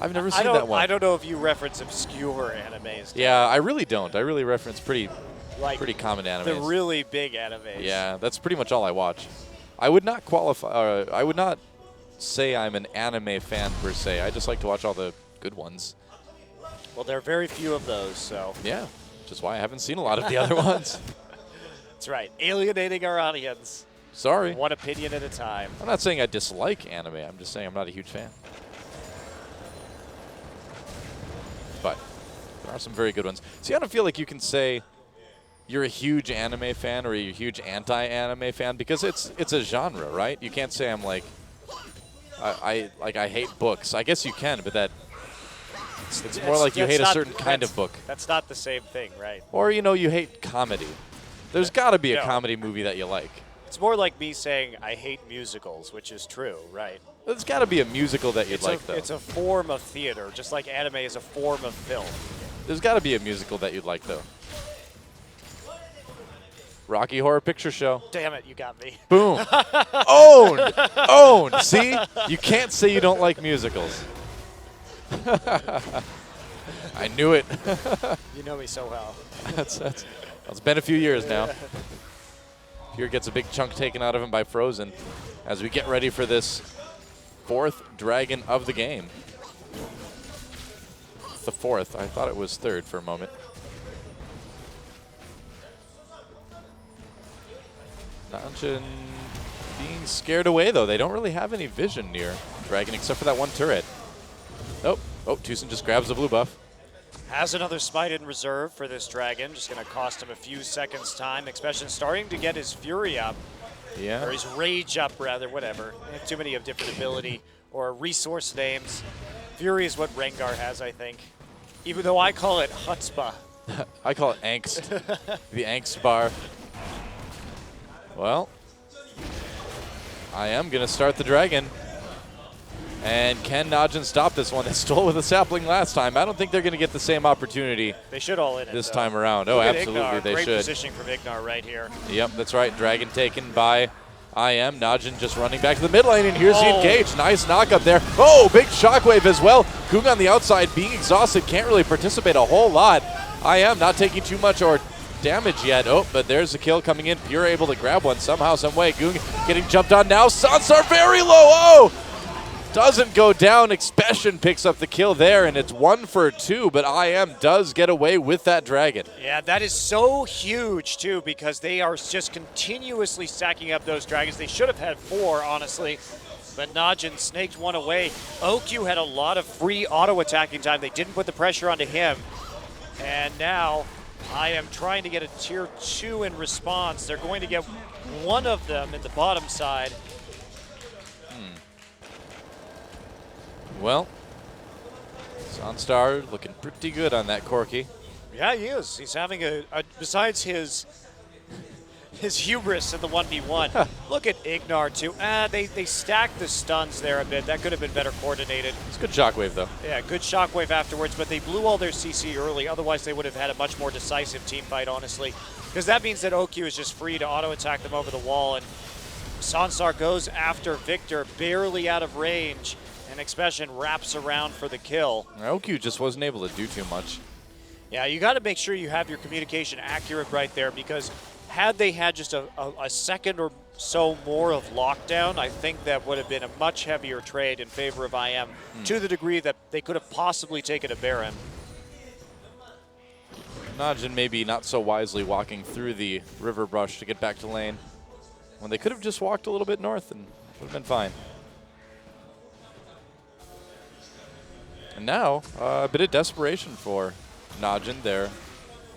I've never seen that one. I don't know if you reference obscure animes. Yeah, I really don't. I really reference pretty common animes. The really big animes. Yeah, that's pretty much all I watch. I would not qualify. I would not say I'm an anime fan per se. I just like to watch all the good ones. Well, there are very few of those, so. Yeah, which is why I haven't seen a lot of the other ones. That's right. Alienating our audience. Sorry. One opinion at a time. I'm not saying I dislike anime. I'm just saying I'm not a huge fan. But there are some very good ones. See, I don't feel like you can say you're a huge anime fan or you're a huge anti-anime fan because it's a genre, right? You can't say I'm like I hate books. I guess you can, but it's more like you hate a certain kind of book. That's not the same thing, right? Or you hate comedy. There's got to be a No. comedy movie that you like. It's more like me saying I hate musicals, which is true, right? There's got to be a musical that you'd like, though. It's a form of theater, just like anime is a form of film. There's got to be a musical that you'd like, though. Rocky Horror Picture Show. Damn it, you got me. Boom. Owned. Owned. See? You can't say you don't like musicals. I knew it. You know me so well. It's been a few years now. Here gets a big chunk taken out of him by Frozen as we get ready for this 4th dragon of the game. The 4th. I thought it was 3rd for a moment. Najin being scared away, though. They don't really have any vision near Dragon except for that one turret. Nope. Oh, Tucson just grabs the blue buff. Has another smite in reserve for this dragon. Just going to cost him a few seconds time. Expression starting to get his fury up. Yeah. Or his rage up, rather, whatever. Too many of different ability or resource names. Fury is what Rengar has, I think. Even though I call it Chutzpah. I call it angst. The angst bar. Well, I am going to start the dragon. And can Najin stop this one? They stole with a sapling last time. I don't think they're going to get the same opportunity They should all in it, this though. time around. Oh, Look at absolutely, Ignar. they Great should. positioning from Ignar right here. Yep, that's right. Dragon taken by IM. Najin just running back to the mid lane, and here's the engage. Nice knock up there. Oh, big shockwave as well. Kung on the outside, being exhausted, can't really participate a whole lot. IM not taking too much or damage yet. Oh, but there's the kill coming in. Pure able to grab one somehow, some way. Gung getting jumped on now. Sansar very low. Oh! Doesn't go down. Expression picks up the kill there, and it's 1 for 2, but IM does get away with that dragon. Yeah, that is so huge, too, because they are just continuously stacking up those dragons. They should have had 4, honestly, but Najin snaked one away. OQ had a lot of free auto-attacking time. They didn't put the pressure onto him, and now I am trying to get a tier 2 in response. They're going to get one of them in the bottom side. Well, Sunstar looking pretty good on that Corki. Yeah, he is. He's having besides his hubris in the 1v1. Look at Ignar, too. They stacked the stuns there a bit. That could have been better coordinated. It's a good shockwave, though. Yeah, good shockwave afterwards, but they blew all their CC early. Otherwise, they would have had a much more decisive team fight, honestly. Because that means that OQ is just free to auto-attack them over the wall, and Sansar goes after Victor, barely out of range, and Expression wraps around for the kill. OQ just wasn't able to do too much. Yeah, you got to make sure you have your communication accurate right there, because had they had just a second or so more of lockdown, I think that would have been a much heavier trade in favor of IM, to the degree that they could have possibly taken a Baron. Najin maybe not so wisely walking through the river brush to get back to lane, when they could have just walked a little bit north and would have been fine. And now, a bit of desperation for Najin there.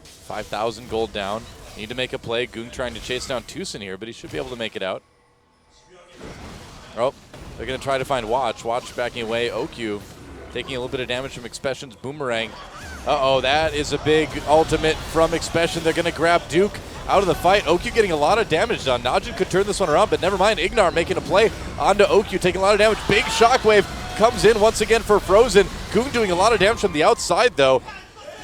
5,000 gold down. Need to make a play. Gung trying to chase down Tucson here, but he should be able to make it out. Oh, they're going to try to find Watch. Watch backing away. OQ taking a little bit of damage from Expression's boomerang. Uh-oh, that is a big ultimate from Expression. They're going to grab Duke out of the fight. OQ getting a lot of damage done. Najin could turn this one around, but never mind. Ignar making a play onto OQ, taking a lot of damage. Big shockwave comes in once again for Frozen. Gung doing a lot of damage from the outside, though.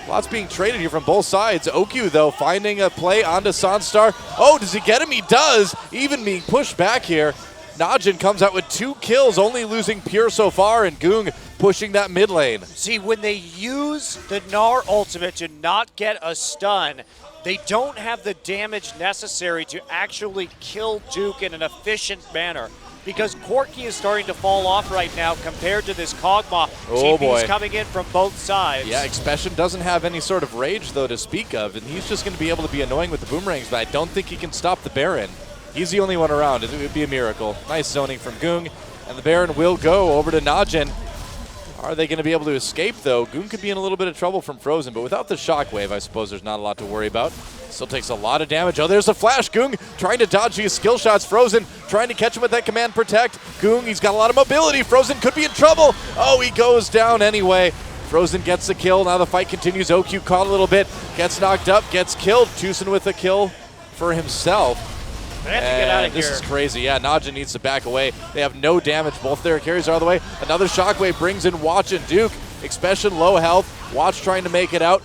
Lots being traded here from both sides. OQ, though, finding a play onto Sanstar. Oh, does he get him? He does. Even being pushed back here. Najin comes out with 2 kills, only losing Pure so far, and Gung pushing that mid lane. See, when they use the Gnar ultimate to not get a stun, they don't have the damage necessary to actually kill Duke in an efficient manner. because Corki is starting to fall off right now compared to this Kog'Maw. Oh, TP's boy. coming in from both sides. Yeah, Expression doesn't have any sort of rage, though, to speak of, and he's just going to be able to be annoying with the boomerangs, but I don't think he can stop the Baron. He's the only one around. It would be a miracle. Nice zoning from Goong, and the Baron will go over to Najin. Are they going to be able to escape, though? Goong could be in a little bit of trouble from Frozen, but without the Shockwave, I suppose there's not a lot to worry about. Still takes a lot of damage. Oh, there's a flash. Goong trying to dodge these skill shots. Frozen trying to catch him with that command protect. Goong, he's got a lot of mobility. Frozen could be in trouble. Oh, he goes down anyway. Frozen gets the kill. Now the fight continues. OQ caught a little bit. Gets knocked up. Gets killed. Tucson with a kill for himself. They have to get out of This here. is crazy. Yeah, Najin needs to back away. They have no damage. Both their carries are on the way. Another Shockwave brings in Watch and Duke. Expression low health. Watch trying to make it out.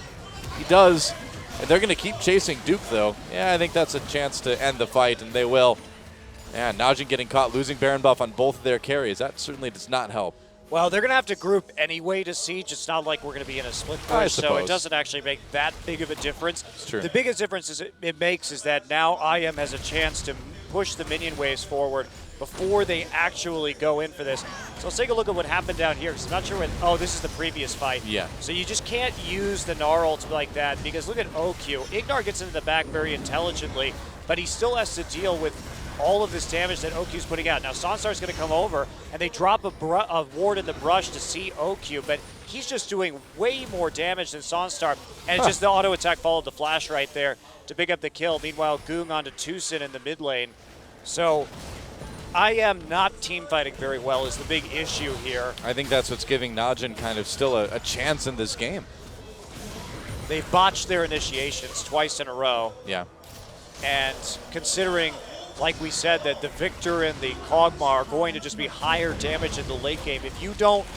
He does. And they're going to keep chasing Duke, though. Yeah, I think that's a chance to end the fight, and they will. Yeah, Najin getting caught losing Baron buff on both of their carries. That certainly does not help. Well, they're going to have to group anyway to Siege. It's not like we're going to be in a split I push, so suppose. it doesn't actually make that big of a difference. It's true. The biggest difference it makes is that now IM has a chance to push the minion waves forward before they actually go in for this. So let's take a look at what happened down here, because I'm not sure what... Oh, this is the previous fight. Yeah. So you just can't use the Gnar ult like that, because look at OQ. Ignar gets into the back very intelligently, but he still has to deal with all of this damage that OQ's putting out. Now Sonstar's going to come over, and they drop a ward in the brush to see OQ, but he's just doing way more damage than Sonstar, and it's just the auto attack followed the flash right there to pick up the kill. Meanwhile, Goong onto Tucson in the mid lane. So I am not team fighting very well is the big issue here. I think that's what's giving Najin kind of still a chance in this game. They've botched their initiations twice in a row, Yeah. and considering, like we said, that the Victor and the Kog'Maw are going to just be higher damage in the late game, if you don't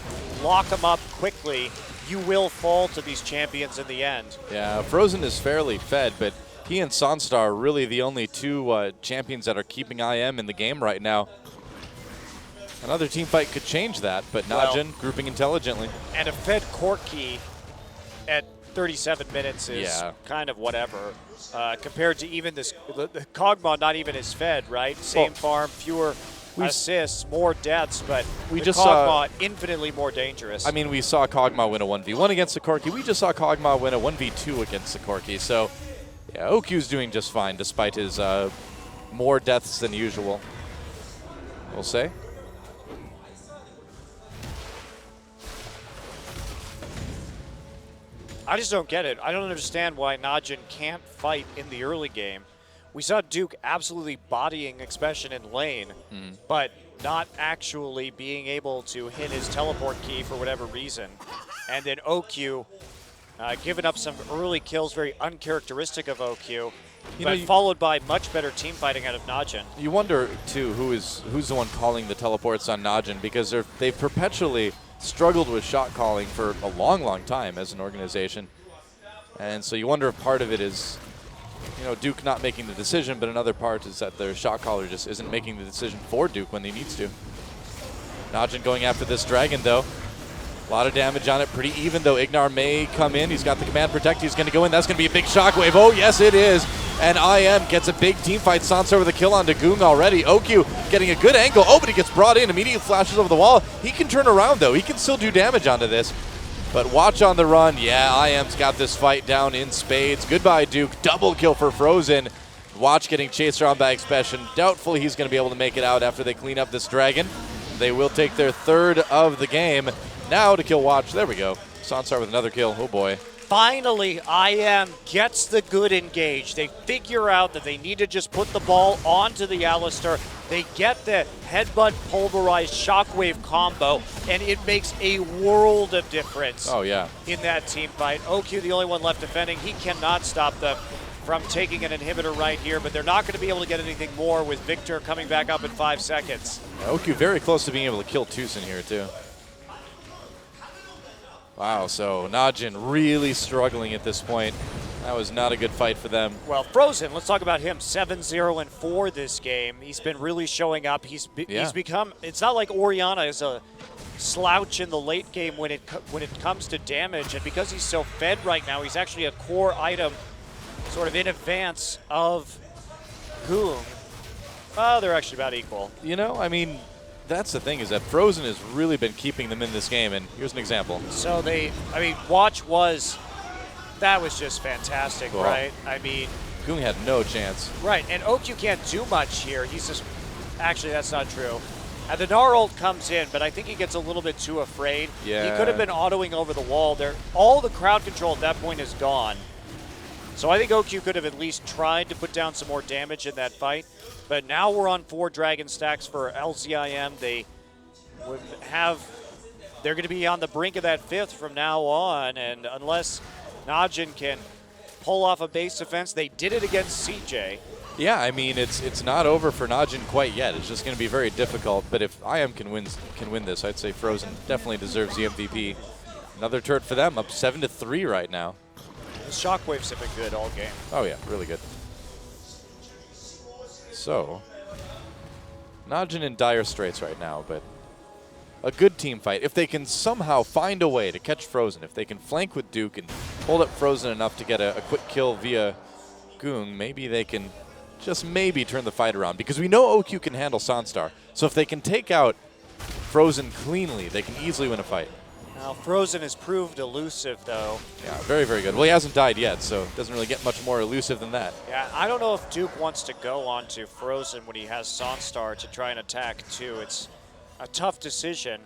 lock them up quickly, you will fall to these champions in the end. Yeah, Frozen is fairly fed, but he and Sonstar are really the only two champions that are keeping IM in the game right now. Another team fight could change that, but Najin grouping intelligently. And a fed Corki at 37 minutes is Yeah. kind of whatever. Compared to even this, the Kog'Maw not even is fed, right? Same farm, fewer assists, more deaths, but we the just saw- Kog'Maw infinitely more dangerous. I mean, we saw Kog'Maw win a 1v1 against the Corki. We just saw Kog'Maw win a 1v2 against the Corki. So, yeah, OQ's doing just fine despite his more deaths than usual, we'll say. I just don't get it. I don't understand why Najin can't fight in the early game. We saw Duke absolutely bodying Expression in lane, but not actually being able to hit his teleport key for whatever reason. And then OQ giving up some early kills, very uncharacteristic of OQ, but followed by much better team fighting out of Najin. You wonder, too, who's the one calling the teleports on Najin, because they've perpetually struggled with shot calling for a long, long time as an organization. And so you wonder if part of it is, Duke not making the decision, but another part is that their shot caller just isn't making the decision for Duke when he needs to. Najin going after this dragon, though. A lot of damage on it, pretty even, though Ignar may come in. He's got the command protect. He's going to go in. That's going to be a big shockwave. Oh, yes, it is. And IM gets a big team fight. Sansa with a kill onto Goong already. OQ getting a good angle. Oh, but he gets brought in. Immediate flashes over the wall. He can turn around, though. He can still do damage onto this. But Watch on the run. Yeah, IM's got this fight down in spades. Goodbye, Duke. Double kill for Frozen. Watch getting chased around by Expression. Doubtful he's going to be able to make it out after they clean up this dragon. They will take their third of the game. Now to kill Watch. There we go. Sansar with another kill. Oh, boy. Finally, IM gets the good engage. They figure out that they need to just put the ball onto the Alistar. They get the headbutt pulverized shockwave combo, and it makes a world of difference. Oh, yeah. In that team fight. OQ, the only one left defending. He cannot stop them from taking an inhibitor right here, but they're not going to be able to get anything more with Victor coming back up in 5 seconds. Yeah, OQ very close to being able to kill Tucson here, too. Wow, so Najin really struggling at this point. That was not a good fight for them. Well, Frozen, let's talk about him. 7-0-4 this game. He's been really showing up. He's become, it's not like Orianna is a slouch in the late game when it comes to damage, and because he's so fed right now, he's actually a core item sort of in advance of Goong. They're actually about equal. I mean, that's the thing, is that Frozen has really been keeping them in this game, and here's an example. So Watch that was just fantastic, Cool. right? I mean, Goong had no chance. right, and Okyu can't do much here. He's just, actually, that's not true. And the Gnarl comes in, but I think he gets a little bit too afraid. Yeah. He could have been autoing over the wall there. All the crowd control at that point is gone. So I think Okyu could have at least tried to put down some more damage in that fight. But now we're on 4 Dragon stacks for LCIM. They're going to be on the brink of that 5th from now on, and unless Najin can pull off a base defense, they did it against CJ. Yeah, I mean, it's not over for Najin quite yet. It's just going to be very difficult. But if IM can win this, I'd say Frozen definitely deserves the MVP. Another turret for them, up 7-3 right now. The Shockwaves have been good all game. Oh yeah, really good. So, Najin in dire straits right now, but a good team fight. If they can somehow find a way to catch Frozen, if they can flank with Duke and hold up Frozen enough to get a quick kill via Goong, maybe they can just maybe turn the fight around, because we know OQ can handle Sunstar. So if they can take out Frozen cleanly, they can easily win a fight. Now, Frozen has proved elusive, though. Yeah, very, very good. Well, he hasn't died yet, so it doesn't really get much more elusive than that. Yeah, I don't know if Duke wants to go on to Frozen when he has Sunstar to try and attack, too. It's a tough decision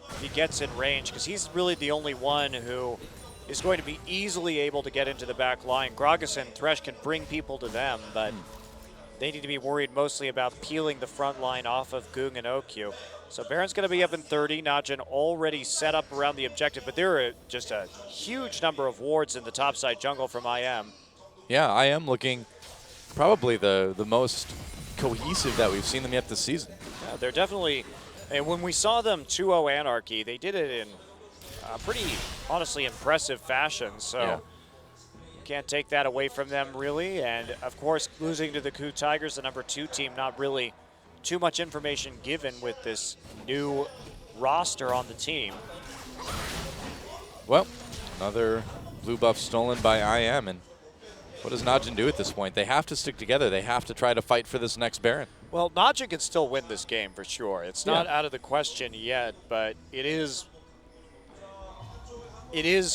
if he gets in range, because he's really the only one who is going to be easily able to get into the back line. Gragas and Thresh can bring people to them, but they need to be worried mostly about peeling the front line off of Goong and OQ. So Baron's going to be up in 30. Najin already set up around the objective, but there are just a huge number of wards in the topside jungle from IM. Yeah, IM looking probably the most cohesive that we've seen them yet this season. Yeah, they're definitely, and when we saw them 2-0 Anarchy, they did it in pretty, honestly, impressive fashion. So Yeah. you can't take that away from them, really. And, of course, losing to the Coup Tigers, the number 2 team, not really too much information given with this new roster on the team. Well, another blue buff stolen by IM, and what does Najin do at this point? They have to stick together. They have to try to fight for this next Baron. Well, Najin can still win this game for sure. It's not out of the question yet, but it is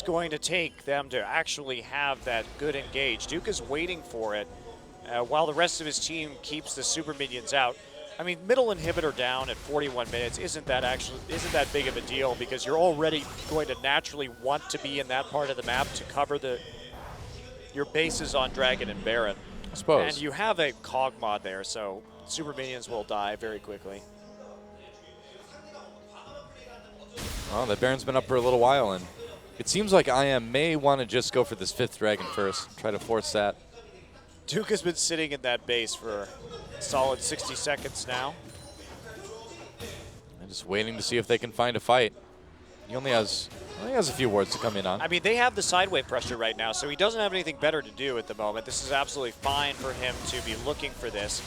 going to take them to actually have that good engage. Duke is waiting for it while the rest of his team keeps the super minions out. I mean, middle inhibitor down at 41 minutes isn't that big of a deal, because you're already going to naturally want to be in that part of the map to cover your bases on Dragon and Baron. I suppose. And you have a cog mod there, so super minions will die very quickly. Well, that Baron's been up for a little while, and it seems like IM may want to just go for this 5th Dragon first, try to force that. Duke has been sitting in that base for a solid 60 seconds now. And just waiting to see if they can find a fight. He only has a few wards to come in on. I mean, they have the sideway pressure right now, so he doesn't have anything better to do at the moment. This is absolutely fine for him to be looking for this.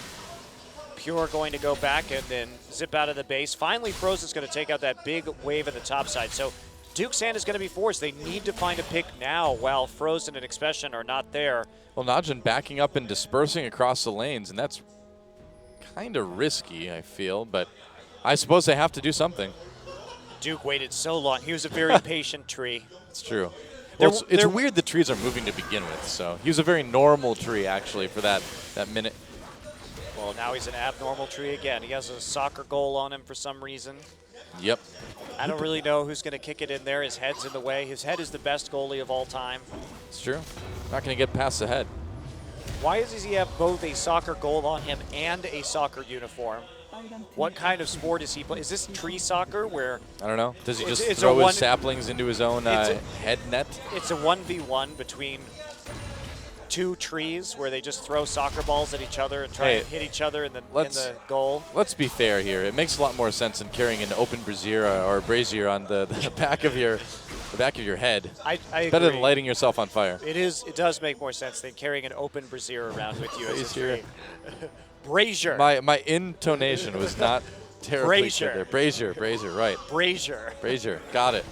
Pure going to go back and then zip out of the base. Finally, Frozen's going to take out that big wave in the top side. So Duke's hand is going to be forced. They need to find a pick now while Frozen and Expression are not there. Well, Najin backing up and dispersing across the lanes, and that's kind of risky, I feel, but I suppose they have to do something. Duke waited so long. He was a very patient tree. It's true. Well, it's weird the trees are moving to begin with, so he was a very normal tree, actually, for that minute. Well, now he's an abnormal tree again. He has a soccer goal on him for some reason. Yep. I don't really know who's going to kick it in there. His head's in the way. His head is the best goalie of all time. It's true. Not going to get past the head. Why does he have both a soccer goal on him and a soccer uniform? What kind of sport is he playing? Is this tree soccer where... I don't know. Does he just it's throw his saplings into his own head net? It's a 1v1 between 2 trees where they just throw soccer balls at each other and try and hit each other in the goal. Let's be fair here. It makes a lot more sense than carrying an open brazier on the back of your head. I agree. Better than lighting yourself on fire. It does make more sense than carrying an open brazier around with you as a tree. Brazier. My intonation was not terribly Brazier. good there. Brazier, right. Brazier. Got it.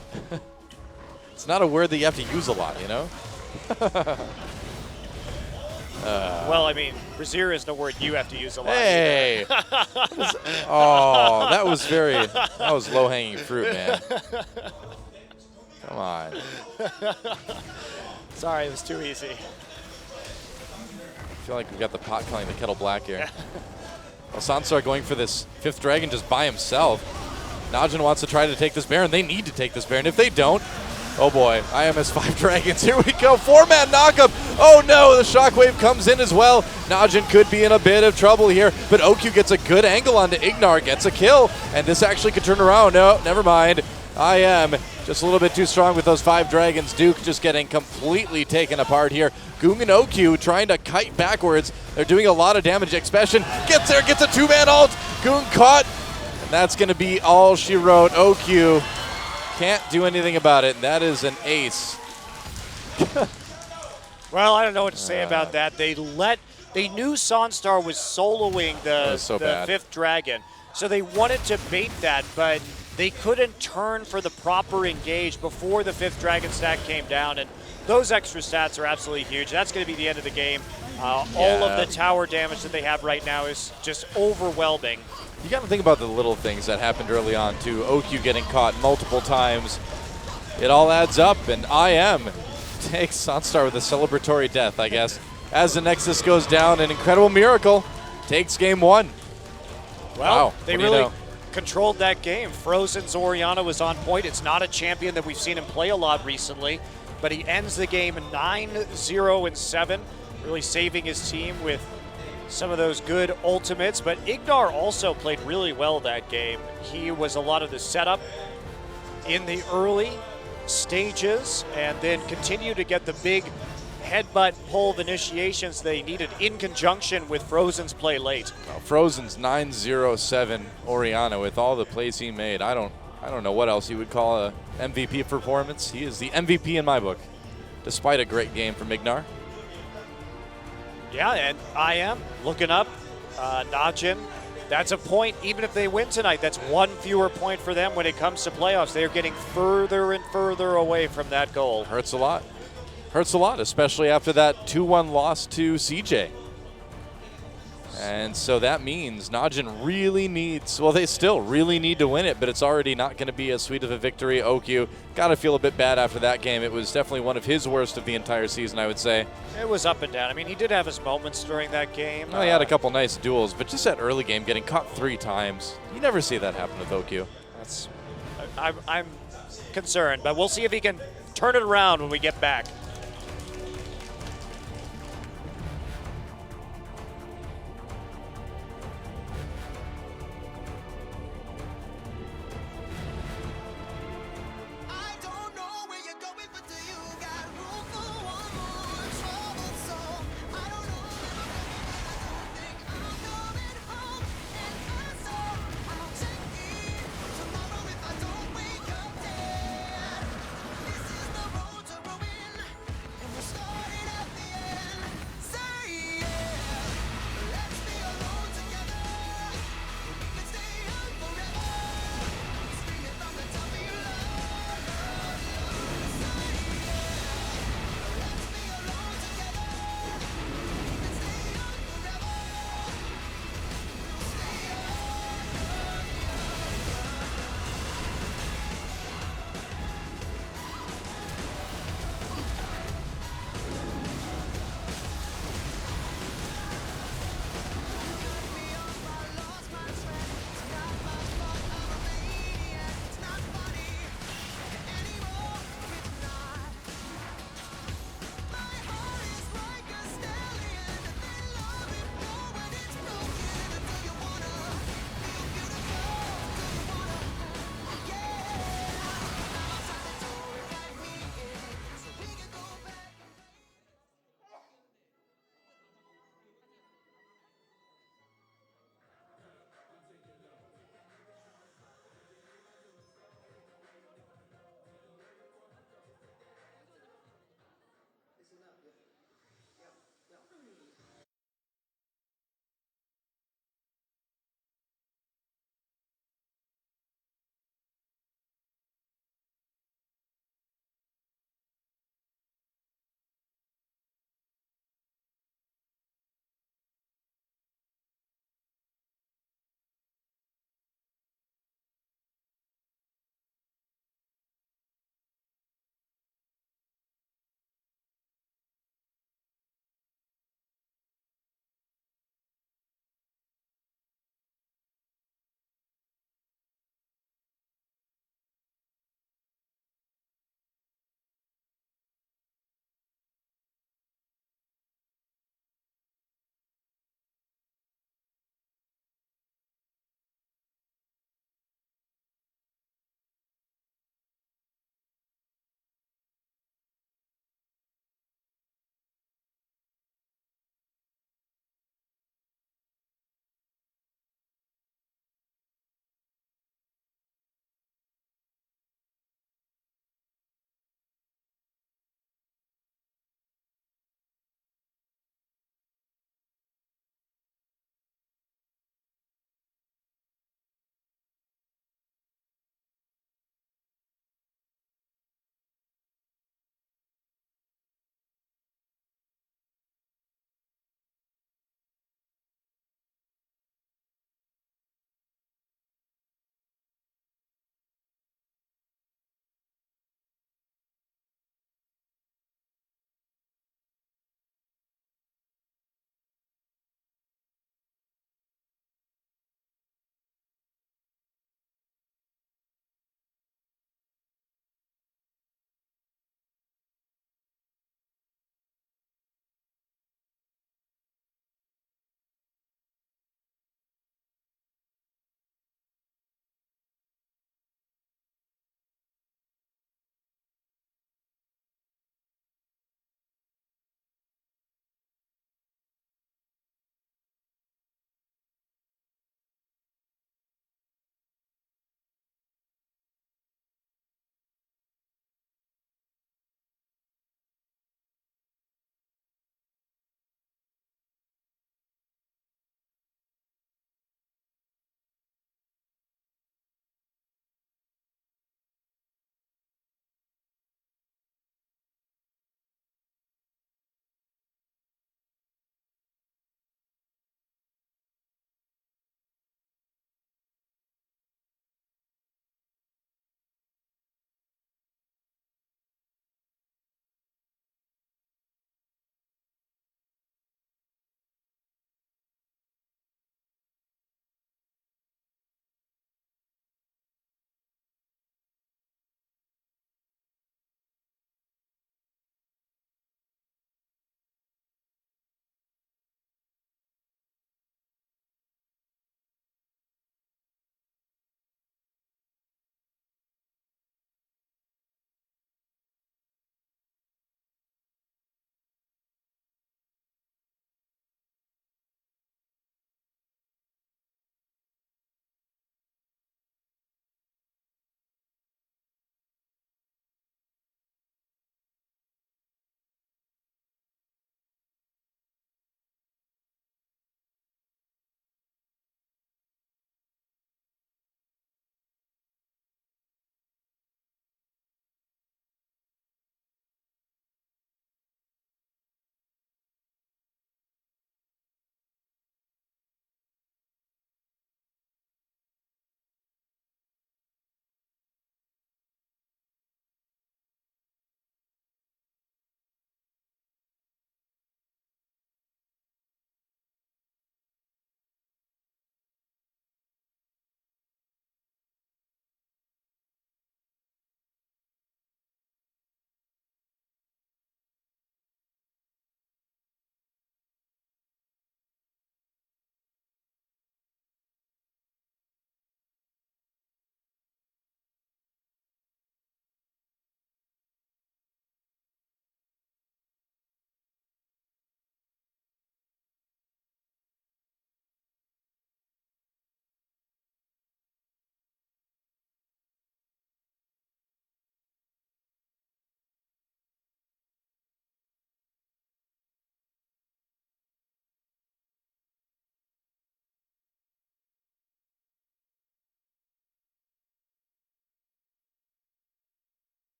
It's not a word that you have to use a lot, you know? Well, I mean, Brazier isn't a word you have to use a lot. Hey! Oh, that was low-hanging fruit, man. Come on. Sorry, it was too easy. I feel like we got the pot calling the kettle black here. Well, Sansar going for this 5th dragon just by himself. Najin wants to try to take this Baron. They need to take this Baron. If they don't, oh boy, IMS 5 dragons. Here we go. 4-man knockup. Oh no, the shockwave comes in as well. Najin could be in a bit of trouble here, but OQ gets a good angle onto Ignar, gets a kill, and this actually could turn around. No, never mind. IM just a little bit too strong with those 5 dragons. Duke just getting completely taken apart here. Goong and OQ trying to kite backwards. They're doing a lot of damage. Expression gets there, gets a 2-man ult. Goong caught, and that's going to be all she wrote. OQ can't do anything about it, and that is an ace. Well, I don't know what to say about that. They knew Sonstar was soloing the 5th dragon, so they wanted to bait that, but they couldn't turn for the proper engage before the 5th dragon stack came down, and those extra stats are absolutely huge. That's going to be the end of the game. All of the tower damage that they have right now is just overwhelming. You got to think about the little things that happened early on, too. OQ getting caught multiple times. It all adds up, and IM takes Sonstar with a celebratory death, I guess. As the Nexus goes down, an incredible miracle takes game 1. Well, wow. they really controlled that game. Frozen's Orianna was on point. It's not a champion that we've seen him play a lot recently, but he ends the game 9-0-7, really saving his team with some of those good ultimates. But Ignar also played really well that game. He was a lot of the setup in the early stages and then continued to get the big headbutt pull of initiations they needed in conjunction with Frozen's play late. Well, Frozen's 9-0-7 Orianna with all the plays he made. I don't know what else you would call a MVP performance. He is the MVP in my book, despite a great game from Ignar. Yeah, and IM looking up. Najin, that's a point. Even if they win tonight, that's one fewer point for them when it comes to playoffs. They are getting further and further away from that goal. Hurts a lot. Hurts a lot, especially after that 2-1 loss to CJ. And so that means Najin really needs, well, they still really need to win it, but it's already not going to be as sweet of a victory. OQ got to feel a bit bad after that game. It was definitely one of his worst of the entire season, I would say. It was up and down. I mean, he did have his moments during that game. Well, he had a couple nice duels, but just that early game, getting caught 3 times. You never see that happen with OQ. I'm concerned, but we'll see if he can turn it around when we get back. I don't know where you're going, but do you got room for one more troubled soul? I don't know where I'm going, but I don't think I'm coming home. And I saw I'll check in tomorrow if I don't wake up dead. This is the road to ruin.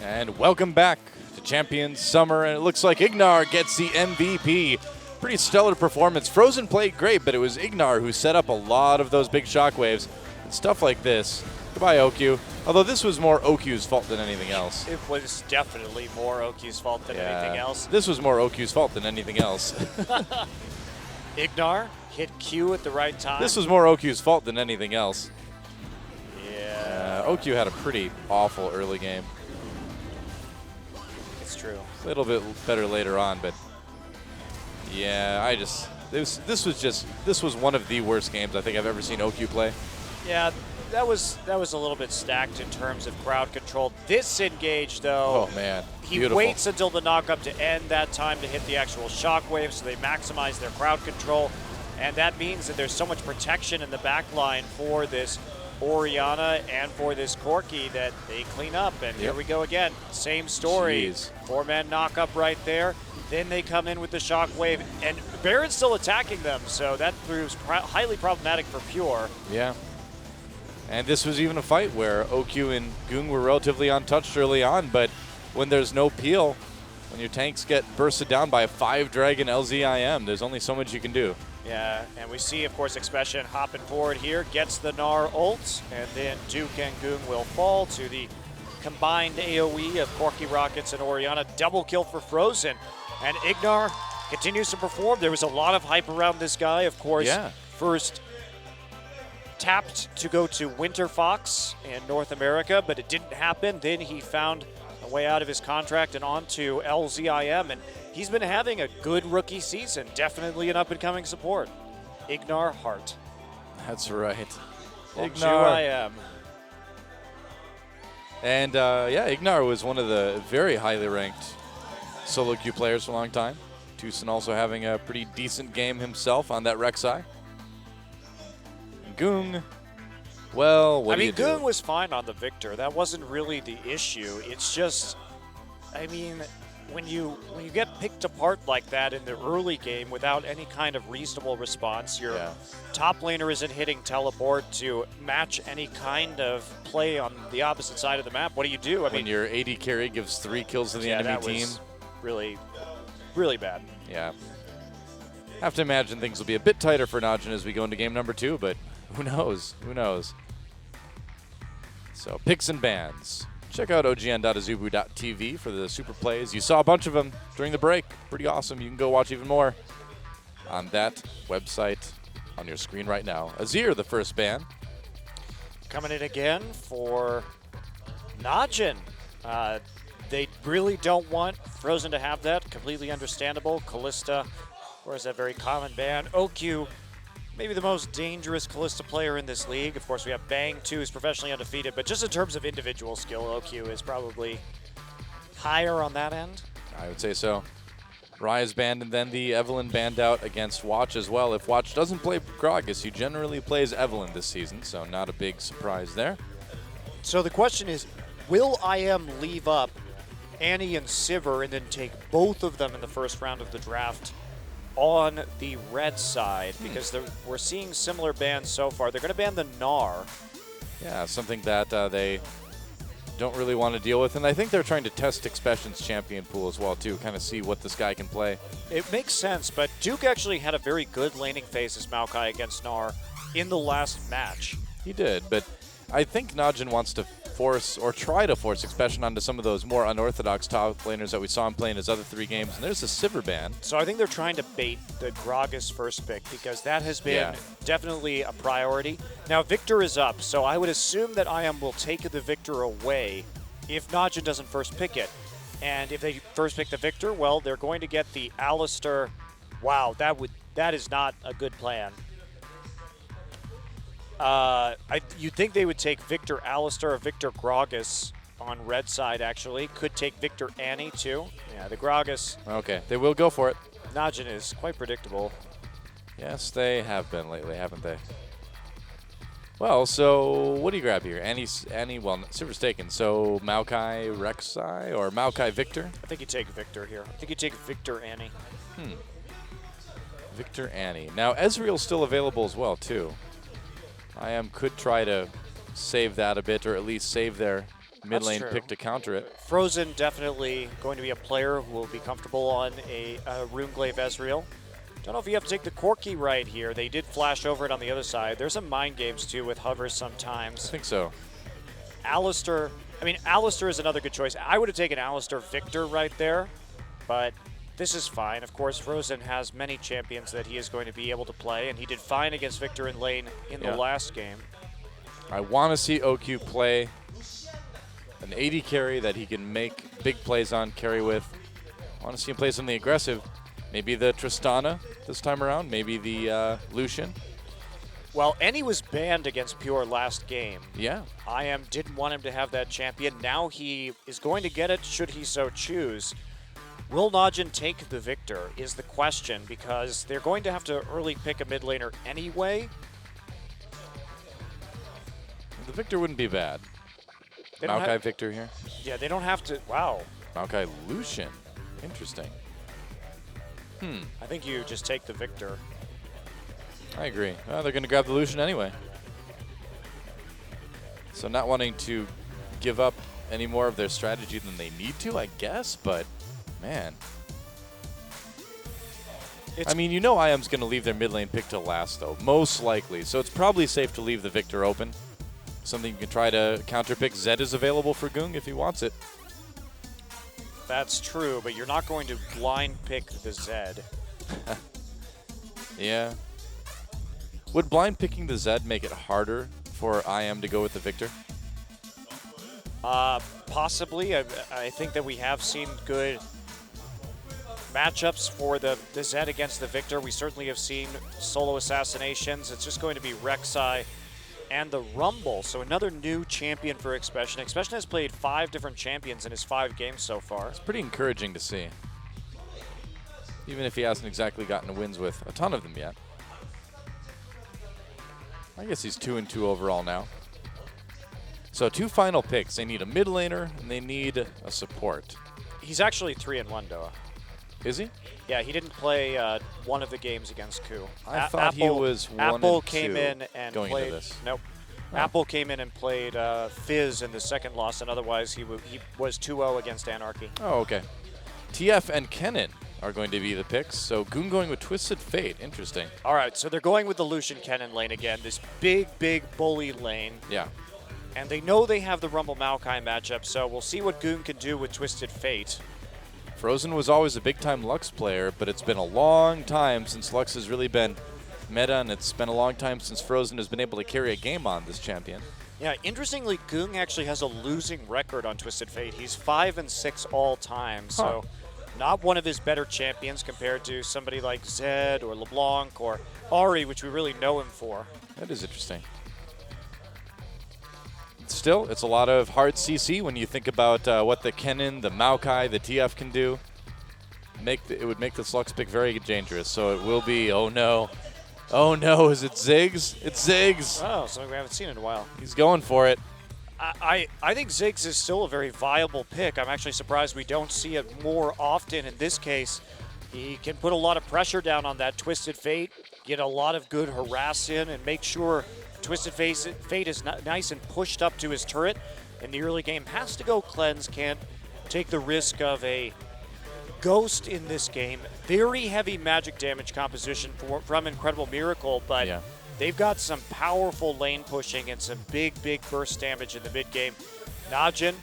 And welcome back to Champions Summer, and it looks like Ignar gets the MVP. Pretty stellar performance. Frozen played great, but it was Ignar who set up a lot of those big shockwaves and stuff like this. Goodbye, OQ. Although this was more OQ's fault than anything else. It was definitely more OQ's fault than anything else. This was more OQ's fault than anything else. Ignar hit Q at the right time. This was more OQ's fault than anything else. Yeah. OQ had a pretty awful early game. It's true. A little bit better later on, but yeah, this was one of the worst games I think I've ever seen OQ play. Yeah, that was a little bit stacked in terms of crowd control. This engage, though, Oh man, he beautiful. waits until the knockup to end that time to hit the actual shockwave, so they maximize their crowd control. And that means that there's so much protection in the back line for this Orianna and for this Corki that they clean up. And here we go again. Same story. Jeez. 4-man knockup right there. Then they come in with the shockwave, and Baron's still attacking them, so that proves highly problematic for Pure. Yeah. And this was even a fight where OQ and Goong were relatively untouched early on, but when there's no peel, when your tanks get bursted down by a 5-dragon LZIM, there's only so much you can do. Yeah, and we see, of course, Expression hopping forward here, gets the Gnar ult, and then Duke and Goong will fall to the combined AoE of Corki Rockets and Orianna. Double kill for Frozen, and Ignar continues to perform. There was a lot of hype around this guy, of course. Yeah. First tapped to go to Winter Fox in North America, but it didn't happen. Then he found a way out of his contract and on to LZIM, and he's been having a good rookie season. Definitely an up-and-coming support. Ignar Hart. That's right. Ignar. And yeah, Ignar was one of the very highly ranked solo queue players for a long time. Tucson also having a pretty decent game himself on that Rek'Sai. Goong, well, what do you do? Goong was fine on the Victor. That wasn't really the issue. It's just, I mean, when you get picked apart like that in the early game without any kind of reasonable response, your top laner isn't hitting teleport to match any kind of play on the opposite side of the map. What do you do? When your AD carry gives 3 kills to the enemy that team. was really, really bad. Yeah. Have to imagine things will be a bit tighter for Najin as we go into game number 2, but who knows? Who knows? So, picks and bans. Check out ogn.azubu.tv for the super plays. You saw a bunch of them during the break. Pretty awesome. You can go watch even more on that website on your screen right now. Azir, the first ban. Coming in again for Najin. They really don't want Frozen to have that. Completely understandable. Callista, of course, that very common ban. OQ, maybe the most dangerous Callista player in this league. Of course, we have Bang, too, who's professionally undefeated. But just in terms of individual skill, OQ is probably higher on that end. I would say so. Raya's banned, and then the Evelyn banned out against Watch as well. If Watch doesn't play Gragas, he generally plays Evelyn this season, so not a big surprise there. So the question is, will IM leave up Annie and Sivir and then take both of them in the first round of the draft on the red side? Because we're seeing similar bans so far. They're going to ban the Gnar. Yeah, something that they don't really want to deal with. And I think they're trying to test Expression's champion pool as well, too, kind of see what this guy can play. It makes sense, but Duke actually had a very good laning phase as Maokai against Gnar in the last match. He did, but I think Najin wants to force or try to force Expression onto some of those more unorthodox top laners that we saw him play in his other 3 games. And there's a Sivir ban. So I think they're trying to bait the Gragas first pick because that has been definitely a priority. Now Victor is up, so I would assume that IM will take the Victor away if Najin doesn't first pick it. And if they first pick the Victor, well, they're going to get the Alistar. Wow, that is not a good plan. You'd think they would take Victor Alistar or Victor Gragas on red side, actually. Could take Victor Annie, too. Yeah, the Gragas. Okay, they will go for it. Najin is quite predictable. Yes, they have been lately, haven't they? Well, so what do you grab here? Annie, well, Sivir's taken. So Maokai Rek'Sai or Maokai Victor? I think you take Victor here. I think you take Victor Annie. Victor Annie. Now, Ezreal's still available as well, too. IM could try to save that a bit, or at least save their mid lane true. pick to counter it. Frozen definitely going to be a player who will be comfortable on a Runeglaive Ezreal. Don't know if you have to take the Corki right here. They did flash over it on the other side. There's some mind games too with hovers I sometimes. think so. Alistair, I mean, Alistair is another good choice. I would have taken Alistair Victor right there, but this is fine. Of course, Frozen has many champions that he is going to be able to play, and he did fine against Victor in lane in Yeah. the last game. I want to see OQ play an AD carry that he can make big plays on, carry with. I want to see him play something aggressive. Maybe the Tristana this time around. Maybe the Lucian. Well, Any was banned against Pure last game. Yeah. IM didn't want him to have that champion. Now he is going to get it should he so choose. Will Najin take the Victor is the question, because they're going to have to early pick a mid laner anyway. The Victor wouldn't be bad. They don't Maokai have- Victor here. Yeah, they don't have to. Wow. Maokai Lucian. Interesting. I think you just take the Victor. I agree. Well, they're going to grab the Lucian anyway. So not wanting to give up any more of their strategy than they need to, I guess, but man. I mean, you know IM's going to leave their mid lane pick till last, though, most likely. So it's probably safe to leave the Victor open. Something you can try to counter pick. Zed is available for Gung if he wants it. That's true, but you're not going to blind pick the Zed. Yeah. Would blind picking the Zed make it harder for IM to go with the Victor? Possibly. I think that we have seen good matchups for the Zed against the Victor. We certainly have seen solo assassinations. It's just going to be Rek'Sai and the Rumble. So another new champion for Expression. Expression has played 5 different champions in his 5 games so far. It's pretty encouraging to see. Even if he hasn't exactly gotten wins with a ton of them yet. I guess he's 2-2 overall now. So 2 final picks. They need a mid laner and they need a support. He's actually 3-1, Doa. Is he? Yeah, he didn't play one of the games against Ku. I thought he was 1 Apple and came 2 in and going played. into this. Nope. Oh. Apple came in and played Fizz in the second loss, and otherwise he was 2-0 against Anarchy. Oh, okay. TF and Kennen are going to be the picks. So Goon going with Twisted Fate. Interesting. All right, so they're going with the Lucian Kennen lane again. This big bully lane. Yeah. And they know they have the Rumble Maokai matchup, so we'll see what Goon can do with Twisted Fate. Frozen was always a big-time Lux player, but it's been a long time since Lux has really been meta, and it's been a long time since Frozen has been able to carry a game on this champion. Yeah, interestingly, Goong actually has a losing record on Twisted Fate. He's 5-6 all time, so not one of his better champions compared to somebody like Zed or LeBlanc or Ari, which we really know him for. That is interesting. Still, it's a lot of hard CC when you think about what the Kennen, the Maokai, the TF can do. It would make this Lux pick very dangerous. So it will be, oh no, is it Ziggs? It's Ziggs. Oh, something we haven't seen in a while. He's going for it. I think Ziggs is still a very viable pick. I'm actually surprised we don't see it more often. In this case, he can put a lot of pressure down on that Twisted Fate, get a lot of good harass in, and make sure Twisted Fate is nice and pushed up to his turret in the early game. Has to go cleanse, can't take the risk of a Ghost in this game. Very heavy magic damage composition from Incredible Miracle, but they've got some powerful lane pushing and some big burst damage in the mid game. Najin,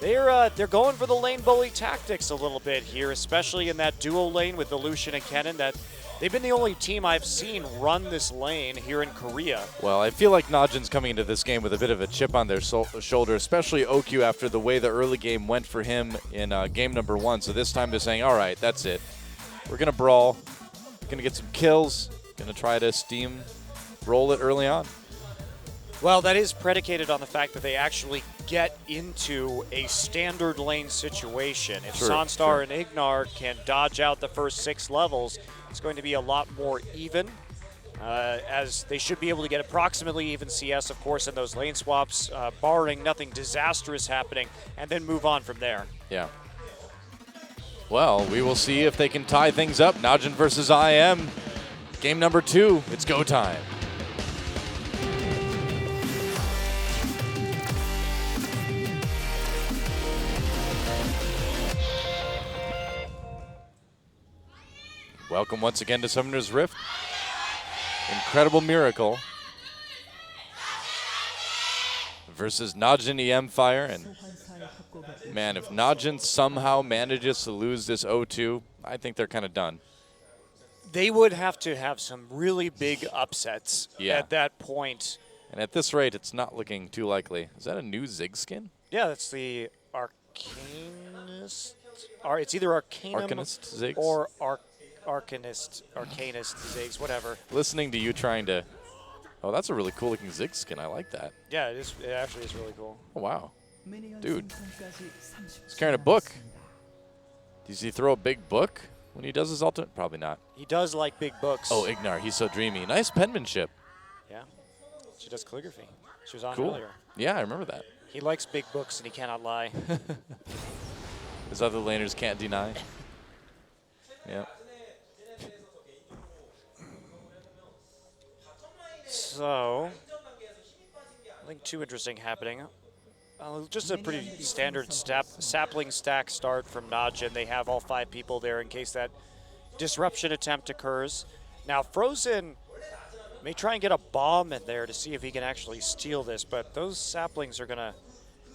they're going for the lane bully tactics a little bit here, especially in that duo lane with the Lucian and Kennen. That they've been the only team I've seen run this lane here in Korea. Well, I feel like Najin's coming into this game with a bit of a chip on their shoulder, especially OQ after the way the early game went for him in game number 1. So this time they're saying, all right, that's it. We're going to brawl, going to get some kills, going to try to steam roll it early on. Well, that is predicated on the fact that they actually get into a standard lane situation. If Sanstar and Ignar can dodge out the first 6 levels, it's going to be a lot more even, as they should be able to get approximately even CS, of course, in those lane swaps, barring nothing disastrous happening, and then move on from there. Yeah. Well, we will see if they can tie things up. Najin versus IM. Game number 2. It's go time. Welcome once again to Summoner's Rift. Incredible Miracle versus Najin EM Fire. And man, if Najin somehow manages to lose this 0-2, I think they're kind of done. They would have to have some really big upsets Yeah. at that point. And at this rate, it's not looking too likely. Is that a new Zig skin? Yeah, that's the Arcanist. It's either Arcanum Arcanist Ziggs? or Arcanist Ziggs, whatever. Listening to you trying to... Oh, that's a really cool looking Zig skin. I like that. Yeah, it is. It actually is really cool. Oh, wow. Dude. He's carrying a book. Does he throw a big book when he does his ultimate? Probably not. He does like big books. Oh, Ignar. He's so dreamy. Nice penmanship. Yeah. She does calligraphy. She was on Cool. earlier. Yeah, I remember that. He likes big books and he cannot lie. His other laners can't deny. Yeah. So, nothing too interesting happening. Just a pretty standard sapling stack start from Najin. They have all 5 people there in case that disruption attempt occurs. Now, Frozen may try and get a bomb in there to see if he can actually steal this, but those saplings are going to...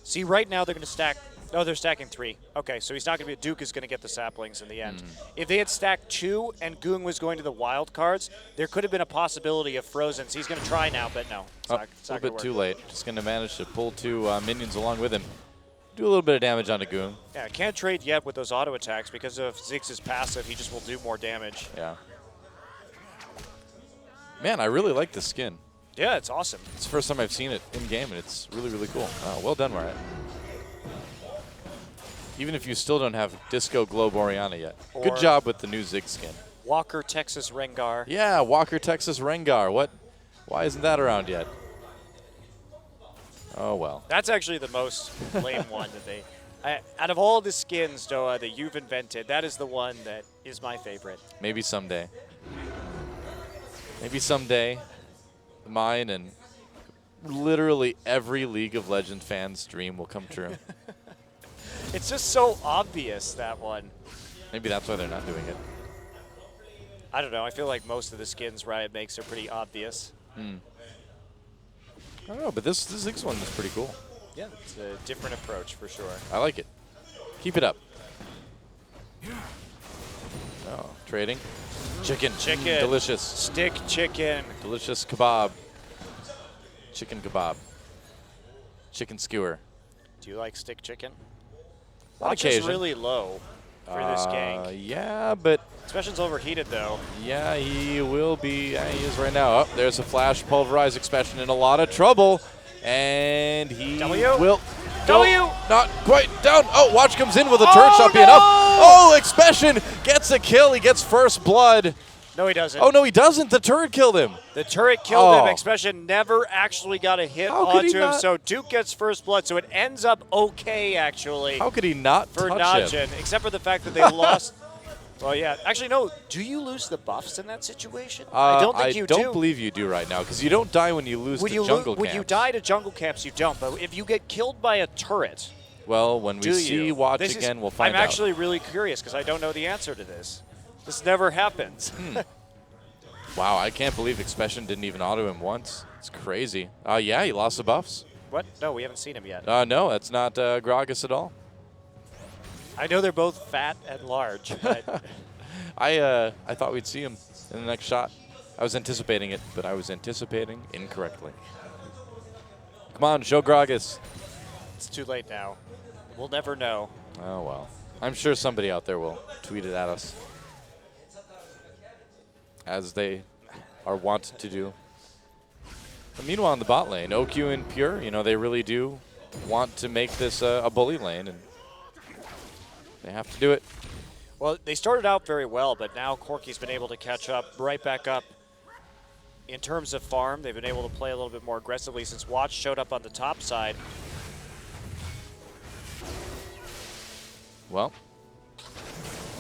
See, right now they're going to stack... No, they're stacking 3. Okay, so he's not going to be... Duke is going to get the saplings in the end. If they had stacked 2 and Goong was going to the wild cards, there could have been a possibility of Frozen. So he's going to try now, but no. It's Oh, not, it's a not little gonna bit too work. late. Just going to manage to pull 2 minions along with him. Do a little bit of damage onto Goong. Yeah, can't trade yet with those auto attacks because of Ziggs' passive. He just will do more damage. Yeah. Man, I really like this skin. Yeah, it's awesome. It's the first time I've seen it in-game, and it's really, really cool. Wow, well done, Riot. Even if you still don't have Disco Globe Oriana yet. Good Or- job with the new Zig skin. Walker, Texas Rengar. Yeah, Walker, Texas Rengar. What? Why isn't that around yet? Oh, well. That's actually the most lame one that they... out of all the skins, Doa, that you've invented, that is the one that is my favorite. Maybe someday. Maybe someday, mine and literally every League of Legends fan's dream will come true. It's just so obvious, that one. Maybe that's why they're not doing it. I don't know. I feel like most of the skins Riot makes are pretty obvious. I don't know, but this Ziggs one is pretty cool. Yeah, it's a different approach for sure. I like it. Keep it up. Oh, trading. Chicken. Chicken. Delicious. Stick chicken. Delicious kebab. Chicken kebab. Chicken skewer. Do you like stick chicken? On Watch is occasion. really low for this gank. Yeah, but Expression's overheated, though. yeah, he will be. Yeah, he is right now. Oh, there's a flash. Pulverize Expression in a lot of trouble. And he W. will W. go not quite down. Oh, Watch comes in with a turret shot being up. Oh, Expression gets a kill. He gets first blood. No, he doesn't. Oh, no, he doesn't. The turret killed him. The turret killed him. Oh. Expression never actually got a hit How could he onto him, not- so Duke gets first blood. So it ends up okay, actually, How could he not for touch him? Najin, except for the fact that they lost. Well, yeah. Actually, no. Do you lose the buffs in that situation? I don't think you do. I don't believe you do right now, because you don't die when you lose to jungle when you camps. die to jungle camps, you don't. But if you get killed by a turret, Well, when we do see you? Watch This is- again, we'll find I'm out. actually really curious because I don't know the answer to this. This never happens. Wow, I can't believe Expression didn't even auto him once. It's crazy. Yeah, he lost the buffs. What? No, we haven't seen him yet. No, that's not Gragas at all. I know they're both fat and large, but I thought we'd see him in the next shot. I was anticipating it, but I was anticipating incorrectly. Come on, show Gragas. it's too late now. We'll never know. Oh, well. I'm sure somebody out there will tweet it at us. As they are wont to do. But meanwhile, in the bot lane, OQ and Pure, they really do want to make this a bully lane, and they have to do it. Well, they started out very well, but now Corki's been able to catch up, right back up. In terms of farm, they've been able to play a little bit more aggressively since Watch showed up on the top side. Well,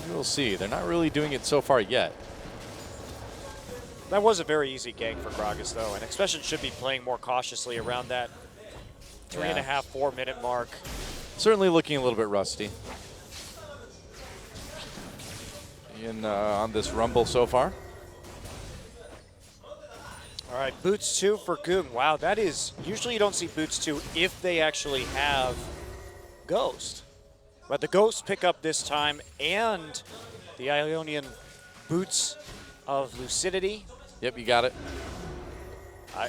we'll see. They're not really doing it so far yet. That was a very easy gank for Gragas, though, and Expression should be playing more cautiously around that 3.5, 4 minute mark. Certainly looking a little bit rusty. in on this Rumble so far. All right, Boots 2 for Goong. Wow, that is, usually you don't see Boots 2 if they actually have Ghost. But the Ghost pick up this time, and the Ionian Boots of Lucidity. Yep, you got it.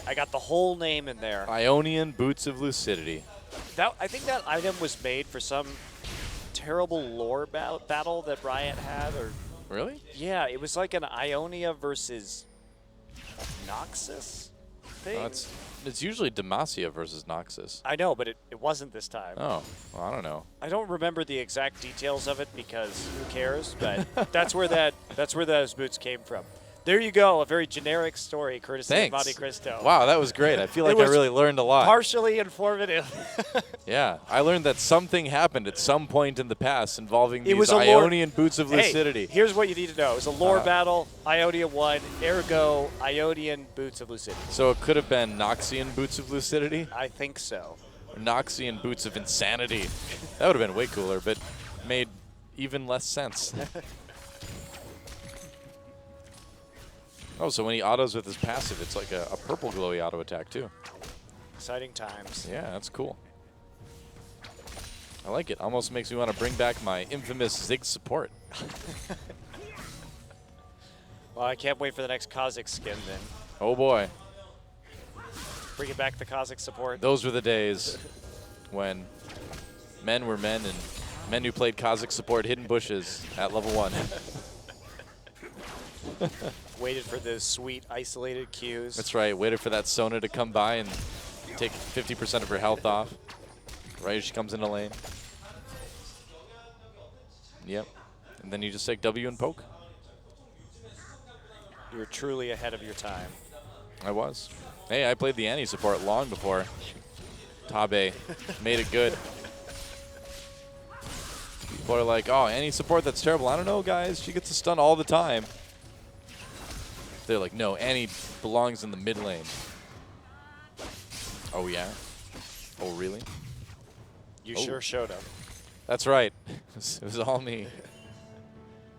I got the whole name in there. Ionian Boots of Lucidity. I think that item was made for some terrible lore battle that Riot had, or Really? yeah, it was like an Ionia versus Noxus thing. It's usually Demacia versus Noxus. I know, but it wasn't this time. Oh, well, I don't know. I don't remember the exact details of it because who cares? But that's where those boots came from. There you go, a very generic story, courtesy Thanks. of Monte Cristo. Wow, that was great. I feel like It I was really learned a lot. Partially informative. Yeah, I learned that something happened at some point in the past involving It these was a lore- Ionian Boots of Lucidity. Hey, here's what you need to know. It was a lore battle. Ionia won. Ergo, Ionian Boots of Lucidity. So it could have been Noxian Boots of Lucidity? I think so. Or Noxian Boots of Insanity. That would have been way cooler, but made even less sense. Oh, so when he autos with his passive, it's like a purple glowy auto attack too. Exciting times. Yeah, that's cool. I like it. Almost makes me want to bring back my infamous Ziggs support. Well, I can't wait for the next Kha'Zix skin then. Oh boy. Bringing back the Kha'Zix support. Those were the days when men were men and men who played Kha'Zix support hidden bushes at level 1. Waited for the sweet isolated cues. That's right. Waited for that Sona to come by and take 50% of her health off right as she comes into lane. Yep. And then you just take W and poke. You're truly ahead of your time. I was. Hey, I played the Annie support long before Tabe made it good. People are like, oh, Annie support, that's terrible. I don't know, guys. She gets a stun all the time. They're like, no, Annie belongs in the mid lane. Oh, yeah? Oh, really? You Oh. sure showed up. That's right. It was all me.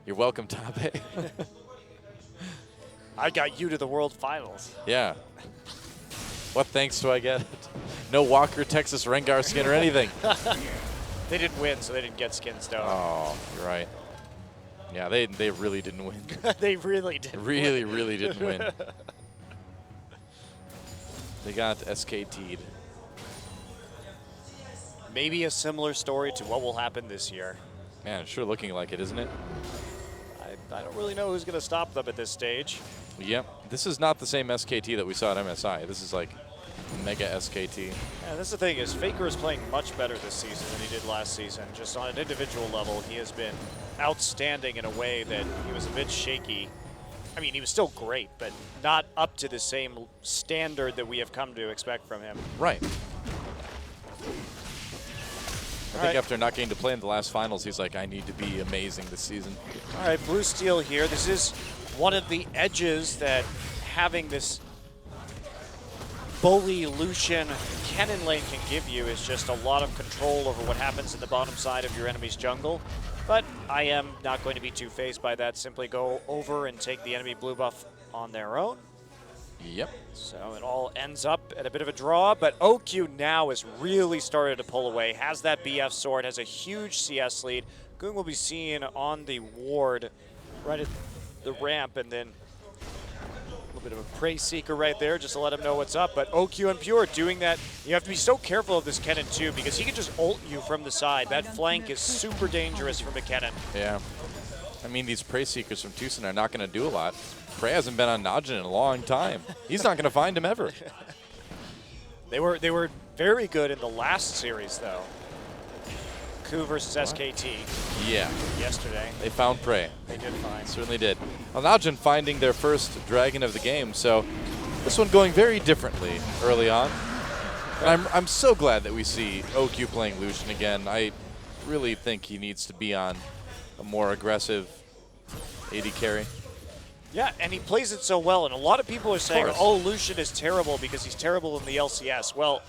You're welcome, Tabe. I got you to the World Finals. Yeah. What thanks do I get? No Walker, Texas Rengar skin or anything. They didn't win, so they didn't get Skin Stone. Oh, you're right. Yeah, they really didn't win. They really did. Really didn't win. They got SKT'd. Maybe a similar story to what will happen this year. Man, it's sure looking like it, isn't it? I don't really know who's going to stop them at this stage. Yep. This is not the same SKT that we saw at MSI. This is like mega SKT. Yeah, that's the thing is Faker is playing much better this season than he did last season. Just on an individual level, he has been outstanding in a way that he was a bit shaky. I mean, he was still great, but not up to the same standard that we have come to expect from him. Right. I think right. after not getting to play in the last finals, he's like, I need to be amazing this season. All right, Blue Steel here. This is one of the edges that having this bully Lucian Kennen lane can give you is just a lot of control over what happens in the bottom side of your enemy's jungle. But I am not going to be too phased by that. Simply go over and take the enemy blue buff on their own. Yep. So it all ends up at a bit of a draw, but OQ now has really started to pull away, has that BF sword, has a huge CS lead. Goong will be seen on the ward right at the ramp, and then a little bit of a prey seeker right there just to let him know what's up. But OQ and Pure doing that, you have to be so careful of this Kennen too, because he can just ult you from the side. That flank is super dangerous from a Kennen. Yeah. I mean, these Prey Seekers from Tucson are not going to do a lot. Prey hasn't been on Najin in a long time. He's not going to find him ever. They were very good in the last series, though. Ku versus SKT Yeah. yesterday. They found Prey. They did fine. Certainly did. Well, Najin finding their first dragon of the game, so this one going very differently early on. And I'm so glad that we see OQ playing Lucian again. I really think he needs to be on a more aggressive AD carry. Yeah, and he plays it so well, and a lot of people are saying, course. oh, Lucian is terrible because he's terrible in the LCS. Well,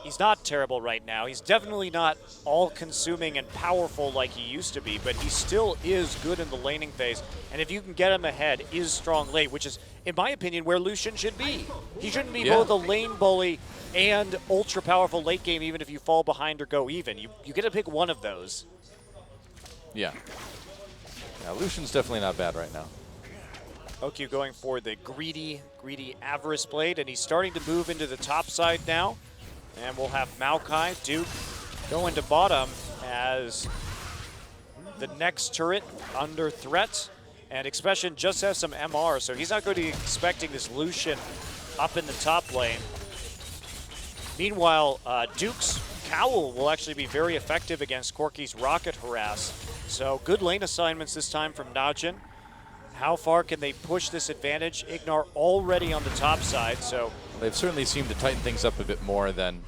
He's not terrible right now. He's definitely not all-consuming and powerful like he used to be, but he still is good in the laning phase. And if you can get him ahead, is strong late, which is, in my opinion, where Lucian should be. He shouldn't be both a lane bully and ultra-powerful late game, even if you fall behind or go even. You get to pick one of those. Yeah. Yeah, Lucian's definitely not bad right now. OQ going for the greedy Avarice Blade, and he's starting to move into the top side now. And we'll have Maokai, Duke go into bottom as the next turret under threat. And Expression just has some MR, so he's not going to be expecting this Lucian up in the top lane. Meanwhile, Duke's Cowl will actually be very effective against Corki's Rocket Harass. So good lane assignments this time from Najin. How far can they push this advantage? Ignar already on the top side, so... They've certainly seemed to tighten things up a bit more than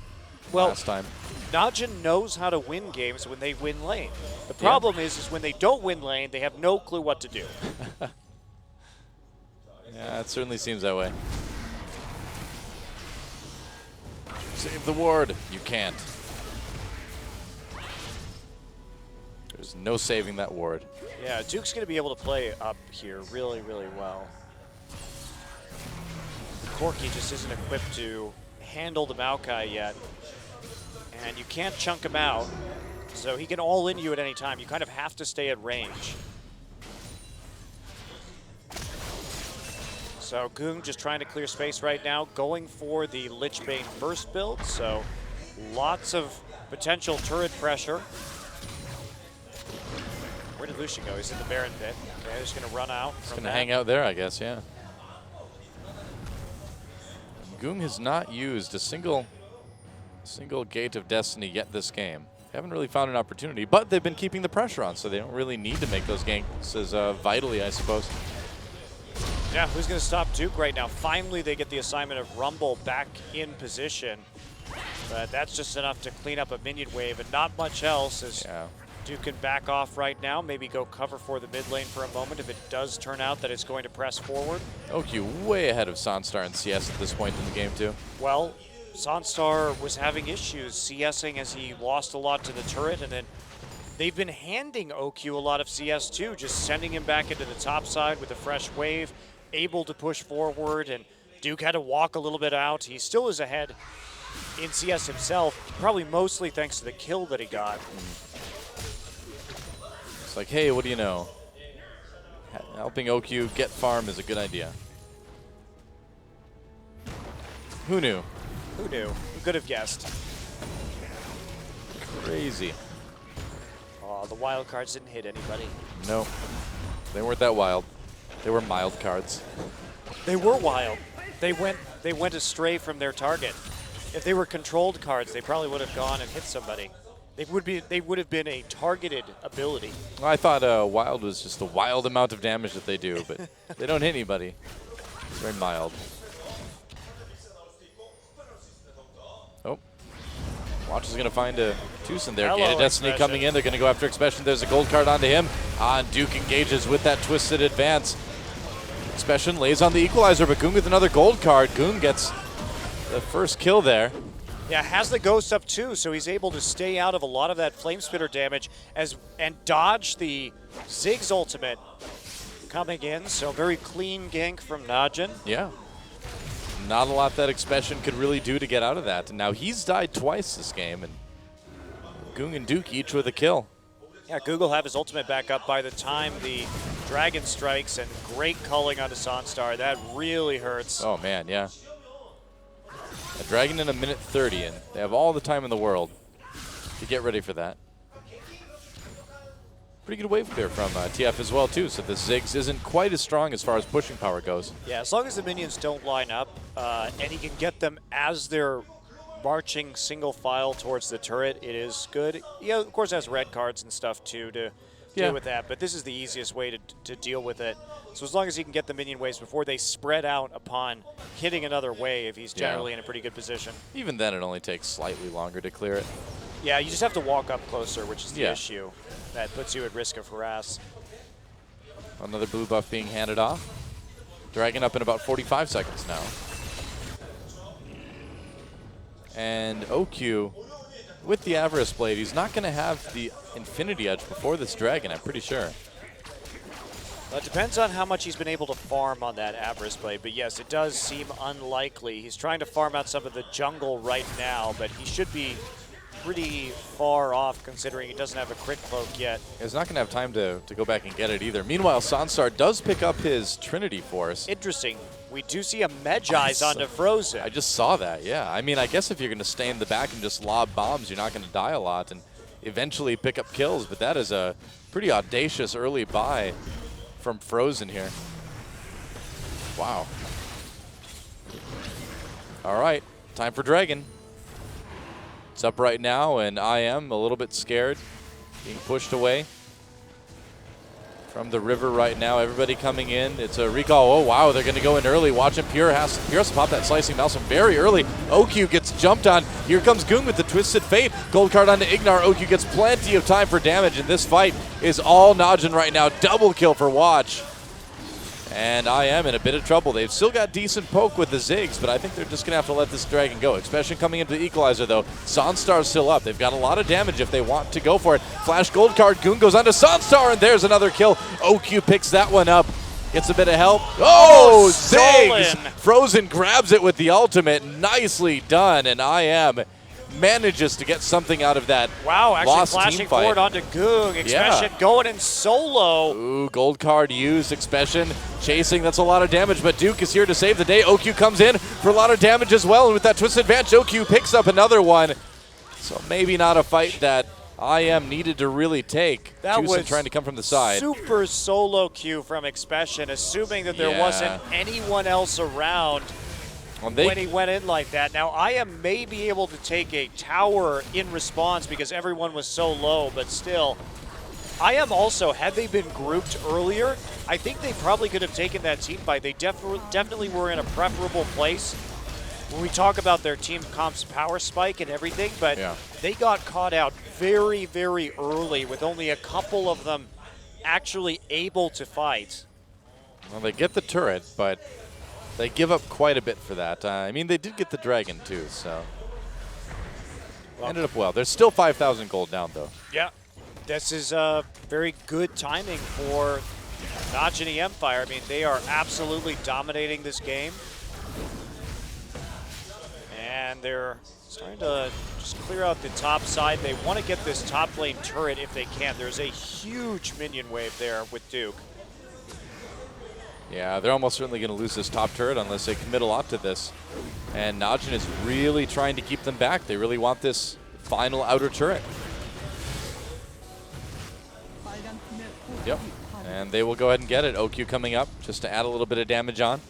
last time. Najin knows how to win games when they win lane. The problem is when they don't win lane, they have no clue what to do. Yeah, it certainly seems that way. Save the ward. You can't. There's no saving that ward. Yeah, Duke's going to be able to play up here really, really well. Corki just isn't equipped to handle the Maokai yet. And you can't chunk him out, so he can all in you at any time. You kind of have to stay at range. So Goong just trying to clear space right now, going for the Lich Bane burst build, so lots of potential turret pressure. Where did Lucian go? He's in the Baron pit. Okay, he's going to run out. He's going to hang out there, I guess, yeah. Goong has not used a single Gate of Destiny yet this game. They haven't really found an opportunity, but they've been keeping the pressure on, so they don't really need to make those ganks as vitally, I suppose. Yeah, who's going to stop Duke right now? Finally, they get the assignment of Rumble back in position. But that's just enough to clean up a minion wave and not much else as Duke can back off right now, maybe go cover for the mid lane for a moment if it does turn out that it's going to press forward. OQ way ahead of Sunstar and CS at this point in the game, too. Well, Sunstar was having issues CSing as he lost a lot to the turret, and then they've been handing OQ a lot of CS too, just sending him back into the top side with a fresh wave, able to push forward, and Duke had to walk a little bit out. He still is ahead in CS himself, probably mostly thanks to the kill that he got. It's like, hey, what do you know? Helping OQ get farm is a good idea. Who knew? Who knew? Who could have guessed? Crazy. Oh, the wild cards didn't hit anybody. No, they weren't that wild. They were mild cards. They were wild. They went astray from their target. If they were controlled cards, they probably would have gone and hit somebody. They would have been a targeted ability. Well, I thought wild was just the wild amount of damage that they do, but they don't hit anybody. It's very mild. Oh. Watch is going to find a Tucson there. Gate of Destiny coming in. They're going to go after Expression. There's a gold card onto him. And Duke engages with that twisted advance. Expression lays on the equalizer, but Goong with another gold card. Goong gets the first kill there. Yeah, has the ghost up too, so he's able to stay out of a lot of that flame spitter damage and dodge the Ziggs ultimate coming in. So very clean gank from Najin. Yeah. Not a lot that Expression could really do to get out of that. And now he's died twice this game, and Goong and Duke each with a kill. Yeah, Goong will have his ultimate back up by the time the dragon strikes, and great culling onto Sunstar. That really hurts. Oh man, yeah. A dragon in a minute 30, and they have all the time in the world to get ready for that. Pretty good wave clear from TF as well, too, so the Ziggs isn't quite as strong as far as pushing power goes. Yeah, as long as the minions don't line up, and he can get them as they're marching single file towards the turret, it is good. Yeah, of course, it has red cards and stuff, too, to deal with that, but this is the easiest way to deal with it. So as long as he can get the minion waves before they spread out upon hitting another wave, he's generally in a pretty good position. Even then, it only takes slightly longer to clear it. Yeah, you just have to walk up closer, which is the issue. That puts you at risk of harass. Another blue buff being handed off. Dragon up in about 45 seconds now. And OQ, with the Avarice Blade, he's not going to have the Infinity Edge before this Dragon, I'm pretty sure. It depends on how much he's been able to farm on that Avarice Blade, but yes, it does seem unlikely. He's trying to farm out some of the jungle right now, but he should be pretty far off considering he doesn't have a crit cloak yet. He's not going to have time to go back and get it either. Meanwhile, Sanstar does pick up his Trinity Force. Interesting. We do see a Medjai's onto Frozen. I just saw that, yeah. I mean, I guess if you're going to stay in the back and just lob bombs, you're not going to die a lot and eventually pick up kills, but that is a pretty audacious early buy from Frozen here. Wow. All right, time for Dragon. It's up right now, and I am a little bit scared, being pushed away from the river right now. Everybody coming in. It's a recall. Oh, wow, they're going to go in early. Watch him. Pure has to pop that Slicing Maelstrom very early. OQ gets jumped on. Here comes Goong with the Twisted Fate. Gold card onto Ignar. OQ gets plenty of time for damage, and this fight is all Najin right now. Double kill for Watch. And I am in a bit of trouble. They've still got decent poke with the Ziggs, but I think they're just going to have to let this Dragon go. Expression coming into the Equalizer, though. Sanstar's still up. They've got a lot of damage if they want to go for it. Flash gold card. Goong goes onto Sanstar, and there's another kill. OQ picks that one up. Gets a bit of help. Oh, Ziggs! Frozen grabs it with the ultimate. Nicely done, and I am manages to get something out of that. Wow, actually lost flashing team fight. forward onto Goong. Expression going in solo. Ooh, gold card used. Expression chasing. That's a lot of damage, but Duke is here to save the day. OQ comes in for a lot of damage as well, and with that Twisted Advantage, OQ picks up another one. So maybe not a fight that IM needed to really take. That Tucson was trying to come from the side. Super solo queue from Expression, assuming that there wasn't anyone else around when he went in like that. Now, IM may be able to take a tower in response because everyone was so low, but still, IM also, had they been grouped earlier, I think they probably could have taken that team fight. They definitely were in a preferable place when we talk about their team comp's power spike and everything, but they got caught out very, very early with only a couple of them actually able to fight. Well, they get the turret, but they give up quite a bit for that. I mean, they did get the Dragon, too, so ended up well. There's still 5,000 gold down, though. Yeah, this is very good timing for Najin Empire. I mean, they are absolutely dominating this game. And they're starting to just clear out the top side. They want to get this top lane turret if they can. There's a huge minion wave there with Duke. Yeah, they're almost certainly going to lose this top turret unless they commit a lot to this. And Najin is really trying to keep them back. They really want this final outer turret. Yep, and they will go ahead and get it. OQ coming up just to add a little bit of damage on.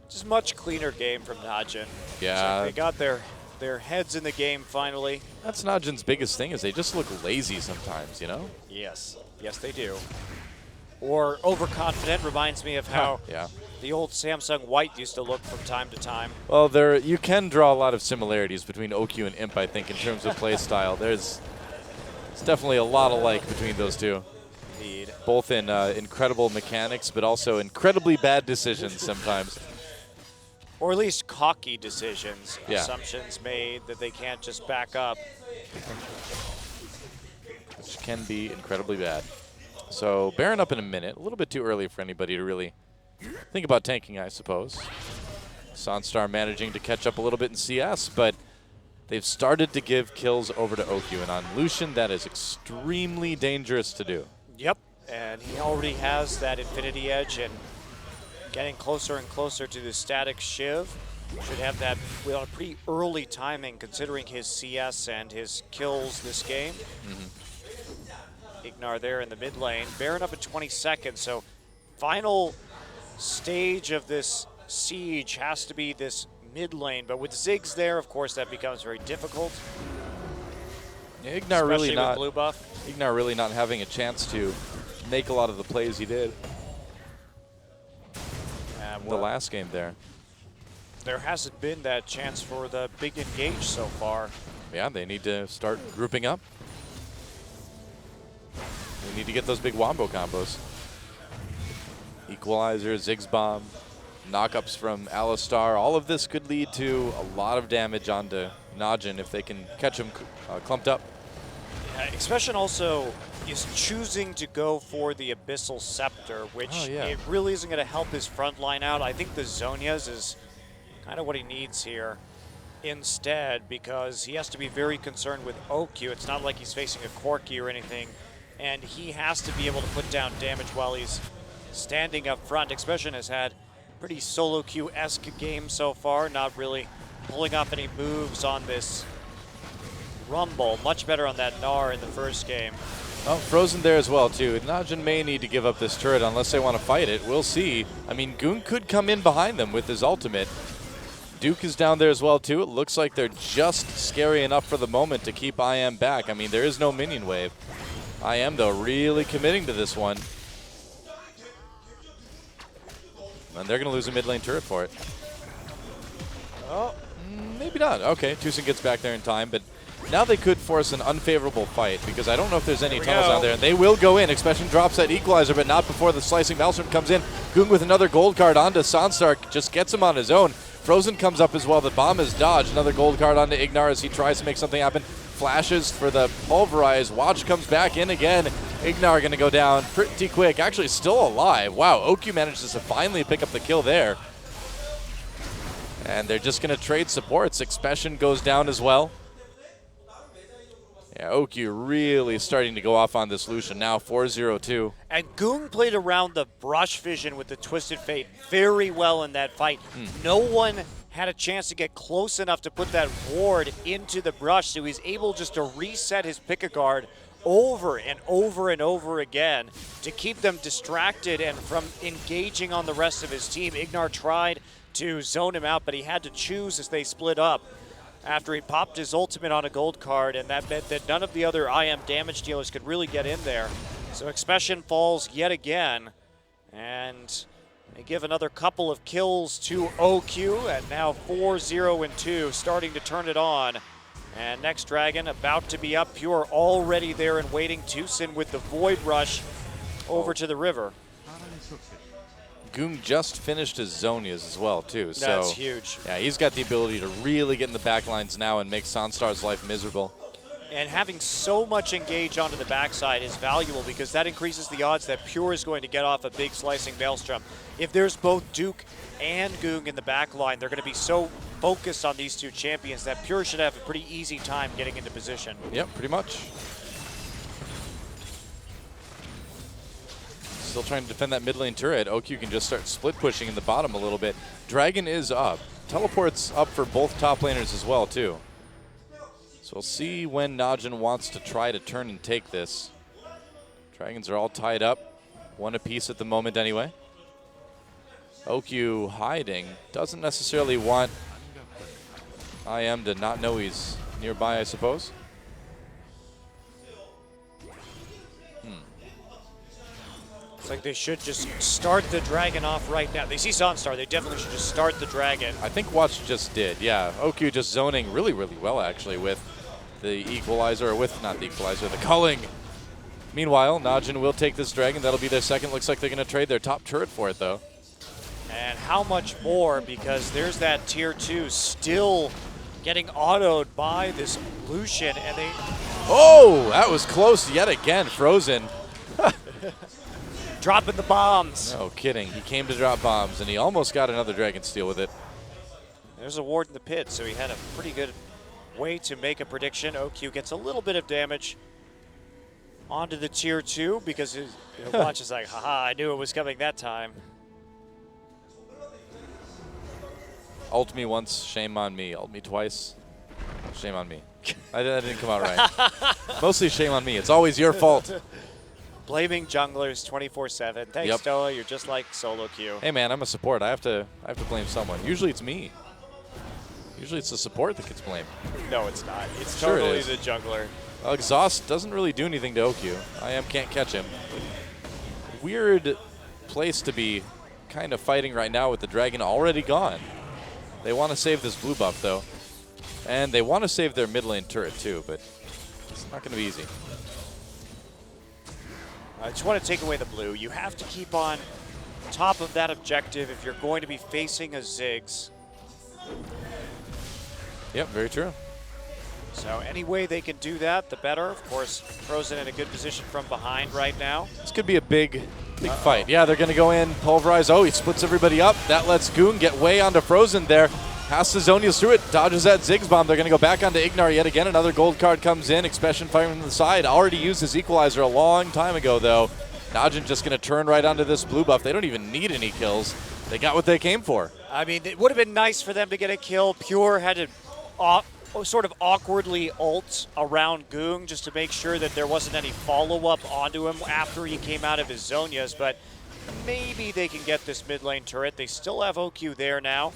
Just much cleaner game from Najin. Yeah. Like they got their heads in the game finally. That's Najin's biggest thing is they just look lazy sometimes, you know? Yes, yes they do. Or overconfident reminds me of how the old Samsung White used to look from time to time. Well, you can draw a lot of similarities between OQ and Imp, I think, in terms of play style. There's definitely a lot alike between those two. Indeed. Both in incredible mechanics, but also incredibly bad decisions sometimes. Or at least cocky decisions, Yeah. assumptions made that they can't just back up. Which can be incredibly bad. So Baron up in a minute. A little bit too early for anybody to really think about tanking, I suppose. Sanstar managing to catch up a little bit in CS, but they've started to give kills over to OQ. And on Lucian, that is extremely dangerous to do. Yep, and he already has that Infinity Edge and getting closer and closer to the static Shiv. Should have that with a pretty early timing considering his CS and his kills this game. Ignar there in the mid lane. Baron up at 20 seconds, so final stage of this siege has to be this mid lane, but with Ziggs there, of course, that becomes very difficult. Yeah, Ignar really not having a chance to make a lot of the plays he did in the last game there. There hasn't been that chance for the big engage so far. Yeah, they need to start grouping up. They need to get those big wombo combos. Equalizer, Ziggs Bomb, knockups from Alistar. All of this could lead to a lot of damage onto Najin if they can catch him clumped up. Expression also is choosing to go for the Abyssal Scepter, which it really isn't going to help his front line out. I think the Zhonya's is kind of what he needs here instead, because he has to be very concerned with OQ. It's not like he's facing a Corki or anything, and he has to be able to put down damage while he's standing up front. Expression has had pretty solo queue-esque game so far, not really pulling off any moves on this Rumble. Much better on that Gnar in the first game. Oh, Frozen there as well, too. Najin may need to give up this turret unless they want to fight it. We'll see. I mean, Goon could come in behind them with his ultimate. Duke is down there as well, too. It looks like they're just scary enough for the moment to keep IM back. I mean, there is no minion wave. IM, though, really committing to this one. And they're going to lose a mid lane turret for it. Oh, maybe not. Okay, Tucson gets back there in time, but now they could force an unfavorable fight because I don't know if there's any tunnels out there. And they will go in. Expression drops that equalizer, but not before the slicing Maelstrom comes in. Goong with another gold card onto Sandstark, just gets him on his own. Frozen comes up as well. The bomb is dodged. Another gold card onto Ignar as he tries to make something happen. Flashes for the pulverize. Watch comes back in again. Ignar going to go down pretty quick. Actually still alive. Wow, OQ manages to finally pick up the kill there. And they're just going to trade supports. Expression goes down as well. Yeah, OQ really starting to go off on this Lucian now, 4-0-2. And Goong played around the brush vision with the Twisted Fate very well in that fight. No one had a chance to get close enough to put that ward into the brush, so he's able just to reset his pick-a-guard over and over and over again to keep them distracted and from engaging on the rest of his team. Ignar tried to zone him out, but he had to choose as they split up after he popped his ultimate on a gold card, and that meant that none of the other IM damage dealers could really get in there. So Expression falls yet again, and they give another couple of kills to OQ, and now 4-0-2, starting to turn it on. And Next Dragon about to be up. Pure already there and waiting. Tucson with the Void Rush over to the river. Goong just finished his Zhonya's as well, too. So that's huge. Yeah, he's got the ability to really get in the backlines now and make Sandstar's life miserable. And having so much engage onto the backside is valuable because that increases the odds that Pure is going to get off a big slicing Maelstrom. If there's both Duke and Goong in the backline, they're going to be so focused on these two champions that Pure should have a pretty easy time getting into position. Yep, pretty much. Still trying to defend that mid lane turret. OQ can just start split pushing in the bottom a little bit. Dragon is up. Teleport's up for both top laners as well, too. So we'll see when Najin wants to try to turn and take this. Dragons are all tied up. One apiece at the moment anyway. OQ hiding. Doesn't necessarily want IM to not know he's nearby, I suppose. It's like they should just start the Dragon off right now. They see Sunstar, they definitely should just start the Dragon. I think Watch just did, yeah. OQ just zoning really, really well, actually, with the equalizer, or with, not the equalizer, the culling. Meanwhile, Najin will take this Dragon. That'll be their second. Looks like they're going to trade their top turret for it, though. And how much more, because there's that tier 2 still getting autoed by this Lucian, and they... Oh, that was close yet again. Frozen. Dropping the bombs. No kidding. He came to drop bombs, and he almost got another Dragon Steel with it. There's a ward in the pit, so he had a pretty good way to make a prediction. OQ gets a little bit of damage onto the tier 2 because his Watch is like, haha, I knew it was coming that time. Ult me once, shame on me. Ult me twice, shame on me. That didn't come out right. Mostly shame on me. It's always your fault. Blaming junglers 24/7. Thanks, Yep. Stoa. You're just like solo queue. Hey man, I'm a support. I have to blame someone. Usually it's me. Usually it's the support that gets blamed. No, it's not. It's Sure it totally is. the jungler. Exhaust doesn't really do anything to OQ. IM can't catch him. Weird place to be kind of fighting right now with the Dragon already gone. They want to save this blue buff though. And they want to save their mid lane turret too, but it's not going to be easy. I just want to take away the blue. You have to keep on top of that objective if you're going to be facing a Ziggs. Yep, very true. So any way they can do that, the better. Of course, Frozen in a good position from behind right now. This could be a big fight. Yeah, they're going to go in, pulverize. Oh, he splits everybody up. That lets Goon get way onto Frozen there. Passes Zonius through it, dodges that Ziggs bomb. They're going to go back onto Ignar yet again. Another gold card comes in. Expression firing from the side. Already used his equalizer a long time ago, though. Najin just going to turn right onto this blue buff. They don't even need any kills. They got what they came for. I mean, it would have been nice for them to get a kill. Pure had to sort of awkwardly ult around Goong just to make sure that there wasn't any follow-up onto him after he came out of his Zonias, but maybe they can get this mid lane turret. They still have OQ there now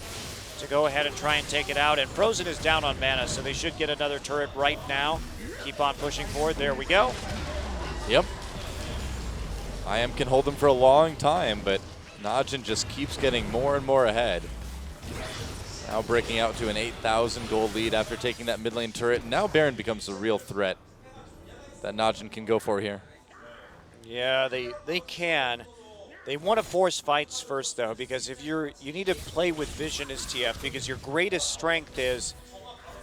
to go ahead and try and take it out, and Frozen is down on mana, so they should get another turret right now. Keep on pushing forward. There we go. Yep. IM can hold them for a long time, but Najin just keeps getting more and more ahead. Now breaking out to an 8,000 gold lead after taking that mid lane turret. And now Baron becomes a real threat that Najin can go for here. Yeah, they can. They want to force fights first, though, because if you need to play with vision as TF, because your greatest strength is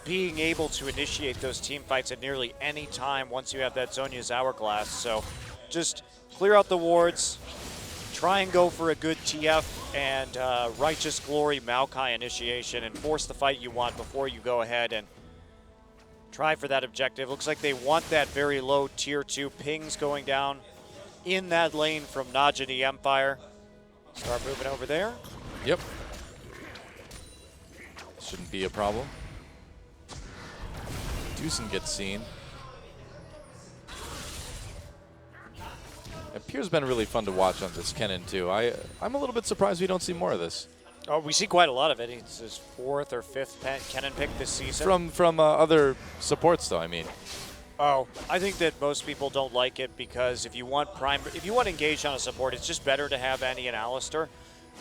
being able to initiate those team fights at nearly any time once you have that Zhonya's Hourglass. So just clear out the wards, try and go for a good TF and Righteous Glory Maokai initiation and force the fight you want before you go ahead and try for that objective. Looks like they want that very low tier 2 pings going down in that lane from Najin the Empire. Start moving over there. Yep. Shouldn't be a problem. Deucen gets seen. It Pierre's been really fun to watch on this Kennen too. I'm a little bit surprised we don't see more of this. Oh, we see quite a lot of it. It's his 4th or 5th Kennen pick this season. From other supports though, I mean. Oh, I think that most people don't like it because if you want engage on a support, it's just better to have Annie and Alistar,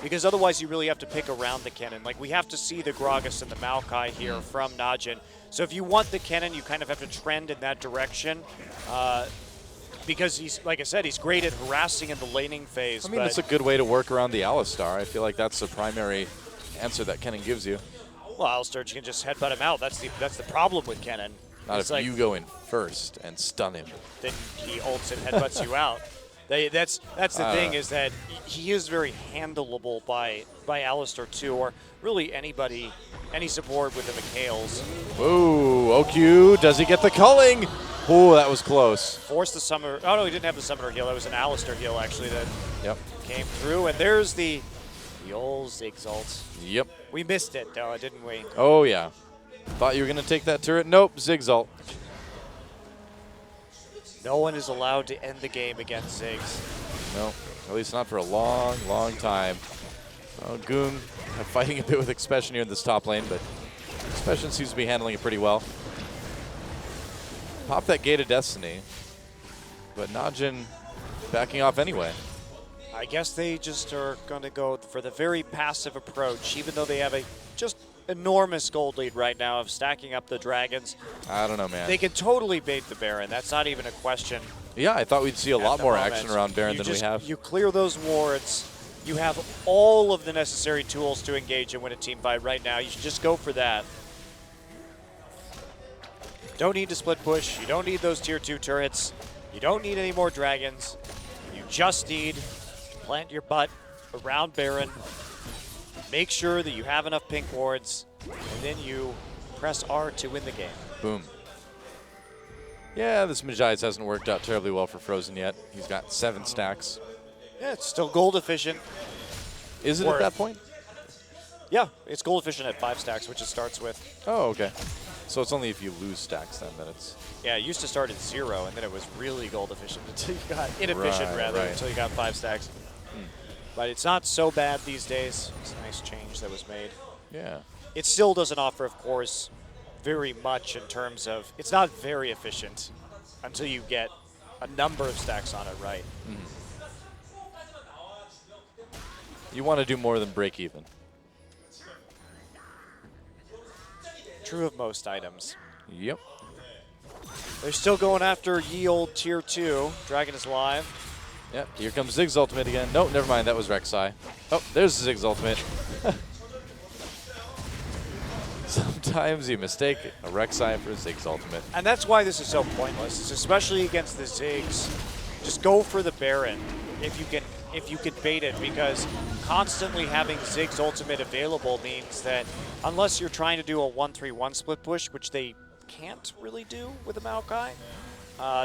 because otherwise you really have to pick around the Kennen. Like, we have to see the Gragas and the Maokai here from Najin. So if you want the Kennen, you kind of have to trend in that direction. Because he's, like I said, he's great at harassing in the laning phase. I mean, it's a good way to work around the Alistar. I feel like that's the primary answer that Kennen gives you. Well, Alistar, you can just headbutt him out. That's the problem with Kennen. Not it's if like, you go in first and stun him. Then he ults and headbutts you out. That's the thing, is that he is very handleable by Alistar too, or really anybody, any support with the McHales. Ooh, OQ, does he get the culling? Ooh, that was close. Forced the summoner. Oh no, he didn't have the summoner heal. That was an Alistar heal actually that came through. And there's the old Ziggs ult. Yep. We missed it though, didn't we? Oh yeah. Thought you were gonna take that turret. Nope, Ziggs ult. No one is allowed to end the game against Ziggs. No, at least not for a long, long time. Oh, Goong fighting a bit with Expression here in this top lane, but Expression seems to be handling it pretty well. Pop that Gate of Destiny, but Najin backing off anyway. I guess they just are going to go for the very passive approach, even though they have a just enormous gold lead right now of stacking up the dragons. I don't know, man. They can totally bait the Baron. That's not even a question. Yeah, I thought we'd see a lot more action around Baron than we have. You clear those wards. You have all of the necessary tools to engage and win a team fight right now. You should just go for that. Don't need to split push. You don't need those tier 2 turrets. You don't need any more dragons. You just need to plant your butt around Baron. Make sure that you have enough pink wards, and then you press R to win the game. Boom. Yeah, this Magites hasn't worked out terribly well for Frozen yet. He's got 7 stacks. Yeah, it's still gold efficient. Is it at that point? Yeah, it's gold efficient at 5 stacks, which it starts with. Oh, okay. So it's only if you lose stacks then that it's... Yeah, it used to start at 0, and then it was really gold efficient until you got inefficient, until you got 5 stacks. But it's not so bad these days. It's a nice change that was made. Yeah. It still doesn't offer, of course, very much in terms of... It's not very efficient until you get a number of stacks on it right. You want to do more than break even. True of most items. Yep. They're still going after ye old tier 2. Dragon is live. Yep, here comes Ziggs ultimate again. No, never mind, that was Rek'Sai. Oh, there's Ziggs ultimate. Sometimes you mistake a Rek'Sai for Ziggs ultimate. And that's why this is so pointless, is especially against the Ziggs. Just go for the Baron if you can bait it, because constantly having Ziggs ultimate available means that unless you're trying to do a 1-3-1 split push, which they can't really do with a Maokai,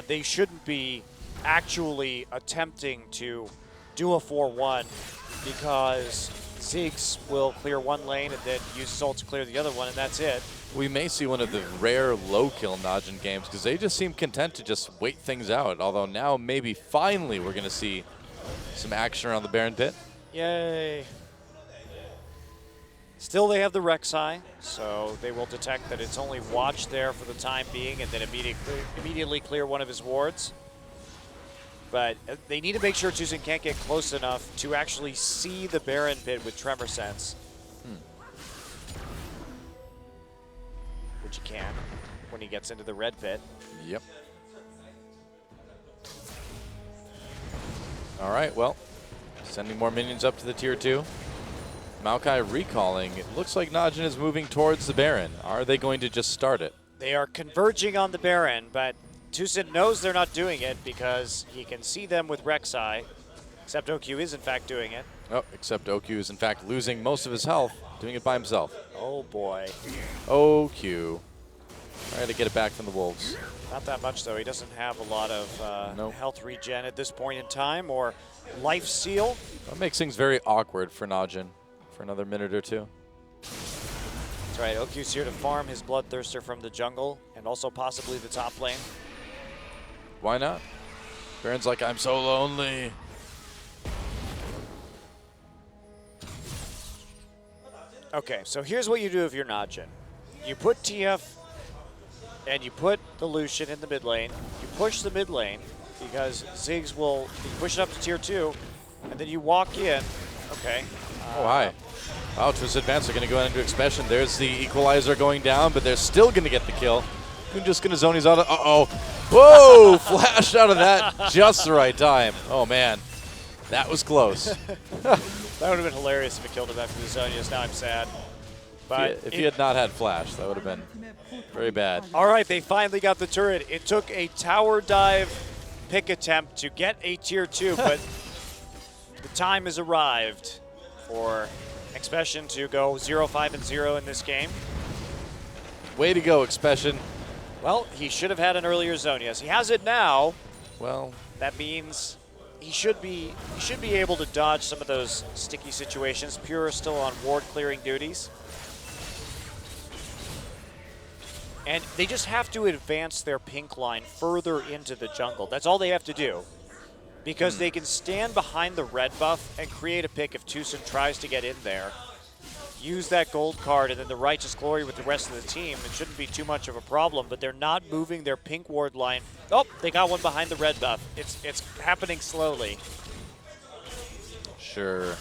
they shouldn't be actually attempting to do a 4-1, because Ziggs will clear one lane and then use his ult to clear the other one, and that's it. We may see one of the rare low-kill Najin games because they just seem content to just wait things out, although now maybe finally we're going to see some action around the Baron pit. Yay. Still, they have the Rek'Sai, so they will detect that it's only watch there for the time being and then immediately clear one of his wards. But they need to make sure Tucson can't get close enough to actually see the Baron pit with Tremor Sense. Which he can when he gets into the red pit. Yep. All right, well, sending more minions up to the tier 2. Maokai recalling. It looks like Najin is moving towards the Baron. Are they going to just start it? They are converging on the Baron, but Tucson knows they're not doing it because he can see them with Rek'Sai, except OQ is in fact doing it. Oh, except OQ is in fact losing most of his health, doing it by himself. Oh boy. OQ. Trying to get it back from the Wolves. Not that much though. He doesn't have a lot of Nope. health regen at this point in time, or life seal. That makes things very awkward for Najin for another minute or two. That's right, OQ's here to farm his Bloodthirster from the jungle and also possibly the top lane. Why not? Baron's like, I'm so lonely. Okay, so here's what you do if you're Najin. You put TF and you put the Lucian in the mid lane. You push the mid lane because Ziggs will push it up to tier 2, and then you walk in. Okay. Oh, hi. Wow, Twisted Advance are going to go into Expression. There's the Equalizer going down, but they're still going to get the kill. Kuhn just going to zone his out. Uh-oh. Whoa! Flashed out of that just the right time. Oh, man. That was close. That would have been hilarious if it killed him after the Zonius. Now I'm sad. But if he had not had Flash, that would have been very bad. All right, they finally got the turret. It took a tower dive pick attempt to get a tier 2, but the time has arrived for Expression to go 0-5-0 in this game. Way to go, Expression. Well, he should have had an earlier Zonius. He has it now. Well, that means he should be able to dodge some of those sticky situations. Pure is still on ward clearing duties. And they just have to advance their pink line further into the jungle. That's all they have to do. Because they can stand behind the red buff and create a pick if Tucson tries to get in there. Use that gold card and then the Righteous Glory with the rest of the team. It shouldn't be too much of a problem, but they're not moving their pink ward line. Oh, they got one behind the red buff. It's happening slowly. sure.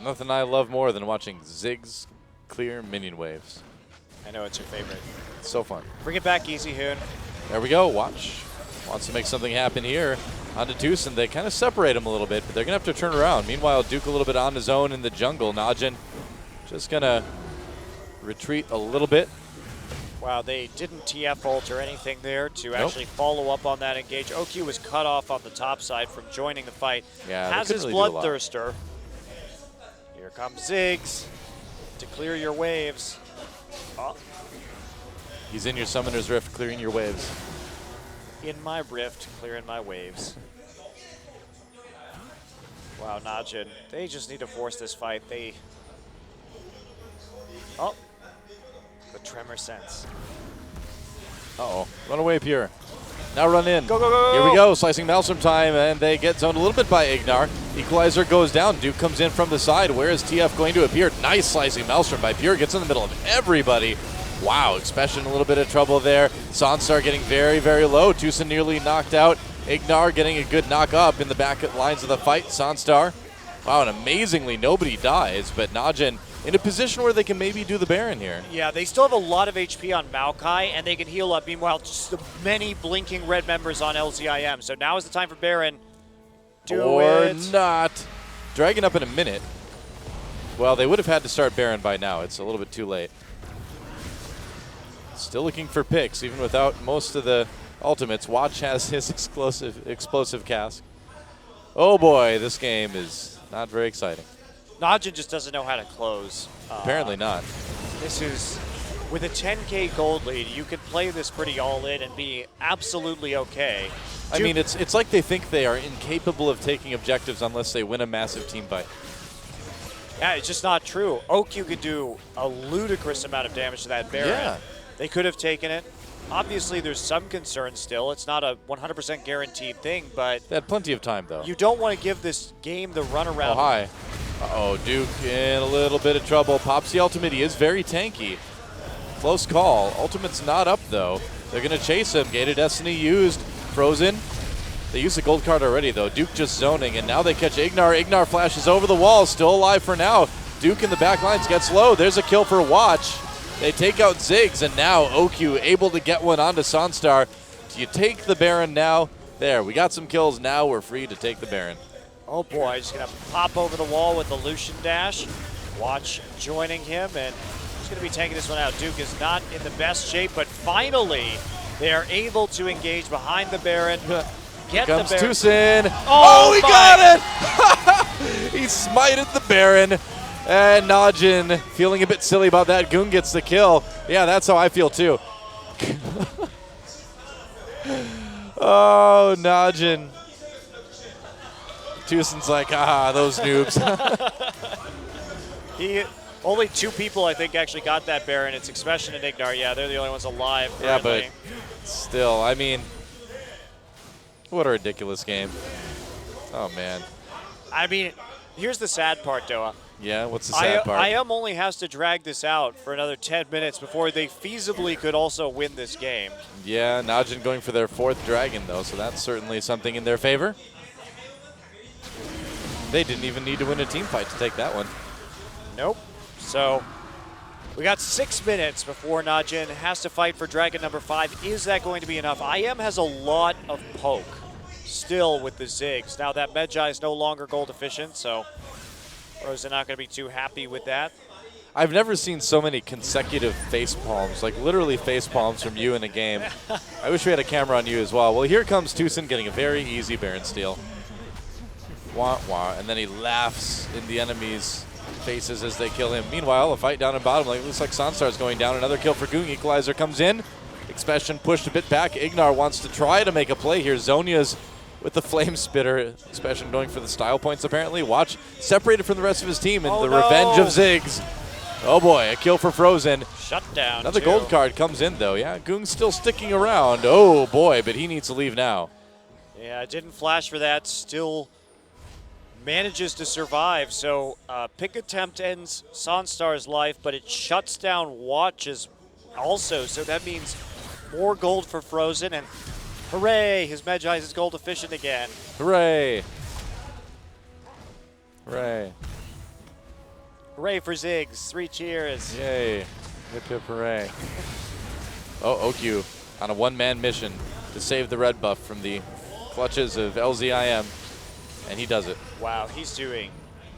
Nothing I love more than watching Ziggs clear minion waves. I know it's your favorite. It's so fun. Bring it back, Easy Hoon. There we go. Watch. Wants to make something happen here. Onto Tucson. They kind of separate him a little bit, but they're going to have to turn around. Meanwhile, Duke a little bit on his own in the jungle. Najin just going to retreat a little bit. Wow, they didn't TF ult or anything there to actually follow up on that engage. OQ was cut off on the top side from joining the fight. Yeah, has his really do a lot. Bloodthirster. Here comes Ziggs to clear your waves. Oh, He's in your Summoner's Rift, clearing your waves. in my rift, clearing my waves. Wow, Najin, they just need to force this fight. Oh, the Tremor Sense. Uh-oh. Run away, Pure. Now run in. Go, go, go, Here go. we go. Slicing Maelstrom time, and they get zoned a little bit by Ignar. Equalizer goes down. Duke comes in from the side. Where is TF going to appear? Nice slicing Maelstrom by Pure. Gets in the middle of everybody. Wow, Expression a little bit of trouble there. Sanstar getting very, very low. Tucson nearly knocked out. Ignar getting a good knock up in the back lines of the fight. Sanstar. Wow, and amazingly nobody dies, but Najin in a position where they can maybe do the Baron here. Yeah, they still have a lot of HP on Maokai, and they can heal up. Meanwhile, just the many blinking red members on LZIM. So now is the time for Baron. Or not. Dragon up in a minute. Well, they would have had to start Baron by now. It's a little bit too late. Still looking for picks, even without most of the ultimates. Watch has his explosive cask. Oh boy, this game is not very exciting. Najin just doesn't know how to close. Apparently not. This is, with a 10K gold lead, you can play this pretty all in and be absolutely okay. I mean, it's like they think they are incapable of taking objectives unless they win a massive team fight. Yeah, it's just not true. OQ could do a ludicrous amount of damage to that Baron. Yeah. They could have taken it. Obviously, there's some concern still. It's not a 100% guaranteed thing, but They had plenty of time, though. you don't want to give this game the runaround. Oh, hi. Uh-oh, Duke in a little bit of trouble. Pops the ultimate. He is very tanky. Close call. Ultimate's not up, though. They're going to chase him. Gated Destiny used. Frozen. They used the gold card already, though. Duke just zoning, and now they catch Ignar. Ignar flashes over the wall. Still alive for now. Duke in the back lines gets low. There's a kill for Watch. They take out Ziggs, and now OQ able to get one onto Sunstar. Do you take the Baron now? There, we got some kills. Now we're free to take the Baron. Oh boy, just going to pop over the wall with the Lucian dash. Watch joining him, and he's going to be taking this one out. Duke is not in the best shape, but finally they are able to engage behind the Baron. Get Here comes the Baron. Tucson. Oh, He my. got it! He smited the Baron. And Najin feeling a bit silly about that. Goon gets the kill. Yeah, that's how I feel too. Oh, Najin. Tucson's like, those noobs. Only 2 people, I think, actually got that Baron. It's Expression and Ignar. Yeah, they're the only ones alive. Yeah, but currently. still, I mean, what a ridiculous game. Oh, man. I mean, here's the sad part, Doa. Yeah, what's the sad part? IM only has to drag this out for another 10 minutes before they feasibly could also win this game. Yeah, Najin going for their 4th dragon, though, so that's certainly something in their favor. They didn't even need to win a team fight to take that one. Nope. So we got 6 minutes before Najin has to fight for dragon number 5. Is that going to be enough? IM has a lot of poke still with the Ziggs. Now that Medjai is no longer gold efficient, so Frozen not going to be too happy with that. I've never seen so many consecutive face palms, like literally face palms from you in a game. I wish we had a camera on you as well. Well, here comes Tucson getting a very easy Baron steal. Wah, wah, and then he laughs in the enemy's faces as they kill him. Meanwhile, a fight down in bottom. Looks like Sunstar's going down. Another kill for Goong. Equalizer comes in. Expression pushed a bit back. Ignar wants to try to make a play here. Zonia's with the Flame Spitter. Expression going for the style points, apparently. Watch separated from the rest of his team, and the revenge of Ziggs. Oh boy, a kill for Frozen. Shut down. Another too. gold card comes in, though. Yeah, Goong's still sticking around. Oh boy, but he needs to leave now. Yeah, didn't flash for that. Still manages to survive. So pick attempt ends Sunstar's life, but it shuts down Watches also. So that means more gold for Frozen, and hooray, his Medjai is gold efficient again. Hooray. Hooray. Hooray for Ziggs. 3 cheers. Yay. Hip hip hooray. Oh, OQ on a one-man mission to save the red buff from the clutches of LZIM, and he does it. Wow, he's doing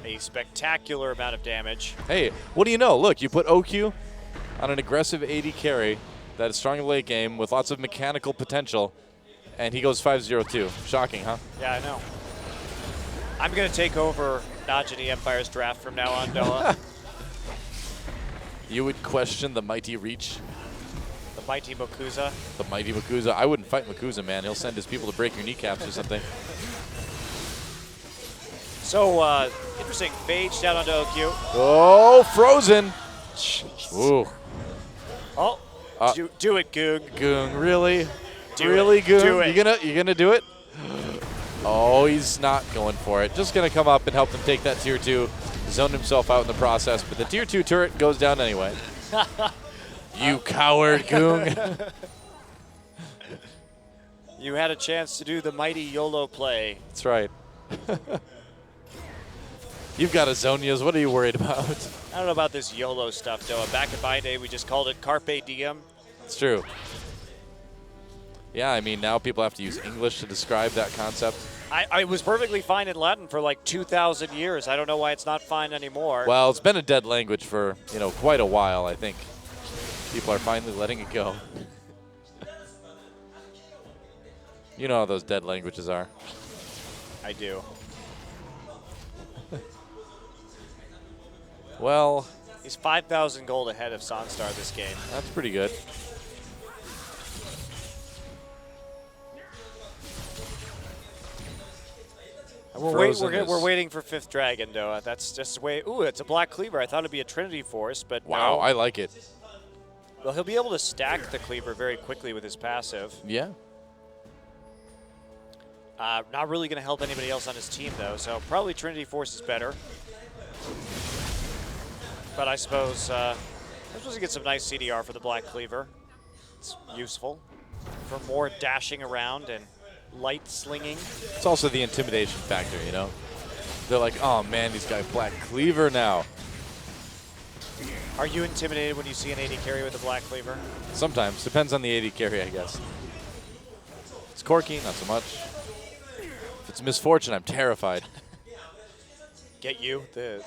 a spectacular amount of damage. Hey, what do you know? Look, you put OQ on an aggressive AD carry that is strong in the late game with lots of mechanical potential, and he goes 5-0-2. Shocking, huh? Yeah, I know. I'm going to take over Najini Empire's draft from now on, Noah. You would question the mighty reach. The mighty Mokuza. The mighty Makuza. I wouldn't fight Makuza, man. He'll send his people to break your kneecaps or something. So, interesting. Phage down onto OQ. Oh, Frozen. Ooh. Oh, do it, Goong. Goong, really? Do really, it. Goong? Do it. You gonna do it? Oh, he's not going for it. Just gonna come up and help them take that tier 2. Zone himself out in the process, but the tier 2 turret goes down anyway. You coward, Goong. You had a chance to do the mighty YOLO play. That's right. You've got a Zonias. What are you worried about? I don't know about this YOLO stuff, though. Back in my day, we just called it Carpe Diem. It's true. Yeah, I mean, now people have to use English to describe that concept. I was perfectly fine in Latin for like 2,000 years. I don't know why it's not fine anymore. Well, it's been a dead language for, quite a while. I think people are finally letting it go. You know how those dead languages are. I do. Well, He's 5,000 gold ahead of Sunstar this game. that's pretty good. Frozen We're is- waiting for 5th Dragon, though. That's just way. Ooh, it's a Black Cleaver. I thought it'd be a Trinity Force, but Wow, no. I like it. Well, he'll be able to stack the Cleaver very quickly with his passive. Yeah. Not really going to help anybody else on his team, though, so probably Trinity Force is better. But I suppose he gets some nice CDR for the Black Cleaver. It's useful for more dashing around and light slinging. It's also the intimidation factor, They're like, oh man, he's got Black Cleaver now. Are you intimidated when you see an AD carry with a Black Cleaver? Sometimes. Depends on the AD carry, I guess. It's Corki, not so much. If it's Misfortune, I'm terrified. Get you the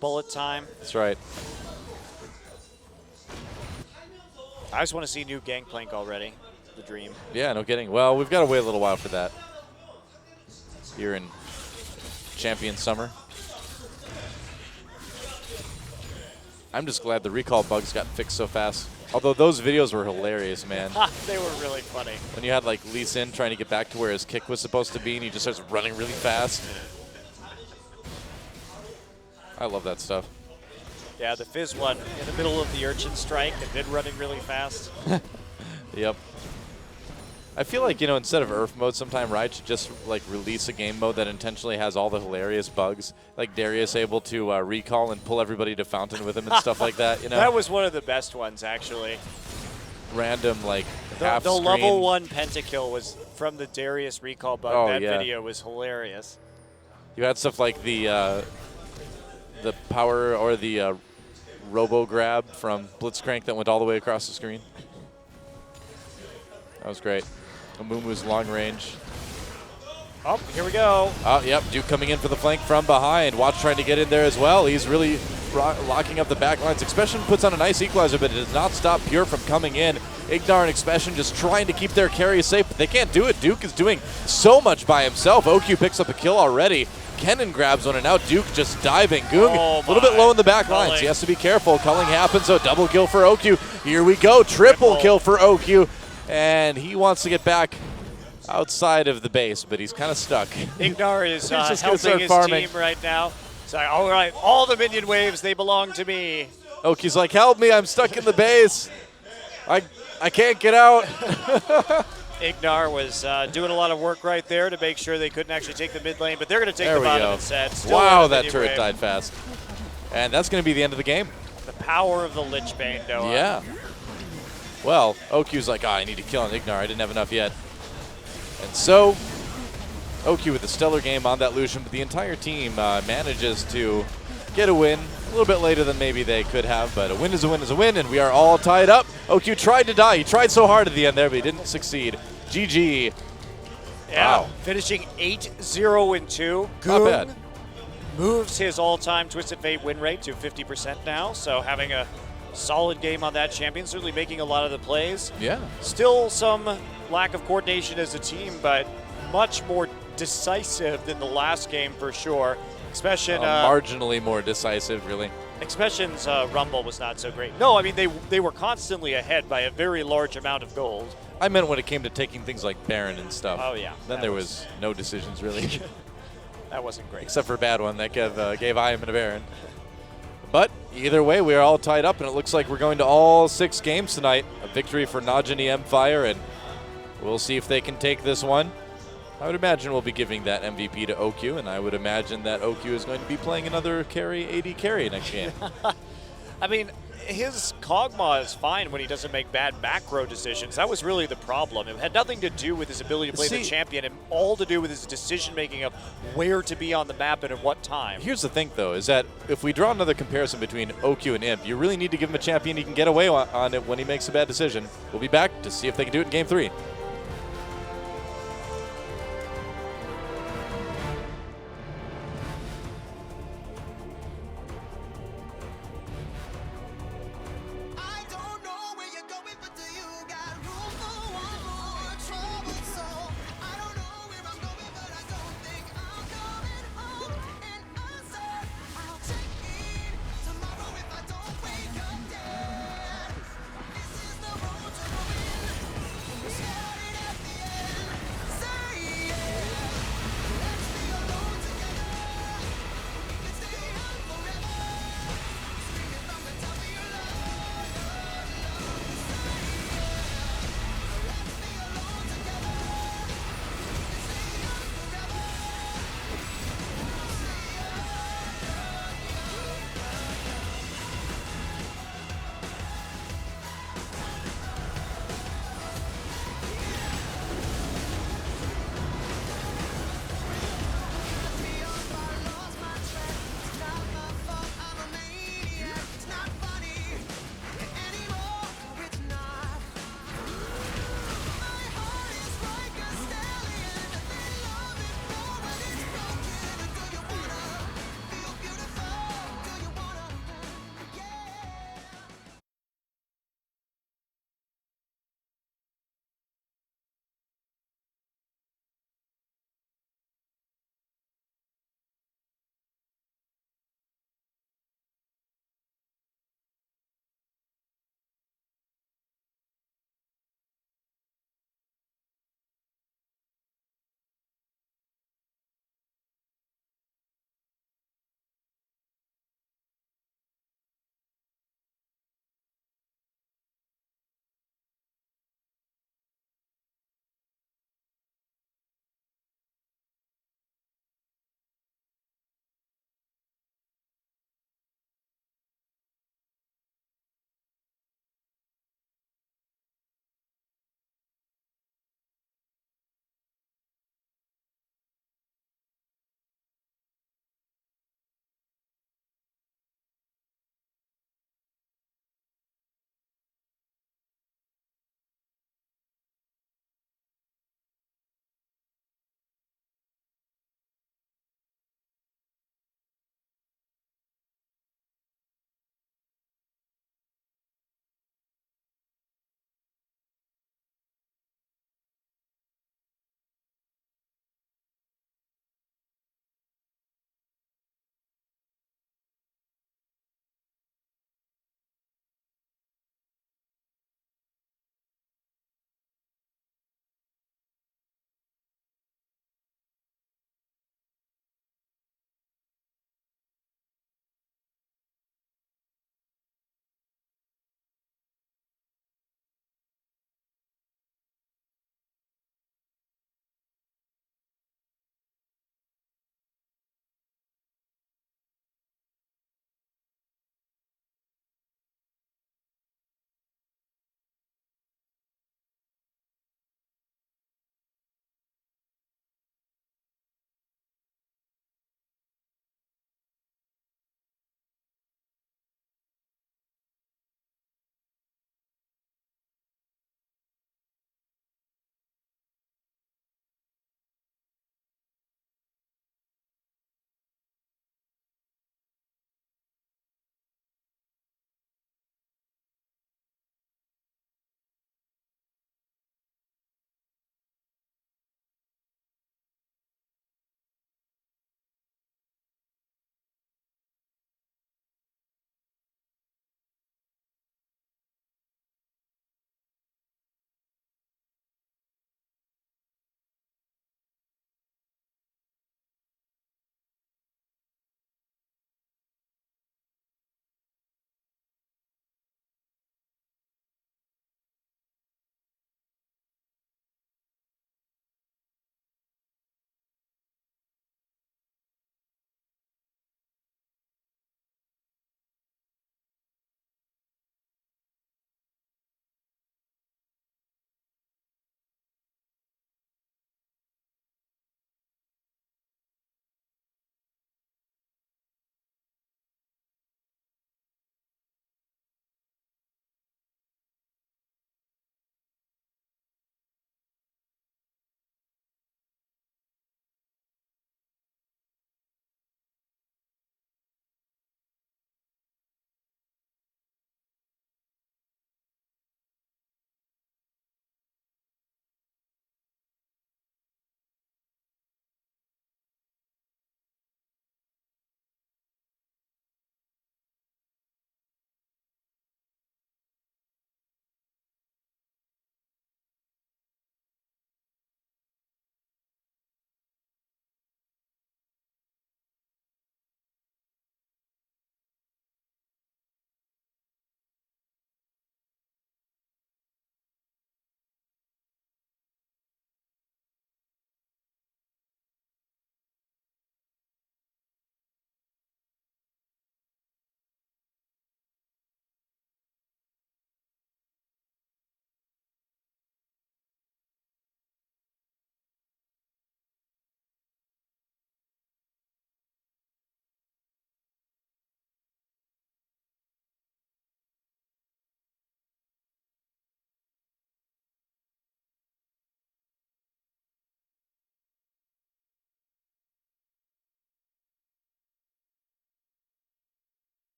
bullet time. That's right. I just want to see new Gangplank already. The dream. Yeah, no kidding. Well, we've got to wait a little while for that. Here in Champion Summer. I'm just glad the recall bugs got fixed so fast. Although those videos were hilarious, man. They were really funny. When you had like Lee Sin trying to get back to where his kick was supposed to be and he just starts running really fast. I love that stuff. Yeah, the Fizz one in the middle of the Urchin strike and then running really fast. Yep. I feel like, instead of Earth mode, sometime Riot should just like release a game mode that intentionally has all the hilarious bugs. Like Darius able to recall and pull everybody to Fountain with him and stuff like that, That was one of the best ones, actually. Random, like, The half-screen. level 1 pentakill was from the Darius recall bug. Oh, That yeah. video was hilarious. You had stuff like the power or the robo grab from Blitzcrank that went all the way across the screen. That was great. Amumu's long range. Oh, here we go. Oh, yep, Duke coming in for the flank from behind. Watch trying to get in there as well. He's really locking up the back lines. Expression puts on a nice equalizer, but it does not stop Pure from coming in. Ignar and Expression just trying to keep their carry safe, but they can't do it. Duke is doing so much by himself. OQ picks up a kill already. Kennen grabs one, and now Duke just diving. Goong a little bit low in the back lines. Culling. He has to be careful. Culling happens, so double kill for OQ. Here we go, triple kill for OQ. And he wants to get back outside of the base, but he's kind of stuck. Ignar is He's just gonna helping start his farming. team right now. So, all right, all the minion waves, they belong to me. OQ's like, help me, I'm stuck in the base. I can't get out. Ignar was doing a lot of work right there to make sure they couldn't actually take the mid lane, but they're going to take There the we bottom go. instead. Still Wow, not a that minion turret wave. died fast. And that's going to be the end of the game. The power of the Lich Bane, Noah. Yeah. Well, OQ's like, I need to kill an Ignar. I didn't have enough yet. And so, OQ with a stellar game on that Lucian, but the entire team manages to get a win. A little bit later than maybe they could have, but a win is a win is a win, and we are all tied up. OQ tried to die. He tried so hard at the end there, but he didn't succeed. GG. Yeah, Wow. finishing 8-0-2. Not Goong bad. moves his all-time Twisted Fate win rate to 50% now, so having a solid game on that champion, certainly making a lot of the plays. Yeah. Still some lack of coordination as a team, but much more decisive than the last game for sure. Expression, Marginally more decisive, really. Expression's Rumble was not so great. No, I mean, they were constantly ahead by a very large amount of gold. I meant when it came to taking things like Baron and stuff. Oh, yeah. Then That there was no decisions, really. That wasn't great. Except for a bad one that gave Iam a Baron. But either way, we are all tied up, and it looks like we're going to all 6 games tonight. A victory for Najee EM Fire, and we'll see if they can take this one. I would imagine we'll be giving that MVP to OQ, and I would imagine that OQ is going to be playing another AD carry next game. I mean, his Kog'Maw is fine when he doesn't make bad macro decisions. That was really the problem. It had nothing to do with his ability to play the champion and all to do with his decision-making of where to be on the map and at what time. Here's the thing, though, is that if we draw another comparison between OQ and Imp, you really need to give him a champion he can get away on it when he makes a bad decision. We'll be back to see if they can do it in Game 3.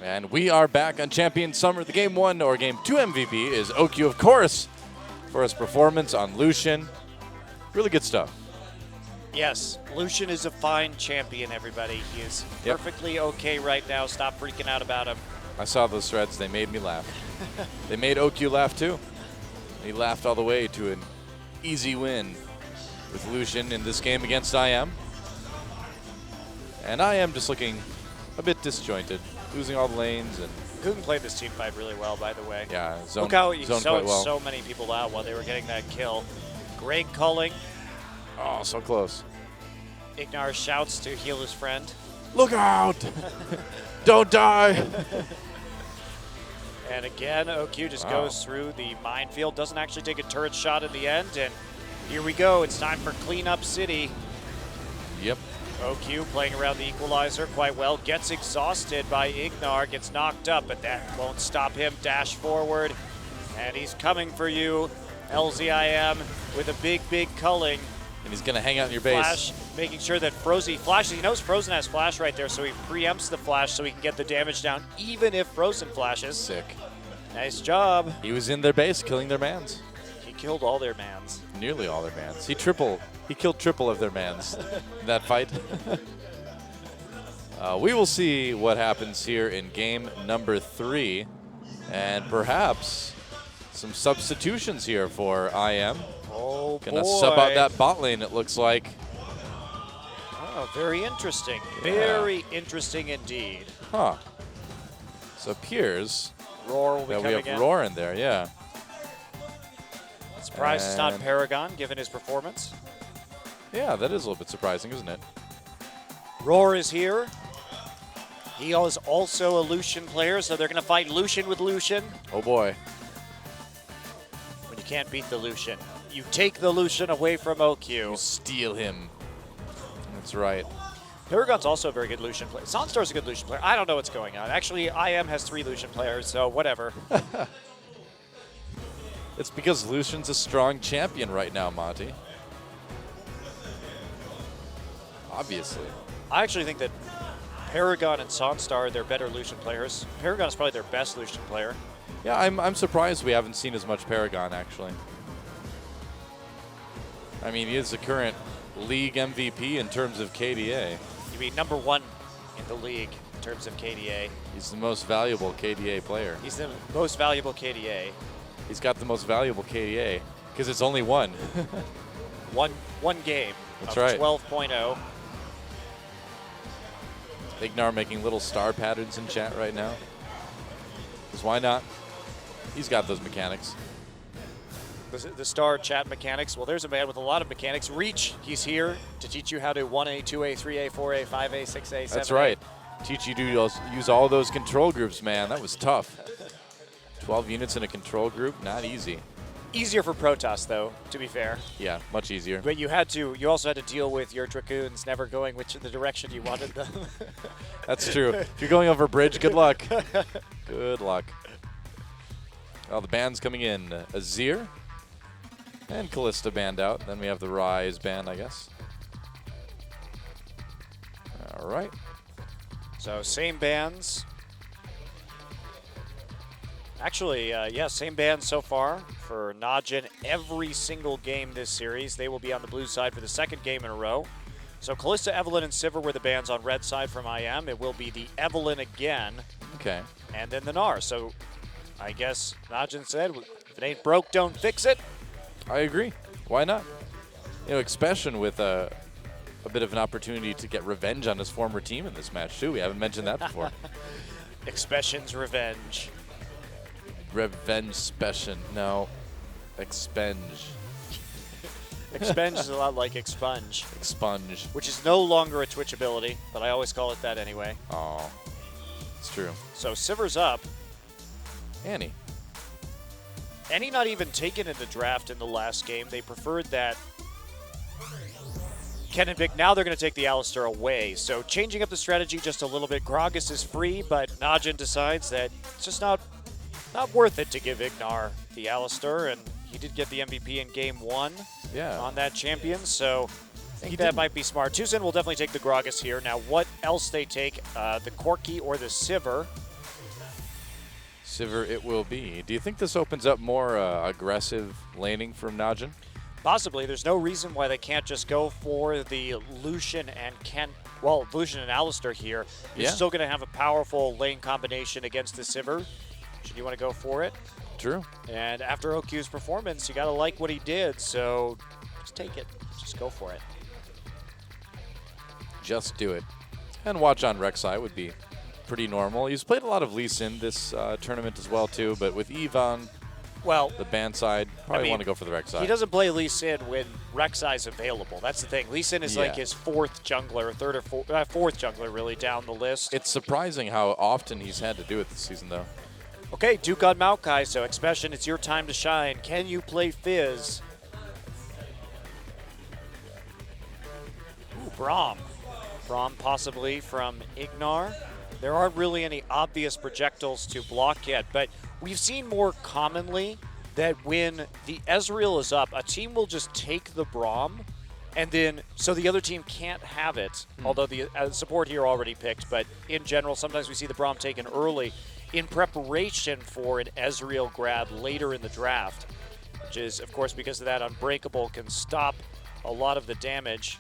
And we are back on Champion Summer. The Game 1 or Game 2 MVP is Okyu, of course, for his performance on Lucian. Really good stuff. Yes, Lucian is a fine champion, everybody. He is Yep. perfectly okay right now. Stop freaking out about him. I saw those threads. They made me laugh. They made Okyu laugh, too. He laughed all the way to an easy win with Lucian in this game against IM. And IM just looking a bit disjointed, losing all the lanes. And Kugan played this team fight really well, by the way. yeah, Look how he zoned zoned quite well. so many people out while they were getting that kill. Greg Culling. Oh, so close. Ignar shouts to heal his friend. Look out! Don't die! And again, OQ just goes through the minefield. Doesn't actually take a turret shot in the end. And here we go. It's time for Cleanup City. Yep. OQ playing around the equalizer quite well. Gets exhausted by Ignar. Gets knocked up, but that won't stop him. Dash forward. And he's coming for you. LZIM with a big, big culling. And he's going to hang out in your base. Flash, making sure that Frozy flashes. He knows Frozen has flash right there, so he preempts the flash so he can get the damage down, even if Frozen flashes. Sick. Nice job. He was in their base, killing their mans. He killed all their mans. Nearly all their mans. He killed triple of their mans in that fight. We will see what happens here in game number 3, and perhaps some substitutions here for IM. Oh, Gonna sub out that bot lane, it looks like. Oh, very interesting. Yeah. Very interesting indeed. Huh. So it appears Roar will be that we coming have in. Roar in there, yeah. Surprised it's not And- Paragon, given his performance. Yeah, that is a little bit surprising, isn't it? Roar is here. He is also a Lucian player, so they're going to fight Lucian with Lucian. Oh boy. When you can't beat the Lucian, you take the Lucian away from You OQ. steal him. That's right. Paragon's also a very good Lucian player. Sonstar's a good Lucian player. I don't know what's going on. Actually, IM has 3 Lucian players, so whatever. It's because Lucian's a strong champion right now, Monty. Obviously. I actually think that Paragon and Sonstar are their better Lucian players. Paragon is probably their best Lucian player. Yeah, I'm surprised we haven't seen as much Paragon, actually. I mean, he is the current league MVP in terms of KDA. You'd be number 1 in the league in terms of KDA. He's the most valuable KDA player. He's the most valuable KDA. He's got the most valuable KDA because it's only one. One game That's of right. 12.0. Ignar making little star patterns in chat right now. Because why not? He's got those mechanics. The star chat mechanics. Well, there's a man with a lot of mechanics. Reach, he's here to teach you how to 1A, 2A, 3A, 4A, 5A, 6A, 7A. That's right. Teach you to use all those control groups, man. That was tough. 12 units in a control group, not easy. Easier for Protoss, though, to be fair. Yeah, much easier. But you also had to deal with your Dracoons never going the direction you wanted them. That's true. If you're going over bridge, good luck. Good luck. Oh, the band's coming in. Azir and Callista band out. Then we have the Rise band, I guess. All right. So same bands. Actually, yeah, same bands so far for Najin. Every single game this series, they will be on the blue side for the 2nd game in a row. So Callista, Evelynn, and Sivir were the bands on red side from IM. It will be the Evelynn again, Okay. and then the Gnar. So I guess Najin said, if it ain't broke, don't fix it. I agree. Why not? You know, Expression with a bit of an opportunity to get revenge on his former team in this match, too. We haven't mentioned that before. Expression's revenge. Revenge Special. No. Expenge. Expenge is a lot like expunge, Expunge. which is no longer a Twitch ability, but I always call it that anyway. Oh. It's true. So Sivir's up. Annie. Annie not even taken in the draft in the last game. They preferred that. Ken and Vic, now they're going to take the Alistar away. So changing up the strategy just a little bit. Gragas is free, but Najin decides that it's just not worth it to give Ignar the Alistar, and he did get the MVP in game 1 Yeah. on that champion, so I think that didn't- might be smart. Tucson will definitely take the Gragas here. Now, what else they take, the Corki or the Sivir? Sivir it will be. Do you think this opens up more aggressive laning from Najin? Possibly. There's no reason why they can't just go for the Lucian and Lucian and Alistar here. You're Yeah. still going to have a powerful lane combination against the Sivir. Should you want to go for it? True. And after OQ's performance, you got to like what he did, so just take it. Just go for it. Just do it. And watch on Rek'Sai would be pretty normal. He's played a lot of Lee Sin this tournament as well too, but with Yvonne, Well, the ban side, probably mean, want to go for the Rek'Sai. he doesn't play Lee Sin when Rek'Sai's available. That's the thing. Lee Sin is like Yeah. his fourth jungler, fourth jungler really down the list. It's surprising how often he's had to do it this season though. Okay, Duke on Maokai, so Expression, it's your time to shine. Can you play Fizz? Ooh, Braum. Braum possibly from Ignar. There aren't really any obvious projectiles to block yet, but we've seen more commonly that when the Ezreal is up, a team will just take the Braum, and then, so the other team can't have it, although the support here already picked, but in general, sometimes we see the Braum taken early in preparation for an Ezreal grab later in the draft, which is, of course, because of that, Unbreakable can stop a lot of the damage.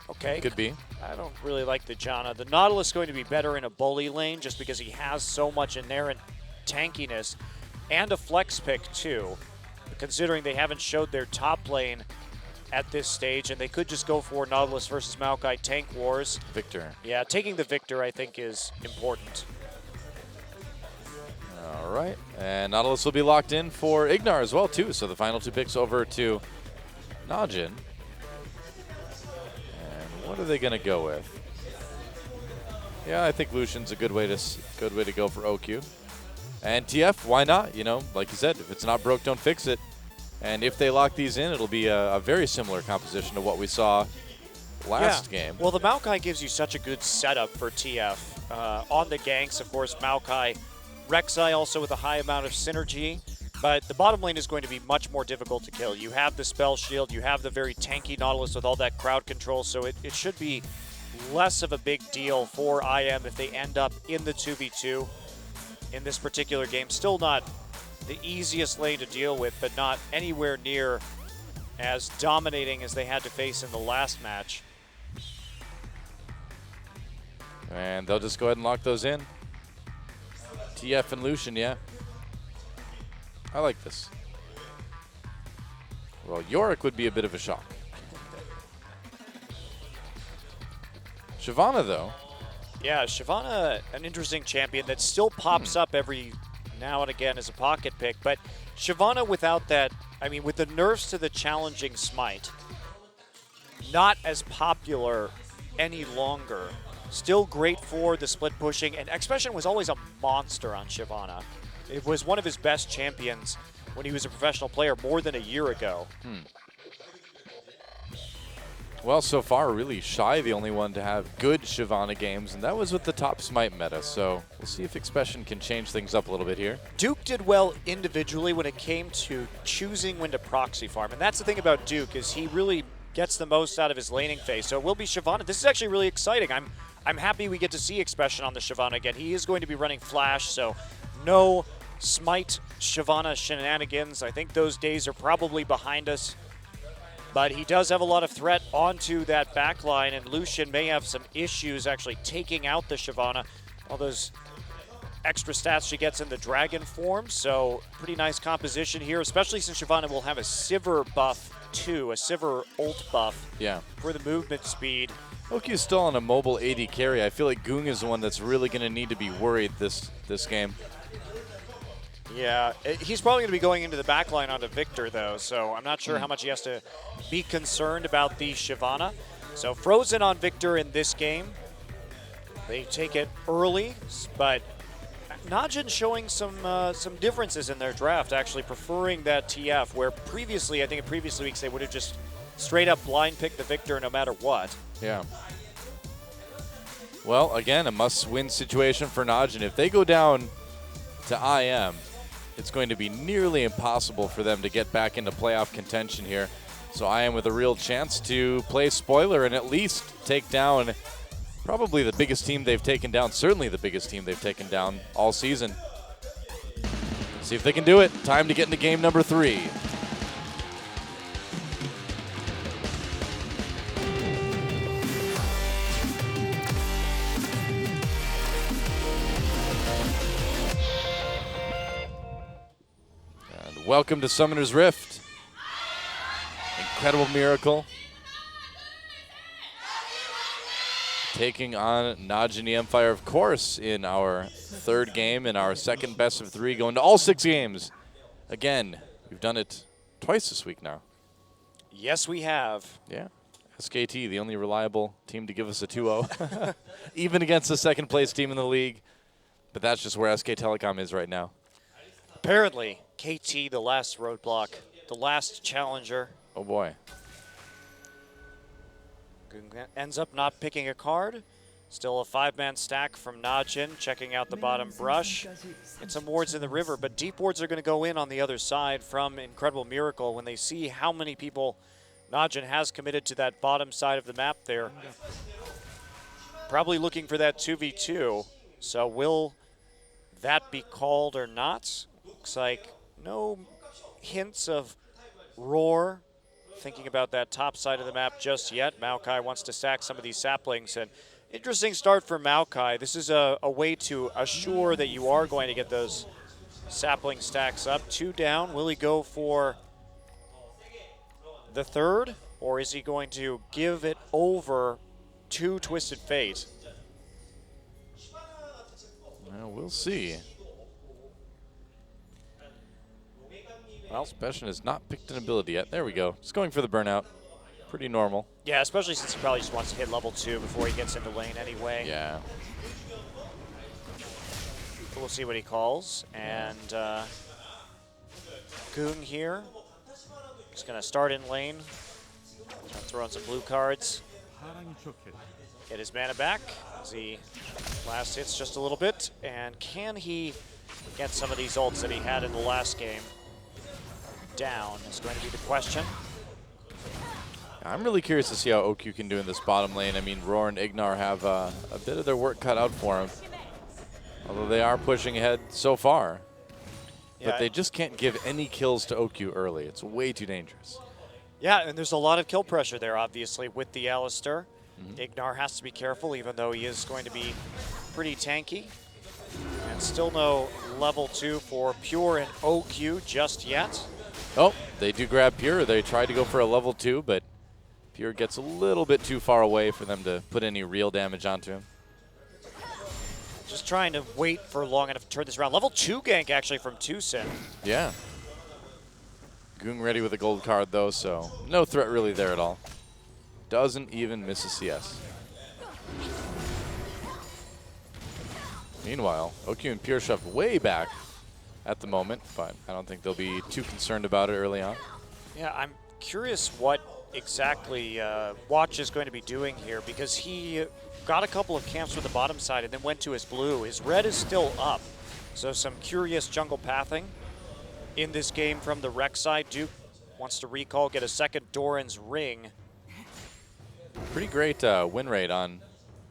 Okay. Could be. I don't really like the Janna. The Nautilus is going to be better in a bully lane just because he has so much inherent tankiness and a flex pick too, considering they haven't showed their top lane at this stage, and they could just go for Nautilus versus Maokai tank wars. Victor. Yeah, taking the Victor I think is important. All right. And Nautilus will be locked in for Ignar as well too. So the final two picks over to Najin. What are they going to go with? Yeah, I think Lucian's a good way to go for OQ. And TF, why not? You know, like you said, if it's not broke, don't fix it. And if they lock these in, it'll be a very similar composition to what we saw last game. Well, the Maokai gives you such a good setup for TF. On the ganks, of course, Maokai. Rek'Sai also with a high amount of synergy. But the bottom lane is going to be much more difficult to kill. You have the spell shield, you have the very tanky Nautilus with all that crowd control, so it should be less of a big deal for IM if they end up in the 2v2 in this particular game. Still not the easiest lane to deal with, but not anywhere near as dominating as they had to face in the last match. And they'll just go ahead and lock those in. TF and Lucian, yeah. I like this. Well, Yorick would be a bit of a shock. Shyvana, though. Yeah, Shyvana, an interesting champion that still pops up every now and again as a pocket pick. But Shyvana without that, I mean, with the nerfs to the challenging smite, not as popular any longer. Still great for the split pushing, and Expression was always a monster on Shyvana. It was one of his best champions when he was a professional player more than a year ago. Well, so far, really, Shy the only one to have good Shyvana games, and that was with the top Smite meta, so we'll see if Expression can change things up a little bit here. Duke did well individually when it came to choosing when to proxy farm, and that's the thing about Duke is he really gets the most out of his laning phase, so it will be Shyvana. This is actually really exciting. I'm happy we get to see Expression on the Shyvana again. He is going to be running Flash, so no Smite Shyvana shenanigans. I think those days are probably behind us. But he does have a lot of threat onto that back line, and Lucian may have some issues actually taking out the Shyvana. All those extra stats she gets in the dragon form, so pretty nice composition here, especially since Shyvana will have a Sivir buff too, a Sivir ult buff for the movement speed. OQ's still on a mobile AD carry. I feel like Goong is the one that's really going to need to be worried this game. Yeah, he's probably going to be going into the back line onto Victor, though, so I'm not sure how much he has to be concerned about the Shyvana. So Frozen on Victor in this game. They take it early, but Najin showing some differences in their draft, actually preferring that TF, where previously, I think in previous weeks, they would have just straight up blind picked the Victor no matter what. Yeah. Well, again, a must-win situation for Najin. If they go down to IM, it's going to be nearly impossible for them to get back into playoff contention here. So IM with a real chance to play spoiler and at least take down probably the biggest team they've taken down, certainly the biggest team they've taken down all season. See if they can do it. Time to get into game number 3. And welcome to Summoner's Rift. Incredible Miracle taking on Najin Empire, of course, in our 3rd game, in our second best of 3, going to all 6 games. Again, we've done it twice this week now. Yes, we have. Yeah. SKT, the only reliable team to give us a 2-0, even against the second place team in the league. But that's just where SK Telecom is right now. Apparently, KT, the last roadblock, the last challenger. Oh boy. Ends up not picking a card. Still a 5-man stack from Najin, checking out the bottom brush. And some wards in the river, but deep wards are going to go in on the other side from Incredible Miracle when they see how many people Najin has committed to that bottom side of the map there. Probably looking for that 2v2. So will that be called or not? Looks like no hints of roar. Thinking about that top side of the map just yet. Maokai wants to stack some of these saplings, and interesting start for Maokai. This is a way to assure that you are going to get those sapling stacks up. 2 down. Will he go for the 3rd, or is he going to give it over to Twisted Fate? Well, we'll see. Well, Special has not picked an ability yet. There we go. Just going for the burnout. Pretty normal. Yeah, especially since he probably just wants to hit level 2 before he gets into lane anyway. Yeah. We'll see what he calls. And Goon here. Just going to start in lane. Try to throw on some blue cards. Get his mana back as he last hits just a little bit. And can he get some of these ults that he had in the last game down is going to be the question. I'm really curious to see how OQ can do in this bottom lane. I mean, Roar and Ignar have a bit of their work cut out for them. Although they are pushing ahead so far. Yeah. But they just can't give any kills to OQ early. It's way too dangerous. Yeah, and there's a lot of kill pressure there, obviously, with the Alistar. Ignar has to be careful, even though he is going to be pretty tanky. And still no level 2 for Pure and OQ just yet. Oh, they do grab Pure. They tried to go for a level 2, but Pure gets a little bit too far away for them to put any real damage onto him. Just trying to wait for long enough to turn this around. Level 2 gank, actually, from Tucson. Yeah. Goong ready with a gold card, though, so no threat really there at all. Doesn't even miss a CS. Meanwhile, OQ and Pure shoved way back at the moment, but I don't think they'll be too concerned about it early on. Yeah, I'm curious what exactly Watch is going to be doing here, because he got a couple of camps with the bottom side and then went to his blue. His red is still up, so some curious jungle pathing in this game from the Rex side. Duke wants to recall, get a second Doran's Ring. Pretty great win rate on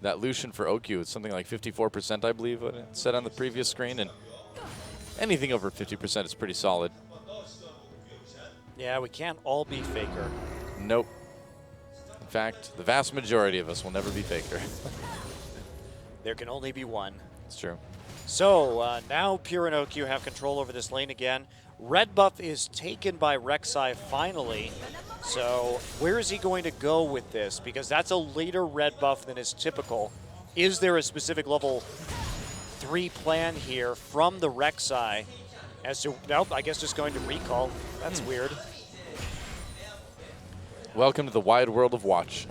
that Lucian for OQ. It's something like 54%, I believe, what it said on the previous screen, and anything over 50% is pretty solid. Yeah, we can't all be Faker. Nope. In fact, the vast majority of us will never be Faker. There can only be one. It's true. So now Pure and OQ have control over this lane again. Red buff is taken by Rek'Sai finally. So where is he going to go with this? Because that's a later red buff than is typical. Is there a specific level 3 plan here from the Rek'Sai? As to, nope, I guess just going to recall. That's weird. Welcome to the wide world of Watch.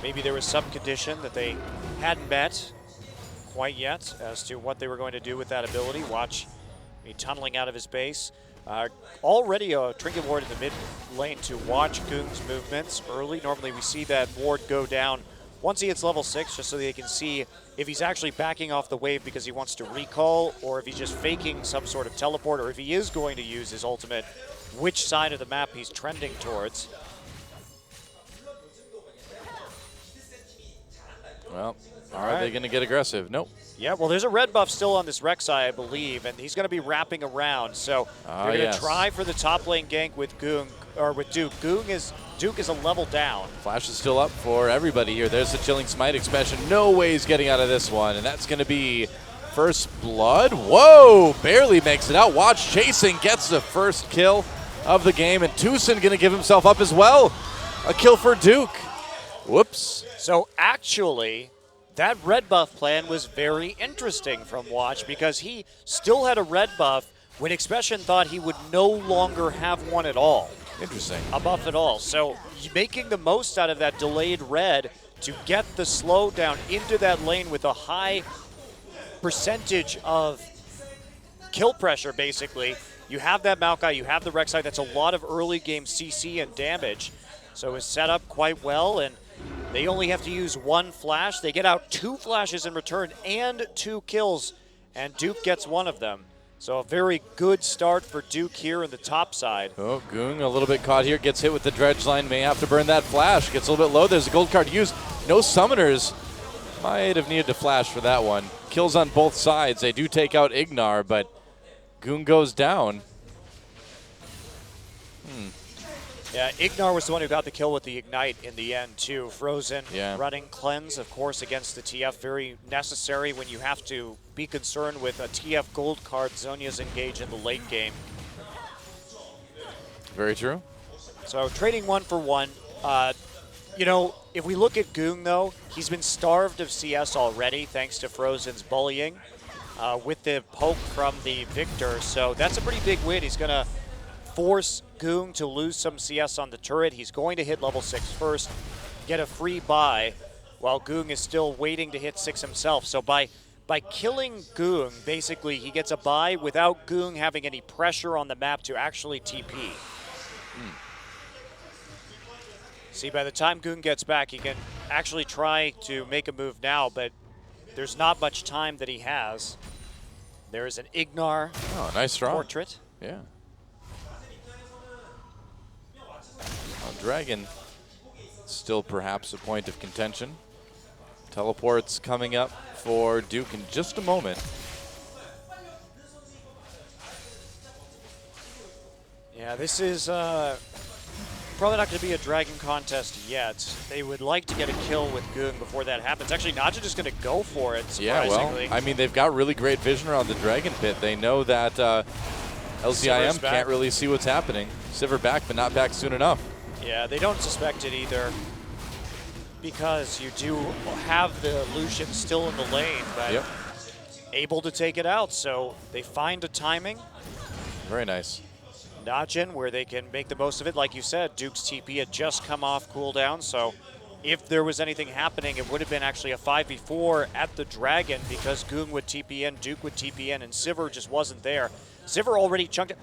Maybe there was some condition that they hadn't met quite yet as to what they were going to do with that ability. Watch me tunneling out of his base. Already a Trinket Ward in the mid lane to watch Goong's movements early. Normally we see that ward go down once he hits level 6, just so they can see if he's actually backing off the wave because he wants to recall, or if he's just faking some sort of teleport, or if he is going to use his ultimate, which side of the map he's trending towards. Well, Are they going to get aggressive? Nope. Yeah, well, there's a red buff still on this Rek'Sai, I believe, and he's going to be wrapping around. So they're going to try for the top lane gank with Goong, or with Duke. Duke is a level down. Flash is still up for everybody here. There's the Chilling Smite expansion. No way he's getting out of this one, and that's going to be first blood. Whoa, barely makes it out. Watch chasing, gets the first kill of the game, and Tucson going to give himself up as well. A kill for Duke. Whoops. So actually, that red buff plan was very interesting from Watch because he still had a red buff when Expression thought he would no longer have one at all. Interesting. A buff at all. So making the most out of that delayed red to get the slowdown into that lane with a high percentage of kill pressure, basically. You have that Maokai, you have the Rek'Sai. That's a lot of early game CC and damage. So it's set up quite well, and they only have to use one flash. They get out 2 flashes in return and 2 kills, and Duke gets one of them. So a very good start for Duke here in the top side. Oh, Goong a little bit caught here. Gets hit with the dredge line. May have to burn that flash. Gets a little bit low. There's a gold card used. No summoners. Might have needed to flash for that one. Kills on both sides. They do take out Ignar, but Goong goes down. Yeah, Ignar was the one who got the kill with the Ignite in the end, too. Frozen running Cleanse, of course, against the TF. Very necessary when you have to be concerned with a TF gold card. Zhonya's engaged in the late game. Very true. So trading 1 for 1. You know, if we look at Goong, though, he's been starved of CS already thanks to Frozen's bullying with the poke from the Victor. So that's a pretty big win. He's going to force Goong to lose some CS on the turret. He's going to hit level 6 first, get a free buy, while Goong is still waiting to hit 6 himself. So by killing Goong, basically he gets a buy without Goong having any pressure on the map to actually TP. See, by the time Goong gets back, he can actually try to make a move now, but there's not much time that he has. There is an Ignar nice draw. portrait. Yeah. Dragon still perhaps a point of contention. Teleports coming up for Duke in just a moment. Yeah, this is probably not going to be a Dragon contest yet. They would like to get a kill with Goong before that happens. Actually, Naja just going to go for it, surprisingly. Yeah, well, I mean, they've got really great vision around the Dragon Pit. They know that LCIM can't really see what's happening. Sivir back, but not back soon enough. Yeah, they don't suspect it either because you do have the Lucian still in the lane, but able to take it out. So they find a timing. Very nice. Najin, where they can make the most of it. Like you said, Duke's TP had just come off cooldown, so if there was anything happening, it would have been actually a 5v4 at the Dragon because Goong would TP in, Duke would TP in, and Sivir just wasn't there. Sivir already chunked it.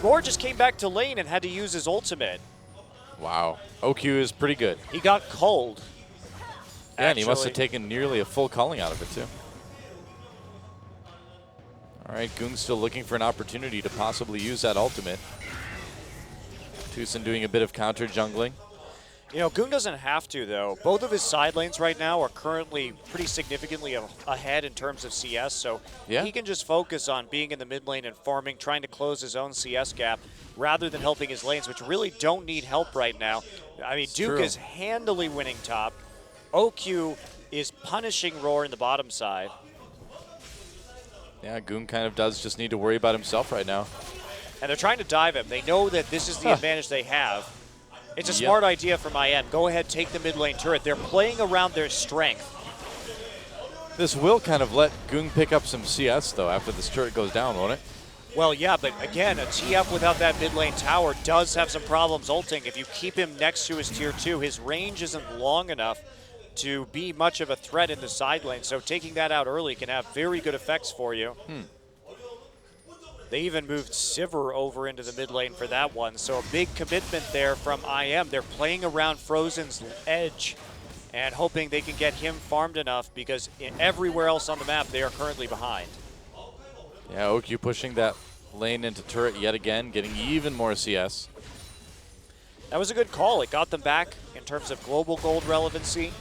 Roar just came back to lane and had to use his ultimate. Wow. OQ is pretty good. He got cold. Yeah, and he must have taken nearly a full culling out of it, too. All right, Goong's still looking for an opportunity to possibly use that ultimate. Tucson doing a bit of counter jungling. You know, Goong doesn't have to, though. Both of his side lanes right now are currently pretty significantly ahead in terms of CS, so he can just focus on being in the mid lane and farming, trying to close his own CS gap, rather than helping his lanes, which really don't need help right now. I mean, Duke is handily winning top. OQ is punishing Roar in the bottom side. Yeah, Goong kind of does just need to worry about himself right now. And they're trying to dive him. They know that this is the advantage they have. It's a smart idea from IM. Go ahead, take the mid lane turret. They're playing around their strength. This will kind of let Goong pick up some CS, though, after this turret goes down, won't it? Well, yeah, but again, a TF without that mid lane tower does have some problems ulting. If you keep him next to his tier 2, his range isn't long enough to be much of a threat in the side lane. So taking that out early can have very good effects for you. They even moved Sivir over into the mid lane for that one. So a big commitment there from IM. They're playing around Frozen's edge and hoping they can get him farmed enough because everywhere else on the map they are currently behind. Yeah, OQ pushing that lane into turret yet again, getting even more CS. That was a good call. It got them back in terms of global gold relevancy.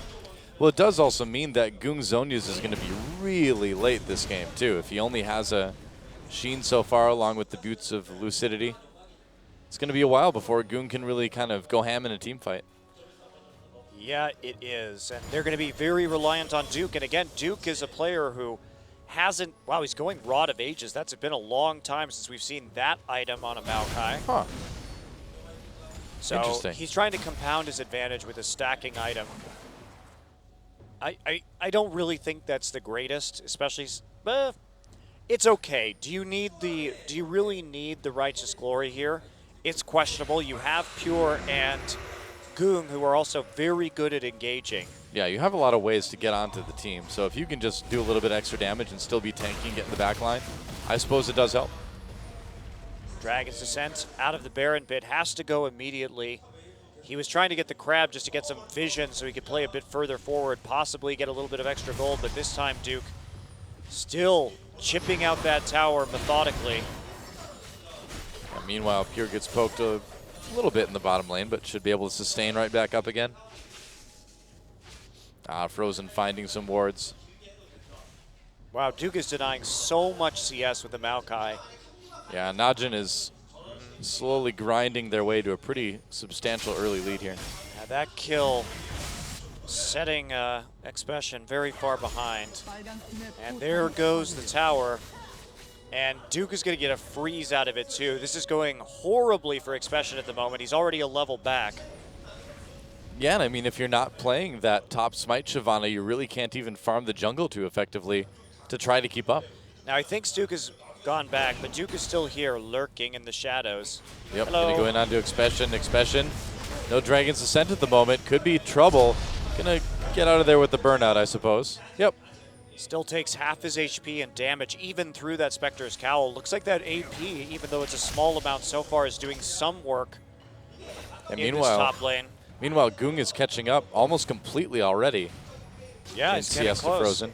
Well, it does also mean that Goong Zonius is going to be really late this game, too. If he only has a Sheen so far, along with the Boots of Lucidity, it's going to be a while before Goong can really kind of go ham in a team fight. Yeah, it is. And they're going to be very reliant on Duke. And again, Duke is a player who hasn't, wow, he's going Rod of Ages. That's been a long time since we've seen that item on a Maokai. Huh. So Interesting. he's trying to compound his advantage with a stacking item. I don't really think that's the greatest, especially, it's okay. Do you really need the Righteous Glory here? It's questionable. You have Pure and Goong, who are also very good at engaging. Yeah, you have a lot of ways to get onto the team. So if you can just do a little bit extra damage and still be tanking, get in the back line, I suppose it does help. Dragon's Descent out of the Baron bit has to go immediately. He was trying to get the crab just to get some vision so he could play a bit further forward, possibly get a little bit of extra gold, but this time Duke still chipping out that tower methodically. Meanwhile, Pure gets poked a little bit in the bottom lane, but should be able to sustain right back up again. Frozen finding some wards. Wow, Duke is denying so much CS with the Maokai. Yeah, Najin is slowly grinding their way to a pretty substantial early lead here. Yeah, that kill setting Expression very far behind. And there goes the tower. And Duke is going to get a freeze out of it too. This is going horribly for Expression at the moment. He's already a level back. Yeah, and I mean, if you're not playing that top smite Shyvana, you really can't even farm the jungle too effectively to try to keep up. Now I think Duke has gone back, but Duke is still here lurking in the shadows. Yep, Hello. gonna go in onto Expression. Expression, no Dragon's Ascent at the moment. Could be trouble. Gonna get out of there with the burnout, I suppose. Yep. Still takes half his HP and damage even through that Spectre's Cowl. Looks like that AP, even though it's a small amount so far, is doing some work And in this top lane. Meanwhile, Goong is catching up almost completely already. Yeah, in he's getting CS to close. Frozen.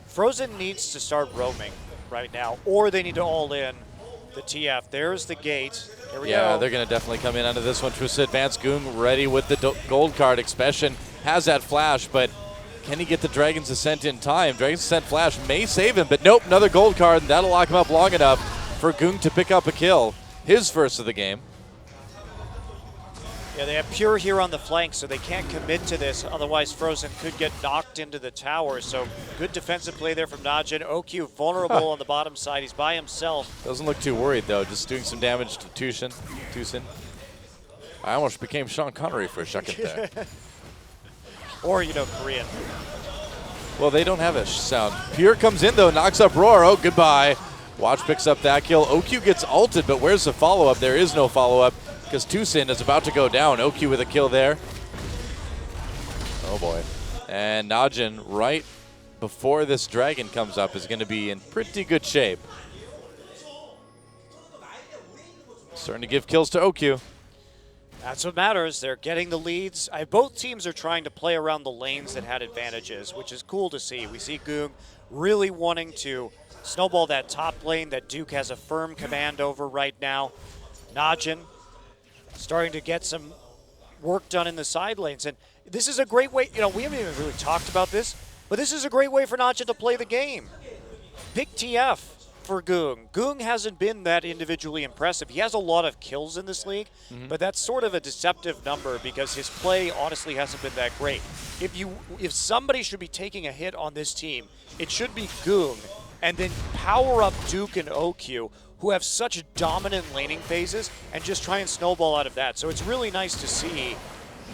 Frozen needs to start roaming right now, or they need to all in the TF. There's the gate. Here we Yeah, go. they're going to definitely come in onto this one. True advance. Goong ready with the gold card. Expression has that flash, but can he get the Dragon's Ascent in time? Dragon's Ascent flash may save him, but nope, another gold card, and that'll lock him up long enough for Goong to pick up a kill. His first of the game. Yeah, they have Pure here on the flank, so they can't commit to this. Otherwise, Frozen could get knocked into the tower. So good defensive play there from Najin. OQ vulnerable on the bottom side. He's by himself. Doesn't look too worried, though. Just doing some damage to Tucson. I almost became Sean Connery for a second there. Or, you know, Korean. Well, they don't have a sound. Pure comes in, though, knocks up Roar. Oh, goodbye. Watch picks up that kill. OQ gets ulted, but where's the follow-up? There is no follow-up because Tucson is about to go down. OQ with a kill there. Oh, boy. And Najin, right before this dragon comes up, is going to be in pretty good shape. Starting to give kills to OQ. That's what matters. They're getting the leads. Both teams are trying to play around the lanes that had advantages, which is cool to see. We see Goong really wanting to snowball that top lane that Duke has a firm command over right now. Najin starting to get some work done in the side lanes. And this is a great way, you know, we haven't even really talked about this, but this is a great way for Najin to play the game. Pick TF for Goong. Goong hasn't been that individually impressive. He has a lot of kills in this league, but that's sort of a deceptive number because his play honestly hasn't been that great. If somebody should be taking a hit on this team, it should be Goong, and then power up Duke and OQ, who have such dominant laning phases, and just try and snowball out of that. So it's really nice to see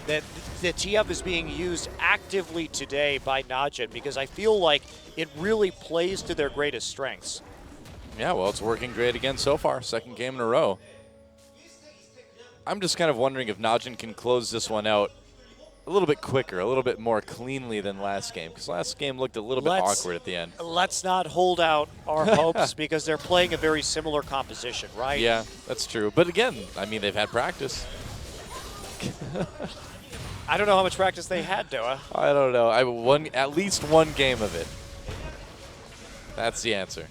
that the TF is being used actively today by Najin because I feel like it really plays to their greatest strengths. Yeah, well, it's working great again so far. Second game in a row. I'm just kind of wondering if Najin can close this one out a little bit quicker, a little bit more cleanly than last game, because last game looked a little bit awkward at the end. Let's not hold out our hopes because they're playing a very similar composition, right? Yeah, that's true. But again, I mean, they've had practice. I don't know how much practice they had, Doa. I don't know. I won at least one game of it. That's the answer.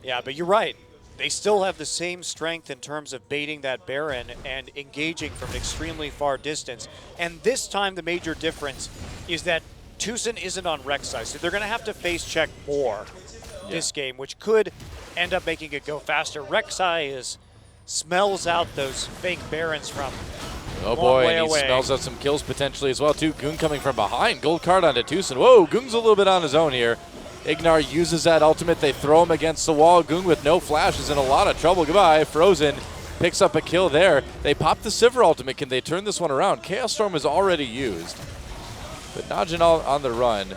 Yeah, but you're right. They still have the same strength in terms of baiting that Baron and engaging from an extremely far distance. And this time the major difference is that Tucson isn't on Rek'Sai, so they're going to have to face check more this game, which could end up making it go faster. Rek'Sai smells out those fake Barons from Oh long boy, way and he away. smells out some kills potentially as well too. Goong coming from behind. Gold card onto Tucson. Whoa, Goong's a little bit on his own here. Ignar uses that ultimate. They throw him against the wall. Goong with no flash is in a lot of trouble. Goodbye. Frozen picks up a kill there. They pop the Sivir ultimate. Can they turn this one around? Chaos Storm was already used. But Najin on the run.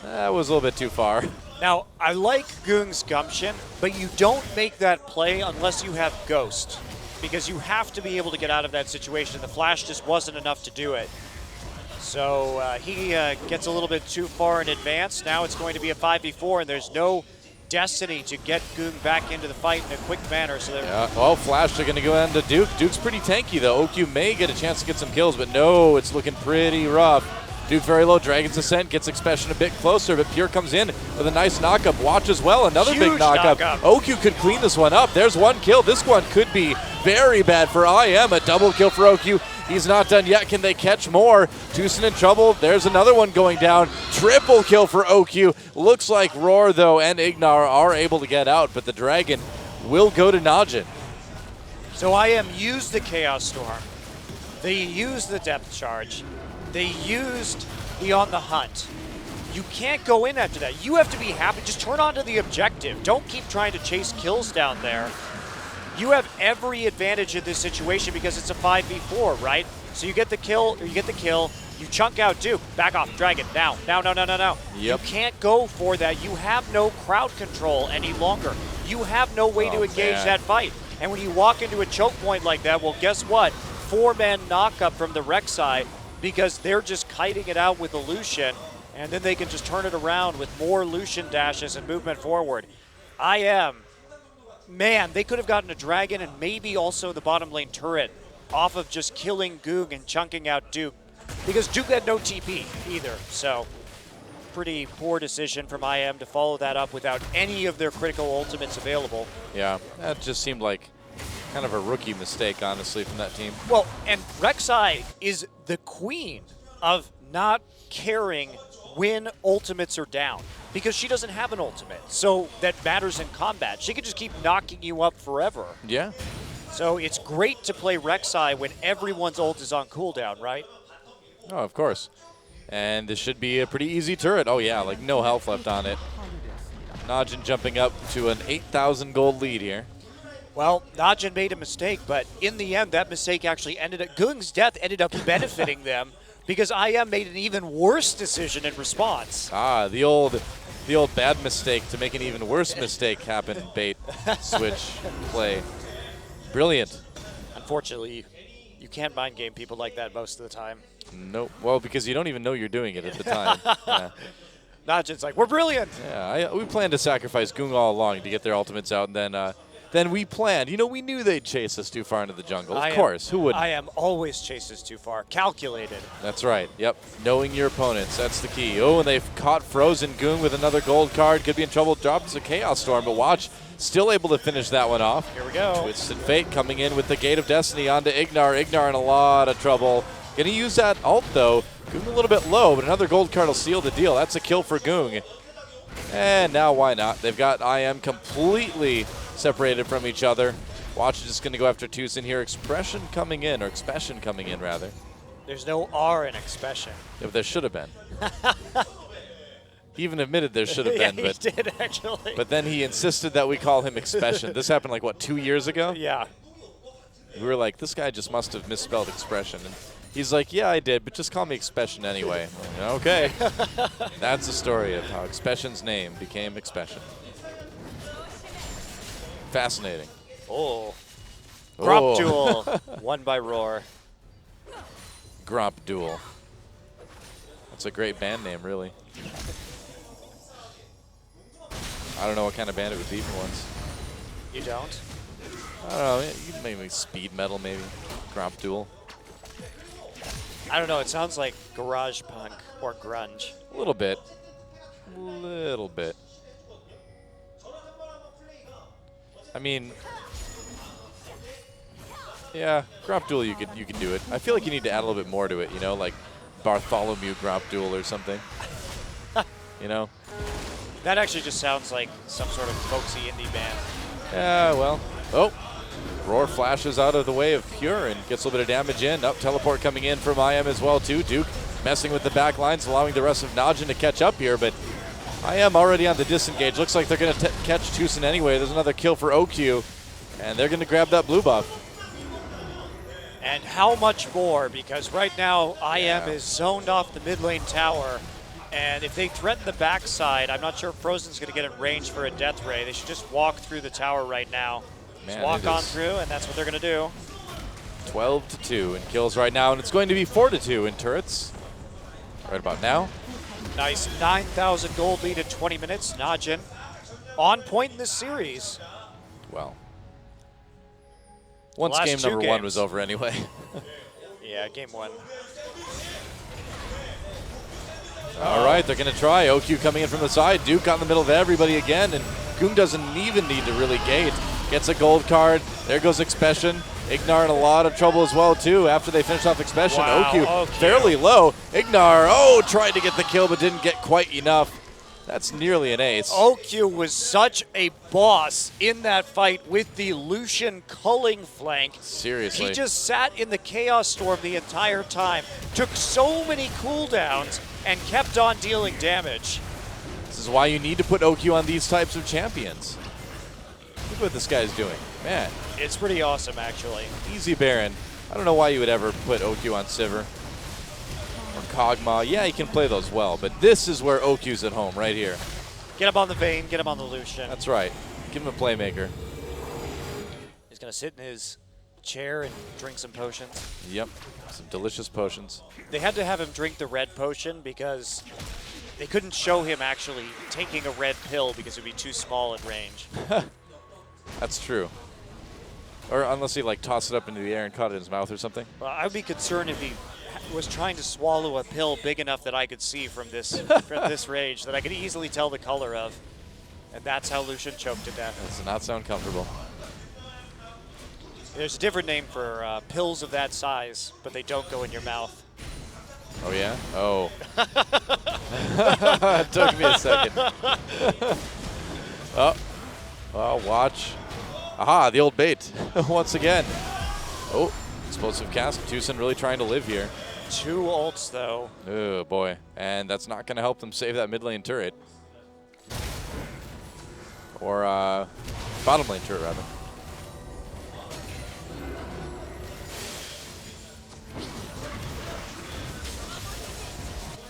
That was a little bit too far. Now, I like Goong's gumption, but you don't make that play unless you have Ghost, because you have to be able to get out of that situation. The flash just wasn't enough to do it. So he gets a little bit too far in advance. Now it's going to be a 5v4, and there's no Destiny to get Goong back into the fight in a quick manner. So Yeah. Oh, Flash, they're going to go into Duke. Duke's pretty tanky, though. OQ may get a chance to get some kills, but no, it's looking pretty rough. Duke very low. Dragon's Ascent gets Expression a bit closer, but Pure comes in with a nice knockup. Watch as well. Another big Huge knockup. knockup. OQ could clean this one up. There's one kill. This one could be very bad for IM. A double kill for OQ. He's not done yet. Can they catch more? Tucson in trouble. There's another one going down. Triple kill for OQ. Looks like Roar, though, and Ignar are able to get out, but the Dragon will go to Najin. So IM used the Chaos Storm. They used the Depth Charge. They used the On the Hunt. You can't go in after that. You have to be happy. Just turn on to the objective. Don't keep trying to chase kills down there. You have every advantage in this situation because it's a 5v4, right? So you get the kill, you chunk out Duke, back off, Dragon, now. Yep. You can't go for that. You have no crowd control any longer. You have no way to engage man. that fight. And when you walk into a choke point like that, well, guess what? 4-man knockup from the Rek'Sai because they're just kiting it out with the Lucian, and then they can just turn it around with more Lucian dashes and movement forward. Man, they could have gotten a Dragon and maybe also the bottom lane turret off of just killing Goong and chunking out Duke, because Duke had no TP either. So pretty poor decision from IM to follow that up without any of their critical ultimates available. Yeah, that just seemed like kind of a rookie mistake, honestly, from that team. Well, and Rek'Sai is the queen of not caring when ultimates are down, because she doesn't have an ultimate, so that matters in combat. She can just keep knocking you up forever. Yeah. So it's great to play Rek'Sai when everyone's ult is on cooldown, right? Oh, of course. And this should be a pretty easy turret. Oh, yeah, like no health left on it. Najin jumping up to an 8,000 gold lead here. Well, Najin made a mistake, but in the end, that mistake actually ended up, Goong's death ended up benefiting them, because IM made an even worse decision in response. Ah, the old bad mistake to make an even worse mistake happen. Bait, switch, play. Brilliant. Unfortunately, you can't mind game people like that most of the time. Nope. Well, because you don't even know you're doing it at the time. Yeah. Najin's like, we're brilliant. Yeah, we planned to sacrifice Goong all along to get their ultimates out, and then we planned. You know, we knew they'd chase us too far into the jungle. Of course, who wouldn't? IM always chases too far. Calculated. That's right. Yep. Knowing your opponents. That's the key. Oh, and they've caught Frozen. Goong with another gold card. Could be in trouble. Drops a Chaos Storm, but watch. Still able to finish that one off. Here we go. Twisted Fate coming in with the Gate of Destiny onto Ignar. Ignar in a lot of trouble. Gonna use that ult, though. Goong a little bit low, but another gold card will seal the deal. That's a kill for Goong. And now why not? They've got IM completely separated from each other. Watch is just going to go after Tucson here. Expression coming in, or Expression coming in, rather. There's no R in Expression. Yeah, but there should have been. He even admitted there should have Yeah, been, but he did, actually. But then he insisted that we call him Expression. This happened like, what, 2 years ago? Yeah. We were like, this guy just must have misspelled Expression. And he's like, yeah, I did, but just call me Expression anyway. Okay. That's the story of how Expression's name became Expression. Fascinating. Oh. Gromp Oh. Duel. Won by Roar. Gromp Duel. That's a great band name, really. I don't know what kind of band it would be for once. You don't? I don't know. Maybe speed metal, maybe. Gromp Duel. I don't know. It sounds like garage punk or grunge. A little bit. Little bit. I mean, yeah, Gromp Duel, you could do it. I feel like you need to add a little bit more to it, you know, like Bartholomew Gromp duel or something. You know? That actually just sounds like some sort of folksy indie band. Yeah, well. Oh, Roar flashes out of the way of Pure and gets a little bit of damage in. Up, teleport coming in from IM as well, too. Duke messing with the back lines, allowing the rest of Najin to catch up here, but IM already on the disengage. Looks like they're going to catch Tucson anyway. There's another kill for OQ, and they're going to grab that blue buff. And how much more? Because right now, IM is zoned off the mid lane tower. And if they threaten the backside, I'm not sure if Frozen's going to get in range for a death ray. They should just walk through the tower right now. Just walk on through, and that's what they're going to do. 12-2 in kills right now, and it's going to be 4-2 in turrets right about now. Nice 9,000 gold lead in 20 minutes. Najin on point in this series. Well, once last game two number 1 games. was over anyway. Yeah, game 1. All right, they're going to try. OQ coming in from the side. Duke got in the middle of everybody again, and Goong doesn't even need to really gate. Gets a gold card. There goes Expression. Ignar in a lot of trouble as well, too, after they finish off Expression. Wow, OQ fairly low. Ignar, tried to get the kill, but didn't get quite enough. That's nearly an ace. OQ was such a boss in that fight with the Lucian culling flank. Seriously. He just sat in the Chaos Storm the entire time, took so many cooldowns, and kept on dealing damage. This is why you need to put OQ on these types of champions. Look what this guy's doing. Man. It's pretty awesome, actually. Easy Baron. I don't know why you would ever put OQ on Sivir. Or Kog'Maw. Yeah, he can play those well, but this is where OQ's at home, right here. Get him on the Vayne, get him on the Lucian. That's right. Give him a playmaker. He's going to sit in his chair and drink some potions. Yep, some delicious potions. They had to have him drink the red potion because they couldn't show him actually taking a red pill because it would be too small in range. That's true. Or unless he like tossed it up into the air and caught it in his mouth or something. Well, I would be concerned if he was trying to swallow a pill big enough that I could see from this range, that I could easily tell the color of. And that's how Lucian choked to death. That does not sound comfortable. There's a different name for pills of that size, but they don't go in your mouth. Oh yeah? Oh. It took me a second. Oh, watch. Aha, the old bait. Once again. Oh, explosive cast. Tucson really trying to live here. 2 ults, though. Oh, boy. And that's not going to help them save that mid lane turret. Or bottom lane turret, rather.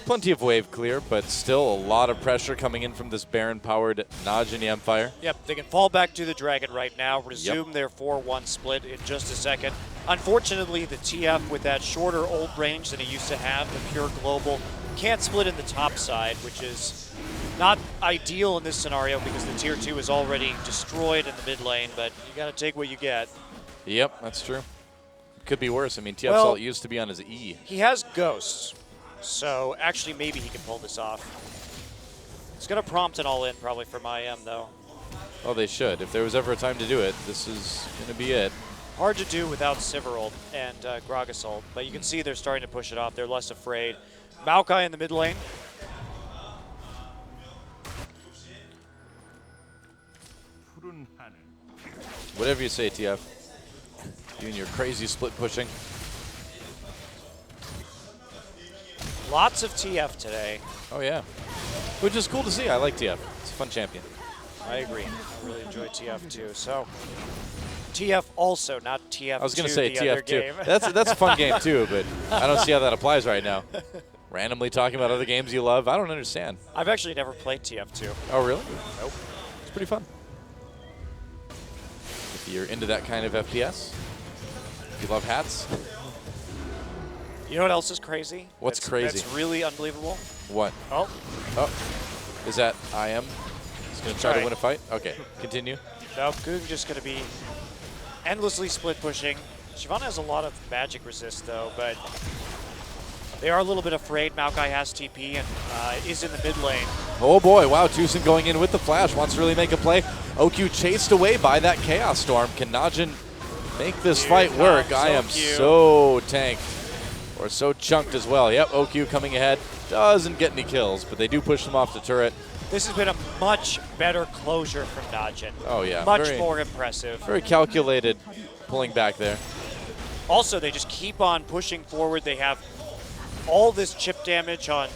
Plenty of wave clear, but still a lot of pressure coming in from this Baron-powered Najin Empire. Yep, they can fall back to the Dragon right now, resume their 4-1 split in just a second. Unfortunately, the TF with that shorter ult range than he used to have, the pure global, can't split in the top side, which is not ideal in this scenario because the tier 2 is already destroyed in the mid lane, but you gotta take what you get. Yep, that's true. Could be worse. I mean, TF Salt used to be on his E. He has ghosts, so actually maybe he can pull this off. It's gonna prompt an all-in probably from IM though. Oh, they should. If there was ever a time to do it, this is gonna be it. Hard to do without Sivir ult and Gragas ult, but you can see they're starting to push it off. They're less afraid. Maokai in the mid lane. Whatever you say, TF. You and your crazy split pushing. Lots of TF today. Oh, yeah. Which is cool to see. I like TF. It's a fun champion. I agree. I really enjoy TF too. So, TF also, not TF2. I was going to say the other TF too. game. That's a fun game too, but I don't see how that applies right now. Randomly talking about other games you love. I don't understand. I've actually never played TF2. Oh, really? Nope. It's pretty fun. If you're into that kind of FPS, if you love hats. You know what else is crazy? What's crazy? That's really unbelievable. What? Oh. Oh. Is that IM? He's going to try to win a fight? Okay. Continue. No, Goong just going to be endlessly split pushing. Shyvana has a lot of magic resist though, but they are a little bit afraid. Maokai has TP and is in the mid lane. Oh boy, wow, Tucson going in with the flash, wants to really make a play. OQ chased away by that Chaos Storm. Can Najin make this fight work? I am so tanked. Or so chunked as well. Yep, OQ coming ahead. Doesn't get any kills, but they do push them off the turret. This has been a much better closure from Najin. Oh, yeah. Much more impressive. Very calculated pulling back there. Also, they just keep on pushing forward. They have all this chip damage on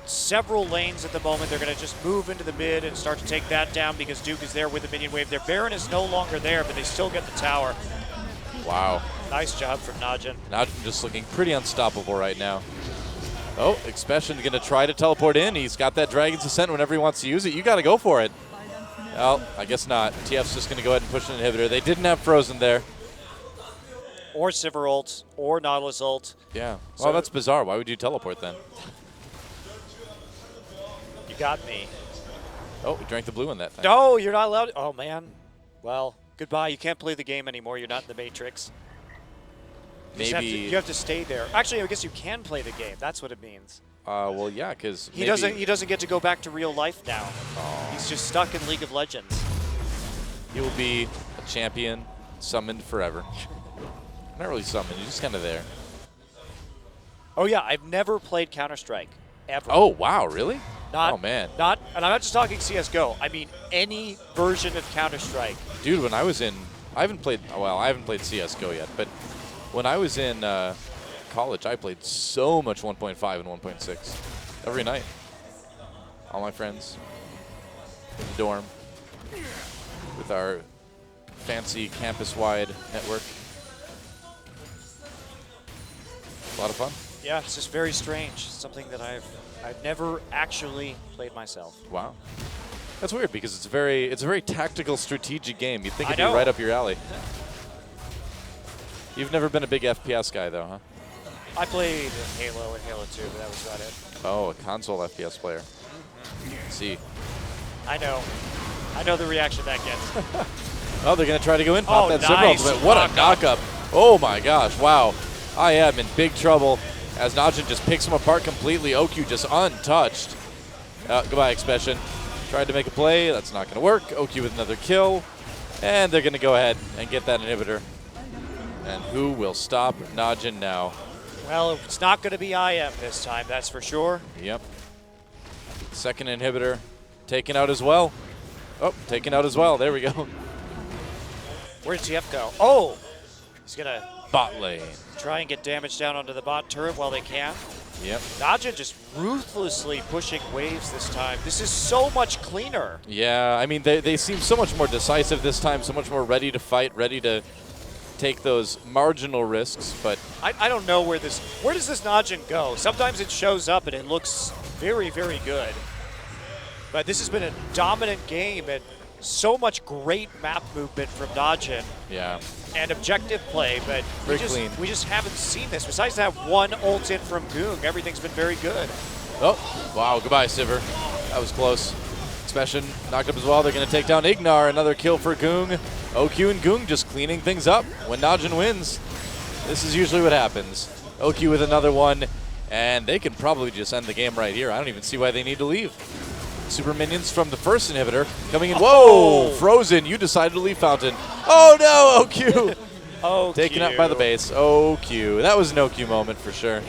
several lanes at the moment. They're going to just move into the mid and start to take that down because Duke is there with the minion wave. Their Baron is no longer there, but they still get the tower. Wow. Nice job from Najin. Najin just looking pretty unstoppable right now. Oh, Expression going to try to teleport in. He's got that Dragon's Ascent whenever he wants to use it. You got to go for it. Well, I guess not. TF's just going to go ahead and push an inhibitor. They didn't have Frozen there. Or Sivir ult, or Nautilus ult. Yeah. So- Well, that's bizarre. Why would you teleport then? You got me. Oh, we drank the blue in that thing. No, you're not allowed. Oh, man. Well, goodbye. You can't play the game anymore. You're not in the Matrix. Maybe. You have to stay there. Actually, I guess you can play the game. That's what it means. Well, yeah, because He doesn't get to go back to real life now. He's just stuck in League of Legends. He will be a champion, summoned forever. Not really summoned. He's just kind of there. Oh yeah, I've never played Counter-Strike ever. Oh wow, really? Not, oh man. And I'm not just talking CS:GO. I mean any version of Counter-Strike. Dude, when I was in, I haven't played CS:GO yet, but when I was in college, I played so much 1.5 and 1.6 every night. All my friends in the dorm with our fancy campus-wide network. A lot of fun. Yeah, it's just very strange. Something that I've never actually played myself. Wow. That's weird because it's a very tactical, strategic game. You'd think I it'd be know. right up your alley. You've never been a big FPS guy, though, huh? I played Halo and Halo 2, but that was about it. Oh, a console FPS player. See. I know the reaction that gets. Oh, they're going to try to go in. Pop Oh, that nice. Zipper. What a knock-up. Oh, my gosh. Wow. I am in big trouble as Najin just picks him apart completely. OQ just untouched. Goodbye, Expression. Tried to make a play. That's not going to work. OQ with another kill. And they're going to go ahead and get that inhibitor. And who will stop Najin now? Well, it's not going to be IM this time, that's for sure. Yep. Second inhibitor taken out as well. Oh, taken out as well. There we go. Where did TF go? Oh! He's going to Bot lane. try and get damage down onto the bot turret while they can. Yep. Najin just ruthlessly pushing waves this time. This is so much cleaner. Yeah, I mean, they seem so much more decisive this time, so much more ready to fight, ready to take those marginal risks, but I don't know where does this Najin go? Sometimes it shows up and it looks very, very good. But this has been a dominant game and so much great map movement from Najin yeah. and objective play, but Very clean. we just haven't seen this. Besides that one ult in from Goong, everything's been very good. Oh, wow, goodbye, Sivir. That was close. Expression knocked up as well. They're going to take down Ignar. Another kill for Goong. OQ and Goong just cleaning things up. When Najin wins, this is usually what happens. OQ with another one, and they can probably just end the game right here. I don't even see why they need to leave. Super minions from the first inhibitor coming in. Whoa! Frozen, you decided to leave Fountain. Oh no, OQ! OQ. Taken out by the base. OQ. That was an OQ moment for sure.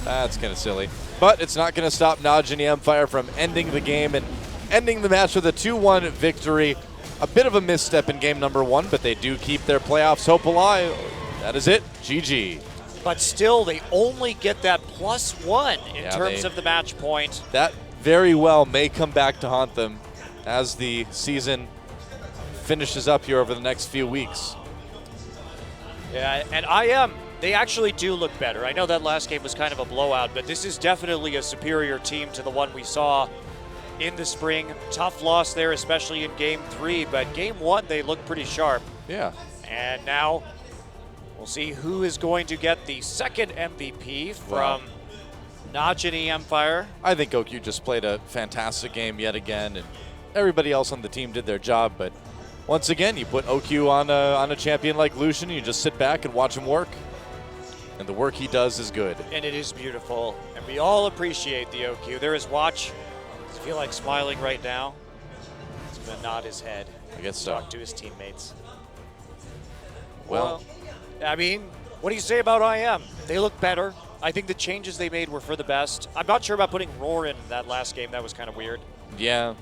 That's kind of silly. But it's not going to stop Najin Empire from ending the game and ending the match with a 2-1 victory. A bit of a misstep in game number 1, but they do keep their playoffs hope alive. That is it. GG. But still, they only get that +1 in terms of the match point. That very well may come back to haunt them as the season finishes up here over the next few weeks. Yeah, and they actually do look better. I know that last game was kind of a blowout, but this is definitely a superior team to the one we saw in the spring. Tough loss there, especially in game 3, but game 1 they look pretty sharp. Yeah. And now we'll see who is going to get the second MVP from Najin Empire. I think OQ just played a fantastic game yet again, and everybody else on the team did their job, but once again, you put OQ on a champion like Lucian, you just sit back and watch him work, and the work he does is good. And it is beautiful, and we all appreciate the OQ. There is Watch. Does he feel like smiling right now? He's going to nod his head. I guess so. Talk to his teammates. Well, I mean, What do you say about IM? They look better. I think the changes they made were for the best. I'm not sure about putting Roar in that last game. That was kind of weird. Yeah.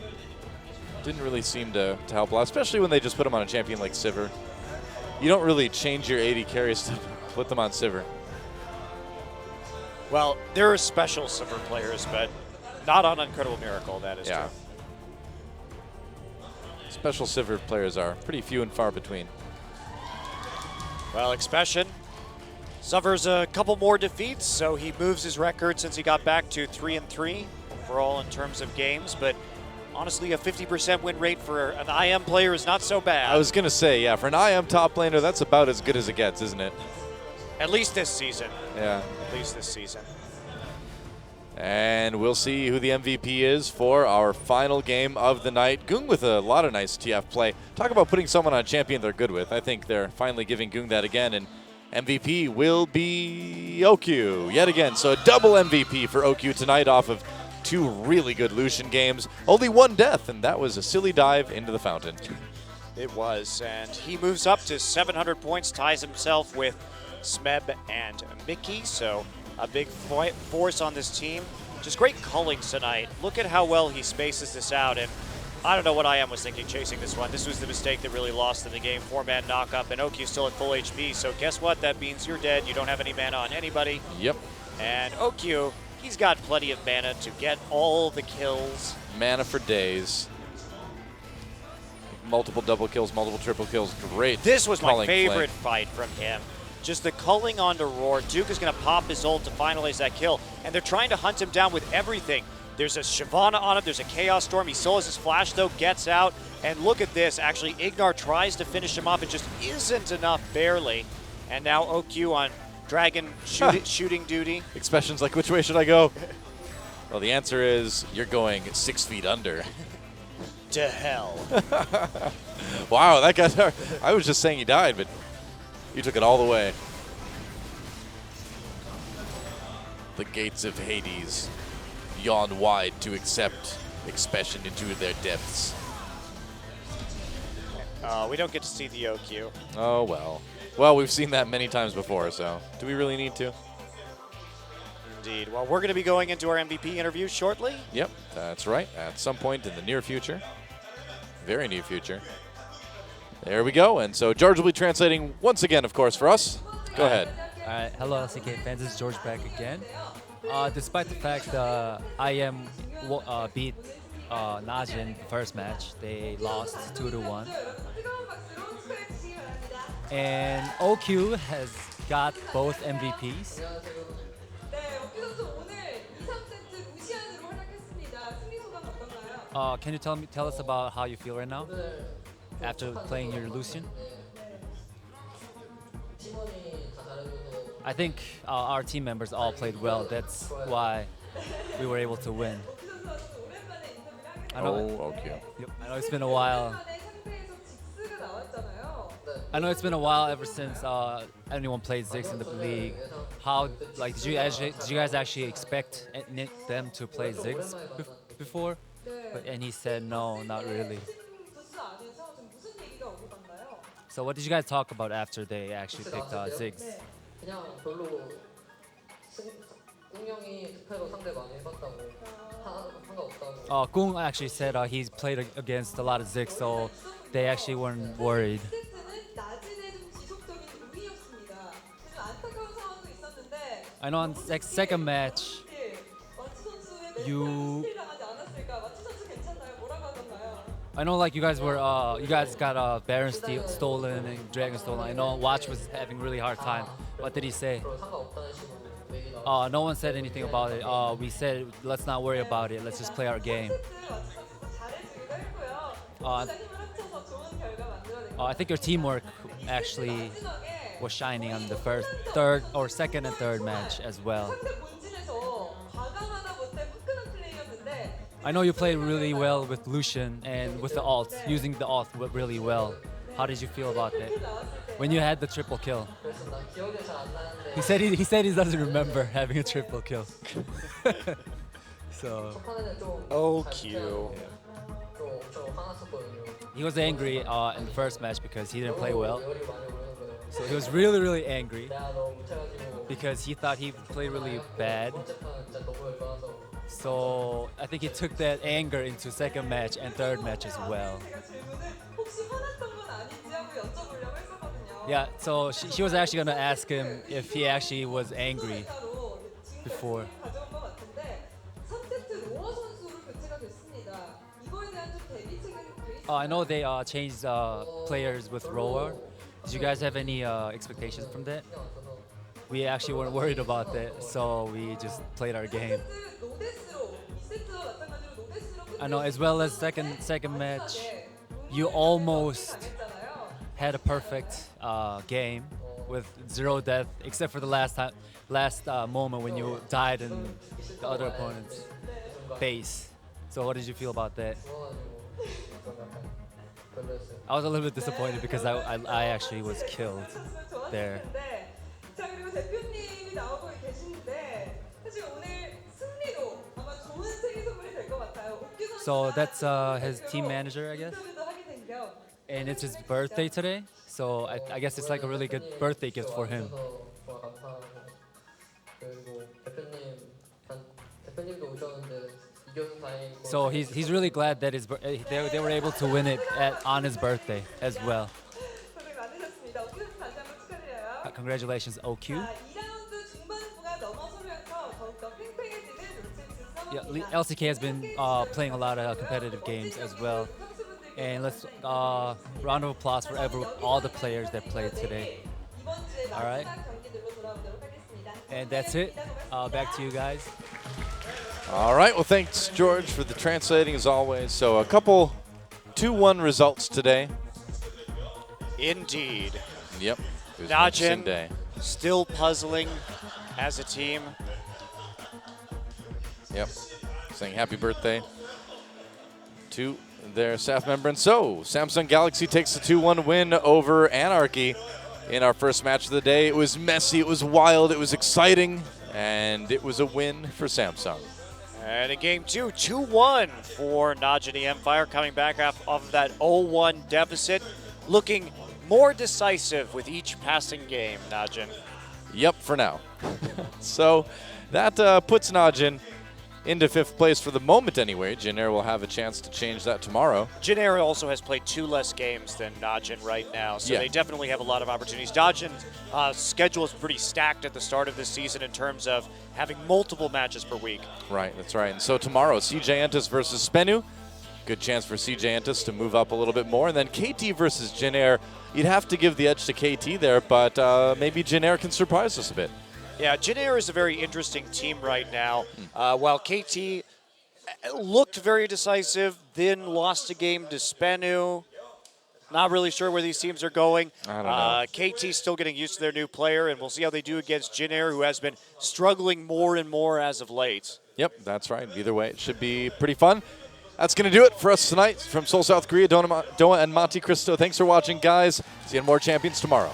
Didn't really seem to help a lot, especially when they just put him on a champion like Sivir. You don't really change your AD carries to put them on Sivir. Well, there are special Sivir players, but not on Incredible Miracle, that is Yeah. true. Special Sivir players are pretty few and far between. Well, Expression suffers a couple more defeats, so he moves his record since he got back to 3-3 overall in terms of games, but honestly, a 50% win rate for an IM player is not so bad. I was going to say, yeah, for an IM top laner, that's about as good as it gets, isn't it? At least this season. Yeah. At least this season. And we'll see who the MVP is for our final game of the night. Gung with a lot of nice TF play. Talk about putting someone on a champion they're good with. I think they're finally giving Gung that again, and MVP will be OQ yet again. So a double MVP for OQ tonight off of 2 really good Lucian games. Only 1 death, and that was a silly dive into the fountain. It was, and he moves up to 700 points, ties himself with Smeb and Mickey, so a big force on this team. Just great culling tonight. Look at how well he spaces this out, and I don't know what IM was thinking chasing this one. This was the mistake that really lost in the game. 4-man knock-up, and OQ still at full HP, so guess what? That means you're dead. You don't have any mana on anybody. Yep. And OQ, he's got plenty of mana to get all the kills. Mana for days. Multiple double kills, multiple triple kills. Great. This was my culling favorite play. fight from him. Just the culling onto Roar. Duke is going to pop his ult to finalize that kill, and they're trying to hunt him down with everything. There's a Shyvana on him, there's a Chaos Storm. He still has his flash though, gets out, and look at this. Actually, Ignar tries to finish him off. It just isn't enough, barely. And now OQ on Dragon shooting duty. Expressions like, which way should I go? Well, the answer is you're going 6 feet under. To hell. Wow, that guy, I was just saying he died, but you took it all the way. The gates of Hades yawn wide to accept Expression into their depths. We don't get to see the OQ. Oh, well. Well, we've seen that many times before, so do we really need to? Indeed. Well, we're going to be going into our MVP interview shortly. Yep, that's right. At some point in the near future. Very near future. There we go. And so George will be translating once again, of course, for us. Go ahead. All right, hello LCK fans, this is George back again. Despite the fact IM beat Najin the first match, they lost 2-1. And OQ has got both MVPs. 네, 오키 선수 오늘 2, 3세트 무시안으로 활약했습니다. 승리 소감 어떤가요? Can you tell us about how you feel right now after playing your Lucian? I think our team members all played well. That's why we were able to win. I know, okay. I know it's been a while. I know it's been a while ever since anyone played Ziggs in the league. How did you guys actually expect them to play Ziggs before? And he said no, not really. So what did you guys talk about after they actually picked Ziggs? 그냥 별로 꿍형이 스페로 상대 많이 해봤다고 상관없다고. Gung actually said he's played against a lot of Ziggs, so they actually weren't worried. I know on second match, I know like you guys got Baron stolen and Dragon stolen. I know Watch was having really hard time. What did he say? No one said anything about it. We said let's not worry about it. Let's just play our game. I think your teamwork actually was shining on the second and third match as well. I know you played really well with Lucian and with the ult, using the ult really well. How did you feel about that when you had the triple kill? He said he doesn't remember having a triple kill. So. OQ. He was angry in the first match because he didn't play well. So he was really, really angry 내가 너무 못해가지고 because he thought he played really bad. 첫 번째 판 진짜 너무 열받아서 So I think he took that anger into second match and third match as well. 제가 질문을 혹시 화났던 건 아닌지 하고 여쭤보려고 했었거든요. Yeah, so she was actually gonna ask him if he actually was angry 로 before. 가져온 것 같은데 3세트 로어 선수로 교체가 됐습니다. 이거에 대한 좀 대비책은 돼 있어요? I know they changed players with Roar. Did you guys have any expectations from that? We actually weren't worried about that, so we just played our game. 노데스로 2세트와 마찬가지로 노데스로 I know, as well as second match, you almost had a perfect game with 0 death, except for the last moment when you died in the other opponent's base. So what did you feel about that? I was a little bit disappointed because I actually was killed there. 자 그리고 대표님이 나오고 계시는데 사실 오늘 승리도 아마 좋은 생일 선물이 될 것 같아요. 옥규 선수가 So that's his team manager, I guess. 인터뷰도 하게 된 겸 And it's his birthday today, so I guess it's like a really good birthday gift for him. 정말 감사하고 그리고 대표님도 오셨는데 이겨서 다행이고 So he's really glad that they were able to win it on his birthday as well. 고생 많으셨습니다. 옥규 선수 다시 한번 축하드려요. Congratulations, OQ. 자, 2라운드 중반부가 넘어서면서 더욱더 팽팽해지는 롤챔스 Yeah, 상황입니다. LCK has been playing a lot of competitive games as well. And let's round of applause for all the players that played today. 이번 주에 All right. 마지막 경기들로 돌아오도록 하겠습니다. And that's it. Back to you guys. All right. Well, thanks, George, for the translating as always. So a couple 2-1 results today. Indeed. Yep. It was an interesting Najin day. still puzzling as a team. Yep. Saying happy birthday to their staff member. And so, Samsung Galaxy takes the 2-1 win over Anarchy in our first match of the day. It was messy, it was wild, it was exciting, and it was a win for Samsung. And in game two, 2-1 for Najin Empire, coming back off of that 0-1 deficit, looking more decisive with each passing game, Najin. Yep, for now. So that puts Najin into 5th place for the moment anyway. Jin Air will have a chance to change that tomorrow. Jin Air also has played 2 less games than Najin right now, so Yeah. they definitely have a lot of opportunities. Najin's schedule is pretty stacked at the start of this season in terms of having multiple matches per week. Right, that's right. And so tomorrow, CJ Entus versus Spenu. Good chance for CJ Entus to move up a little bit more. And then KT versus Jin Air. You'd have to give the edge to KT there, but maybe Jin Air can surprise us a bit. Yeah, Jin Air is a very interesting team right now. While KT looked very decisive, then lost a game to Spenu. Not really sure where these teams are going. I don't know. KT's still getting used to their new player, and we'll see how they do against Jin Air, who has been struggling more and more as of late. Yep, that's right. Either way, it should be pretty fun. That's going to do it for us tonight from Seoul, South Korea, Doha and Monte Cristo. Thanks for watching, guys. See you in more Champions tomorrow.